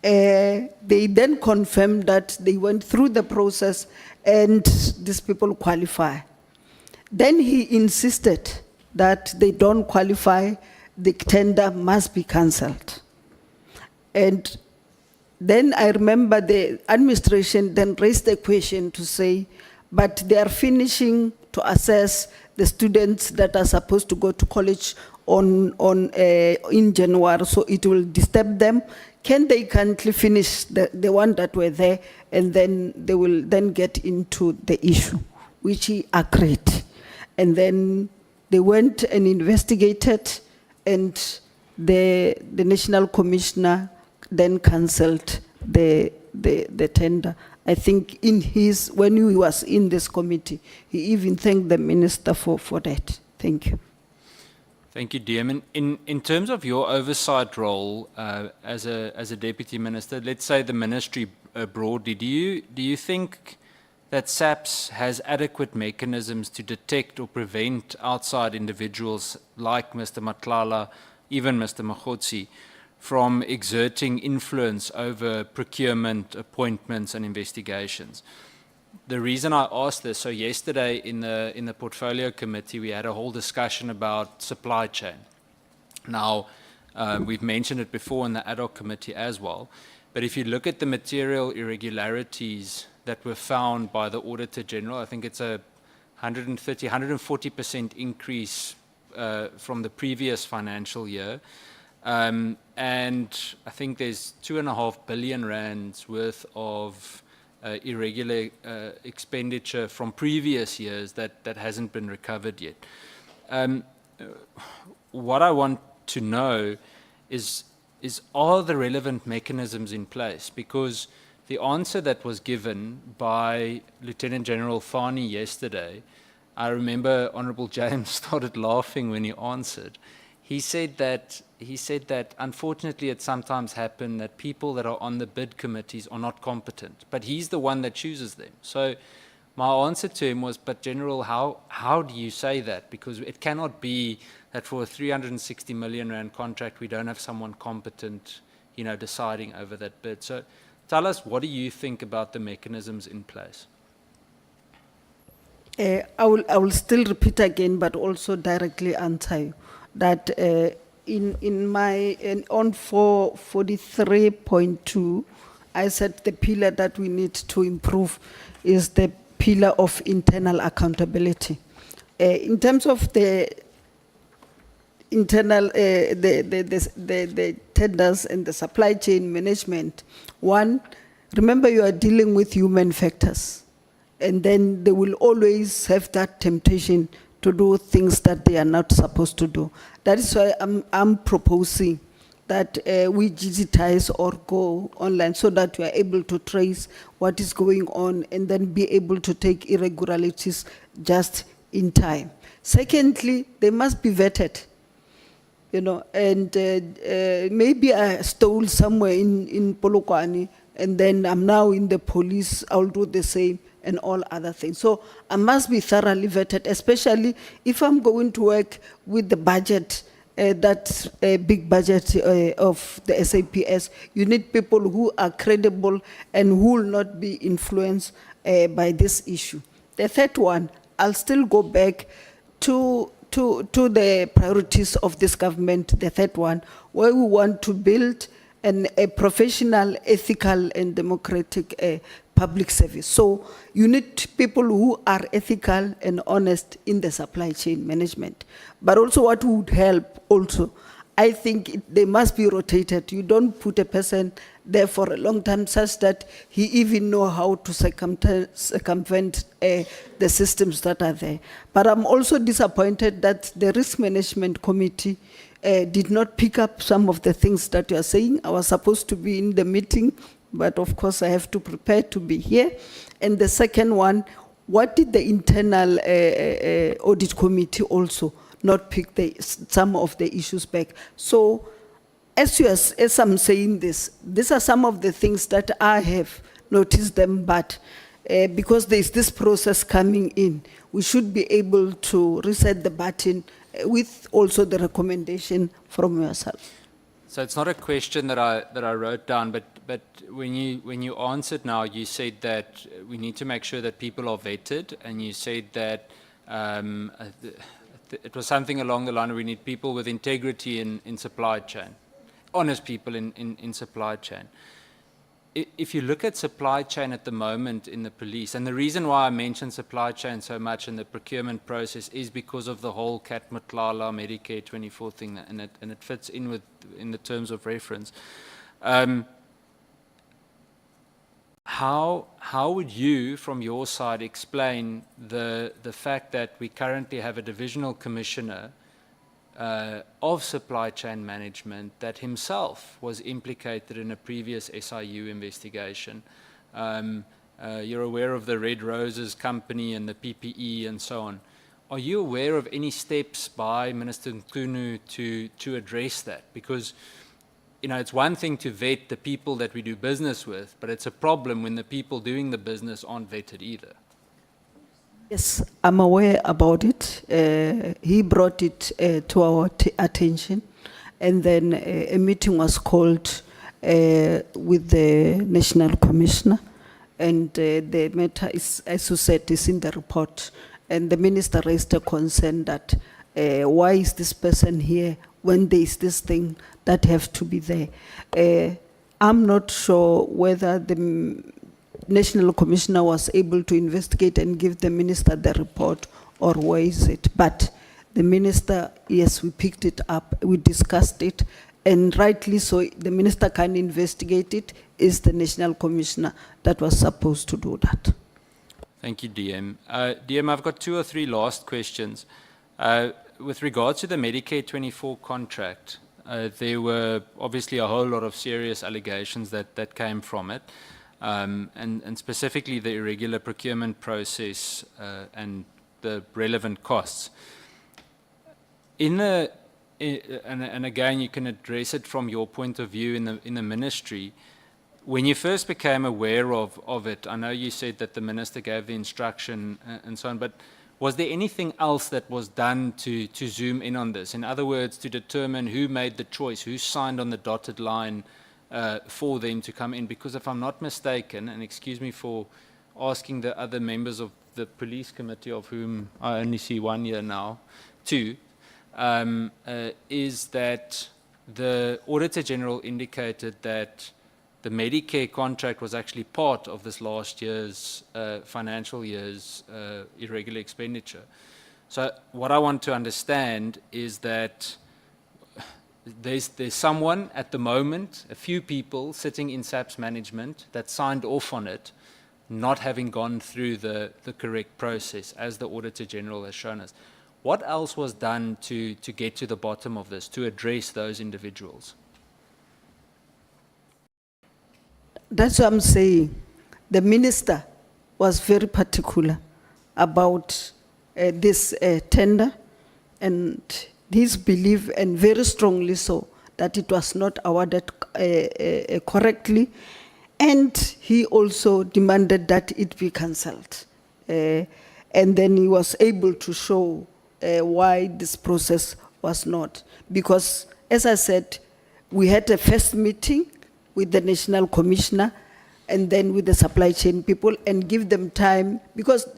they then confirmed that they went through the process and these people qualify. Then he insisted that they don't qualify, the tender must be cancelled. And then I remember the administration then raised a question to say, but they are finishing to assess the students that are supposed to go to college in January, so it will disturb them. Can they currently finish the one that were there, and then they will then get into the issue, which he agreed. And then they went and investigated, and the National Commissioner then cancelled the tender. I think when he was in this committee, he even thanked the minister for that. Thank you. Thank you, Dearman. In terms of your oversight role as a deputy minister, let's say the ministry broadly, do you think that SAPS has adequate mechanisms to detect or prevent outside individuals like Mr. Nhlanhla, even Mr. Mkhwanazi, from exerting influence over procurement, appointments, and investigations? The reason I asked this, so yesterday in the portfolio committee, we had a whole discussion about supply chain. Now, we've mentioned it before in the ad hoc committee as well, but if you look at the material irregularities that were found by the Auditor General, I think it's a 140% increase from the previous financial year. And I think there's 2.5 billion rands worth of irregular expenditure from previous years that hasn't been recovered yet. What I want to know is are the relevant mechanisms in place? Because the answer that was given by Lieutenant General Fani yesterday, I remember Honorable James started laughing when he answered. He said that unfortunately it sometimes happens that people that are on the bid committees are not competent, but he's the one that chooses them. So my answer to him was, but General, how do you say that? Because it cannot be that for a 360 million rand contract, we don't have someone competent, deciding over that bid. So tell us, what do you think about the mechanisms in place? I will still repeat again, but also directly answer you that on 443.2, I said the pillar that we need to improve is the pillar of internal accountability. In terms of the internal, the tenders and the supply chain management, one, remember you are dealing with human factors. And then they will always have that temptation to do things that they are not supposed to do. That is why I'm proposing that we digitize or go online so that we are able to trace what is going on and then be able to take irregularities just in time. Secondly, they must be vetted. And maybe I stole somewhere in Polokwane and then I'm now in the police, I'll do the same, and all other things. So I must be thoroughly vetted, especially if I'm going to work with the budget, that big budget of the SAPS. You need people who are credible and who will not be influenced by this issue. The third one, I'll still go back to the priorities of this government, the third one, where we want to build a professional, ethical, and democratic public service. So you need people who are ethical and honest in the supply chain management. But also what would help also, I think they must be rotated. You don't put a person there for a long time such that he even know how to circumvent the systems that are there. But I'm also disappointed that the risk management committee did not pick up some of the things that you are saying. I was supposed to be in the meeting, but of course I have to prepare to be here. And the second one, what did the internal audit committee also not pick some of the issues back? So as I'm saying this, these are some of the things that I have noticed them, but because there's this process coming in, we should be able to reset the button with also the recommendation from yourself. So it's not a question that I wrote down, but when you answered now, you said that we need to make sure that people are vetted, and you said that it was something along the line of we need people with integrity in supply chain, honest people in supply chain. If you look at supply chain at the moment in the police, and the reason why I mention supply chain so much in the procurement process is because of the whole Nhlanhla Medicare 24 thing, and it fits in the terms of reference. How would you, from your side, explain the fact that we currently have a divisional commissioner of supply chain management that himself was implicated in a previous SIU investigation? You're aware of the Red Roses company and the PPE and so on. Are you aware of any steps by Minister Nkunu to address that? Because it's one thing to vet the people that we do business with, but it's a problem when the people doing the business aren't vetted either. Yes, I'm aware about it. He brought it to our attention, and then a meeting was called with the National Commissioner, and the matter is, as you said, is in the report. And the minister raised a concern that why is this person here when there is this thing that have to be there. I'm not sure whether the National Commissioner was able to investigate and give the minister the report, or where is it? But the minister, yes, we picked it up, we discussed it, and rightly so, the minister can investigate it. Is the National Commissioner that was supposed to do that. Thank you, DM. DM, I've got 2 or 3 last questions. With regards to the Medicare 24 contract, there were obviously a whole lot of serious allegations that came from it. And specifically the irregular procurement process and the relevant costs. And again, you can address it from your point of view in the ministry. When you first became aware of it, I know you said that the minister gave the instruction and so on, but Was there anything else that was done to zoom in on this? In other words, to determine who made the choice, who signed on the dotted line for them to come in? Because if I'm not mistaken, and excuse me for asking the other members of the police committee, of whom I only see one here now, two, is that the Auditor General indicated that the Medicare contract was actually part of this last year's financial year's irregular expenditure. So what I want to understand is that there's someone at the moment, a few people sitting in SAP's management that signed off on it, not having gone through the correct process, as the Auditor General has shown us. What else was done to get to the bottom of this, to address those individuals? That's what I'm saying. The minister was very particular about this tender, and his belief, and very strongly so, that it was not awarded correctly, and he also demanded that it be cancelled. And then he was able to show why this process was not. Because, as I said, we had a first meeting with the National Commissioner and then with the supply chain people, and give them time, because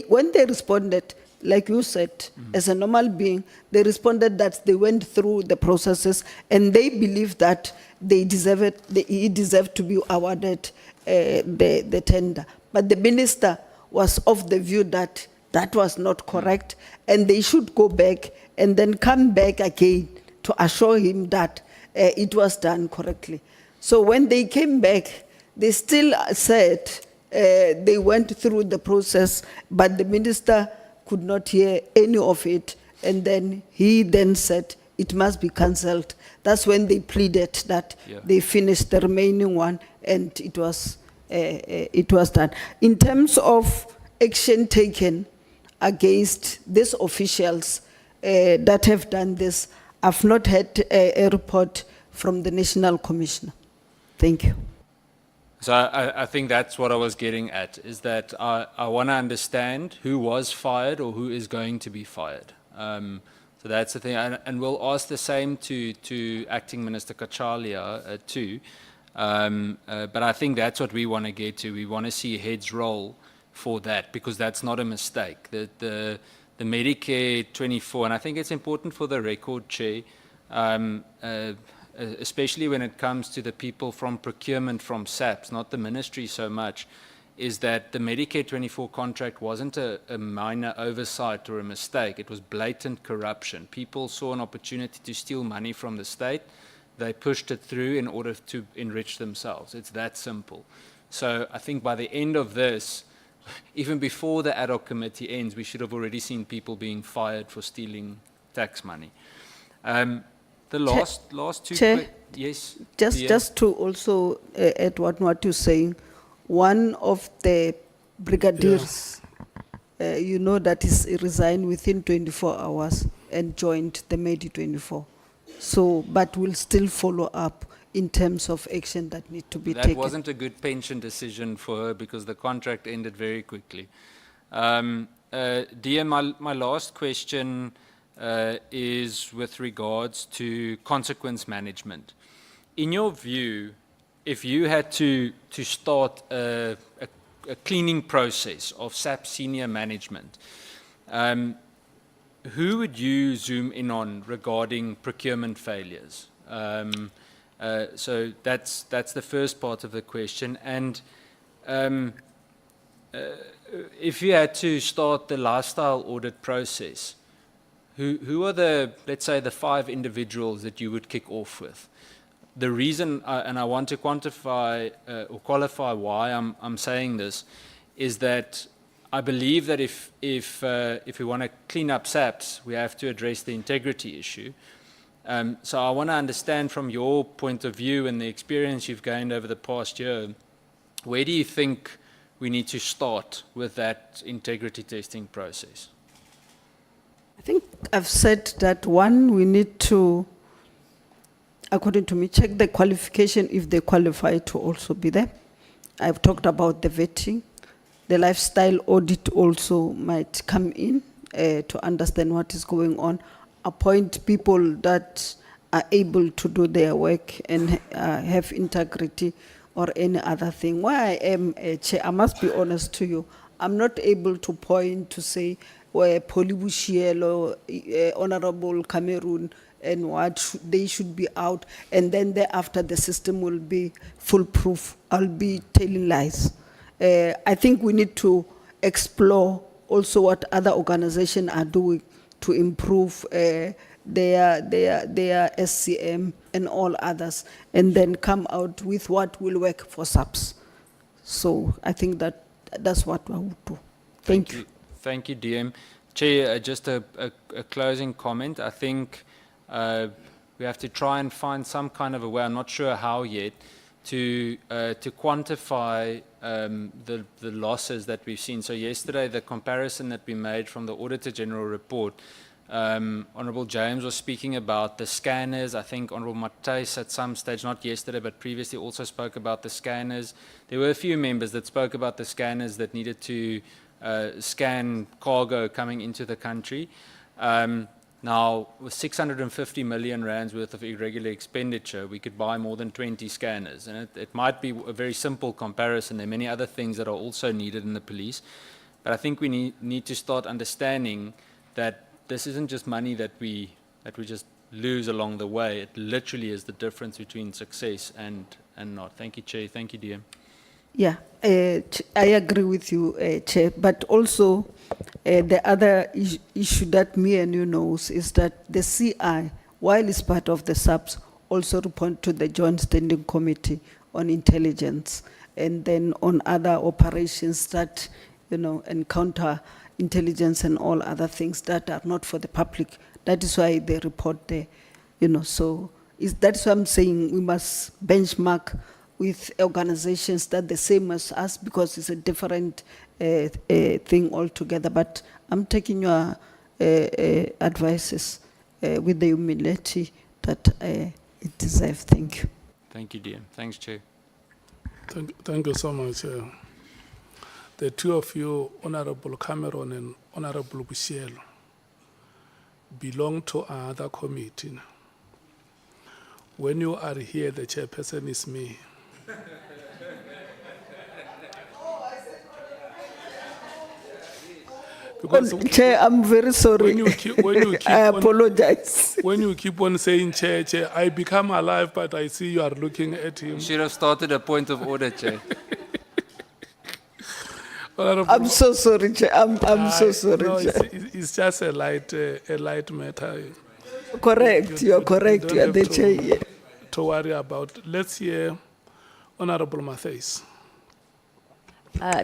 when they responded, like you said, as a normal being, they responded that they went through the processes and they believe that he deserved to be awarded the tender. But the minister was of the view that that was not correct, and they should go back and then come back again to assure him that it was done correctly. So when they came back, they still said they went through the process, but the minister could not hear any of it, and then he then said it must be cancelled. That's when they pleaded that they finished the remaining one, and it was done. In terms of action taken against these officials that have done this, I've not had a report from the National Commissioner. Thank you. So I think that's what I was getting at, is that I want to understand who was fired or who is going to be fired. So that's the thing. And we'll ask the same to Acting Minister Kachalia too. But I think that's what we want to get to. We want to see heads roll for that, because that's not a mistake. The Medicare 24, and I think it's important for the record, Chair, especially when it comes to the people from procurement from SAPS, not the ministry so much, is that the Medicare 24 contract wasn't a minor oversight or a mistake. It was blatant corruption. People saw an opportunity to steal money from the state. They pushed it through in order to enrich themselves. It's that simple. So I think by the end of this, even before the ad hoc committee ends, we should have already seen people being fired for stealing tax money. The last two, Chair, yes. Just to also add what you're saying, one of the brigadiers, you know, that is resigned within 24 hours and joined the Medi 24. So, but we'll still follow up in terms of action that need to be taken. That wasn't a good pension decision for her, because the contract ended very quickly. Dear, my last question is with regards to consequence management. In your view, if you had to start a cleaning process of SAP senior management, who would you zoom in on regarding procurement failures? So that's the first part of the question. And if you had to start the lifestyle audit process, who are the, let's say, the 5 individuals that you would kick off with? The reason, and I want to quantify or qualify why I'm saying this, is that I believe that if we want to clean up SAPs, we have to address the integrity issue. So I want to understand from your point of view and the experience you've gained over the past year, where do you think we need to start with that integrity testing process? I think I've said that one, we need to, according to me, check the qualification if they qualify to also be there. I've talked about the vetting. the lifestyle audit also might come in to understand what is going on, appoint people that are able to do their work and have integrity or any other thing. Where I am, Chair, I must be honest to you, I'm not able to point to say where Boshielo, Honorable Cameroon, and they should be out, and then thereafter the system will be foolproof. I'll be telling lies. I think we need to explore also what other organizations are doing to improve their SCM and all others, and then come out with what will work for SAPS. So I think that's what I would do. Thank you. Thank you, DM. Chair, just a closing comment. I think we have to try and find some kind of a way, I'm not sure how yet, to quantify the losses that we've seen. So yesterday, the comparison that we made from the Auditor General report, Honourable James was speaking about the scanners. I think Honourable Matthys at some stage, not yesterday, but previously also spoke about the scanners. There were a few members that spoke about the scanners that needed to scan cargo coming into the country. Now, with 650 million rands worth of irregular expenditure, we could buy more than 20 scanners. And it might be a very simple comparison. There are many other things that are also needed in the police. But I think we need to start understanding that this isn't just money that we just lose along the way. It literally is the difference between success and not. Thank you, Chair. Thank you, DM. Yeah, I agree with you, Chair. But also, the other issue that me and you knows is that the CI, while it's part of the SAPS, also report to the Joint Standing Committee on Intelligence, and then on other operations that, and counter intelligence and all other things that are not for the public. That is why they report there, So that's why I'm saying we must benchmark with organizations that the same as us, because it's a different thing altogether. But I'm taking your advices with the humility that it deserves. Thank you. Thank you, DM. Thanks, Chair. Thank you so much. The two of you, Honorable Cameron and Honorable Boshielo, belong to another committee. When you are here, the chairperson is me. Because Chair, I'm very sorry. I apologize. When you keep on saying chair, I become alive, but I see you are looking at him. You should have started a point of order, Chair. I'm so sorry, Chair. I'm so sorry, No, Chair. it's just a light matter. Correct. You're correct. You are the chair. Yeah. To worry about. Let's hear Honorable Matthys.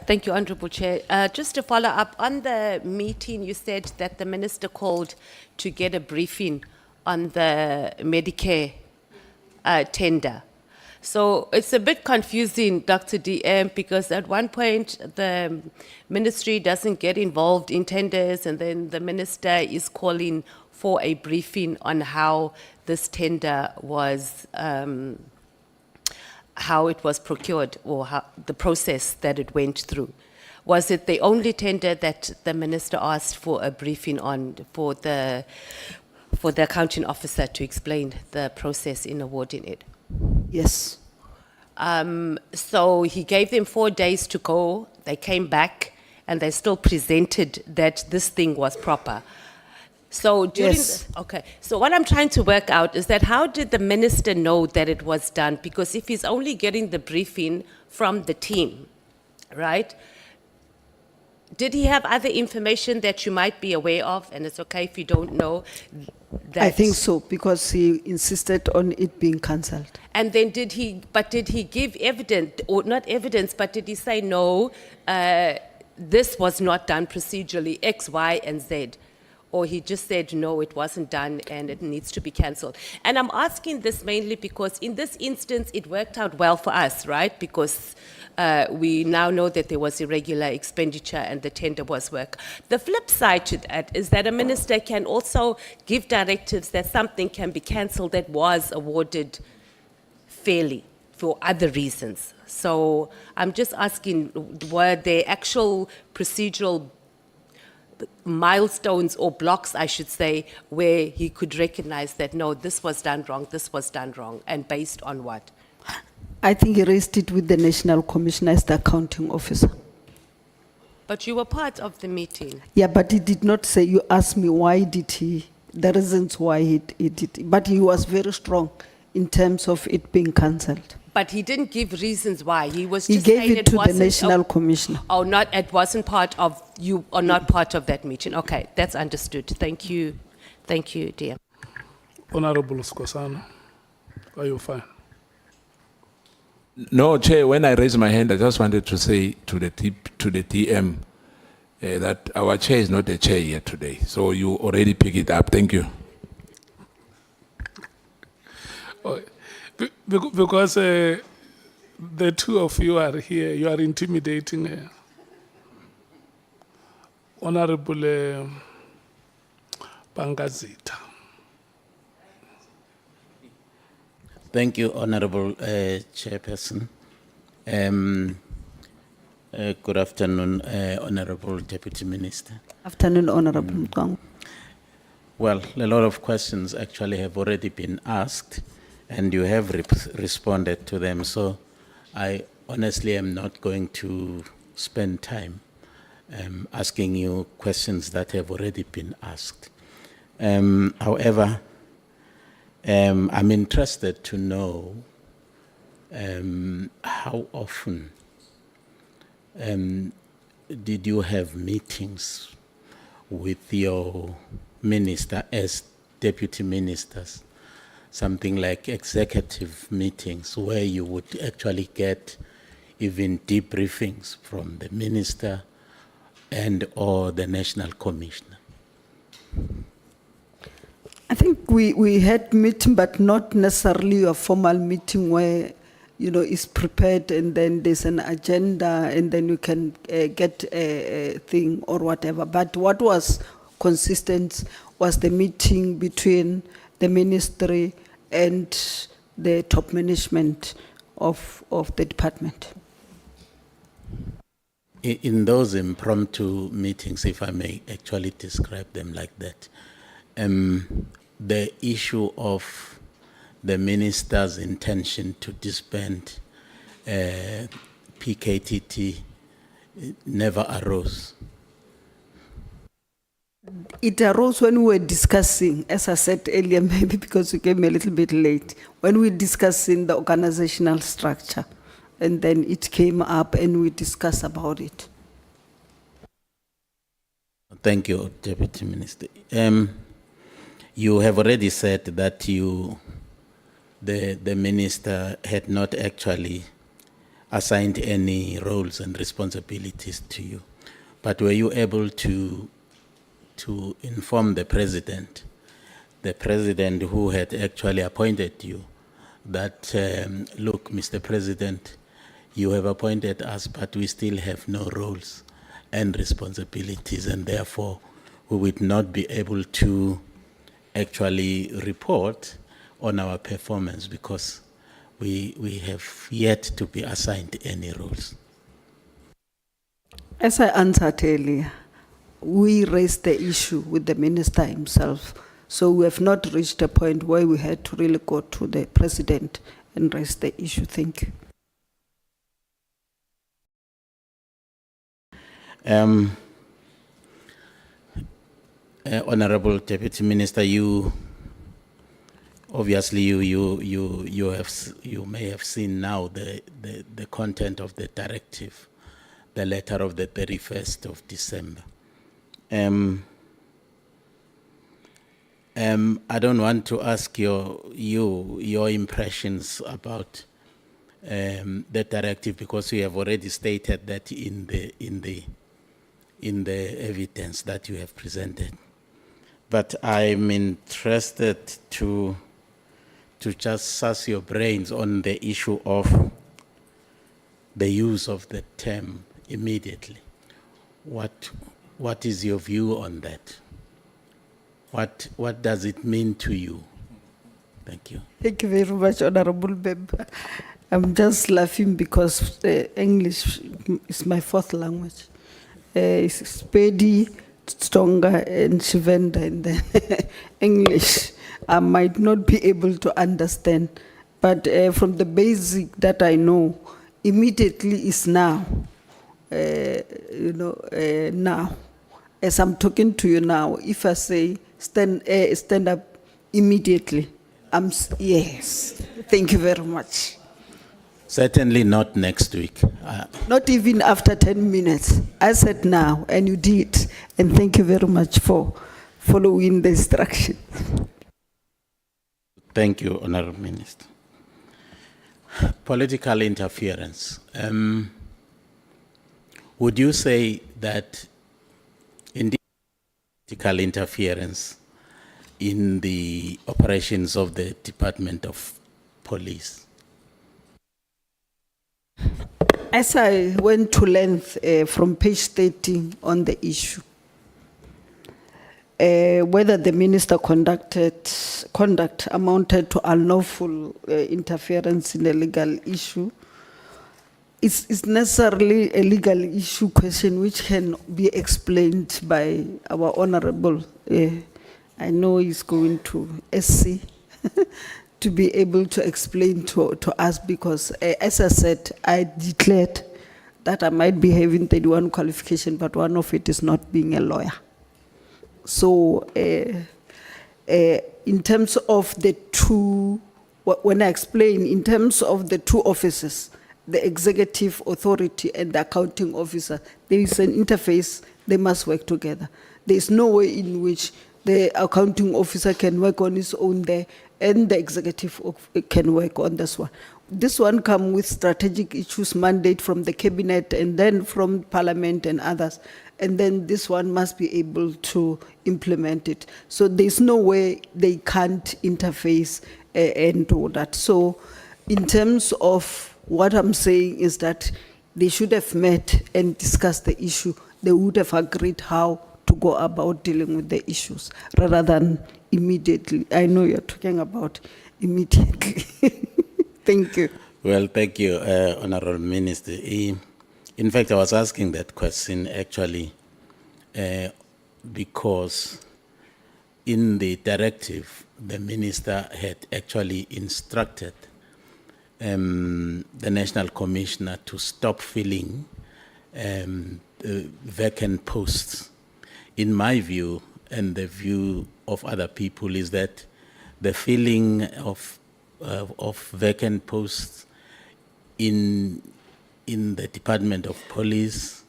Thank you, Honourable Chair. Just to follow up, on the meeting, you said that the Minister called to get a briefing on the Medicare tender. So it's a bit confusing, Dr. DM, because at one point the Ministry doesn't get involved in tenders, and then the Minister is calling for a briefing on how this tender was how it was procured, or how the process that it went through. Was it the only tender that the Minister asked for a briefing on for the accounting officer to explain the process in awarding it? Yes. So he gave them 4 days to go. They came back and they still presented that this thing was proper. So during Yes. okay. So what I'm trying to work out is that how did the Minister know that it was done? Because if he's only getting the briefing from the team, right? Did he have other information that you might be aware of? And it's okay if you don't know. I think so, because he insisted on it being cancelled. And then did he give evidence, or not evidence, but did he say, no, this was not done procedurally, X, Y, and Z? Or he just said, no, it wasn't done and it needs to be cancelled? And I'm asking this mainly because in this instance, it worked out well for us, right? Because we now know that there was irregular expenditure and the tender was work. The flip side to that is that a minister can also give directives that something can be cancelled that was awarded fairly for other reasons. So I'm just asking, were there actual procedural milestones or blocks, I should say, where he could recognize that, no, this was done wrong, and based on what? I think he raised it with the National Commissioner as the accounting officer. But you were part of the meeting. Yeah, but he did not say, you asked me why did he, the reasons why he did it. But he was very strong in terms of it being cancelled. But he didn't give reasons why. He was He just gave saying it to the wasn't- National Commissioner. Oh, it wasn't part of you, or not part of that meeting. Okay, that's understood. Thank you, dear. Honorable Skosana, are you fine? No, Chair, when I raised my hand, I just wanted to say to the DM that our chair is not a chair here today. So you already pick it up. Thank you. Oh, because the two of you are here, you are intimidating Honorable Bangazita. Thank you, Honorable Chairperson. Good afternoon, Honorable Deputy Minister. Afternoon, Honorable Mkhwanazi. Well, a lot of questions actually have already been asked, and you have responded to them. So I honestly am not going to spend time asking you questions that have already been asked. However, I'm interested to know how often did you have meetings with your minister as deputy ministers, something like executive meetings where you would actually get even debriefings from the minister and or the national commissioner? I think we had meeting, but not necessarily a formal meeting where, you know, it's prepared and then there's an agenda and then you can get a thing or whatever. But what was consistent was the meeting between the ministry and the top management of the department. In those impromptu meetings, if I may actually describe them like that, the issue of the minister's intention to disband PKTT never arose. It arose when we were discussing, as I said earlier, maybe because you came a little bit late, when we were discussing the organizational structure, and then it came up and we discussed about it. Thank you, Deputy Minister. You have already said that the minister had not actually assigned any roles and responsibilities to you, but were you able to inform the president who had actually appointed you that, look, Mr. President, you have appointed us, but we still have no roles and responsibilities, and therefore we would not be able to actually report on our performance because we have yet to be assigned any roles? As I answered earlier, we raised the issue with the minister himself. So we have not reached a point where we had to really go to the president and raise the issue. Thank you. Honorable Deputy Minister, you obviously you may have seen now the content of the directive, the letter of the 31st of December. I don't want to ask your impressions about the directive because you have already stated that in the evidence that you have presented. But I'm interested to just suss your brains on the issue of the use of the term immediately. What is your view on that? What does it mean to you? Thank you. Thank you very much, Honorable Member. I'm just laughing because English is my fourth language. It's Spedi, Stonga, and Shivenda, and then English. I might not be able to understand, but from the basic that I know, immediately is now. Now. As I'm talking to you now, if I say stand up immediately, yes. Thank you very much. Certainly not next week. Not even after 10 minutes. I said now, and you did. And thank you very much for following the instruction. Thank you, Honorable Minister. Political interference. Would you say that indeed political interference in the operations of the Department of Police? As I went to length from page 30 on the issue, whether the minister conduct amounted to unlawful interference in a legal issue, it's necessarily a legal issue question which can be explained by our honorable, I know he's going to SC, to be able to explain to us, because as I said, I declared that I might be having 31 qualification, but one of it is not being a lawyer. So in terms of the two, when I explain, in terms of the two offices, the executive authority and the accounting officer, there is an interface, they must work together. There is no way in which the accounting officer can work on his own there and the executive can work on this one. This one comes with strategic issues mandate from the cabinet and then from parliament and others. And then this one must be able to implement it. So there's no way they can't interface and do that. So in terms of what I'm saying is that they should have met and discussed the issue. They would have agreed how to go about dealing with the issues rather than immediately. I know you're talking about immediately. Thank you. Well, thank you, Honorable Minister. In fact, I was asking that question actually because in the directive, the minister had actually instructed the National Commissioner to stop filling vacant posts. In my view, and the view of other people, is that the filling of vacant posts in the Department of Police,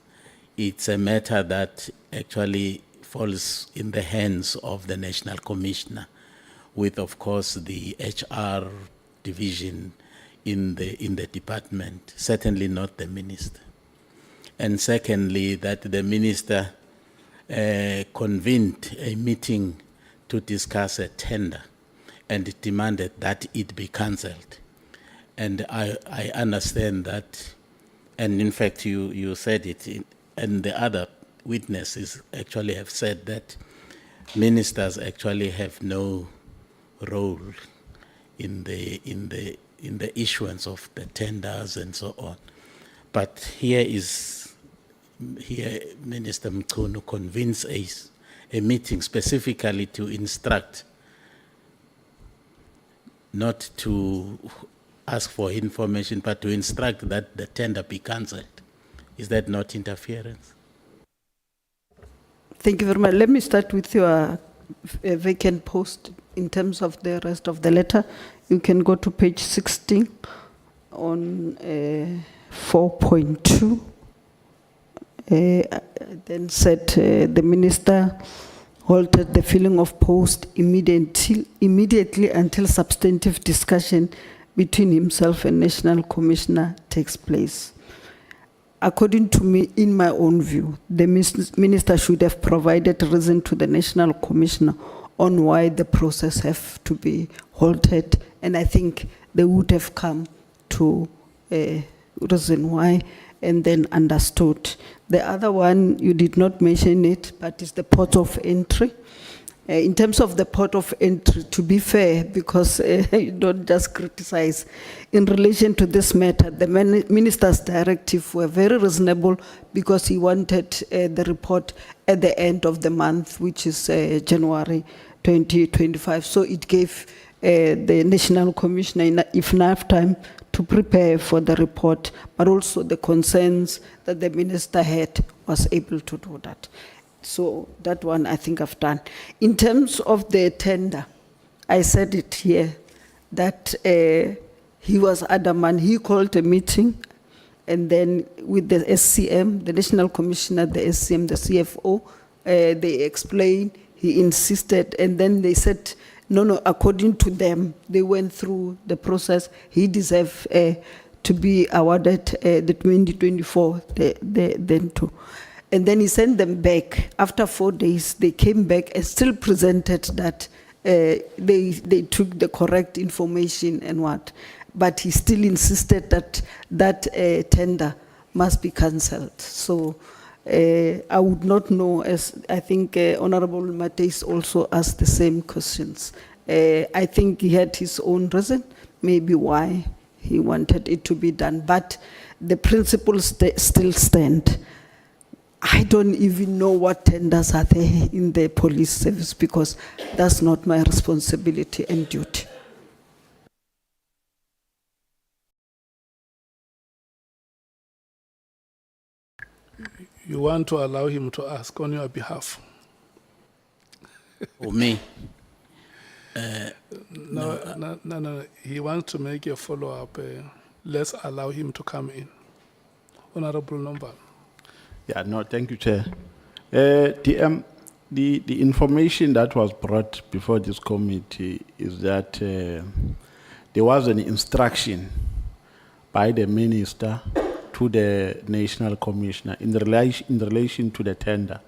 it's a matter that actually falls in the hands of the National Commissioner, with, of course, the HR division in the department, certainly not the minister. And secondly, that the minister convened a meeting to discuss a tender and demanded that it be cancelled. And I understand that, and in fact you said it, and the other witnesses actually have said that ministers actually have no role in the issuance of the tenders and so on. But here Minister Mkhwanazi convenes a meeting specifically to instruct, not to ask for information, but to instruct that the tender be cancelled. Is that not interference? Thank you very much. Let me start with your vacant post in terms of the rest of the letter. You can go to page 16 on 4.2. Then said the minister halted the filling of post immediately until substantive discussion between himself and National Commissioner takes place. According to me, in my own view, the minister should have provided reason to the National Commissioner on why the process have to be halted, and I think they would have come to a reason why and then understood. The other one, you did not mention it, but it's the port of entry. In terms of the port of entry, to be fair, because you don't just criticize, in relation to this matter, the minister's directive were very reasonable because he wanted the report at the end of the month, which is January 2025. So it gave the National Commissioner enough time to prepare for the report, but also the concerns that the minister had was able to do that. So that one I think I've done. In terms of the tender, I said it here, that he was adamant. He called a meeting, and then with the SCM, the National Commissioner, the SCM, the CFO, they explained, he insisted, and then they said, no, according to them, they went through the process. He deserved to be awarded the 2024, then too. And then he sent them back. After 4 days, they came back and still presented that they took the correct information and what. But he still insisted that that tender must be cancelled. So I would not know, as I think Honorable Mateis also asked the same questions. I think he had his own reason, maybe why he wanted it to be done. But the principles still stand. I don't even know what tenders are there in the police service because that's not my responsibility and duty. You want to allow him to ask on your behalf? Or me? No. He wants to make a follow-up. Let's allow him to come in. Honorable Nomba. Yeah, no, thank you, Chair. The information that was brought before this committee is that there was an instruction by the minister to the National Commissioner in relation to the tender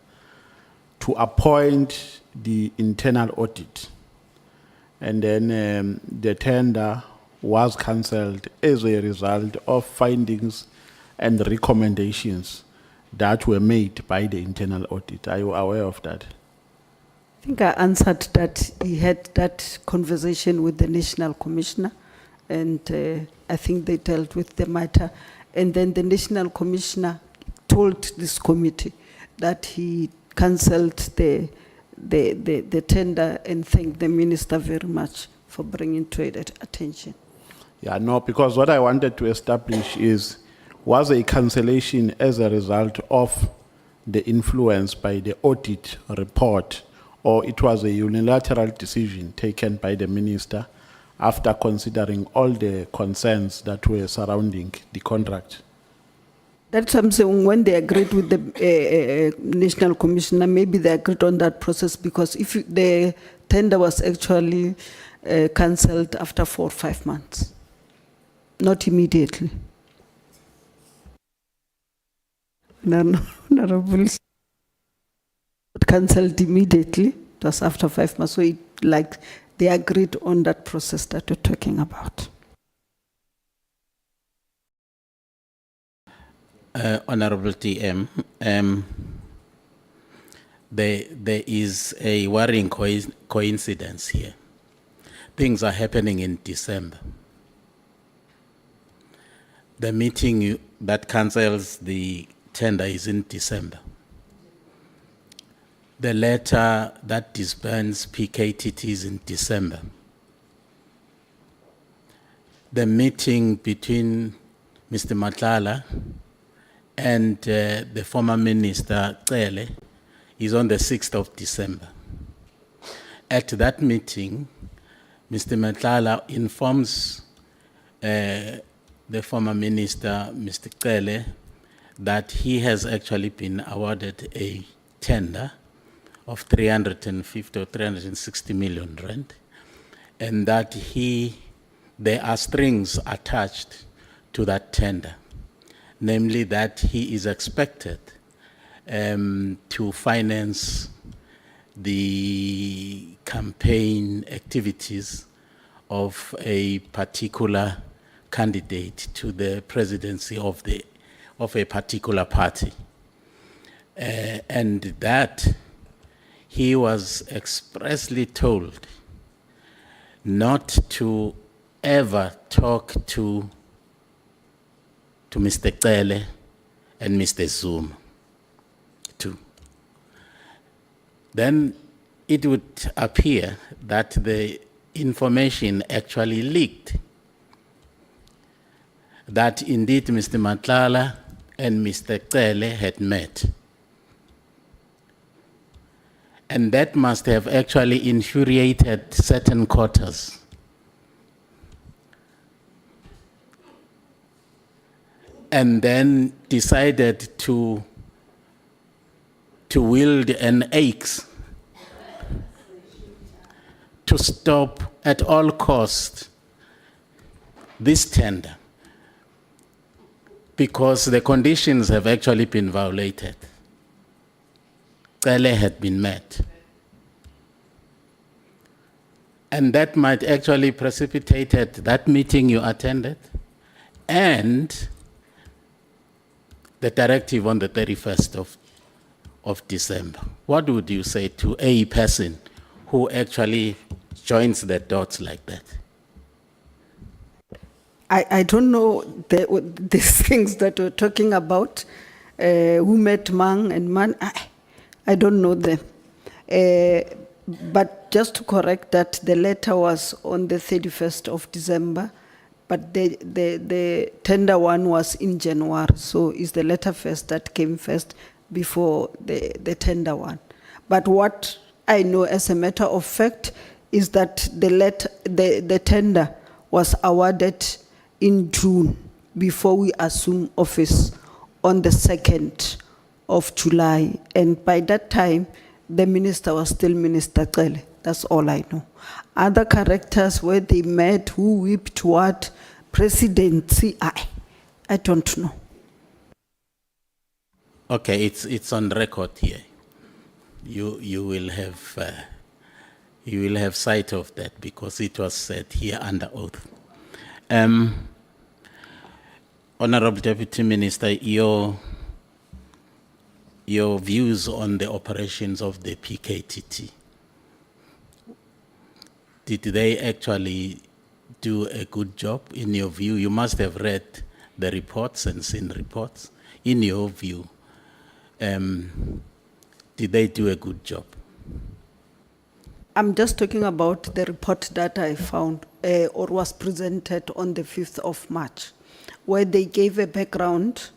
to appoint the internal audit. And then the tender was cancelled as a result of findings and recommendations that were made by the internal audit. Are you aware of that? I think I answered that. He had that conversation with the National Commissioner, and I think they dealt with the matter. And then the National Commissioner told this committee that he cancelled the tender and thanked the minister very much for bringing to it attention. Yeah, no, because what I wanted to establish is, was a cancellation as a result of the influence by the audit report, or it was a unilateral decision taken by the minister after considering all the concerns that were surrounding the contract? That's what I'm saying. When they agreed with the National Commissioner, maybe they agreed on that process, because if the tender was actually cancelled after 4 or 5 months, not immediately. No, cancelled immediately. It was after 5 months. So they agreed on that process that we're talking about. Honorable TM, there is a worrying coincidence here. Things are happening in December. The meeting that cancels the tender is in December. The letter that disbands PKTT is in December. The meeting between Mr. Nhlanhla and the former minister, Shela, is on the 6th of December. At that meeting, Mr. Nhlanhla informs the former minister, Mr. Shela, that he has actually been awarded a tender of 350 or 360 million rand, and that there are strings attached to that tender, namely that he is expected to finance the campaign activities of a particular candidate to the presidency of a particular party. And that he was expressly told not to ever talk to Mr. Cele and Mr. Zuma too. Then it would appear that the information actually leaked, that indeed Mr. Nhlanhla and Mr. Cele had met. And that must have actually infuriated certain quarters. And then decided to wield an axe to stop at all costs this tender, because the conditions have actually been violated. Cele had been met. And that might actually precipitated that meeting you attended and the directive on the 31st of December. What would you say to a person who actually joins the dots like that? I don't know these things that we're talking about, who met Mang and Man, I don't know them. But just to correct that, the letter was on the 31st of December, but the tender one was in January, so it's the letter first that came first before the tender one. But what I know as a matter of fact is that the tender was awarded in June before we assumed office on the 2nd of July. And by that time, the minister was still Minister Cele. That's all I know. Other characters where they met, who whipped what, presidency, I don't know. Okay, it's on record here. You will have sight of that because it was said here under oath. Honorable Deputy Minister, your views on the operations of the PKTT. Did they actually do a good job in your view? You must have read the reports and seen reports. In your view, did they do a good job? I'm just talking about the report that I found or was presented on the 5th of March, where they gave a background,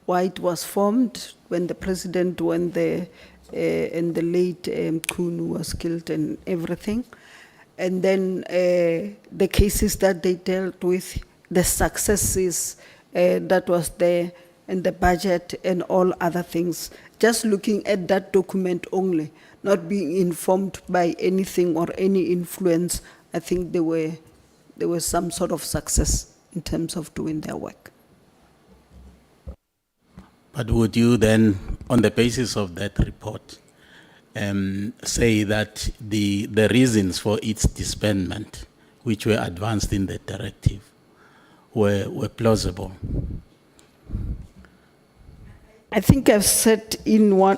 why it was formed, when the president went there, and the late Mkhwanazi was killed and everything. And then the cases that they dealt with, the successes that was there, and the budget and all other things. Just looking at that document only, not being informed by anything or any influence, I think there was some sort of success in terms of doing their work. But would you then, on the basis of that report, say that the reasons for its disbandment, which were advanced in the directive, were plausible? I think I've said in my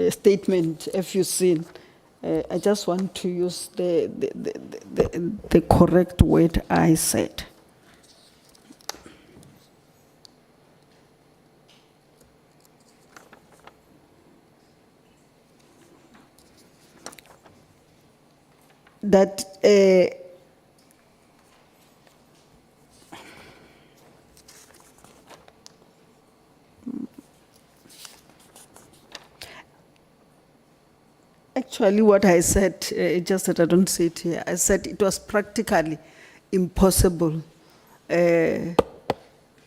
statement, if you've seen, I just want to use the correct word I said. That actually what I said, just that I don't say it here, I said it was practically impossible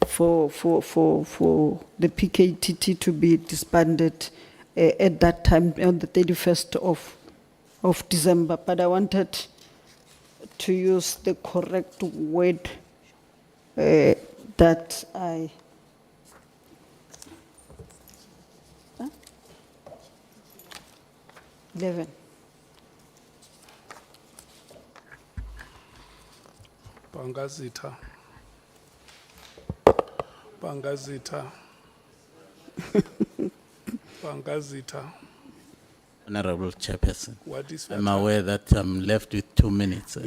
for the PKTT to be disbanded at that time on the 31st of December, but I wanted to use the correct word that I... 11. Bangazitha. Bangazita, Honorable Chairperson, what is your I'm time? aware that I'm left with 2 minutes.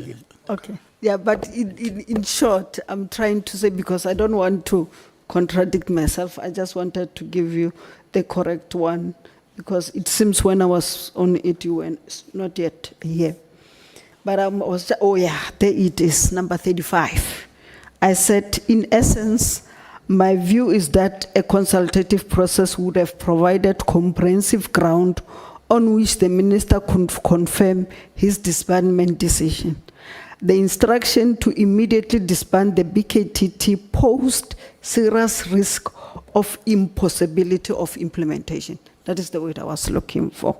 Okay. Yeah, but in short, I'm trying to say, because I don't want to contradict myself, I just wanted to give you the correct one, because it seems when I was on it, you were not yet here. But I was, oh yeah, there it is, number 35. I said, in essence, my view is that a consultative process would have provided comprehensive ground on which the minister could confirm his disbandment decision. The instruction to immediately disband the BKTT posed serious risk of impossibility of implementation. That is the word I was looking for.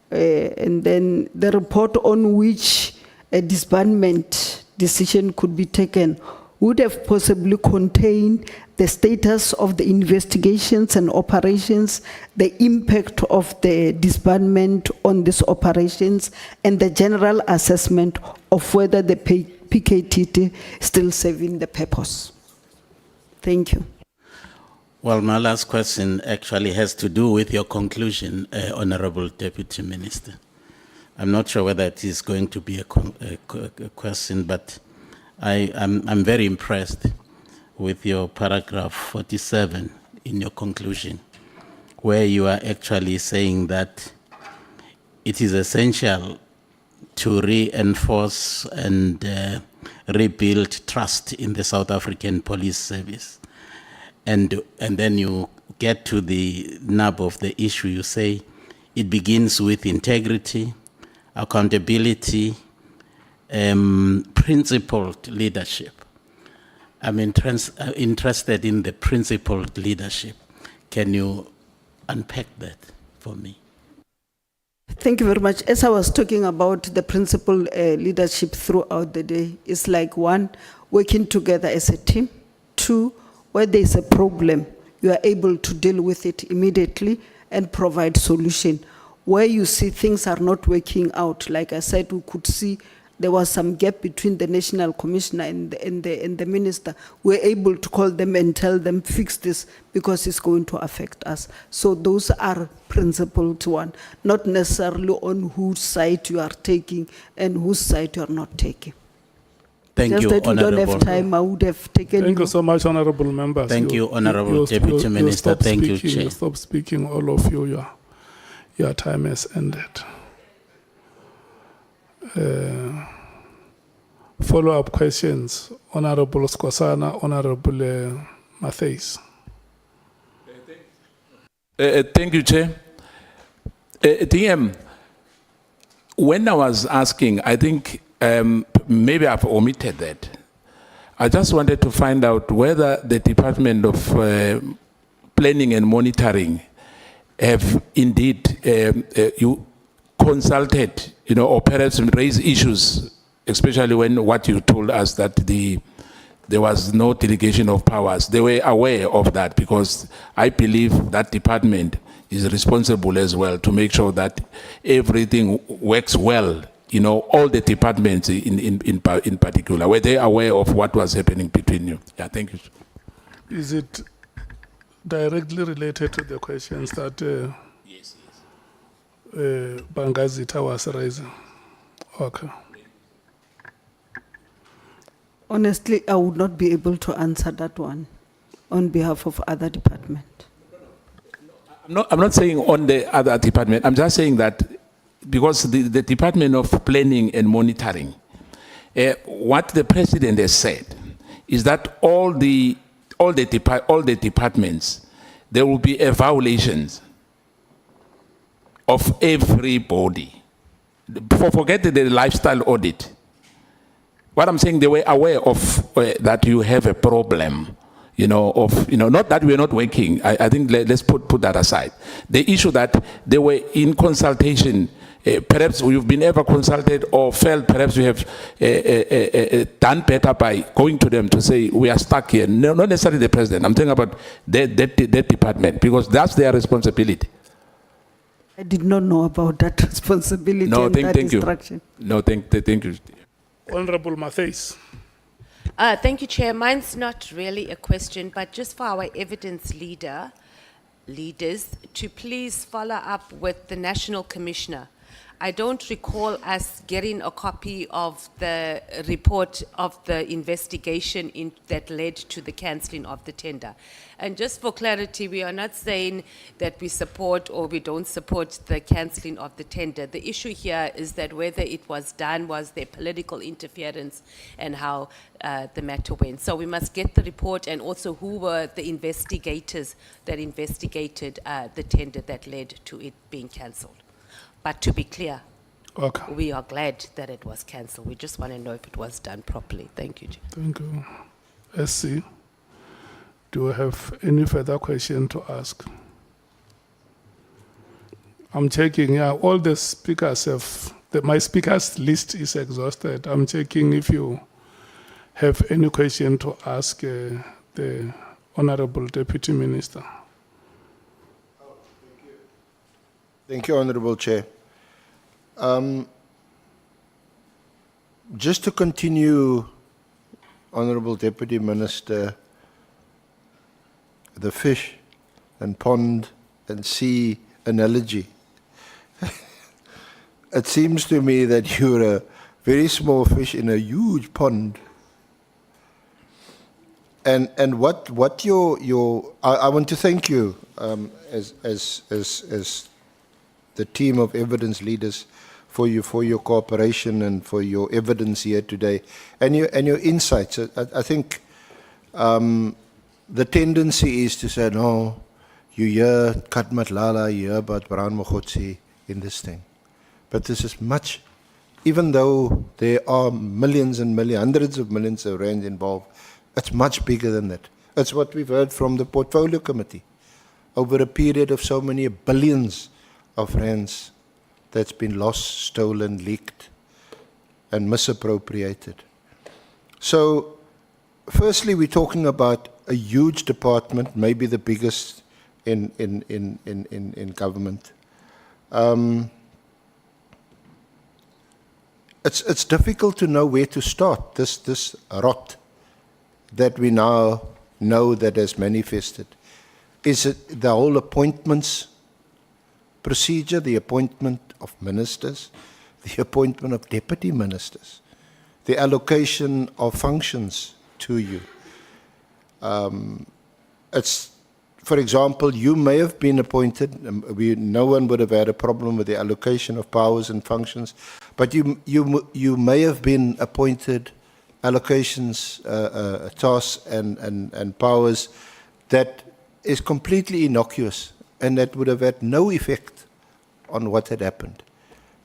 And then the report on which a disbandment decision could be taken would have possibly contained the status of the investigations and operations, the impact of the disbandment on these operations, and the general assessment of whether the PKTT is still serving the purpose. Thank you. Well, my last question actually has to do with your conclusion, Honorable Deputy Minister. I'm not sure whether it is going to be a question, but I'm very impressed with your paragraph 47 in your conclusion, where you are actually saying that it is essential to reinforce and rebuild trust in the South African Police Service. And then you get to the nub of the issue. You say it begins with integrity, accountability, principled leadership. I'm interested in the principled leadership. Can you unpack that for me? Thank you very much. As I was talking about the principled leadership throughout the day, it's like, 1, working together as a team. 2, where there's a problem, you are able to deal with it immediately and provide solution. Where you see things are not working out, like I said, we could see there was some gap between the national commissioner and the minister. We're able to call them and tell them, fix this, because it's going to affect us. So those are principled one, not necessarily on whose side you are taking and whose side you are not taking. Thank Just you, that we don't Honorable. have time, I would have taken Thank you so much, honorable members. Thank you, Honorable Deputy Minister. Stop Thank you, speaking, Chair. you stop speaking, all of you. Your time has ended. Follow-up questions, Honorable Skosana, Honorable Matthews. Thank you, Chair. DM, when I was asking, I think maybe I've omitted that. I just wanted to find out whether the Department of Planning and Monitoring have indeed you consulted, or perhaps raised issues, especially when what you told us that there was no delegation of powers. They were aware of that, because I believe that department is responsible as well to make sure that everything works well. All the departments in particular, were they aware of what was happening between you? Yeah, thank you. Is it directly related to the questions that Bangazita was raising? Okay. Honestly, I would not be able to answer that one on behalf of other department. I'm not saying on the other department. I'm just saying that because the Department of Planning and Monitoring, what the president has said is that all the departments, there will be evaluations of everybody. Forget the lifestyle audit. What I'm saying, they were aware of that you have a problem, not that we're not working. I think let's put that aside. The issue that they were in consultation, perhaps you've been ever consulted or felt perhaps you have done better by going to them to say, we are stuck here. No, not necessarily the president. I'm talking about that department, because that's their responsibility. I did not know about that responsibility and that instruction. No, thank you. Honorable Matthews. Thank you, Chair. Mine's not really a question, but just for our evidence leader, leaders to please follow up with the National Commissioner. I don't recall us getting a copy of the report of the investigation that led to the cancelling of the tender. And just for clarity, we are not saying that we support or we don't support the cancelling of the tender. The issue here is that whether it was done, was there political interference, and how the matter went. So we must get the report, and also who were the investigators that investigated the tender that led to it being cancelled. But to be clear, Okay. we are glad that it was cancelled. We just want to know if it was done properly. Thank you, Chair. Thank you. SC, do you have any further question to ask? I'm checking, yeah, all the speakers have, my speakers list is exhausted. I'm checking if you have any question to ask the Honorable Deputy Minister. Thank you, Honorable Chair. Just to continue, Honorable Deputy Minister, the fish and pond and sea analogy. It seems to me that you're a very small fish in a huge pond. And what your I want to thank you as the team of evidence leaders for your cooperation and for your evidence here today and your insights. I think the tendency is to say, no, you hear Nhlanhla, you hear about Mkhwanazi in this thing. But this is much, even though there are millions and millions, hundreds of millions of rand involved, it's much bigger than that. It's what we've heard from the Portfolio Committee. Over a period of so many billions of rands that's been lost, stolen, leaked, and misappropriated. So, firstly, we're talking about a huge department, maybe the biggest in government. It's difficult to know where to start, this rot that we now know that has manifested. Is it the whole appointments procedure, the appointment of ministers, the appointment of deputy ministers, the allocation of functions to you? It's, for example, you may have been appointed, no one would have had a problem with the allocation of powers and functions, but you may have been appointed allocations, tasks and powers that is completely innocuous and that would have had no effect on what had happened.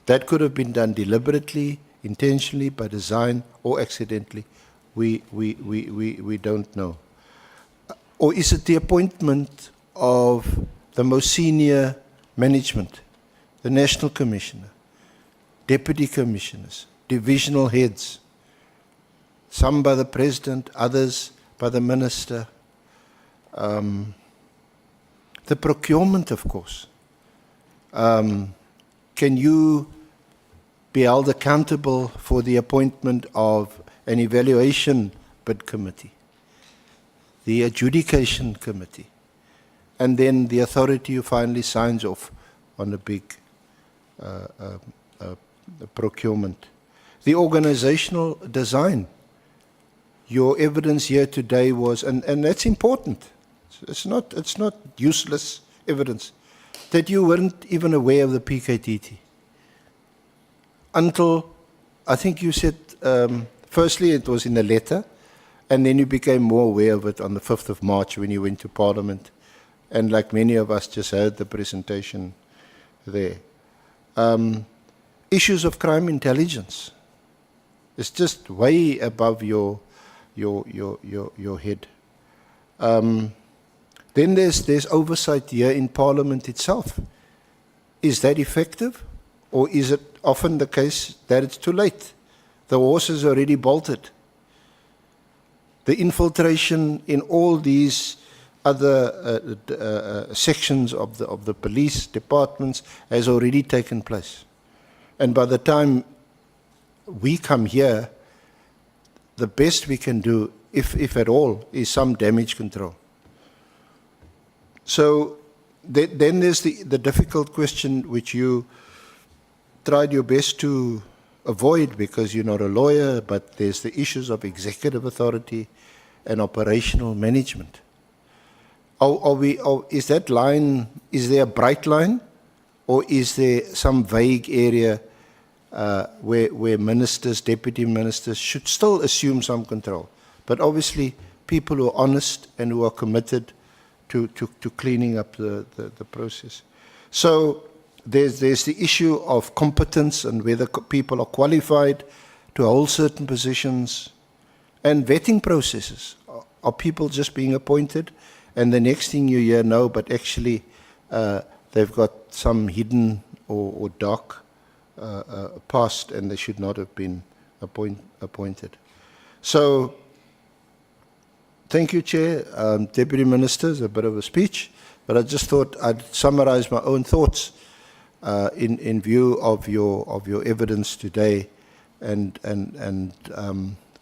That could have been done deliberately, intentionally, by design, or accidentally. We don't know. Or is it the appointment of the most senior management, the National Commissioner, Deputy Commissioners, divisional heads, some by the President, others by the Minister? The procurement, of course. Can you be held accountable for the appointment of an evaluation bid committee, the adjudication committee, and then the authority who finally signs off on a big procurement? The organizational design. Your evidence here today was, and that's important. It's not useless evidence, that you weren't even aware of the PKTT until, I think you said, firstly it was in a letter, and then you became more aware of it on the 5th of March when you went to Parliament, and like many of us just heard the presentation there. Issues of crime intelligence. It's just way above your head. Then there's oversight here in Parliament itself. Is that effective? Or is it often the case that it's too late? The horse is already bolted. The infiltration in all these other sections of the police departments has already taken place. And by the time we come here, the best we can do, if at all, is some damage control. So then there's the difficult question which you tried your best to avoid because you're not a lawyer, but there's the issues of executive authority and operational management. Is that line, is there a bright line, or is there some vague area where ministers, deputy ministers should still assume some control? But obviously, people who are honest and who are committed to cleaning up the process. So there's the issue of competence and whether people are qualified to hold certain positions, and vetting processes. Are people just being appointed, and the next thing you hear, no, but actually they've got some hidden or dark past, and they should not have been appointed. So, thank you, Chair. Deputy Ministers, a bit of a speech, but I just thought I'd summarize my own thoughts in view of your evidence today, and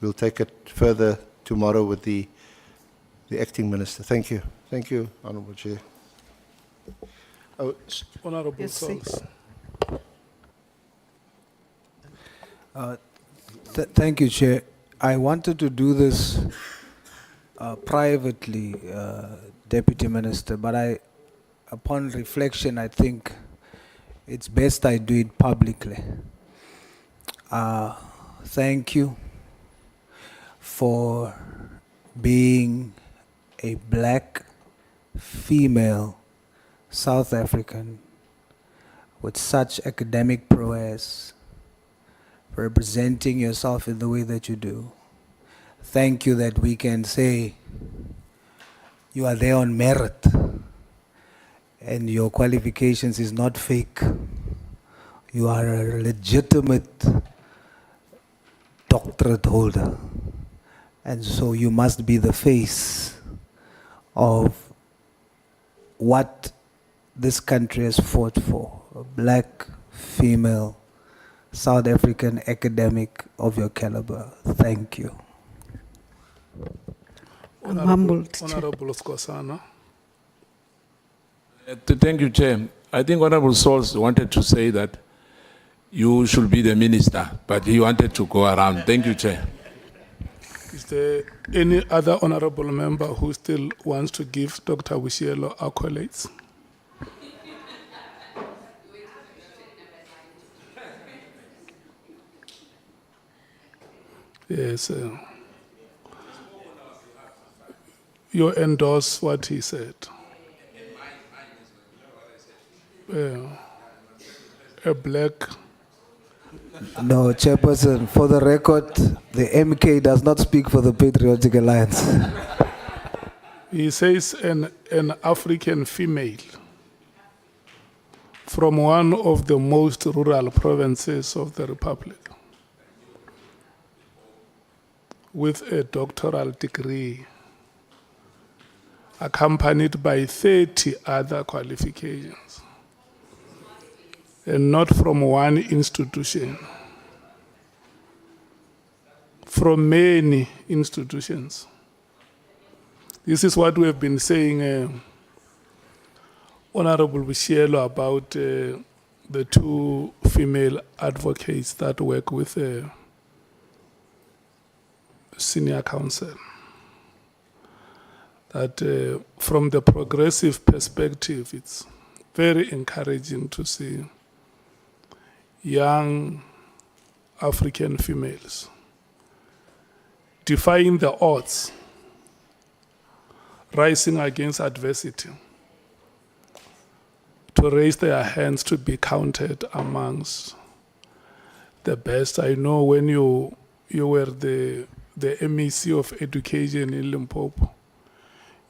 we'll take it further tomorrow with the acting minister. Thank you. Thank you, Honourable Chair. Oh, Honourable Yes, Souls. Thank you, Chair. I wanted to do this privately, Deputy Minister, but upon reflection, I think it's best I do it publicly. Thank you for being a black female South African with such academic prowess, representing yourself in the way that you do. Thank you that we can say you are there on merit and your qualifications is not fake. You are a legitimate doctorate holder. And so you must be the face of what this country has fought for. A black, female, South African academic of your caliber. Thank you. I'm humbled. Honourable Skosana. Thank you, Chair. I think Honourable Souls wanted to say that you should be the minister, but he wanted to go around. Thank you, Chair. Is there any other honourable member who still wants to give Dr. Boshielo accolades? Yes. You endorse what he said. A black. No, Chairperson, for the record, the MK does not speak for the Patriotic Alliance. He says an African female from one of the most rural provinces of the Republic with a doctoral degree accompanied by 30 other qualifications, and not from one institution, from many institutions. This is what we have been saying, Honourable Boshielo, about the two female advocates that work with the senior counsel. That from the progressive perspective, it's very encouraging to see young African females defying the odds, rising against adversity, to raise their hands to be counted amongst the best. I know when you were the MEC of Education in Limpopo,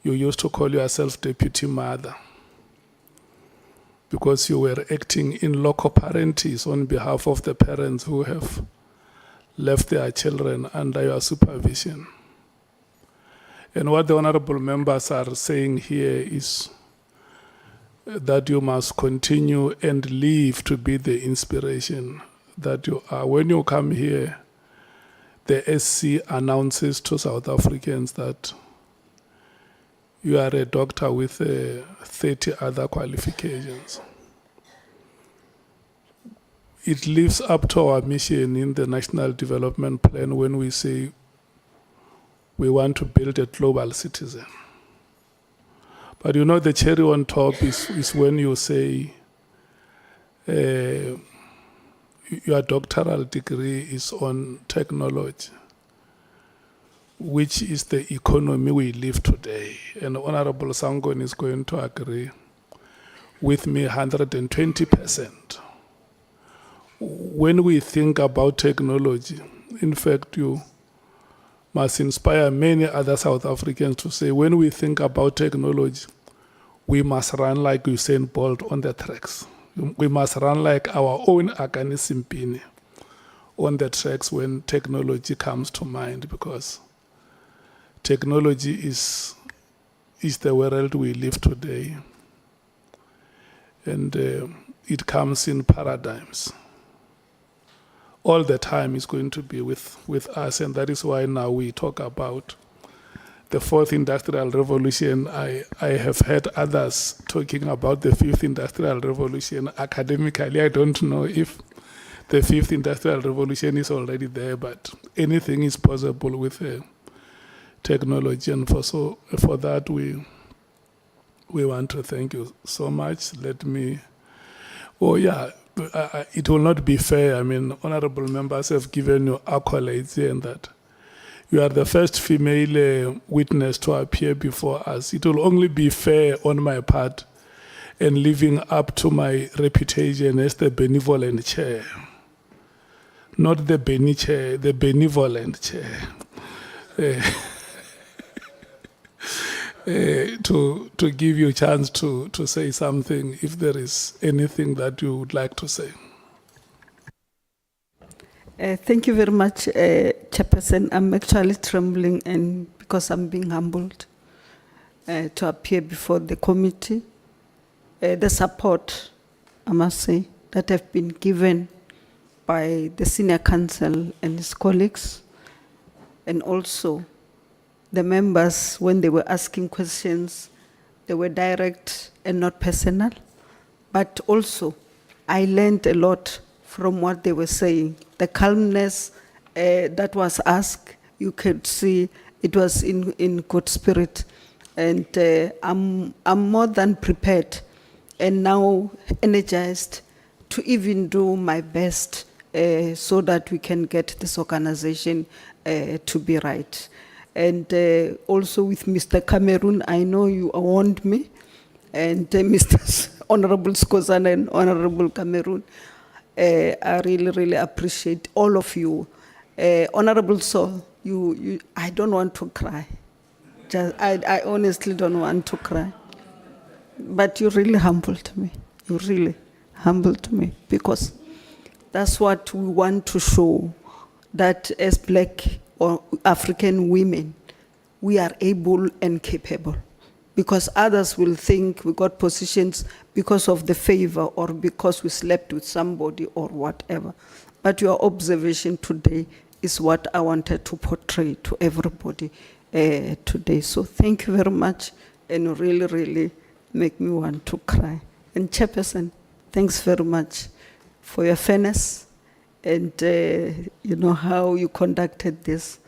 you used to call yourself Deputy Mother because you were acting in loco parentis on behalf of the parents who have left their children under your supervision. And what the honorable members are saying here is that you must continue and live to be the inspiration that you are. When you come here, the SC announces to South Africans that you are a doctor with 30 other qualifications. It lives up to our mission in the National Development Plan when we say we want to build a global citizen. But you know, the cherry on top is when you say your doctoral degree is on technology, which is the economy we live today. And Honorable Sangon is going to agree with me 120%. When we think about technology, in fact, you must inspire many other South Africans to say, when we think about technology, we must run like Usain Bolt on the tracks. We must run like our own Akani Simpini on the tracks when technology comes to mind, because technology is the world we live today. And it comes in paradigms. All the time is going to be with us, and that is why now we talk about the fourth industrial revolution. I have heard others talking about the fifth industrial revolution. Academically, I don't know if the fifth industrial revolution is already there, but anything is possible with technology, and for that we want to thank you so much. It will not be fair. I mean, honorable members have given you accolades here and that. You are the first female witness to appear before us. It will only be fair on my part and living up to my reputation as the benevolent chair. Not the Beni chair, the benevolent chair. To give you a chance to say something, if there is anything that you would like to say. Thank you very much, Chairperson. I'm actually trembling, and because I'm being humbled to appear before the committee. The support, I must say, that have been given by the senior counsel and his colleagues, and also the members, when they were asking questions, they were direct and not personal. But also, I learned a lot from what they were saying. The calmness that was asked, you could see it was in good spirit. And I'm more than prepared and now energized to even do my best so that we can get this organization to be right. And also with Mr. Cameroon, I know you warned me, and Mr. Honorable Skozana and Honorable Cameroon, I really, really appreciate all of you. Honorable Sol, I don't want to cry. I honestly don't want to cry. But you really humbled me. You really humbled me, because that's what we want to show, that as Black or African women, we are able and capable. Because others will think we got positions because of the favor or because we slept with somebody or whatever. But your observation today is what I wanted to portray to everybody today. So thank you very much, and really, really make me want to cry. And Chairperson, thanks very much for your fairness, and you know how you conducted this.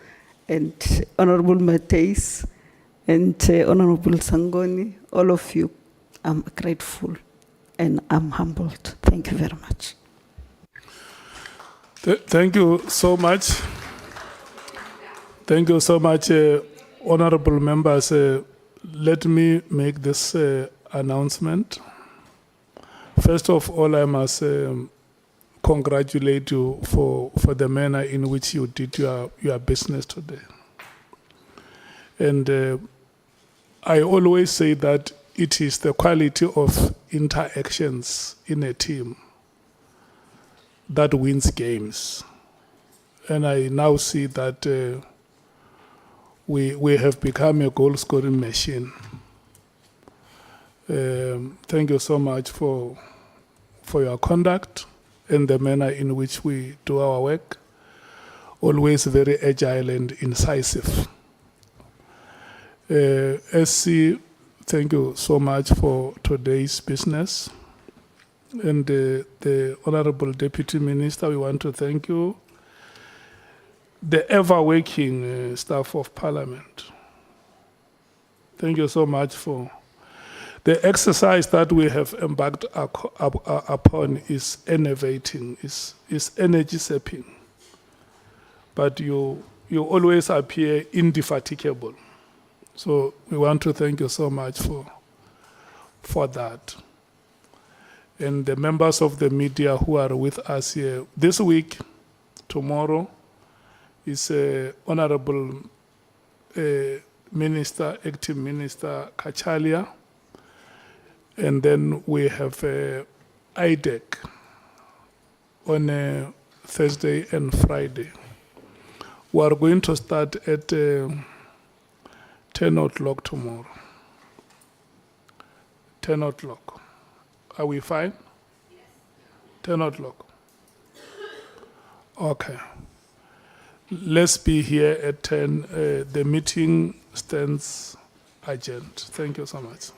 And Honorable Mateis and Honorable Sangoni, all of you, I'm grateful and I'm humbled. Thank you very much. Thank you so much. Thank you so much, honorable members. Let me make this announcement. First of all, I must congratulate you for the manner in which you did your business today. And I always say that it is the quality of interactions in a team that wins games. And I now see that we have become a goal-scoring machine. Thank you so much for your conduct and the manner in which we do our work. Always very agile and incisive. As thank you so much for today's business. And the Honorable Deputy Minister, we want to thank you. The ever-working staff of Parliament. Thank you so much for the exercise that we have embarked upon is innovating, is energy-sapping. But you always appear indefatigable. So we want to thank you so much for that. And the members of the media who are with us here this week, tomorrow, is Honorable Minister, Acting Minister Kachalia. And then we have IDEC on Thursday and Friday. We are going to start at 10 o'clock tomorrow. 10 o'clock. Are we fine? Yes. 10 o'clock. Okay. Let's be here at 10. The meeting stands adjourned. Thank you so much.